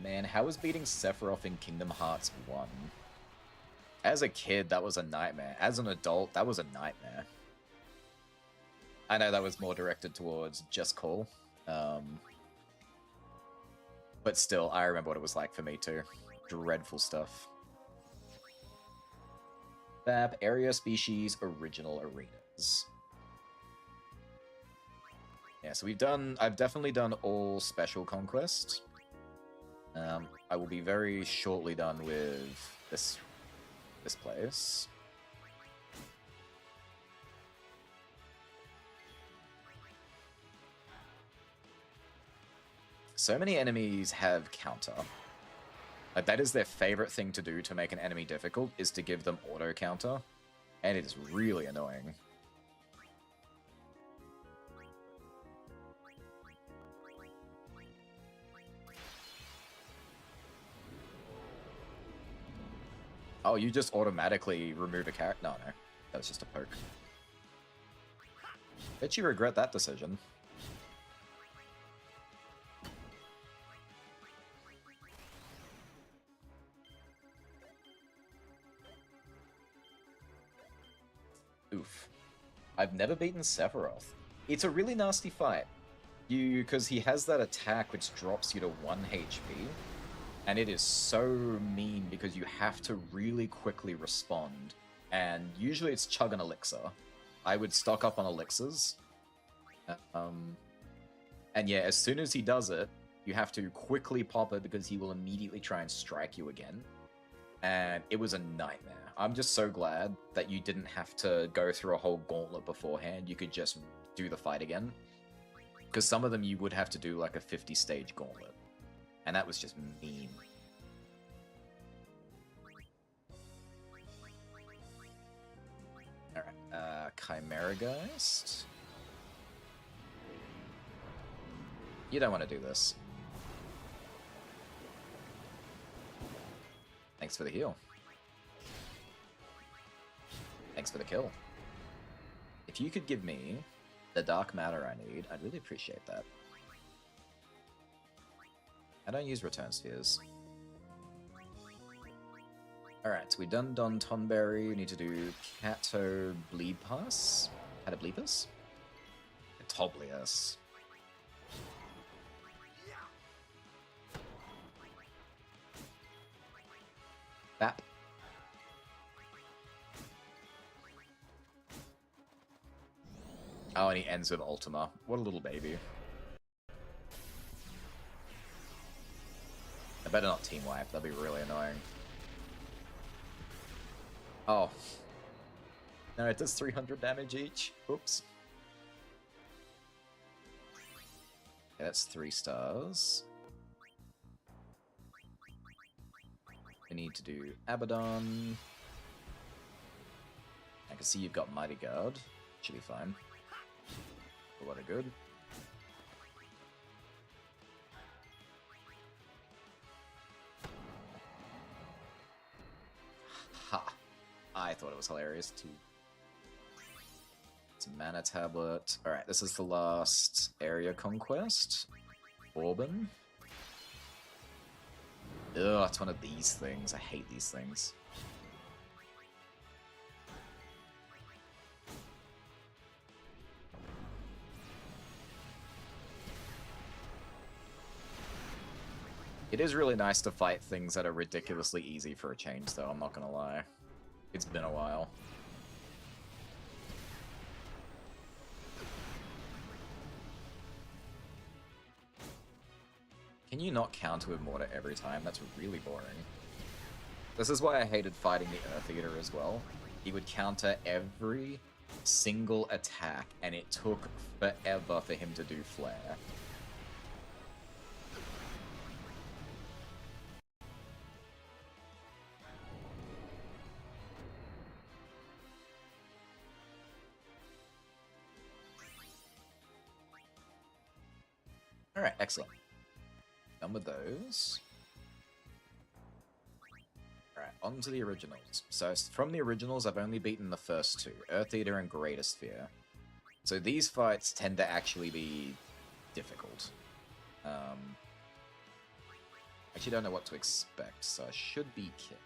Man, how was beating Sephiroth in Kingdom Hearts 1? As a kid, that was a nightmare. As an adult, that was a nightmare. I know that was more directed towards Just Call. But still, I remember what it was like for me too. Dreadful stuff. Bab, Area, Species, Original Arenas. Yeah, so I've definitely done all Special Conquest. I will be very shortly done with this place. So many enemies have counter. Like, that is their favorite thing to do to make an enemy difficult, is to give them auto counter. And it is really annoying. Oh, you just automatically remove a character? No, that was just a poke. Bet you regret that decision. Oof. I've never beaten Sephiroth. It's a really nasty fight. Because he has that attack which drops you to 1 HP. And it is so mean because you have to really quickly respond. And usually it's chug an elixir. I would stock up on elixirs. And yeah, as soon as he does it, you have to quickly pop it because he will immediately try and strike you again. And it was a nightmare. I'm just so glad that you didn't have to go through a whole gauntlet beforehand. You could just do the fight again. Because some of them you would have to do like a 50-stage gauntlet. And that was just mean. Alright, Chimera Geist. You don't want to do this. Thanks for the heal. Thanks for the kill. If you could give me the dark matter I need, I'd really appreciate that. I don't use return spheres. Alright, so we've done Don Tonberry. We need to do Kato Bleepas. Kato Bleepas? Toblius. Bap. Oh, and he ends with Ultima. What a little baby. I better not team wipe, that'd be really annoying. Oh. No, it does 300 damage each. Oops. Okay, that's 3 stars. We need to do Abaddon. I can see you've got Mighty Guard. Should be fine. A lot of good. thought it was hilarious too. It's a mana tablet. Alright, this is the last area conquest. Orban. Ugh, it's one of these things. I hate these things. It is really nice to fight things that are ridiculously easy for a change, though, I'm not gonna lie. It's been a while. Can you not counter with mortar every time? That's really boring. This is why I hated fighting the Earth Eater as well. He would counter every single attack, and it took forever for him to do flare. Alright, excellent. Done with those. Alright, on to the originals. So from the originals, I've only beaten the first two, Earth Eater and Greater Sphere. So these fights tend to actually be difficult. Actually don't know what to expect, so I should be killed.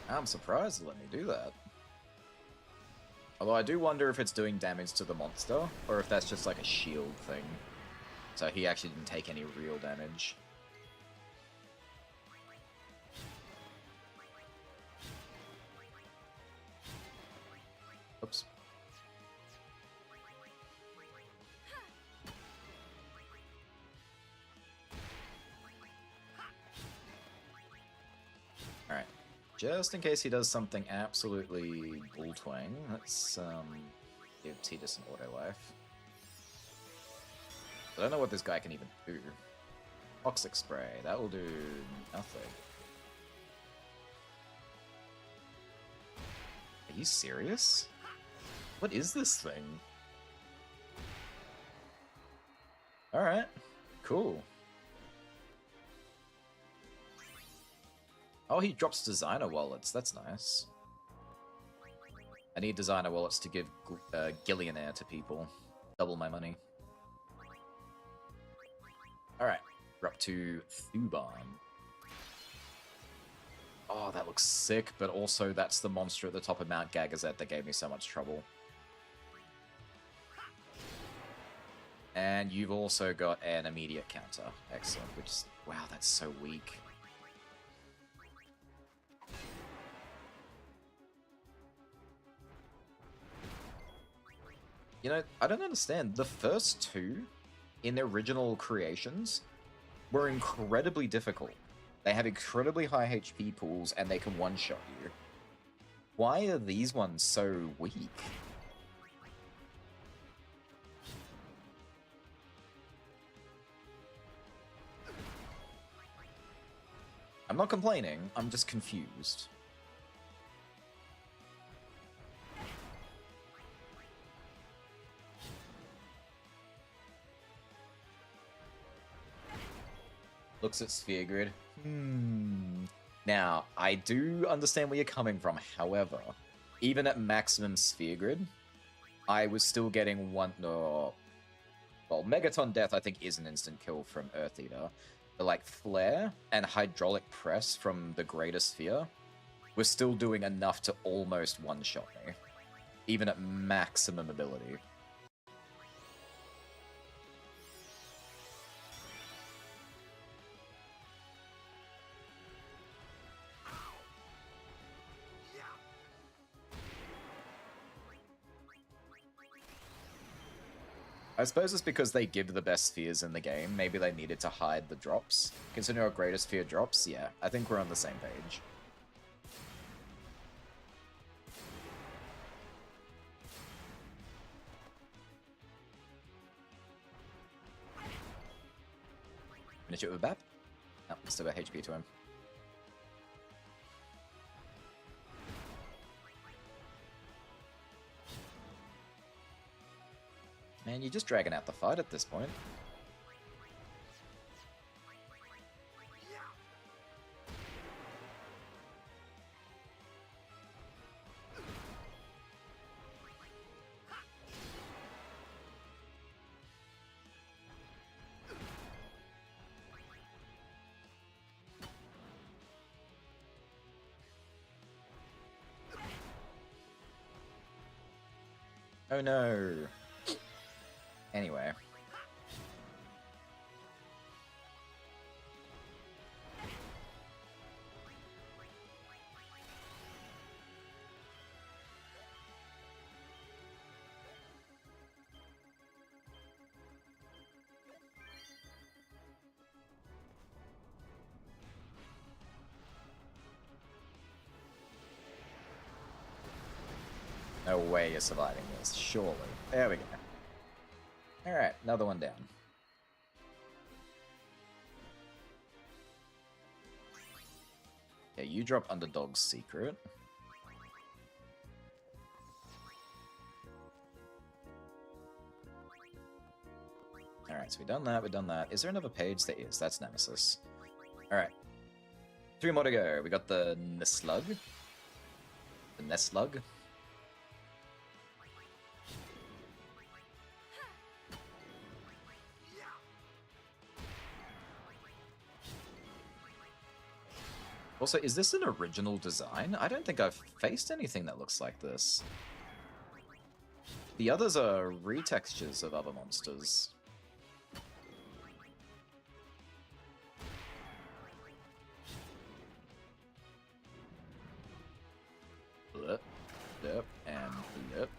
I'm surprised it let me do that. Although I do wonder if it's doing damage to the monster, or if that's just like a shield thing. So he actually didn't take any real damage. Oops. Alright. Just in case he does something absolutely bull-twang, let's give Tidus an auto life. I don't know what this guy can even do. Toxic Spray, that will do nothing. Are you serious? What is this thing? Alright, cool. Oh, he drops designer wallets. That's nice. I need designer wallets to give Gillionaire to people. Double my money. Alright, we're up to Thuban. Oh, that looks sick, but also that's the monster at the top of Mount Gagazet that gave me so much trouble. And you've also got an immediate counter. Excellent, which is... Wow, that's so weak. You know, I don't understand. The first two, in the original creations, were incredibly difficult. They have incredibly high HP pools, and they can one-shot you. Why are these ones so weak? I'm not complaining, I'm just confused. Looks at Sphere Grid. Now, I do understand where you're coming from, however, even at maximum Sphere Grid, I was still getting one... No, well, Megaton Death, I think, is an instant kill from Earth Eater. But, like, Flare and Hydraulic Press from the Greater Sphere were still doing enough to almost one-shot me, even at maximum ability. I suppose it's because they give the best spheres in the game. Maybe they needed to hide the drops. Considering our greatest sphere drops, yeah, I think we're on the same page. Finish it with Bap? No, still got HP to him. Man, you're just dragging out the fight at this point. Oh no. Anyway. No way you're surviving this, surely. There we go. Alright, another one down. Yeah, you drop Underdog's Secret. Alright, so we've done that. Is there another page? There is. That's Nemesis. Alright. 3 more to go. We got the Neslug. The Neslug. Also, is this an original design? I don't think I've faced anything that looks like this. The others are retextures of other monsters. Blip, blip, and blip.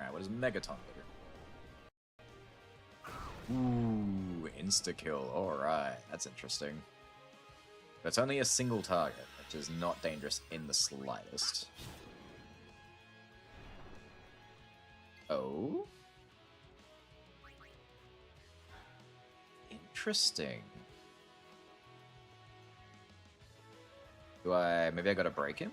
Alright, what does Megaton do? Ooh, insta-kill. Alright, that's interesting. But it's only a single target, which is not dangerous in the slightest. Oh? Interesting. Maybe I gotta break him?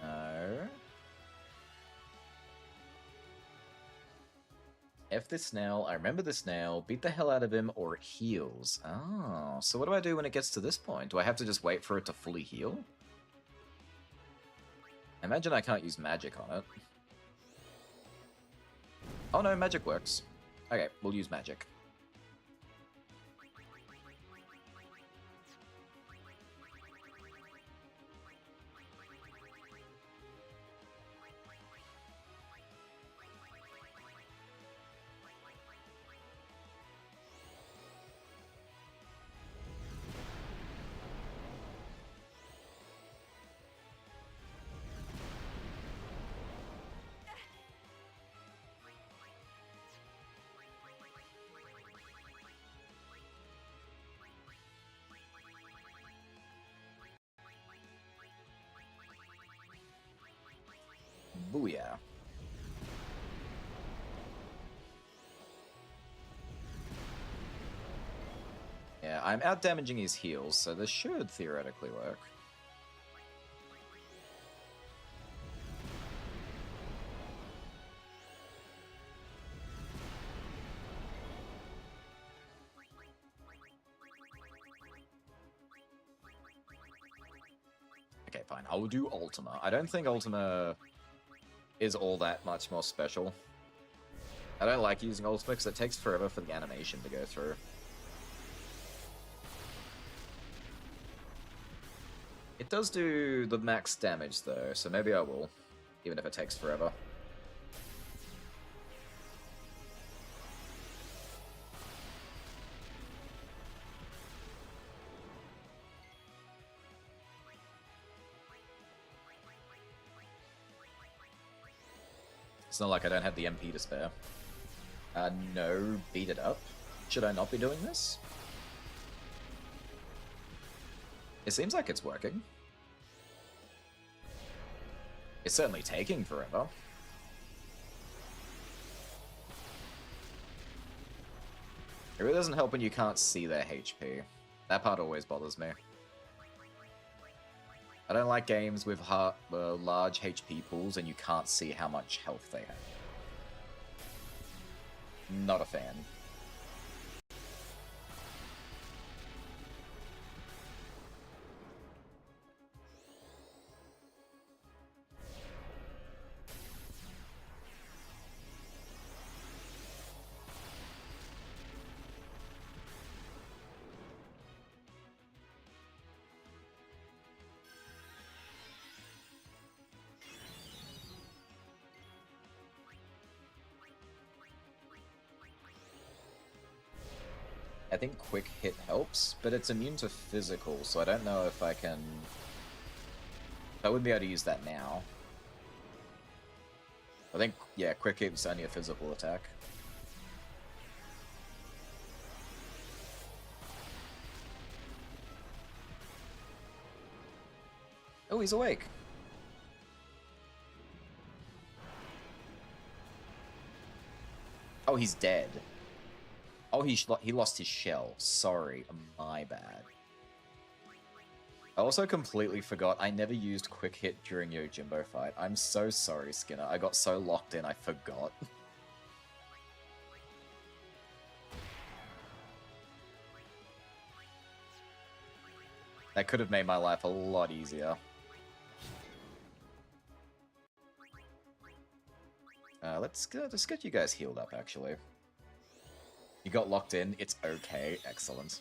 No. F this snail, I remember the snail, beat the hell out of him, or it heals. Oh, so what do I do when it gets to this point? Do I have to just wait for it to fully heal? I imagine I can't use magic on it. Oh no, magic works. Okay, we'll use magic. Booyah. Yeah, I'm out damaging his heals, so this should theoretically work. Okay, fine. I'll do Ultima. I don't think Ultima is all that much more special. I don't like using ultimate because it takes forever for the animation to go through. It does do the max damage though, so maybe I will, even if it takes forever. It's not like I don't have the MP to spare. No, beat it up. Should I not be doing this? It seems like it's working. It's certainly taking forever. It really doesn't help when you can't see their HP. That part always bothers me. I don't like games with large HP pools and you can't see how much health they have. Not a fan. I think quick hit helps, but it's immune to physical, so I don't know if I can... I wouldn't be able to use that now. I think, yeah, quick hit is only a physical attack. Oh, he's awake! Oh, he's dead. Oh, he lost his shell. Sorry, my bad. I also completely forgot I never used quick hit during Yojimbo fight. I'm so sorry, Skinner. I got so locked in I forgot. That could have made my life a lot easier. Let's get you guys healed up, actually. You got locked in, it's okay, excellent.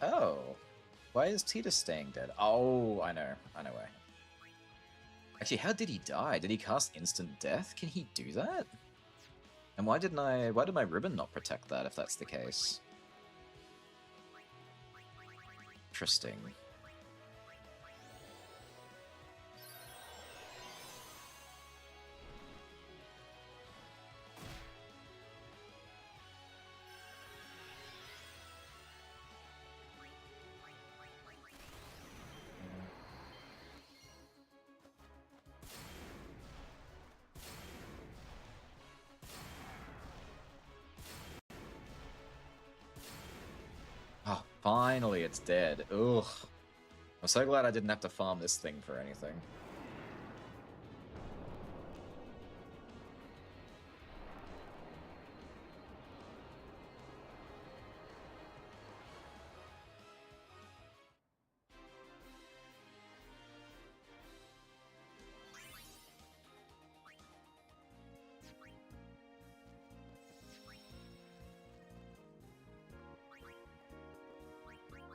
Oh. Why is Tita staying dead? Oh, I know why. Actually, how did he die? Did he cast instant death? Can he do that? And why did my ribbon not protect that if that's the case? Interesting. Oh, finally it's dead. Ugh. I'm so glad I didn't have to farm this thing for anything.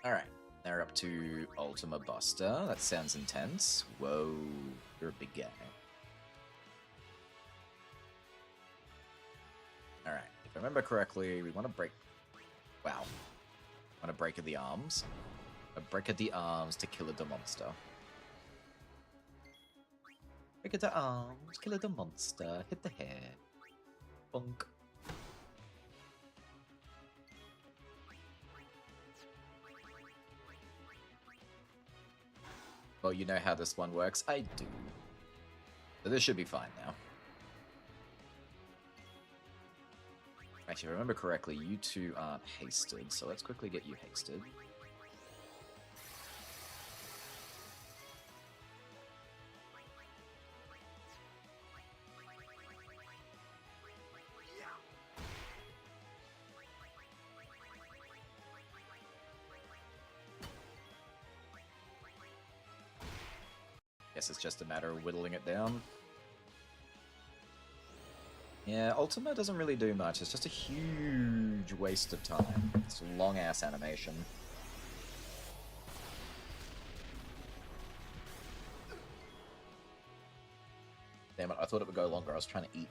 Alright, now we're up to Ultima Buster. That sounds intense. Whoa, you're a big guy. Alright, if I remember correctly, we want to break... Wow. Want to break of the arms. A break of the arms to kill the monster. Break of the arms, kill the monster, hit the head. Bonk. Well, you know how this one works. I do. So this should be fine now. Actually, if I remember correctly, you two aren't hasted, so let's quickly get you hasted. Guess it's just a matter of whittling it down. Yeah, Ultima doesn't really do much. It's just a huge waste of time. It's a long-ass animation. Damn it, I thought it would go longer. I was trying to eat.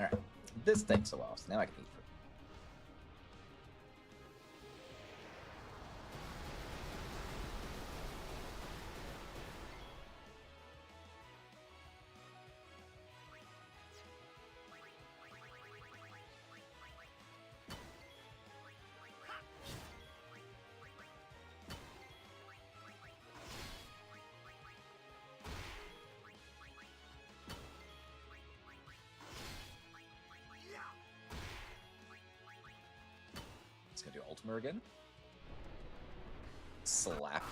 Alright, this takes a while, so now I can eat fruit. It's gonna do Ultima again. Slap.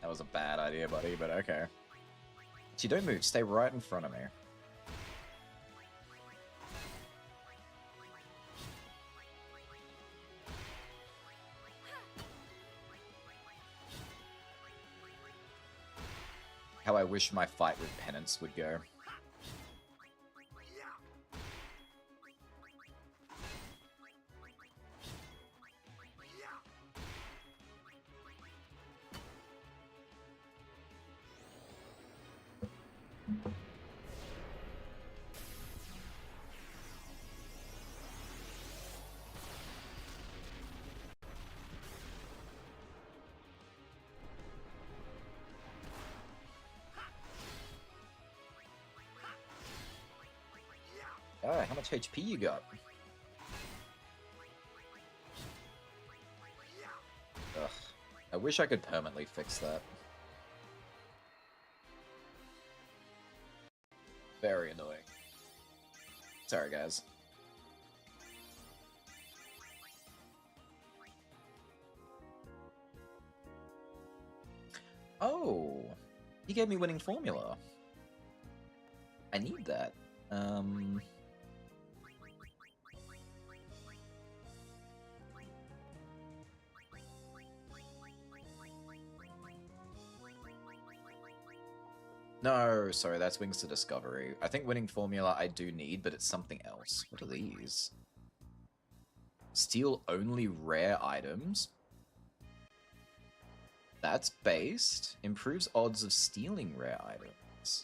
That was a bad idea, buddy, but okay. Actually, don't move. Stay right in front of me. How I wish my fight with Penance would go. Oh, how much HP you got? Ugh. I wish I could permanently fix that. Very annoying. Sorry, guys. Oh! He gave me winning formula. I need that. No, sorry, that's Wings to Discovery. I think winning formula I do need, but it's something else. What are these? Steal only rare items? That's based. Improves odds of stealing rare items.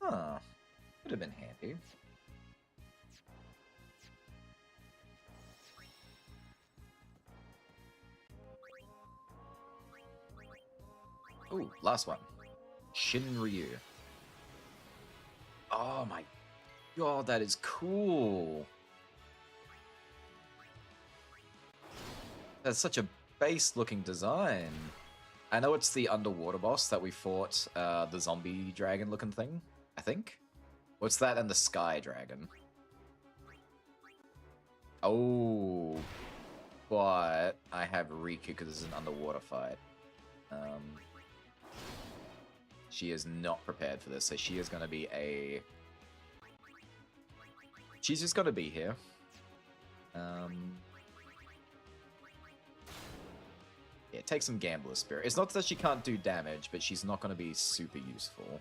Huh. Could have been handy. Ooh, last one. Shinryu. Oh my god, that is cool. That's such a base-looking design. I know it's the underwater boss that we fought, the zombie dragon-looking thing, I think. What's that and the sky dragon? Oh, but I have Riku because it's an underwater fight. She is not prepared for this, so she is going to be a... She's just going to be here. Yeah, take some Gambler Spirit. It's not that she can't do damage, but she's not going to be super useful.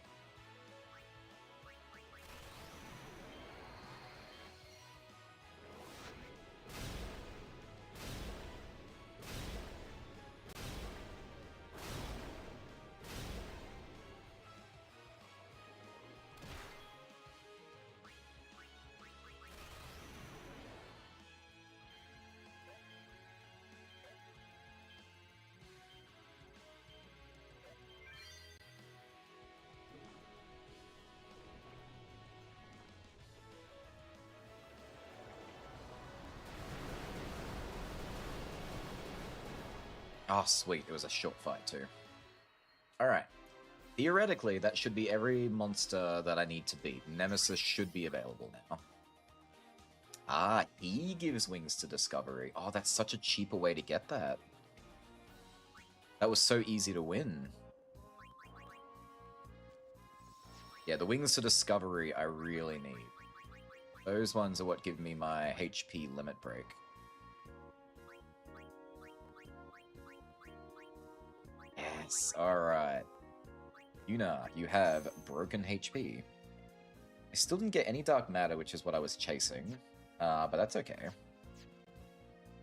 Oh, sweet. It was a short fight, too. Alright. Theoretically, that should be every monster that I need to beat. Nemesis should be available now. Ah, he gives wings to Discovery. Oh, that's such a cheaper way to get that. That was so easy to win. Yeah, the wings to Discovery I really need. Those ones are what give me my HP limit break. Yes, alright. Yuna, you have broken HP. I still didn't get any dark matter, which is what I was chasing. But that's okay.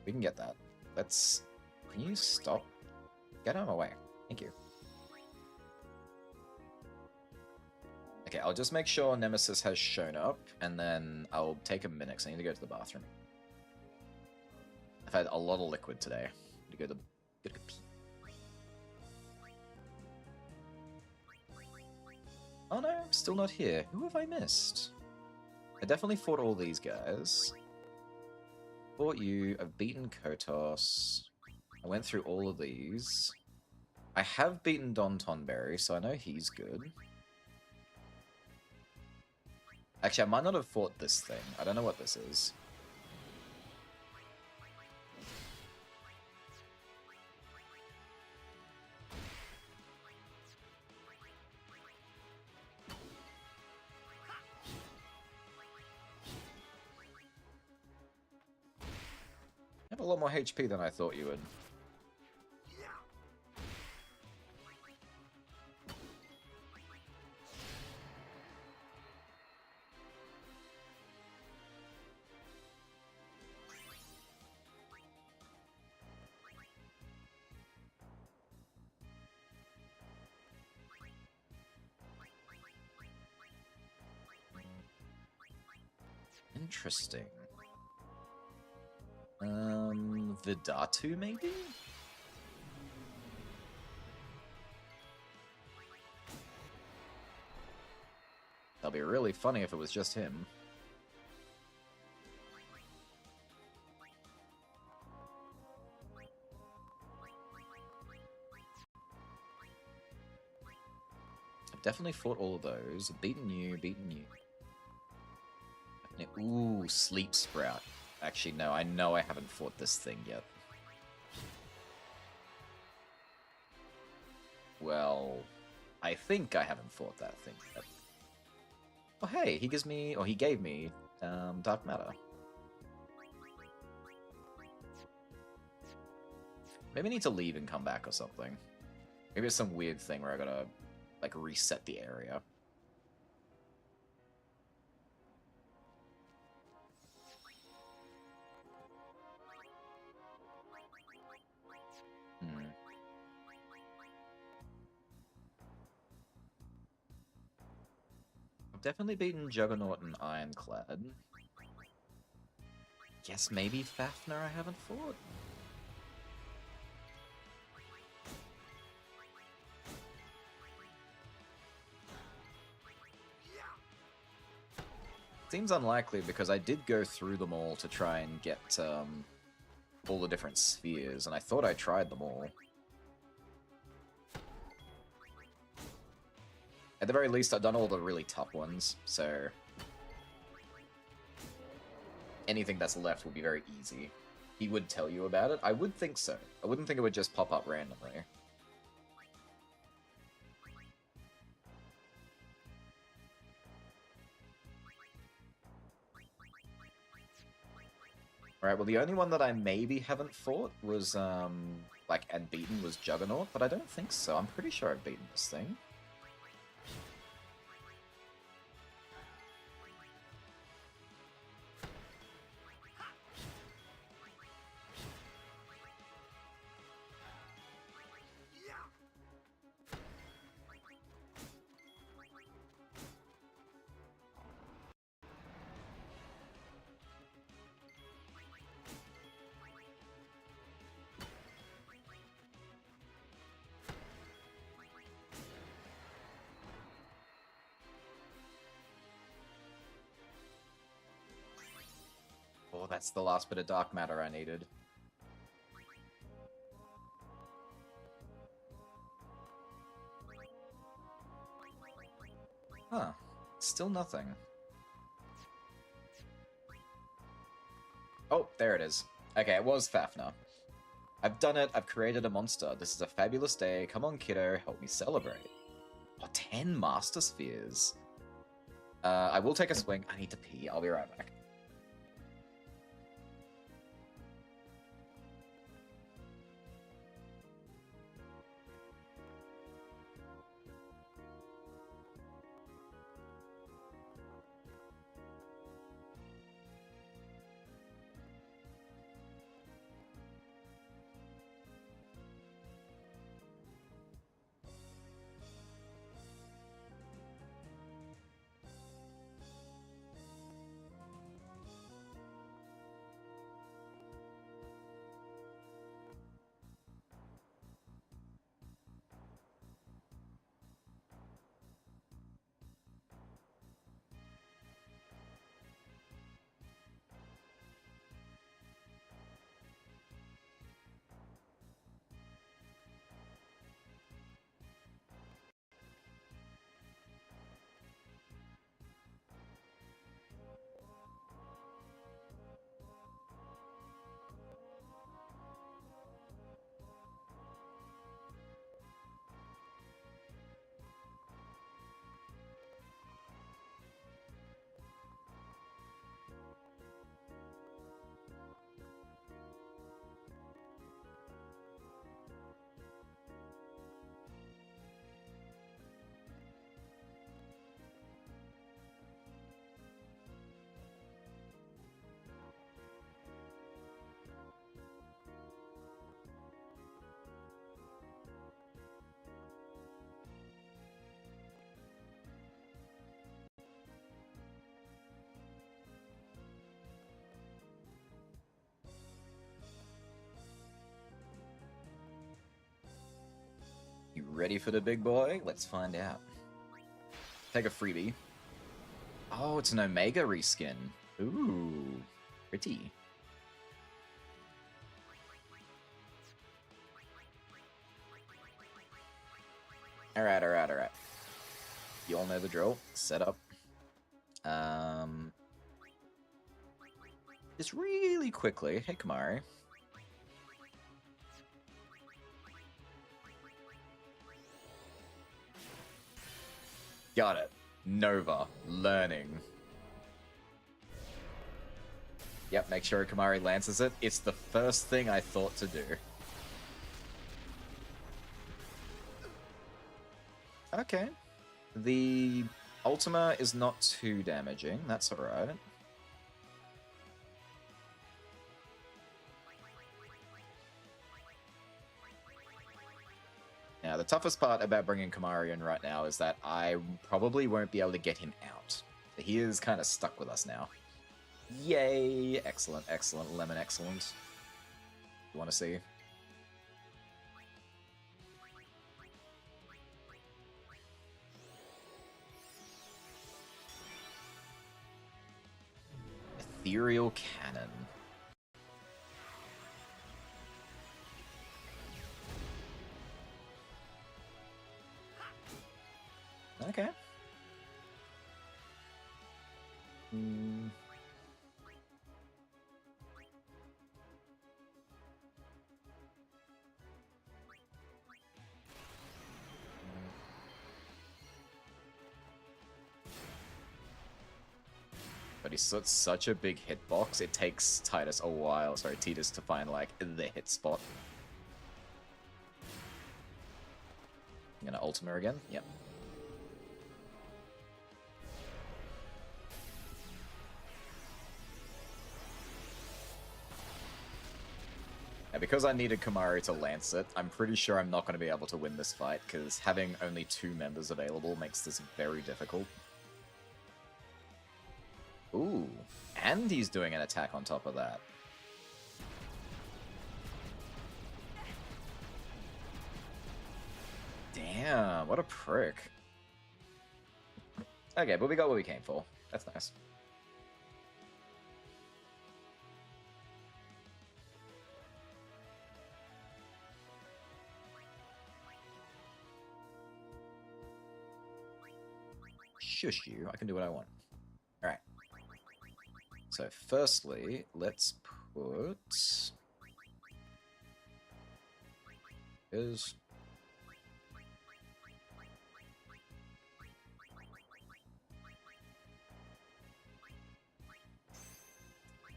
We can get that. Let's... Can you stop? Get out of my way. Thank you. Okay, I'll just make sure Nemesis has shown up, and then I'll take a minute, because I need to go to the bathroom. I've had a lot of liquid today. I need to go to pee. Oh no, I'm still not here. Who have I missed? I definitely fought all these guys. Fought you, I've beaten Kotos. I went through all of these. I have beaten Don Tonberry, so I know he's good. Actually, I might not have fought this thing. I don't know what this is. You have a lot more HP than I thought you would. Interesting. Vidatu, maybe? That'd be really funny if it was just him. I've definitely fought all of those. Beaten you, beaten you. Ooh, Sleep Sprout. Actually, no, I know I haven't fought this thing yet. Well, I think I haven't fought that thing yet. Oh hey, he gives me, or he gave me, Dark Matter. Maybe I need to leave and come back or something. Maybe it's some weird thing where I gotta, like, reset the area. I've definitely beaten Juggernaut and Ironclad. Guess maybe Fafnir I haven't fought? Seems unlikely because I did go through them all to try and get all the different spheres, and I thought I tried them all. At the very least, I've done all the really tough ones, so... anything that's left will be very easy. He would tell you about it? I would think so. I wouldn't think it would just pop up randomly. Alright, well the only one that I maybe haven't fought was, like, and beaten was Juggernaut, but I don't think so. I'm pretty sure I've beaten this thing. Oh, that's the last bit of dark matter I needed. Huh. Still nothing. Oh, there it is. Okay, it was Fafnir. I've done it. I've created a monster. This is a fabulous day. Come on, kiddo. Help me celebrate. Oh, 10 Master Spheres. I will take a swing. I need to pee. I'll be right back. You ready for the big boy? Let's find out. Take a freebie. Oh, it's an Omega reskin. Ooh, pretty. Alright, alright, alright. You all know the drill. Set up. Just really quickly. Hey, Kamari. Got it. Nova. Learning. Yep, make sure Kamari lances it. It's the first thing I thought to do. Okay. The Ultima is not too damaging. That's alright. Now, the toughest part about bringing Kamari in right now is that I probably won't be able to get him out. He is kind of stuck with us now. Yay! Excellent, excellent, Lemon, excellent. You want to see? Ethereal Cannon. Okay. But he's such a big hitbox, it takes Titus a while, sorry, Titus to find, like, the hit spot. I'm gonna Ultima again? Yep. Now, because I needed Kamari to lance it, I'm pretty sure I'm not going to be able to win this fight, because having only 2 members available makes this very difficult. Ooh, and he's doing an attack on top of that. Damn, what a prick. Okay, but we got what we came for. That's nice. shush you. I can do what I want. Alright. So, firstly, let's put... Is...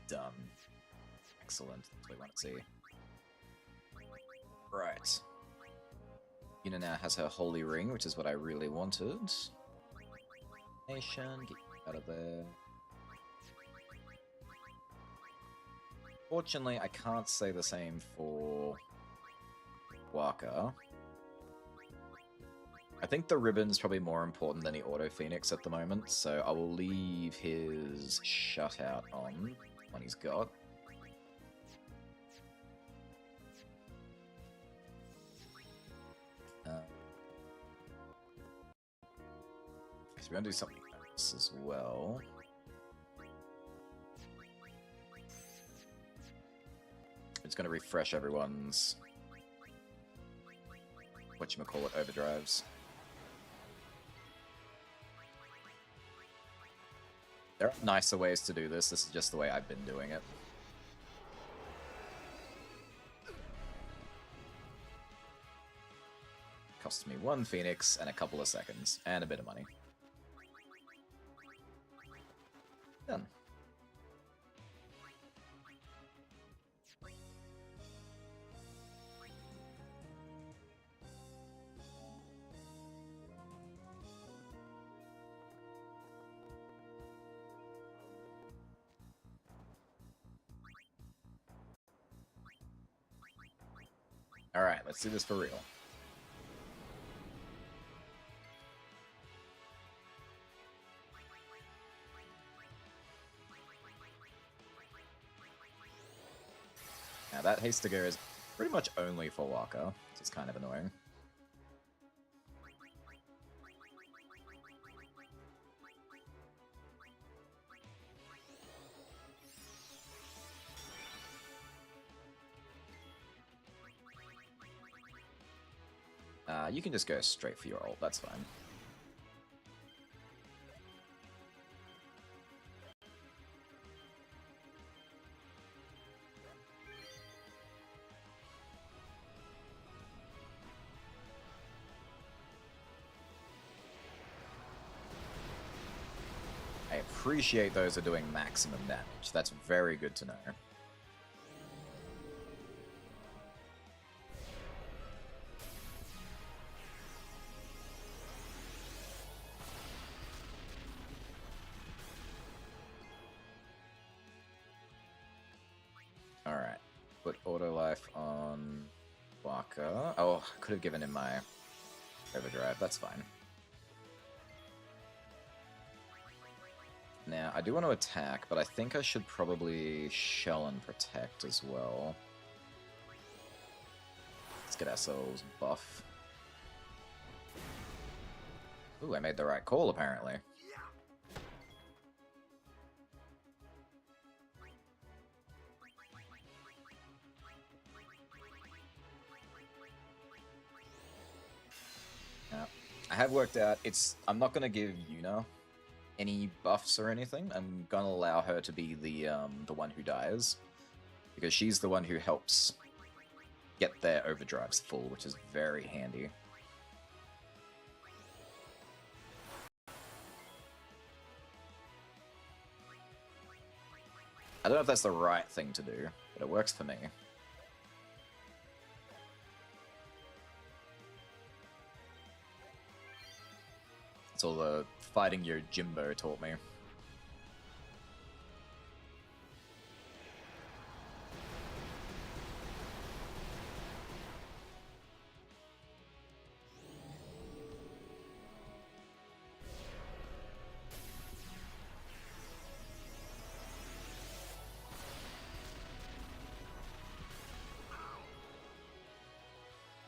Done. Excellent. That's what we want to see. Right. Yuna now has her holy ring, which is what I really wanted. Nation, get you out of there. Fortunately, I can't say the same for Waka. I think the ribbon's probably more important than the Auto Phoenix at the moment, so I will leave his shutout on when he's got. So we're gonna do something else as well. It's gonna refresh everyone's whatchamacallit overdrives. There are nicer ways to do this. This is just the way I've been doing it. Cost me 1 Phoenix and a couple of seconds, and a bit of money. Done. Alright, let's do this for real. Now that Hastiger is pretty much only for Waka, which is kind of annoying. You can just go straight for your ult, that's fine. I appreciate those are doing maximum damage. That's very good to know. Alright. Put auto life on Waka. Oh, I could have given him my overdrive. That's fine. Now, I do want to attack, but I think I should probably shell and protect as well. Let's get ourselves buff. Ooh, I made the right call, apparently. Yeah. I have worked out, I'm not going to give Yuna any buffs or anything. I'm gonna allow her to be the one who dies, because she's the one who helps get their overdrives full, which is very handy. I don't know if that's the right thing to do, but it works for me. That's all the fighting your Jimbo taught me.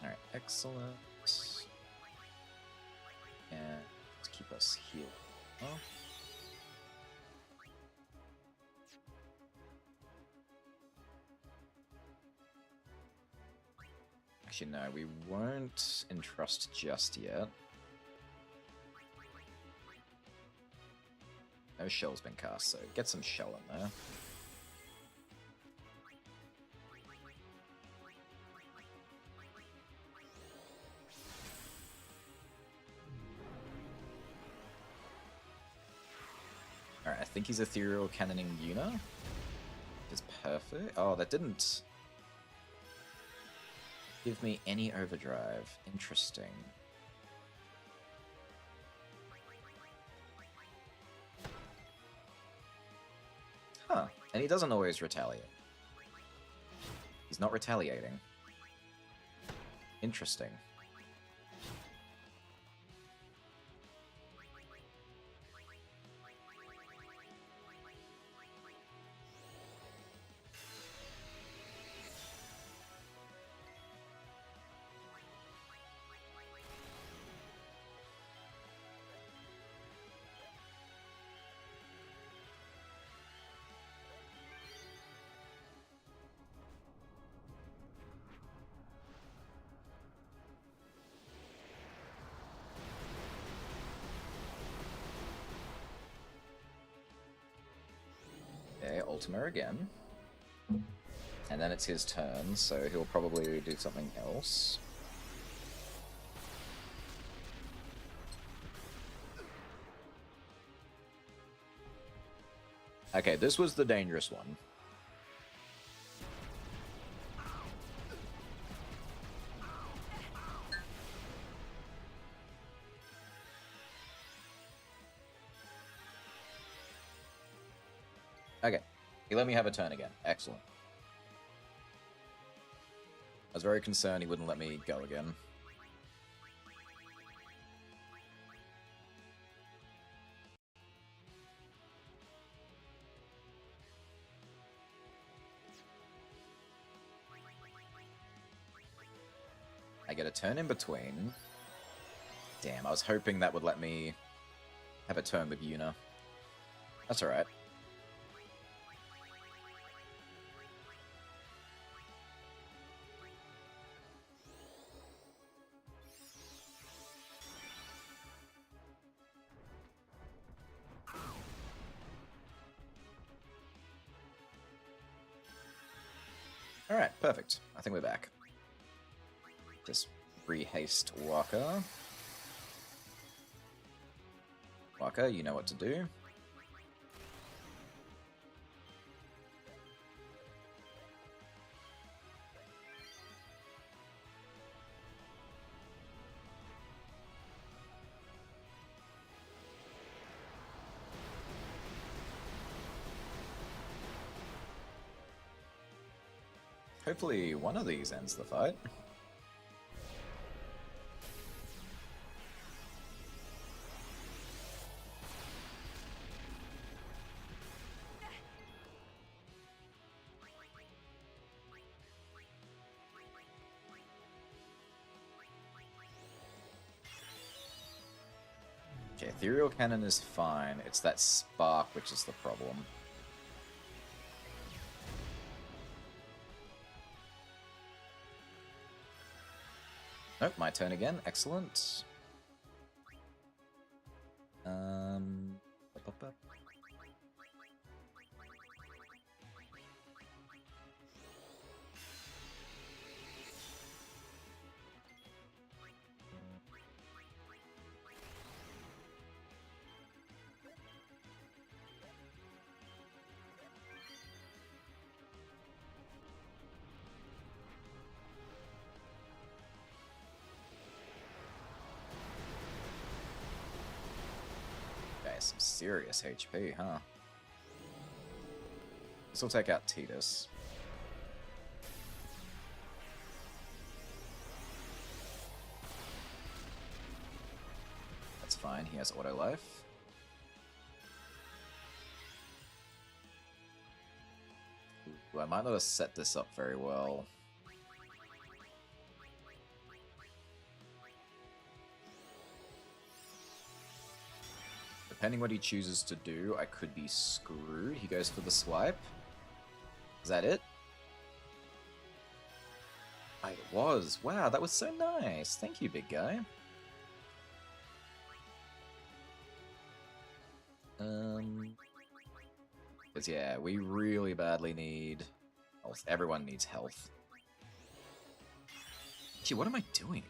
Alright, excellent. And let's keep us healed. Oh. Actually, no, we won't entrust just yet. No shell's been cast, so get some shell in there. Alright, I think he's ethereal cannoning Yuna. Which is perfect. Oh, that didn't give me any overdrive. Interesting. Huh. And he doesn't always retaliate. He's not retaliating. Interesting. Okay, Ultima again. And then it's his turn, so he'll probably do something else. Okay, this was the dangerous one. Okay, he let me have a turn again. Excellent. I was very concerned he wouldn't let me go again. I get a turn in between. Damn, I was hoping that would let me have a turn with Yuna. That's alright. Alright, perfect. I think we're back. Just re-haste Waka. Waka, you know what to do. Hopefully one of these ends the fight. Okay, Ethereal Cannon is fine. It's that spark which is the problem. Nope, my turn again. Excellent. Up, up, up. Some serious HP, huh? This will take out Tidus. That's fine, he has auto life. Ooh, I might not have set this up very well. Depending what he chooses to do, I could be screwed. He goes for the swipe. Is that it? It was. Wow, that was so nice. Thank you, big guy. Because yeah, we really badly need health. Everyone needs health. Gee, what am I doing?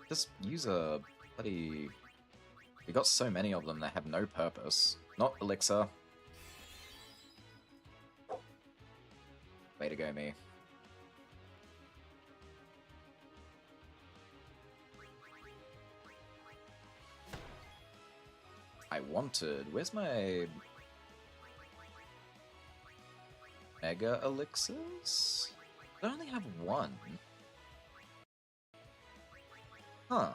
Just use a bloody... We got so many of them that have no purpose. Not elixir. Way to go, me. I wanted... Where's my... Mega elixirs? I only have one. Huh.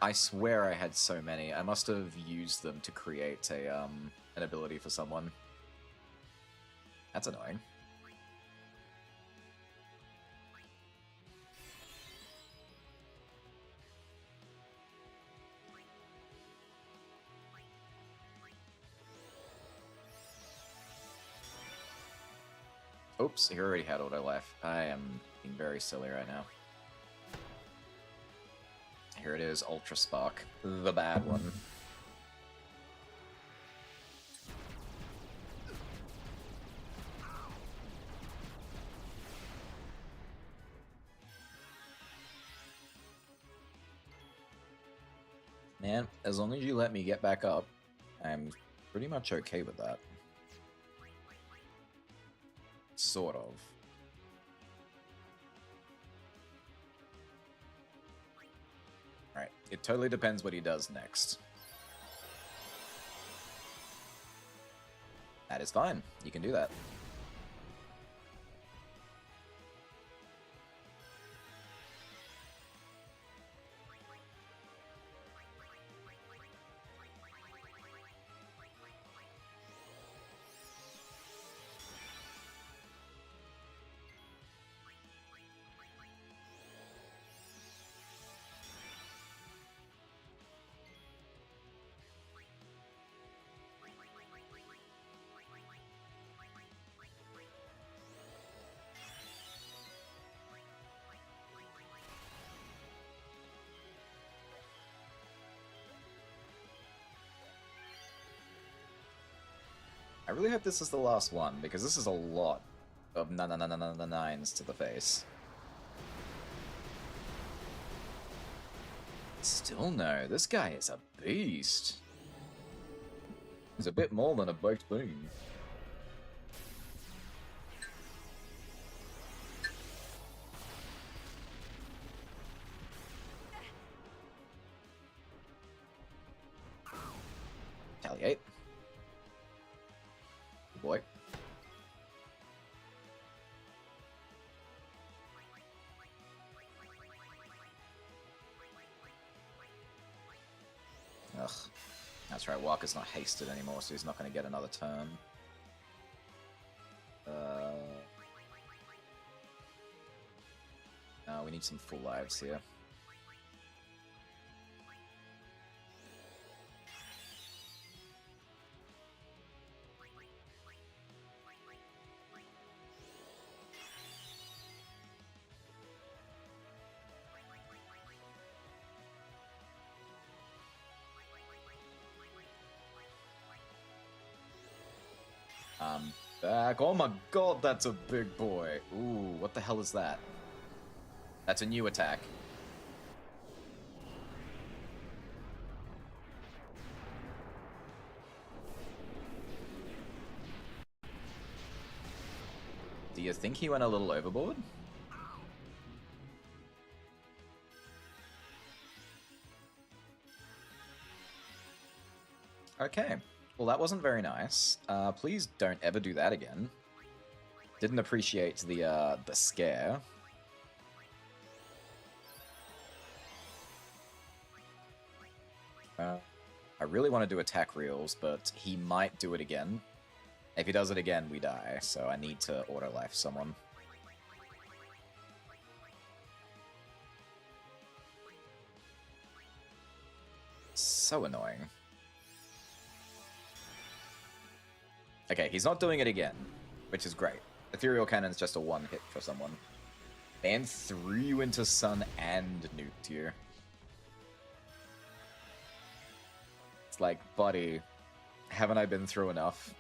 I swear I had so many. I must have used them to create a an ability for someone. That's annoying. Oops, he already had auto life. I am being very silly right now. Here it is, Ultra Spark, the bad one. Man, as long as you let me get back up, I'm pretty much okay with that. Sort of. Alright, it totally depends what he does next. That is fine. You can do that. I really hope this is the last one, because this is a lot of nines to the face. Still no, this guy is a beast. He's a bit more than a baked bean. Retaliate. Good boy. Ugh. That's right, Walker's not hasted anymore, so he's not going to get another turn. No, we need some full lives here. Back. Oh my god, that's a big boy. Ooh, what the hell is that? That's a new attack. Do you think he went a little overboard? Okay. Well, that wasn't very nice. Please don't ever do that again. Didn't appreciate the scare. I really want to do attack reels, but he might do it again. If he does it again, we die, so I need to auto-life someone. So annoying. Okay, he's not doing it again, which is great. Ethereal Cannon's just a one-hit for someone. And threw you into Sun and nuked you. It's like, buddy, haven't I been through enough?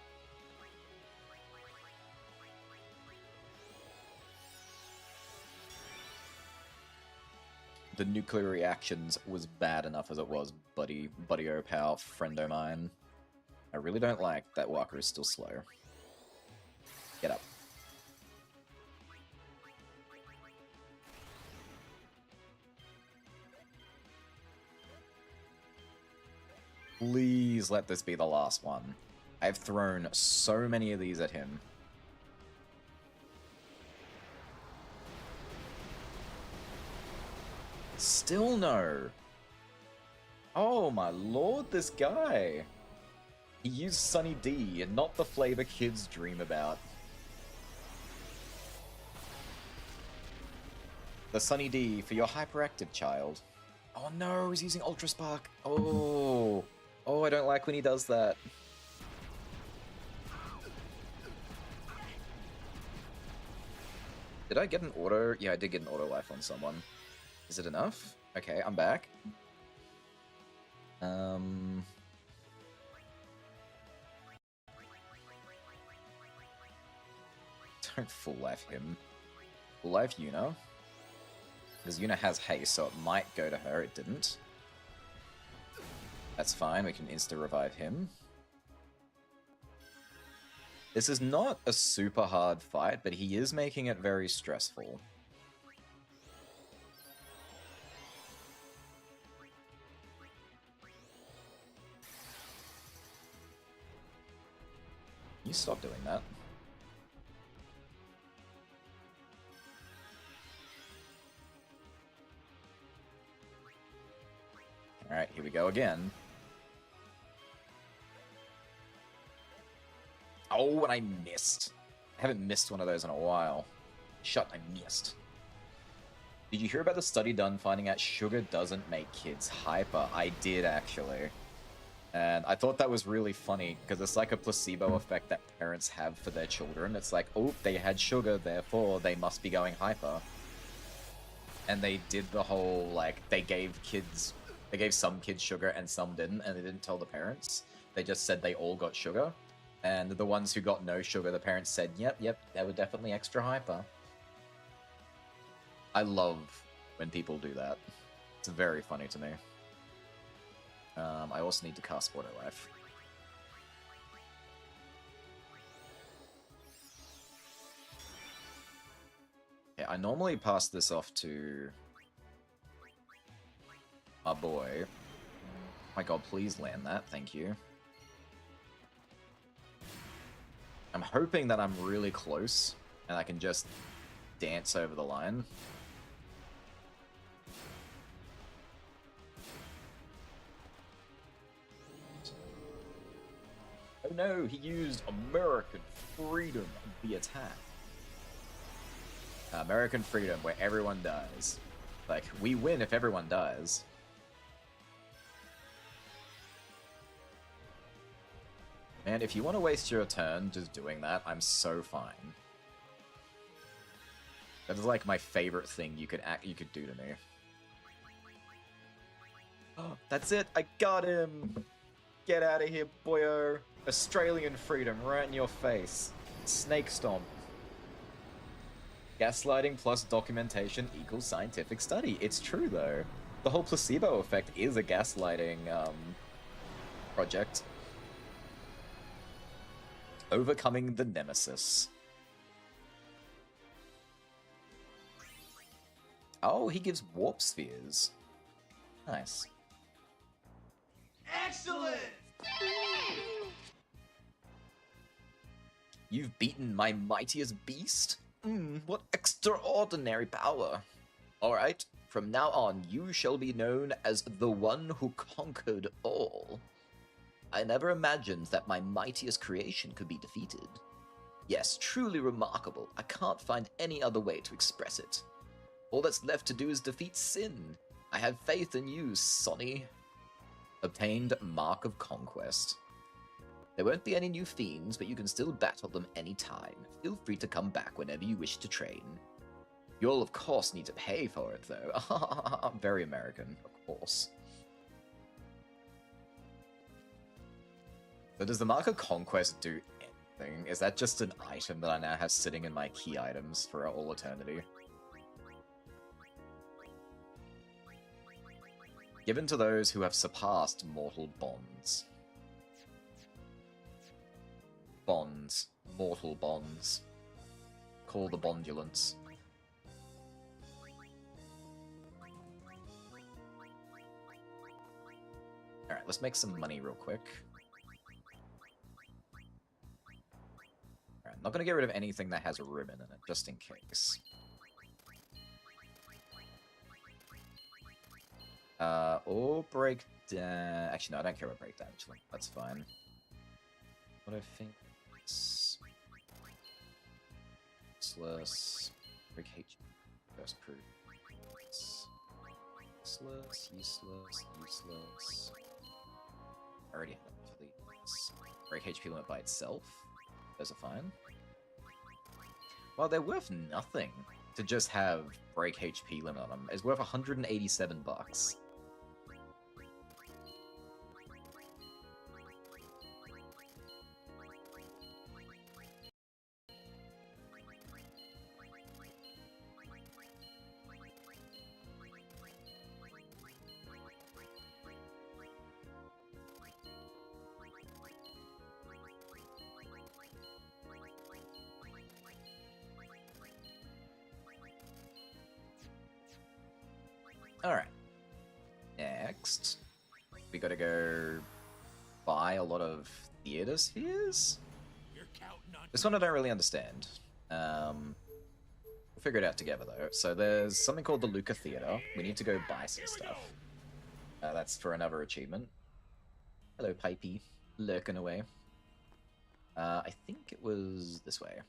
The nuclear reactions was bad enough as it was, buddy-o pal, friend-o mine. I really don't like that Walker is still slow. Get up. Please let this be the last one. I've thrown so many of these at him. Still no. Oh my lord, this guy. He used Sunny D, and not the flavor kids dream about. The Sunny D for your hyperactive child. Oh no, he's using Ultra Spark. Oh. Oh, I don't like when he does that. Did I get an auto? Yeah, I did get an auto life on someone. Is it enough? Okay, I'm back. Don't full life him. Full life Yuna. Because Yuna has haste, so it might go to her. It didn't. That's fine, we can insta-revive him. This is not a super hard fight, but he is making it very stressful. You stop doing that. Alright, here we go again. Oh, and I missed. I haven't missed one of those in a while. Shut, I missed. Did you hear about the study done finding out sugar doesn't make kids hyper? I did, actually. And I thought that was really funny, because it's like a placebo effect that parents have for their children. It's like, oh, they had sugar, therefore they must be going hyper. And they did the whole, like, they gave some kids sugar and some didn't, and they didn't tell the parents. They just said they all got sugar. And the ones who got no sugar, the parents said, yep, they were definitely extra hyper. I love when people do that. It's very funny to me. I also need to cast Auto Life. Yeah, I normally pass this off to my boy. My god, please land that, thank you. I'm hoping that I'm really close, and I can just dance over the line. Oh no, he used American Freedom on the attack. American Freedom, where everyone dies. Like, we win if everyone dies. Man, if you want to waste your turn just doing that, I'm so fine. That is like my favorite thing you could do to me. Oh, that's it, I got him! Get out of here, boyo! Australian freedom right in your face. Snake stomp. Gaslighting plus documentation equals scientific study. It's true, though. The whole placebo effect is a gaslighting, project. Overcoming the nemesis. Oh, he gives warp spheres. Nice.
Excellent!
You've beaten my mightiest beast? What extraordinary power. Alright, from now on you shall be known as the one who conquered all. I never imagined that my mightiest creation could be defeated. Yes, truly remarkable. I can't find any other way to express it. All that's left to do is defeat sin. I have faith in you, Sonny. Obtained Mark of Conquest. There won't be any new fiends, but you can still battle them anytime. Feel free to come back whenever you wish to train. You'll of course need to pay for it, though. Very American, of course. But does the Mark of Conquest do anything? Is that just an item that I now have sitting in my key items for all eternity? Given to those who have surpassed mortal bonds. Bonds. Mortal bonds. Call the bondulance. Alright, let's make some money real quick. Alright, I'm not gonna get rid of anything that has a ribbon in it, just in case. Or breakdown. Actually, no, I don't care about breakdown. Actually, that's fine. What I think is useless. Break H. First proof. Useless. Useless. I already have enough of these. Break HP limit by itself. Those are fine. Well, they're worth nothing to just have break HP limit on them. It's worth 187 bucks. Alright. Next, we gotta go buy a lot of theater spheres?
You're counting on
This one I don't really understand. We'll figure it out together though. So there's something called the Luca Theater. We need to go buy some stuff. That's for another achievement. Hello, Pipey. Lurking away. I think it was this way.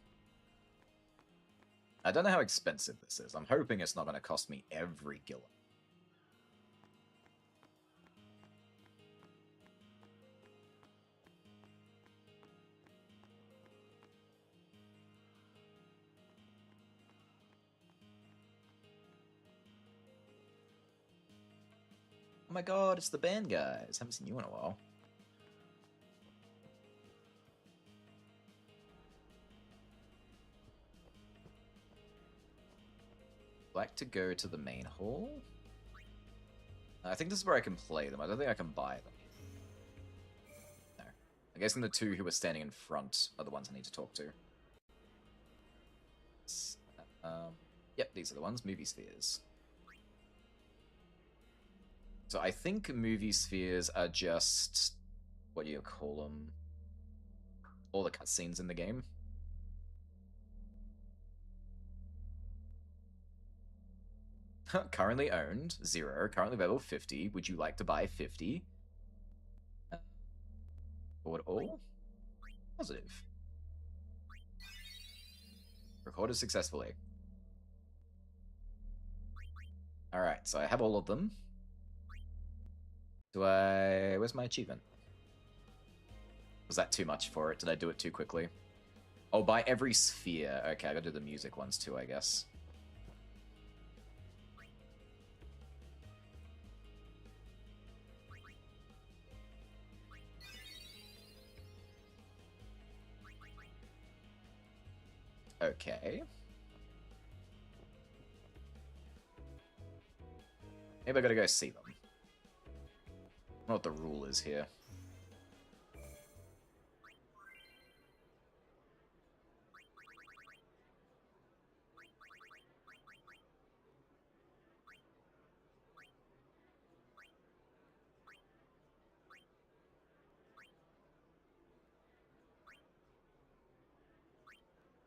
I don't know how expensive this is. I'm hoping it's not going to cost me every gillen. Oh my god, it's the band guys. Haven't seen you in a while. Like to go to the main hall? I think this is where I can play them. I don't think I can buy them. No. I'm guessing the two who are standing in front are the ones I need to talk to. Yep, these are the ones. Movie spheres. So I think movie spheres are just... what do you call them? All the cutscenes in the game. Currently owned, 0. Currently level 50. Would you like to buy 50? Forward all? Positive. Recorded successfully. Alright, so I have all of them. Do I... where's my achievement? Was that too much for it? Did I do it too quickly? Oh, buy every sphere. Okay, I gotta do the music ones too, I guess. Okay. Maybe I gotta go see them. I don't know what the rule is here.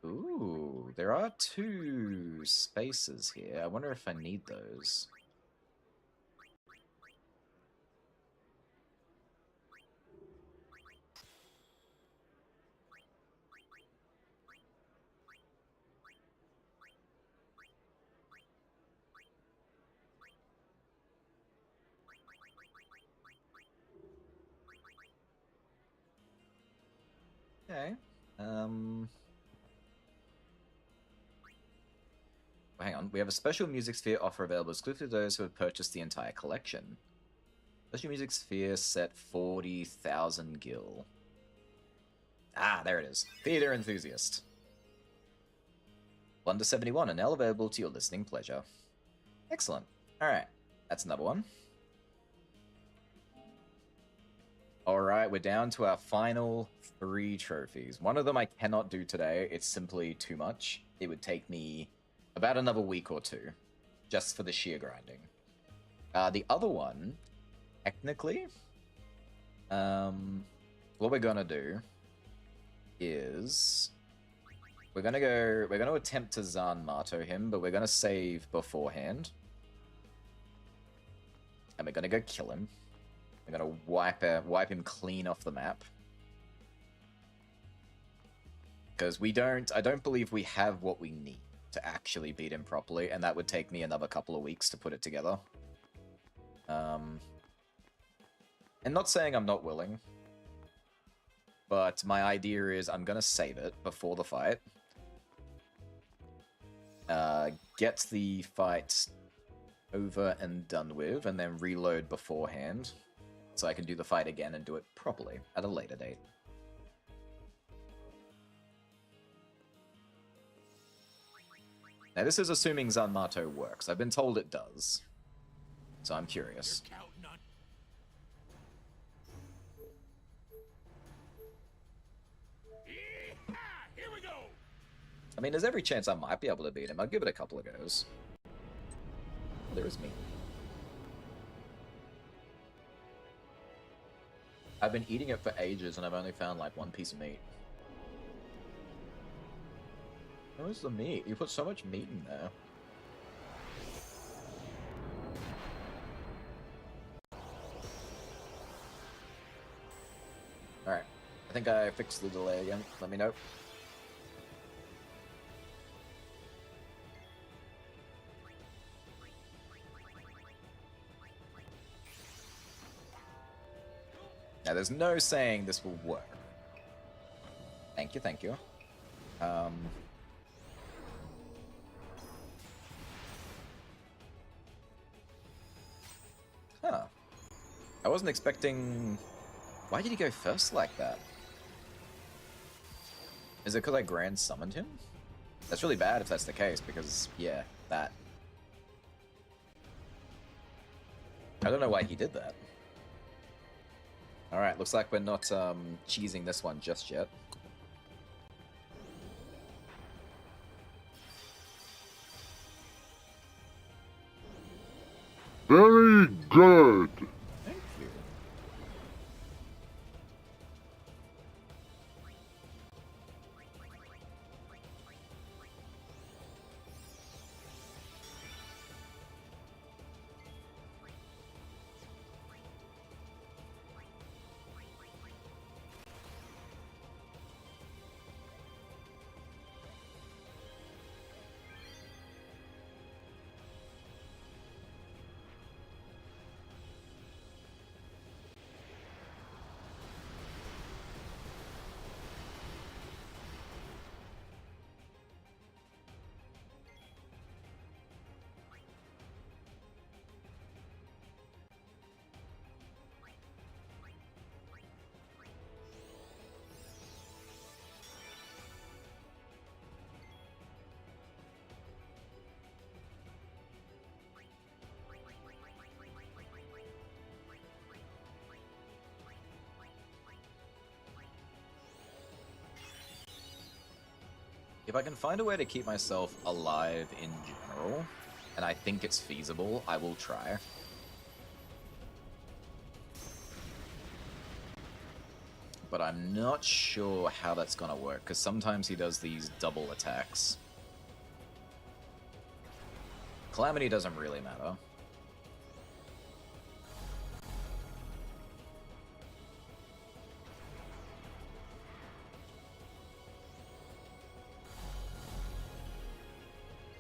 Ooh, there are 2 spaces here. I wonder if I need those. Okay. Hang on. We have a special music sphere offer available exclusively to those who have purchased the entire collection. Special music sphere set 40,000 gil. Ah, there it is. Theater Enthusiast. 1 to 71, and now available to your listening pleasure. Excellent. Alright, that's another one. Alright, we're down to our final 3 trophies. One of them I cannot do today. It's simply too much. It would take me about another week or 2, just for the sheer grinding. The other one, technically, what we're gonna do is we're gonna attempt to Zanmato him, but we're gonna save beforehand. And we're gonna go kill him. We're gonna wipe him clean off the map. Because I don't believe we have what we need to actually beat him properly, and that would take me another couple of weeks to put it together. And not saying I'm not willing, but my idea is I'm gonna save it before the fight. Get the fight over and done with, and then reload beforehand, so I can do the fight again and do it properly at a later date. Now this is assuming Zanmato works. I've been told it does, so I'm curious.
You're counting on. Yee-haw! Here we go.
I mean, there's every chance I might be able to beat him. I'll give it a couple of goes. There is me. I've been eating it for ages and I've only found like 1 piece of meat. Where's the meat? You put so much meat in there. Alright. I think I fixed the delay again. Let me know. Now, there's no saying this will work. Thank you, thank you. Huh. I wasn't expecting... Why did he go first like that? Is it because I grand summoned him? That's really bad if that's the case, because, yeah, that. I don't know why he did that. Alright, looks like we're not cheesing this one just yet.
Very good.
Thank you. If I can find a way to keep myself alive in general, and I think it's feasible, I will try. But I'm not sure how that's gonna work, because sometimes he does these double attacks. Calamity doesn't really matter.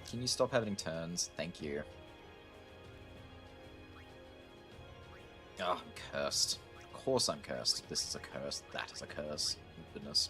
Can you stop having turns? Thank you. Oh, I'm cursed. Of course I'm cursed. This is a curse. That is a curse. Goodness.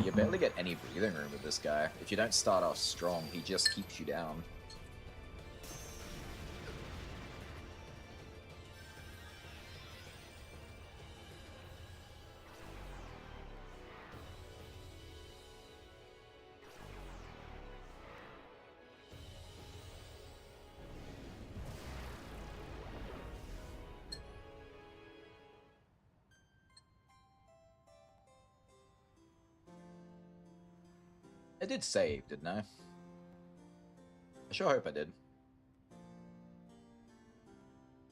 you barely get any breathing room with this guy. If you don't start off strong, he just keeps you down. I did save, didn't I? I sure hope I did.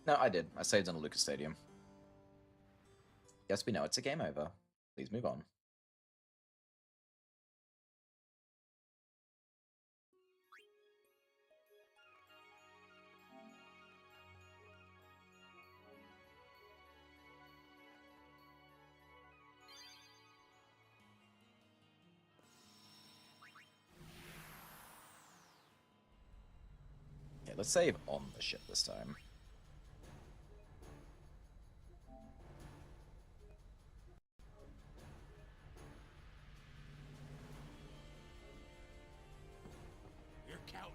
No, I did. I saved on a Lucas Stadium. Yes, we know it's a game over. Please move on. Okay, let's save on the ship this time.
You're counting.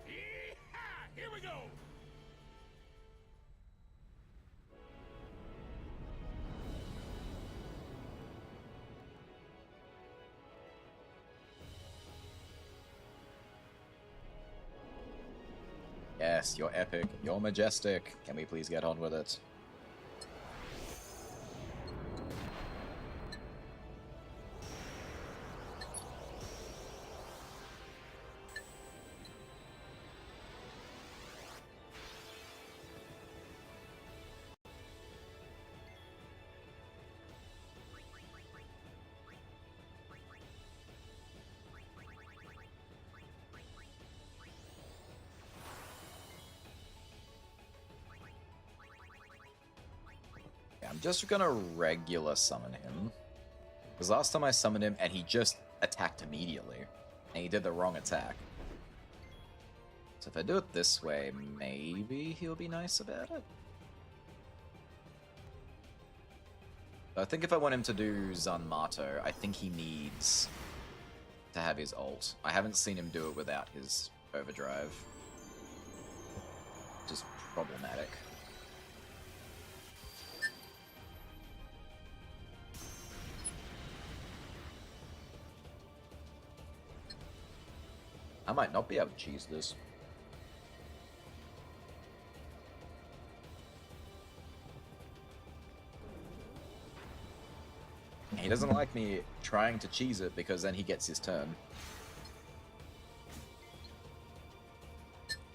Yeehaw! Here we go.
Yes, you're epic. You're majestic. Can we please get on with it? I'm just gonna regular summon him. Because last time I summoned him and he just attacked immediately. And he did the wrong attack. So if I do it this way, maybe he'll be nice about it? But I think if I want him to do Zanmato, I think he needs to have his ult. I haven't seen him do it without his overdrive. Which is problematic. I might not be able to cheese this. He doesn't like me trying to cheese it because then he gets his turn.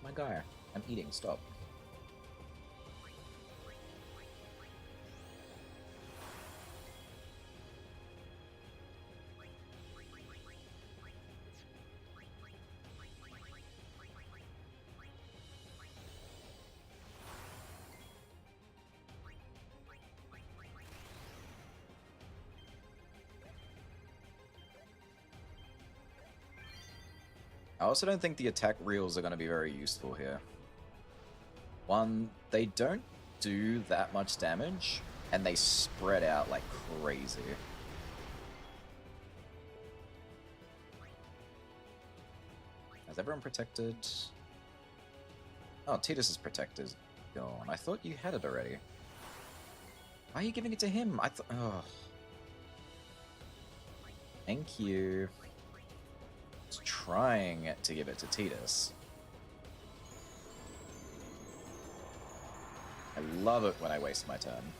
My guy, I'm eating, stop. I also don't think the attack reels are going to be very useful here. One, they don't do that much damage, and they spread out like crazy. Is everyone protected? Oh, Tidus is protected. Gone. I thought you had it already. Why are you giving it to him? I thought... Oh. Thank you. I was trying to give it to Tidus. I love it when I waste my turn.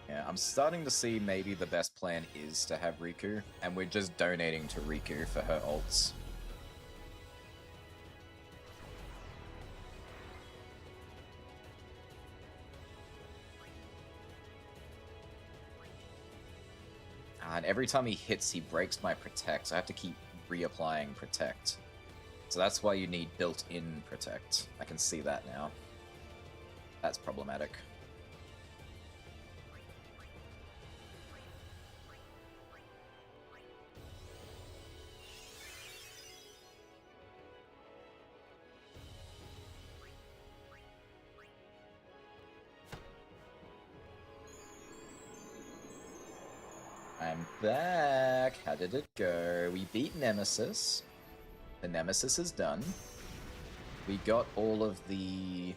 Yeah, I'm starting to see maybe the best plan is to have Riku, and we're just donating to Riku for her ults. and every time he hits, he breaks my Protect, so I have to keep reapplying Protect. So that's why you need built-in Protect. I can see that now. That's problematic. I'm back. How did it go? We beat Nemesis. The Nemesis is done. We got all of the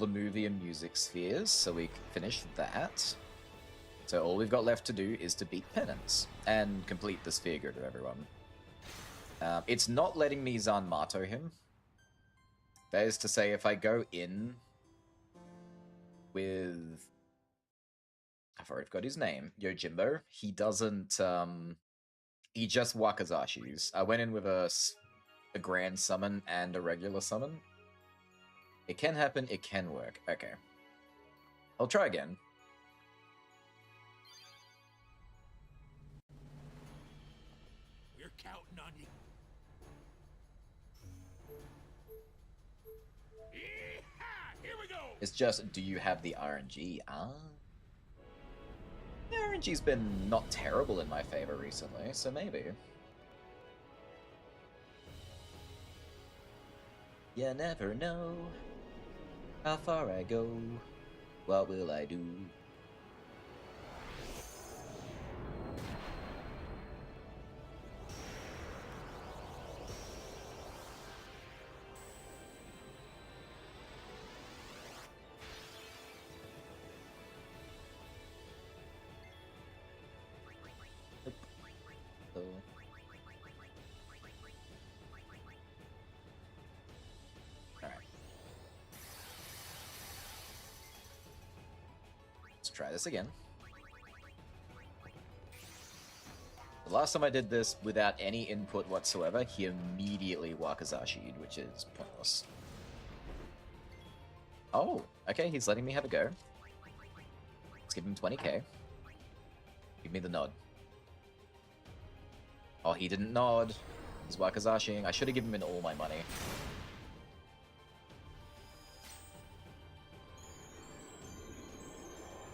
movie and music spheres, so we finished that. So all we've got left to do is to beat Penance and complete the sphere grid of everyone. It's not letting me Zanmato him. That is to say, if I go in with... I've already got his name, Yojimbo, he doesn't, he just Wakazashis. I went in with a grand summon and a regular summon. It can happen, it can work. Okay. I'll try again.
We're counting on you. Yeehaw! Here we go!
It's just, do you have the RNG? Ah. The RNG's been not terrible in my favor recently, so maybe. You never know how far I go. What will I do? Try this again. The last time I did this without any input whatsoever, he immediately Wakazashi'd, which is pointless. Oh, okay, he's letting me have a go. Let's give him 20k. Give me the nod. Oh, he didn't nod. He's Wakazashiing. I should have given him all my money.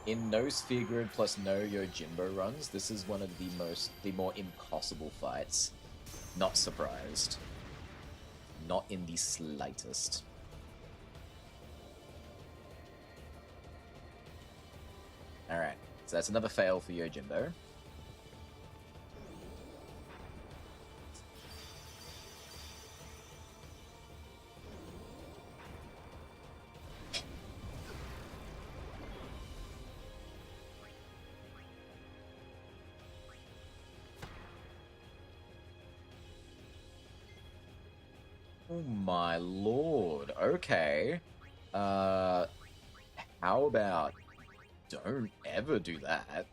In no Sphere Grid plus no Yojimbo runs, this is one of the more impossible fights. Not surprised. Not in the slightest. Alright, so that's another fail for Yojimbo. Oh my lord, okay. How about don't ever do that?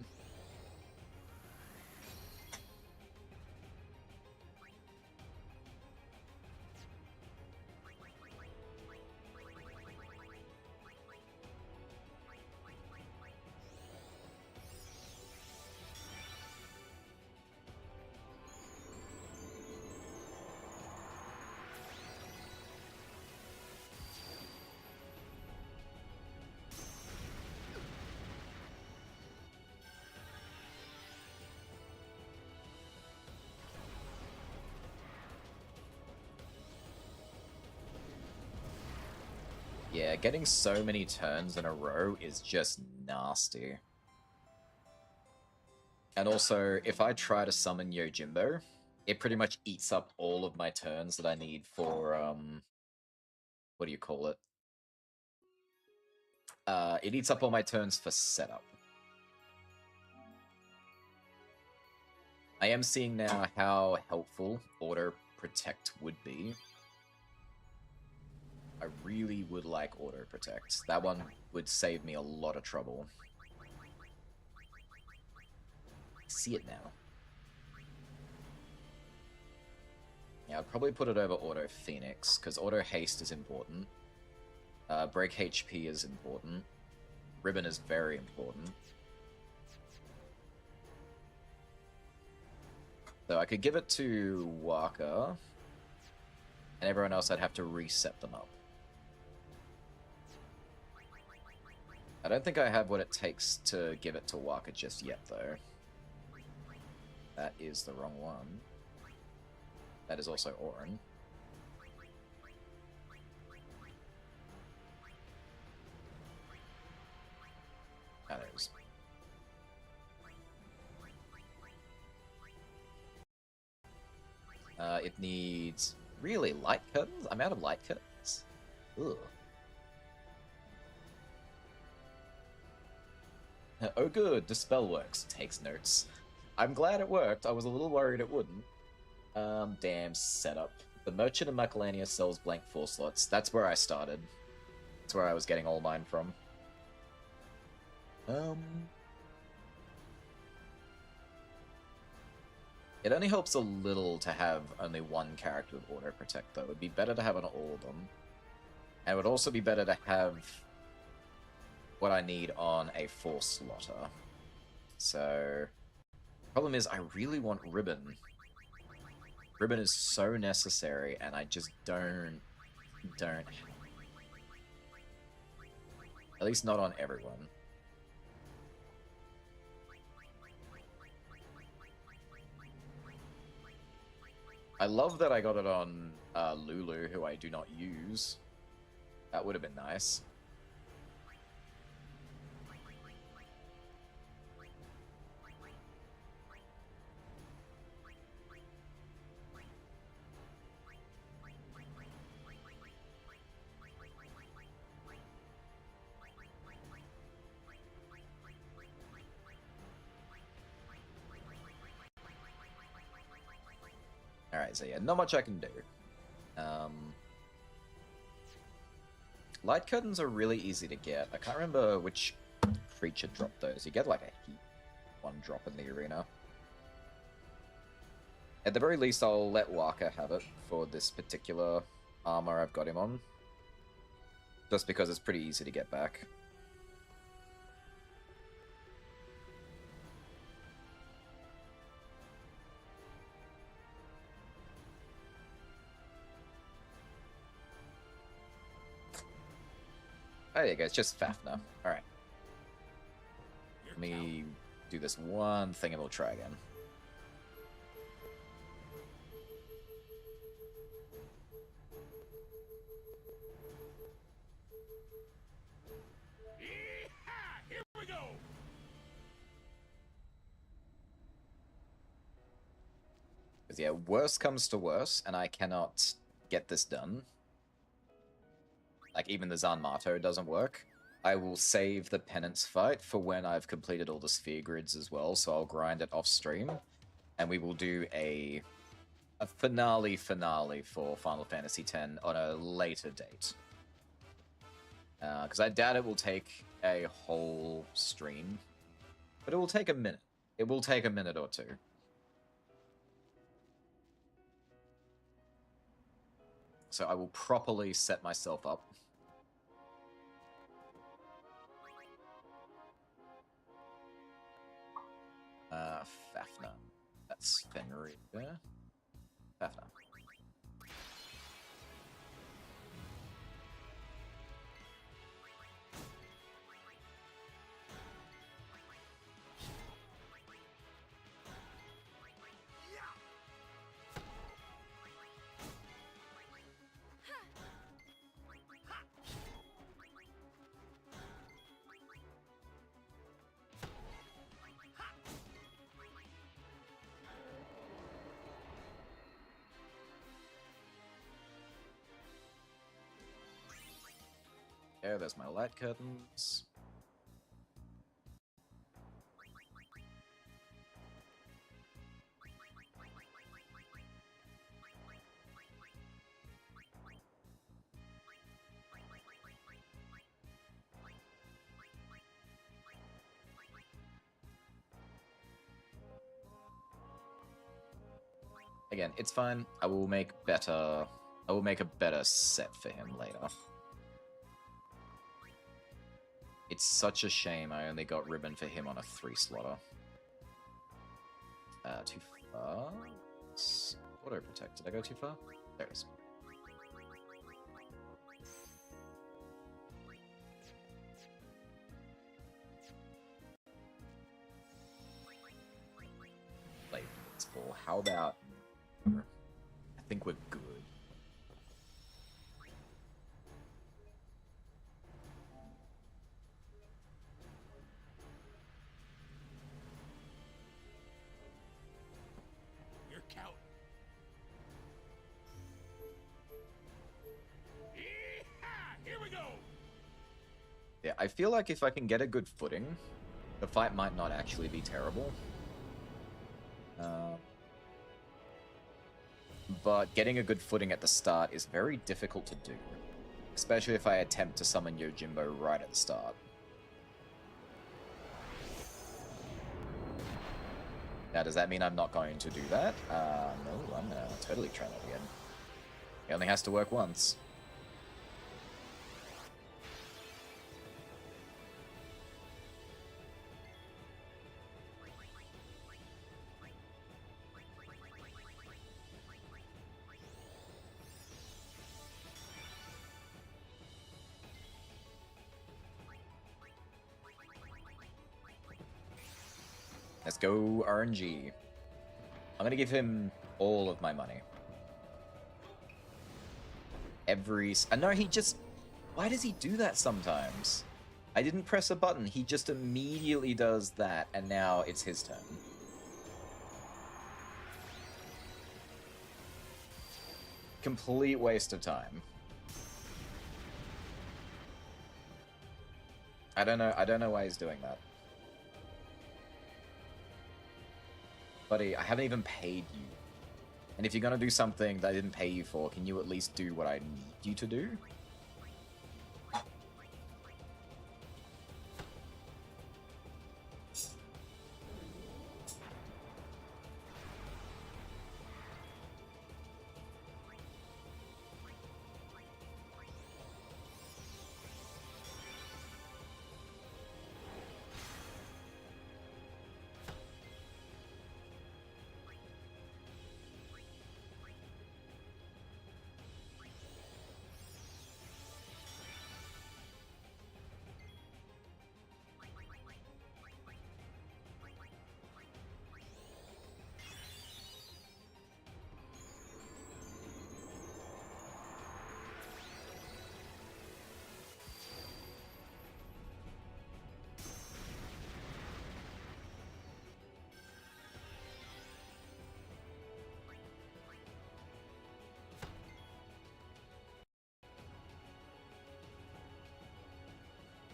Yeah, getting so many turns in a row is just nasty. And also, if I try to summon Yojimbo, it pretty much eats up all of my turns that I need for, what do you call it? It eats up all my turns for setup. I am seeing now how helpful Auto Protect would be. I really would like Auto Protect. That one would save me a lot of trouble. I see it now. Yeah, I'd probably put it over Auto Phoenix, because Auto Haste is important. Break HP is important. Ribbon is very important. So I could give it to Waka, and everyone else I'd have to reset them up. I don't think I have what it takes to give it to Waka just yet, though. That is the wrong one. That is also Orin. That is. It needs really light curtains. I'm out of light curtains. Ugh. Oh good, Dispel works. Takes notes. I'm glad it worked. I was a little worried it wouldn't. Damn setup. The Merchant of Macalania sells blank 4 slots. That's where I started. That's where I was getting all mine from. It only helps a little to have only one character with auto protect, though. It would be better to have on all of them. And it would also be better to have what I need on a 4-slotter. So, problem is, I really want Ribbon. Ribbon is so necessary, and I just don't. At least not on everyone. I love that I got it on Lulu, who I do not use. That would have been nice. Alright, so yeah, not much I can do. Light curtains are really easy to get. I can't remember which creature dropped those. You get like a heat one drop in the arena. At the very least, I'll let Waka have it for this particular armor I've got him on. Just because it's pretty easy to get back. Oh, there you go, it's just Fafnir. Alright. Let me do this one thing and we'll try again.
Yeehaw! Here we go!
Because yeah, worse comes to worse, and I cannot get this done. Like, even the Zanmato doesn't work. I will save the Penance fight for when I've completed all the Sphere Grids as well, so I'll grind it off stream. And we will do a finale for Final Fantasy X on a later date. Because I doubt it will take a whole stream. But it will take a minute. It will take a minute or two. So I will properly set myself up. Fafnir. That's Fenrir. Fafnir. Yeah, there's my light curtains. Again, it's fine. I will make a better set for him later. It's such a shame I only got ribbon for him on a 3-slotter. 2 Auto protect. Did I go too far? There it is. Like, it's full. How about? I think we're good.
You're count. Yeehaw! Here we go.
Yeah, I feel like if I can get a good footing, the fight might not actually be terrible. But getting a good footing at the start is very difficult to do. Especially if I attempt to summon Yojimbo right at the start. Now, does that mean I'm not going to do that? No, I'm gonna totally try that again. It only has to work once. Let's go RNG. I'm gonna give him all of my money. No, he just... Why does he do that sometimes? I didn't press a button. He just immediately does that, and now it's his turn. Complete waste of time. I don't know why he's doing that. Buddy, I haven't even paid you. And if you're gonna do something that I didn't pay you for, can you at least do what I need you to do?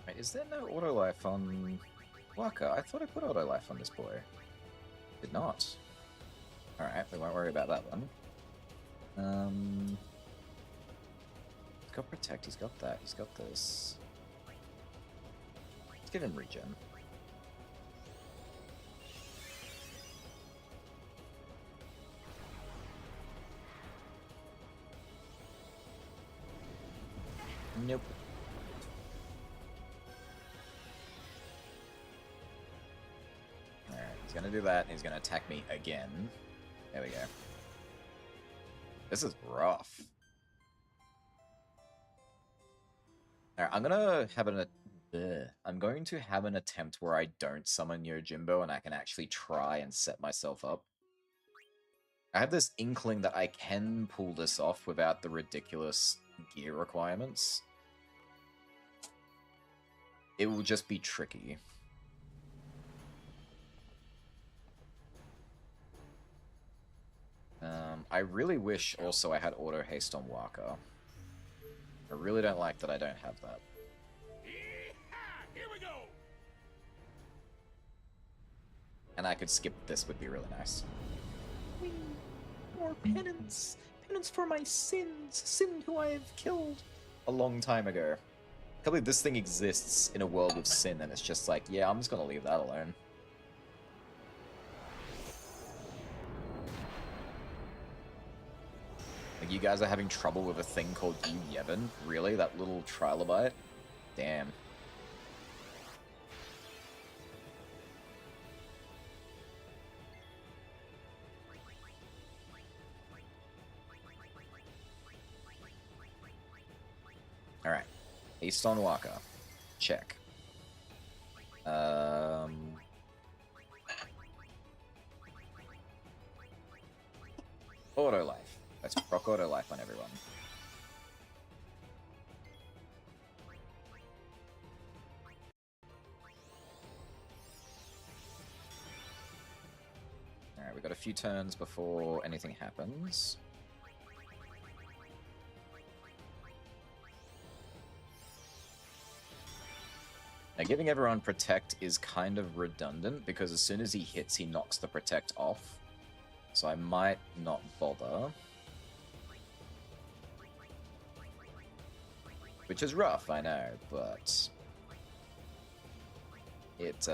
Wait, is there no auto life on Waka? I thought I put auto life on this boy. Did not. Alright, we won't worry about that one. He's got protect, he's got that, he's got this. Let's give him regen. Nope. Alright, he's gonna do that, and he's gonna attack me again. There we go. This is rough. Alright, I'm going to have an attempt where I don't summon Yojimbo and I can actually try and set myself up. I have this inkling that I can pull this off without the ridiculous gear requirements. It will just be tricky. I really wish also I had auto haste on Waka. I really don't like that I don't have that.
Yeehaw! Here we go.
And I could skip this would be really nice. Whee! More penance! Penance for my sins! Sin who I have killed! A long time ago. I can't believe this thing exists in a world of sin and it's just like, yeah, I'm just gonna leave that alone. Like, you guys are having trouble with a thing called Yu Yevon? Really? That little trilobite? Damn. Alright. East on Waka. Check. Auto life. Let's proc auto life on everyone. Alright, we've got a few turns before anything happens. Now, giving everyone Protect is kind of redundant, because as soon as he hits, he knocks the Protect off. So I might not bother. Which is rough, I know, but... It,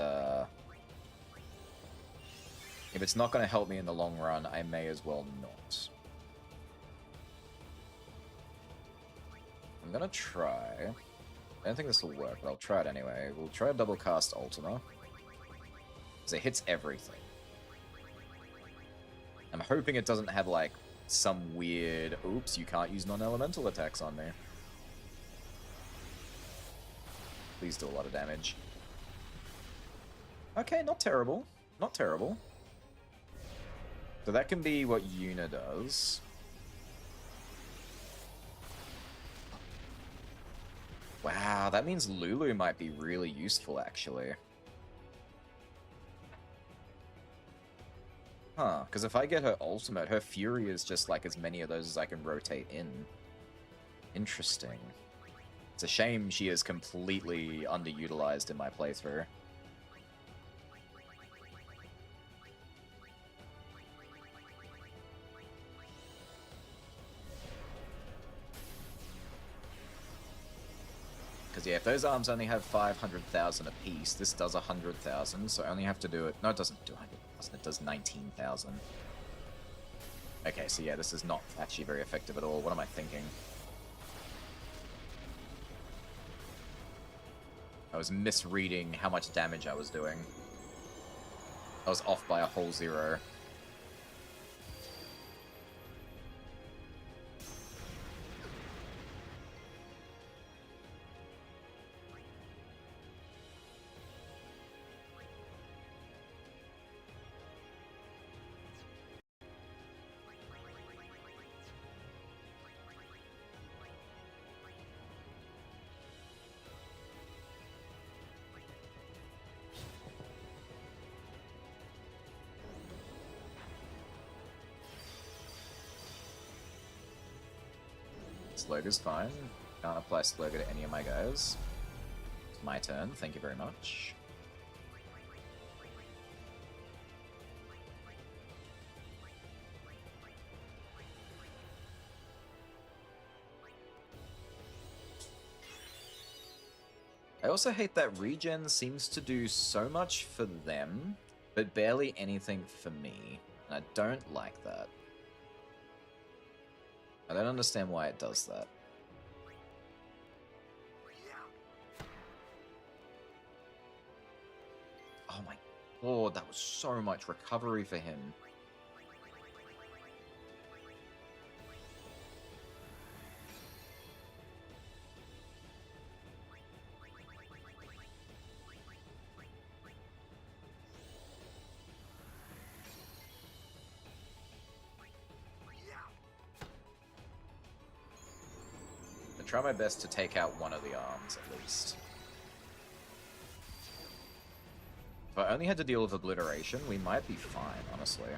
if it's not going to help me in the long run, I may as well not. I'm going to try... I don't think this will work, but I'll try it anyway. We'll try a double cast Ultima. Because it hits everything. I'm hoping it doesn't have, like, some weird, oops, you can't use non-elemental attacks on me. Please do a lot of damage. Okay, not terrible. Not terrible. So that can be what Yuna does. Wow, that means Lulu might be really useful, actually. Huh, because if I get her ultimate, her Fury is just like as many of those as I can rotate in. Interesting. It's a shame she is completely underutilized in my playthrough. Because, yeah, if those arms only have 500,000 apiece, this does 100,000, so I only have to do it... No, it doesn't do 100,000, it does 19,000. Okay, so yeah, this is not actually very effective at all. What am I thinking? I was misreading how much damage I was doing. I was off by a whole 0. Slurger's fine. Can't apply Slurger to any of my guys. It's my turn, thank you very much. I also hate that regen seems to do so much for them, but barely anything for me. And I don't like that. I don't understand why it does that. Oh my lord, that was so much recovery for him. Try my best to take out one of the arms, at least. If I only had to deal with Obliteration, we might be fine, honestly.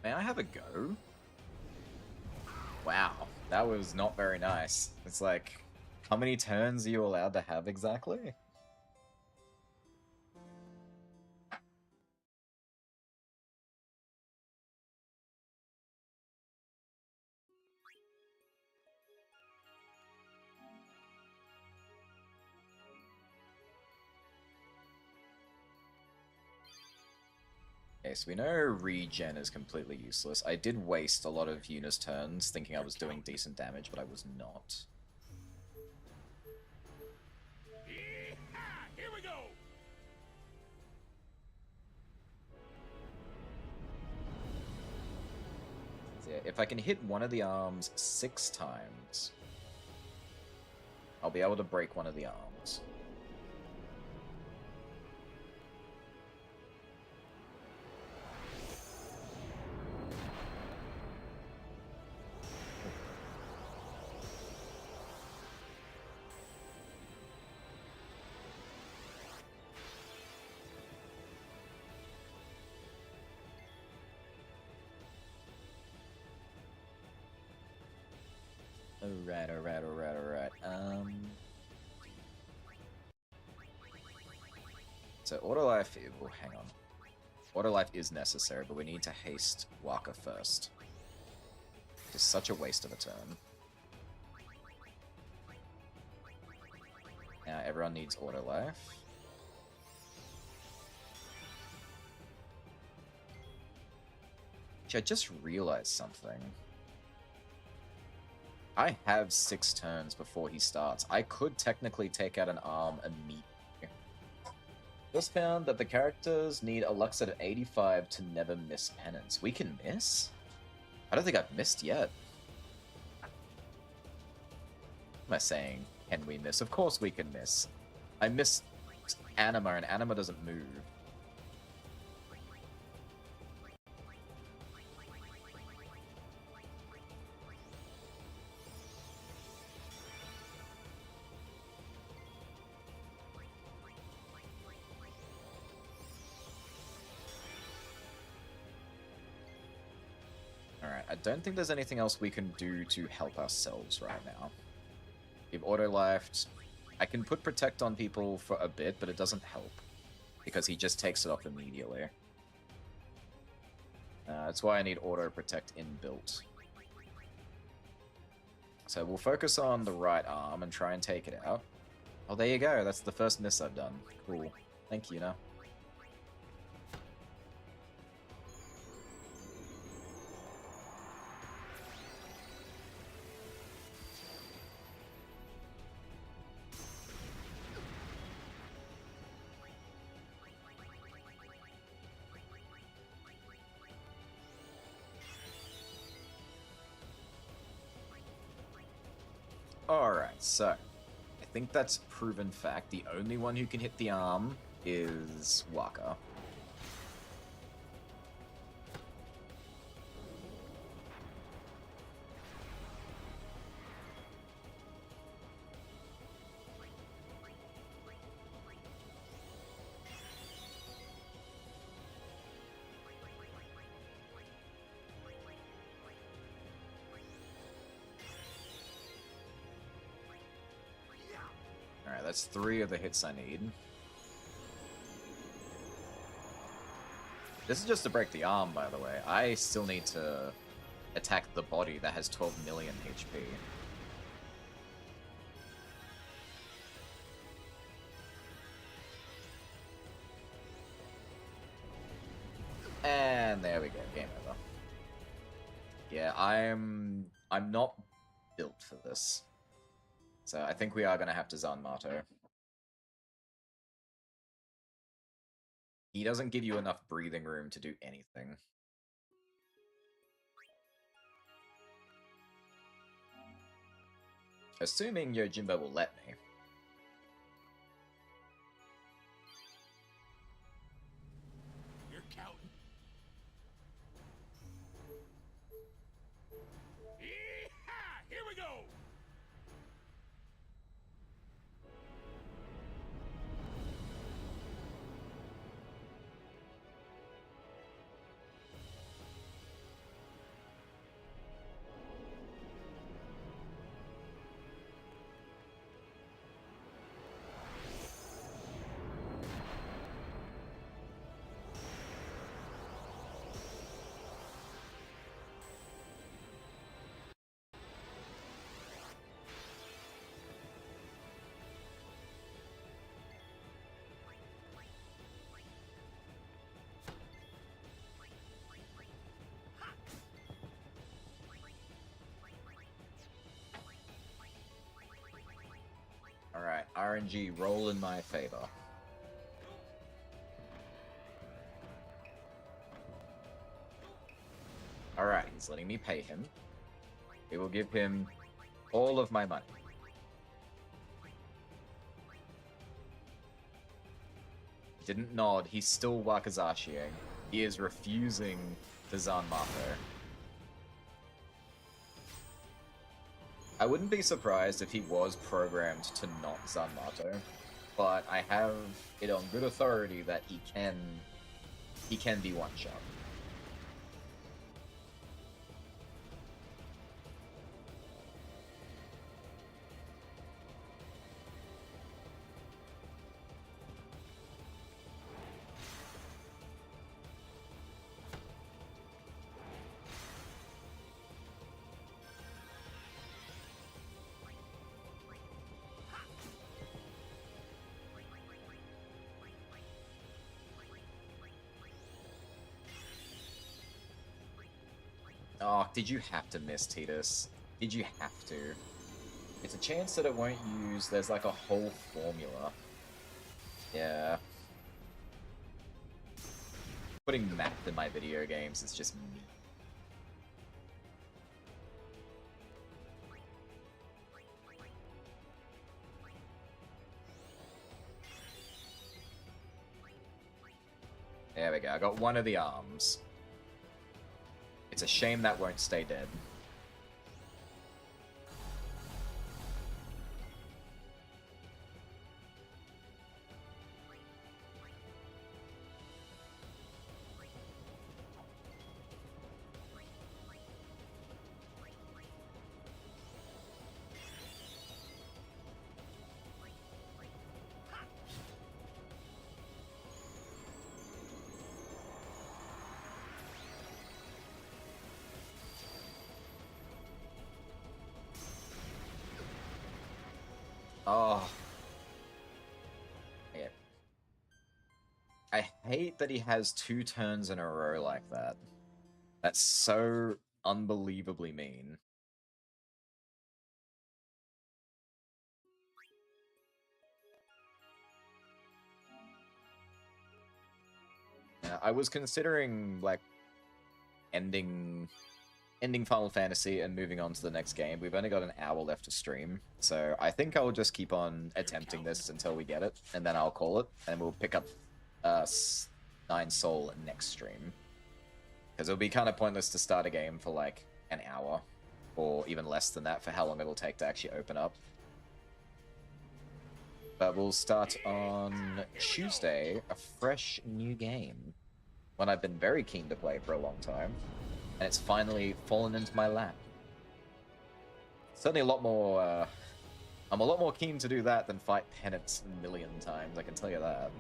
May I have a go? Wow, that was not very nice. It's like, how many turns are you allowed to have exactly? Okay, so we know regen is completely useless. I did waste a lot of Yuna's turns thinking I was doing decent damage, but I was not.
Yee-haw! Here we go!
So yeah, if I can hit one of the arms 6 times, I'll be able to break one of the arms. Alright. So auto life, well, hang on. Auto life is necessary, but we need to haste Waka first. It's such a waste of a turn. Now everyone needs auto life. Actually, I just realized something. I have 6 turns before he starts. I could technically take out an arm immediately. Just found that the characters need a Lux of 85 to never miss penance. We can miss? I don't think I've missed yet. What am I saying? Can we miss? Of course we can miss. I missed Anima, and Anima doesn't move. Alright, I don't think there's anything else we can do to help ourselves right now. We've auto-lifed. I can put Protect on people for a bit, but it doesn't help. Because he just takes it off immediately. That's why I need auto-protect inbuilt. So we'll focus on the right arm and try and take it out. Oh, there you go. That's the first miss I've done. Cool. Thank you, now. Alright, so I think that's proven fact. The only one who can hit the arm is Waka. Alright, that's 3 of the hits I need. This is just to break the arm, by the way. I still need to attack the body that has 12 million HP. And there we go, game over. Yeah, I'm not built for this. So I think we are going to have to Zanmato. He doesn't give you enough breathing room to do anything. Assuming Yojimbo will let me.
You're counting. Yee-haw! Here we go!
RNG roll in my favor. Alright, he's letting me pay him. We will give him all of my money. Didn't nod, he's still Wakazashiing. He is refusing to Zanmato. I wouldn't be surprised if he was programmed to not Zanmato, but I have it on good authority that he can be one-shot. Oh, did you have to miss, Tidus? Did you have to? It's a chance that it won't use, there's like a whole formula. Yeah. Putting math in my video games is just me. There we go, I got one of the arms. It's a shame that won't stay dead. Oh. Yeah. I hate that he has 2 turns in a row like that. That's so unbelievably mean. Yeah, I was considering, like, ending Final Fantasy and moving on to the next game. We've only got an hour left to stream, so I think I'll just keep on attempting this until we get it, and then I'll call it, and we'll pick up 9 Soul next stream. Because it'll be kind of pointless to start a game for like an hour, or even less than that for how long it'll take to actually open up. But we'll start on Tuesday, a fresh new game. One I've been very keen to play for a long time. And it's finally fallen into my lap. Certainly a lot more, I'm a lot more keen to do that than fight Penance a million times, I can tell you that.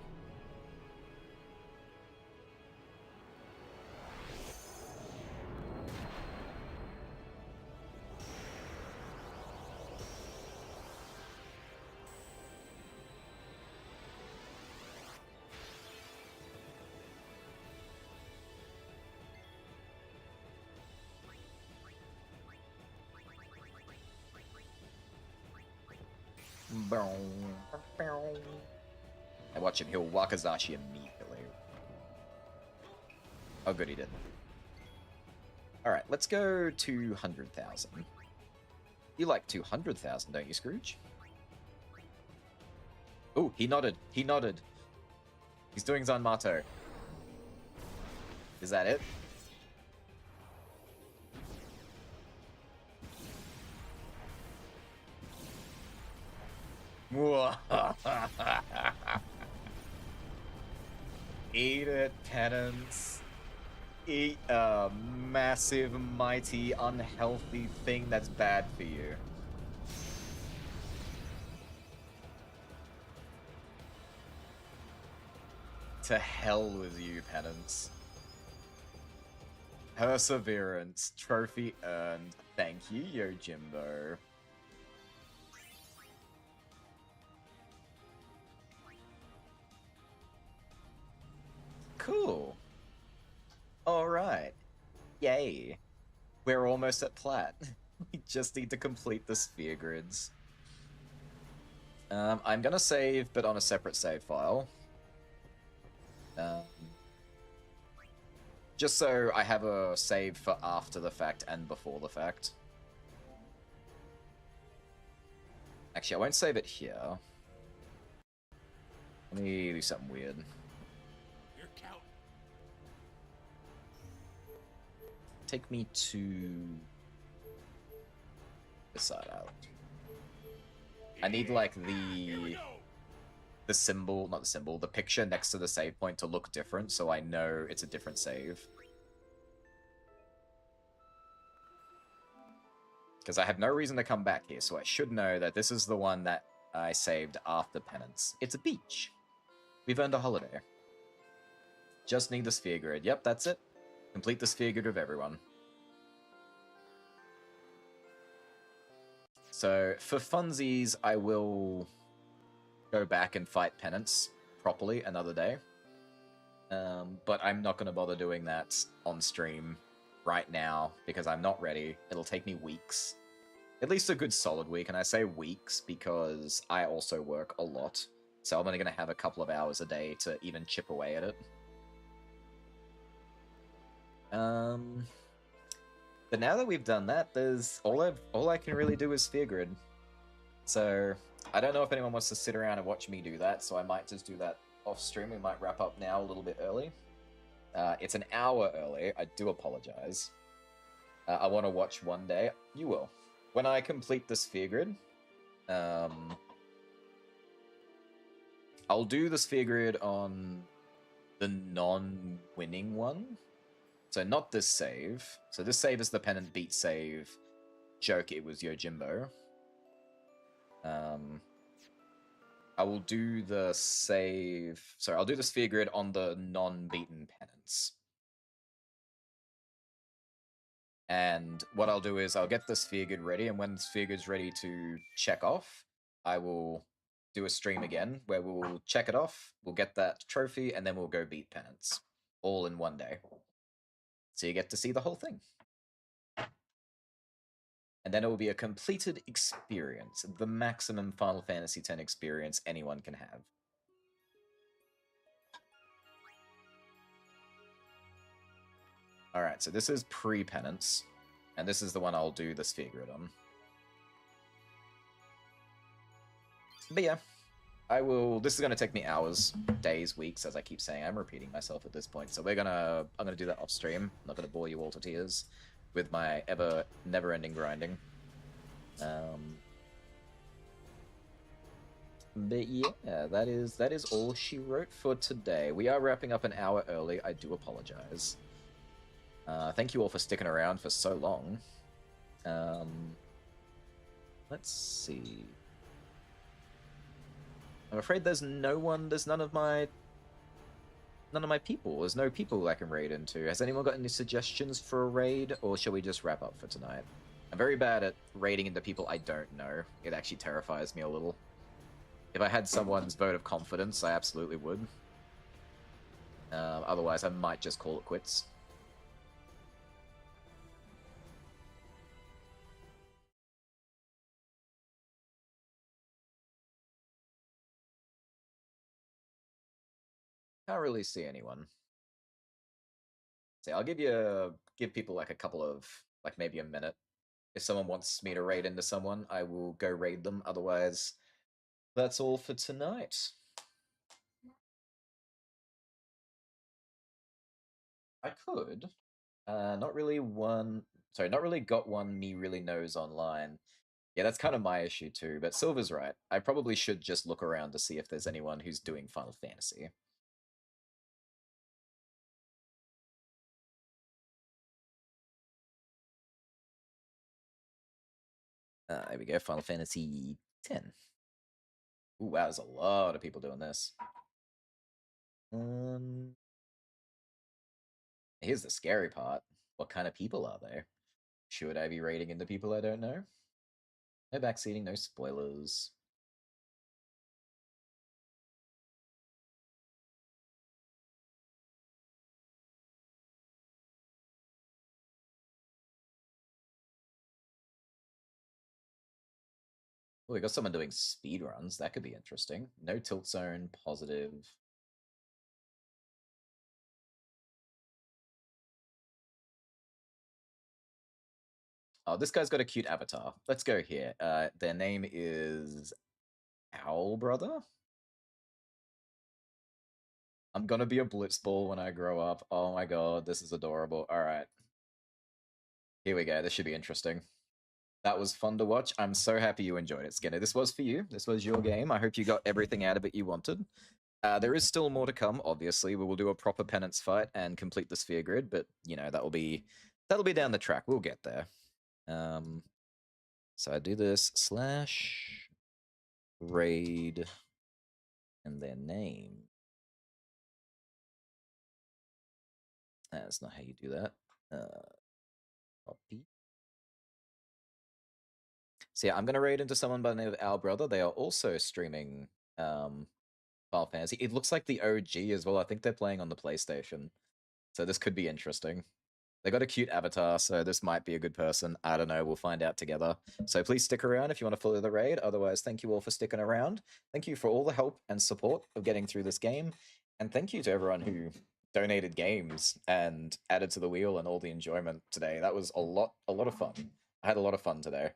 And watch him, he'll Wakazashi immediately. Oh good, he didn't. Alright, let's go 200,000. You like 200,000, don't you, Scrooge? Oh, he nodded. He nodded. He's doing Zanmato. Is that it? Eat it, Penance. Eat a massive, mighty, unhealthy thing that's bad for you. To hell with you, Penance. Perseverance. Trophy earned. Thank you, Yojimbo. Cool. Alright. Yay. We're almost at plat. We just need to complete the sphere grids. I'm gonna save, but on a separate save file. Just so I have a save for after the fact and before the fact. Actually, I won't save it here. Let me do something weird.
You're counting.
Take me to this side out. I need like
Here we go.
the symbol, not the symbol, the picture next to the save point to look different, so I know it's a different save. Because I have no reason to come back here, so I should know that this is the one that I saved after penance. It's a beach. We've earned a holiday. Just need the sphere grid. Yep, that's it. Complete the sphere grid with everyone. So, for funsies, I will go back and fight penance properly another day. But I'm not going to bother doing that on stream right now because I'm not ready. It'll take me weeks. At least a good solid week, and I say weeks because I also work a lot. So I'm only going to have a couple of hours a day to even chip away at it. But now that we've done that, there's all I can really do is sphere grid. So I don't know if anyone wants to sit around and watch me do that, so I might just do that off stream. We might wrap up now a little bit early. It's an hour early. I do apologize. I want to watch one day. You will. When I complete the sphere grid, I'll do the sphere grid on the non-winning one. So not this save. So this save is the Pennant Beat save. Joke, it was Yojimbo. I will do the save... Sorry, I'll do the sphere grid on the non-beaten Penance. And what I'll do is I'll get the sphere grid ready, and when the sphere grid's ready to check off, I will do a stream again where we'll check it off, we'll get that trophy, and then we'll go beat Penance. All in one day. So you get to see the whole thing. And then it will be a completed experience, the maximum Final Fantasy X experience anyone can have. Alright, so this is pre-penance, and this is the one I'll do the sphere grid on. But yeah, this is going to take me hours, days, weeks, as I keep saying. I'm repeating myself at this point, so I'm going to do that off stream. I'm not going to bore you all to tears with my never-ending grinding. But yeah, that is all she wrote for today. We are wrapping up an hour early. I do apologize. Thank you all for sticking around for so long. Let's see. I'm afraid there's none of my people. There's no people I can raid into. Has anyone got any suggestions for a raid, or shall we just wrap up for tonight? I'm very bad at raiding into people I don't know. It actually terrifies me a little. If I had someone's vote of confidence, I absolutely would. Otherwise, I might just call it quits. Can't really see anyone. See, I'll give people like a couple of, like maybe a minute. If someone wants me to raid into someone, I will go raid them. Otherwise, that's all for tonight. I could. Not really got one me really knows online. Yeah, that's kind of my issue too, but Silver's right. I probably should just look around to see if there's anyone who's doing Final Fantasy. There we go, Final Fantasy X. Ooh, wow, there's a lot of people doing this. Here's the scary part. What kind of people are they? Should I be raiding into people I don't know? No backseating, no spoilers. Oh, we got someone doing speed runs. That could be interesting. No tilt zone, positive. Oh, this guy's got a cute avatar. Let's go here. Their name is Owl Brother. I'm gonna be a blitzball when I grow up. Oh my god, this is adorable. All right. Here we go. This should be interesting. That was fun to watch. I'm so happy you enjoyed it, Skinner. This was for you. This was your game. I hope you got everything out of it you wanted. There is still more to come, obviously. We will do a proper penance fight and complete the sphere grid, but you know, that'll be down the track. We'll get there. So I do this / raid and their name. That's not how you do that. Copy. So yeah, I'm gonna raid into someone by the name of Our Brother. They are also streaming Final Fantasy. It looks like the OG as well. I think they're playing on the PlayStation. So this could be interesting. They got a cute avatar, so this might be a good person. I don't know. We'll find out together. So please stick around if you want to follow the raid. Otherwise, thank you all for sticking around. Thank you for all the help and support of getting through this game. And thank you to everyone who donated games and added to the wheel and all the enjoyment today. That was a lot of fun. I had a lot of fun today.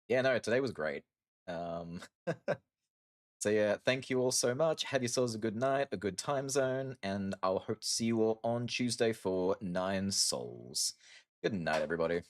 Yeah, no, today was great. So yeah, thank you all so much. Have yourselves a good night, a good time zone, and I'll hope to see you all on Tuesday for 9 Souls. Good night, everybody.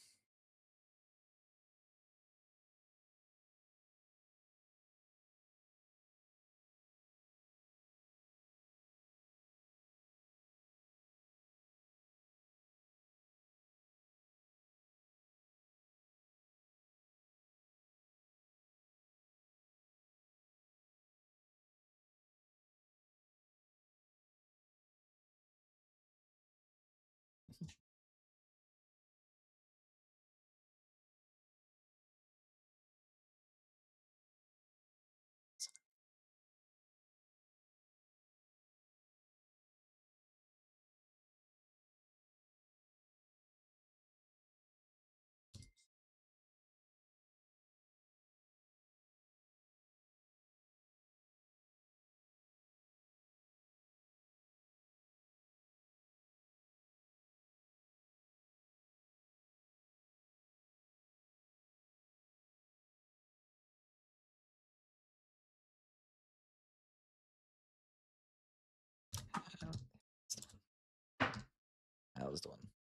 That was the one.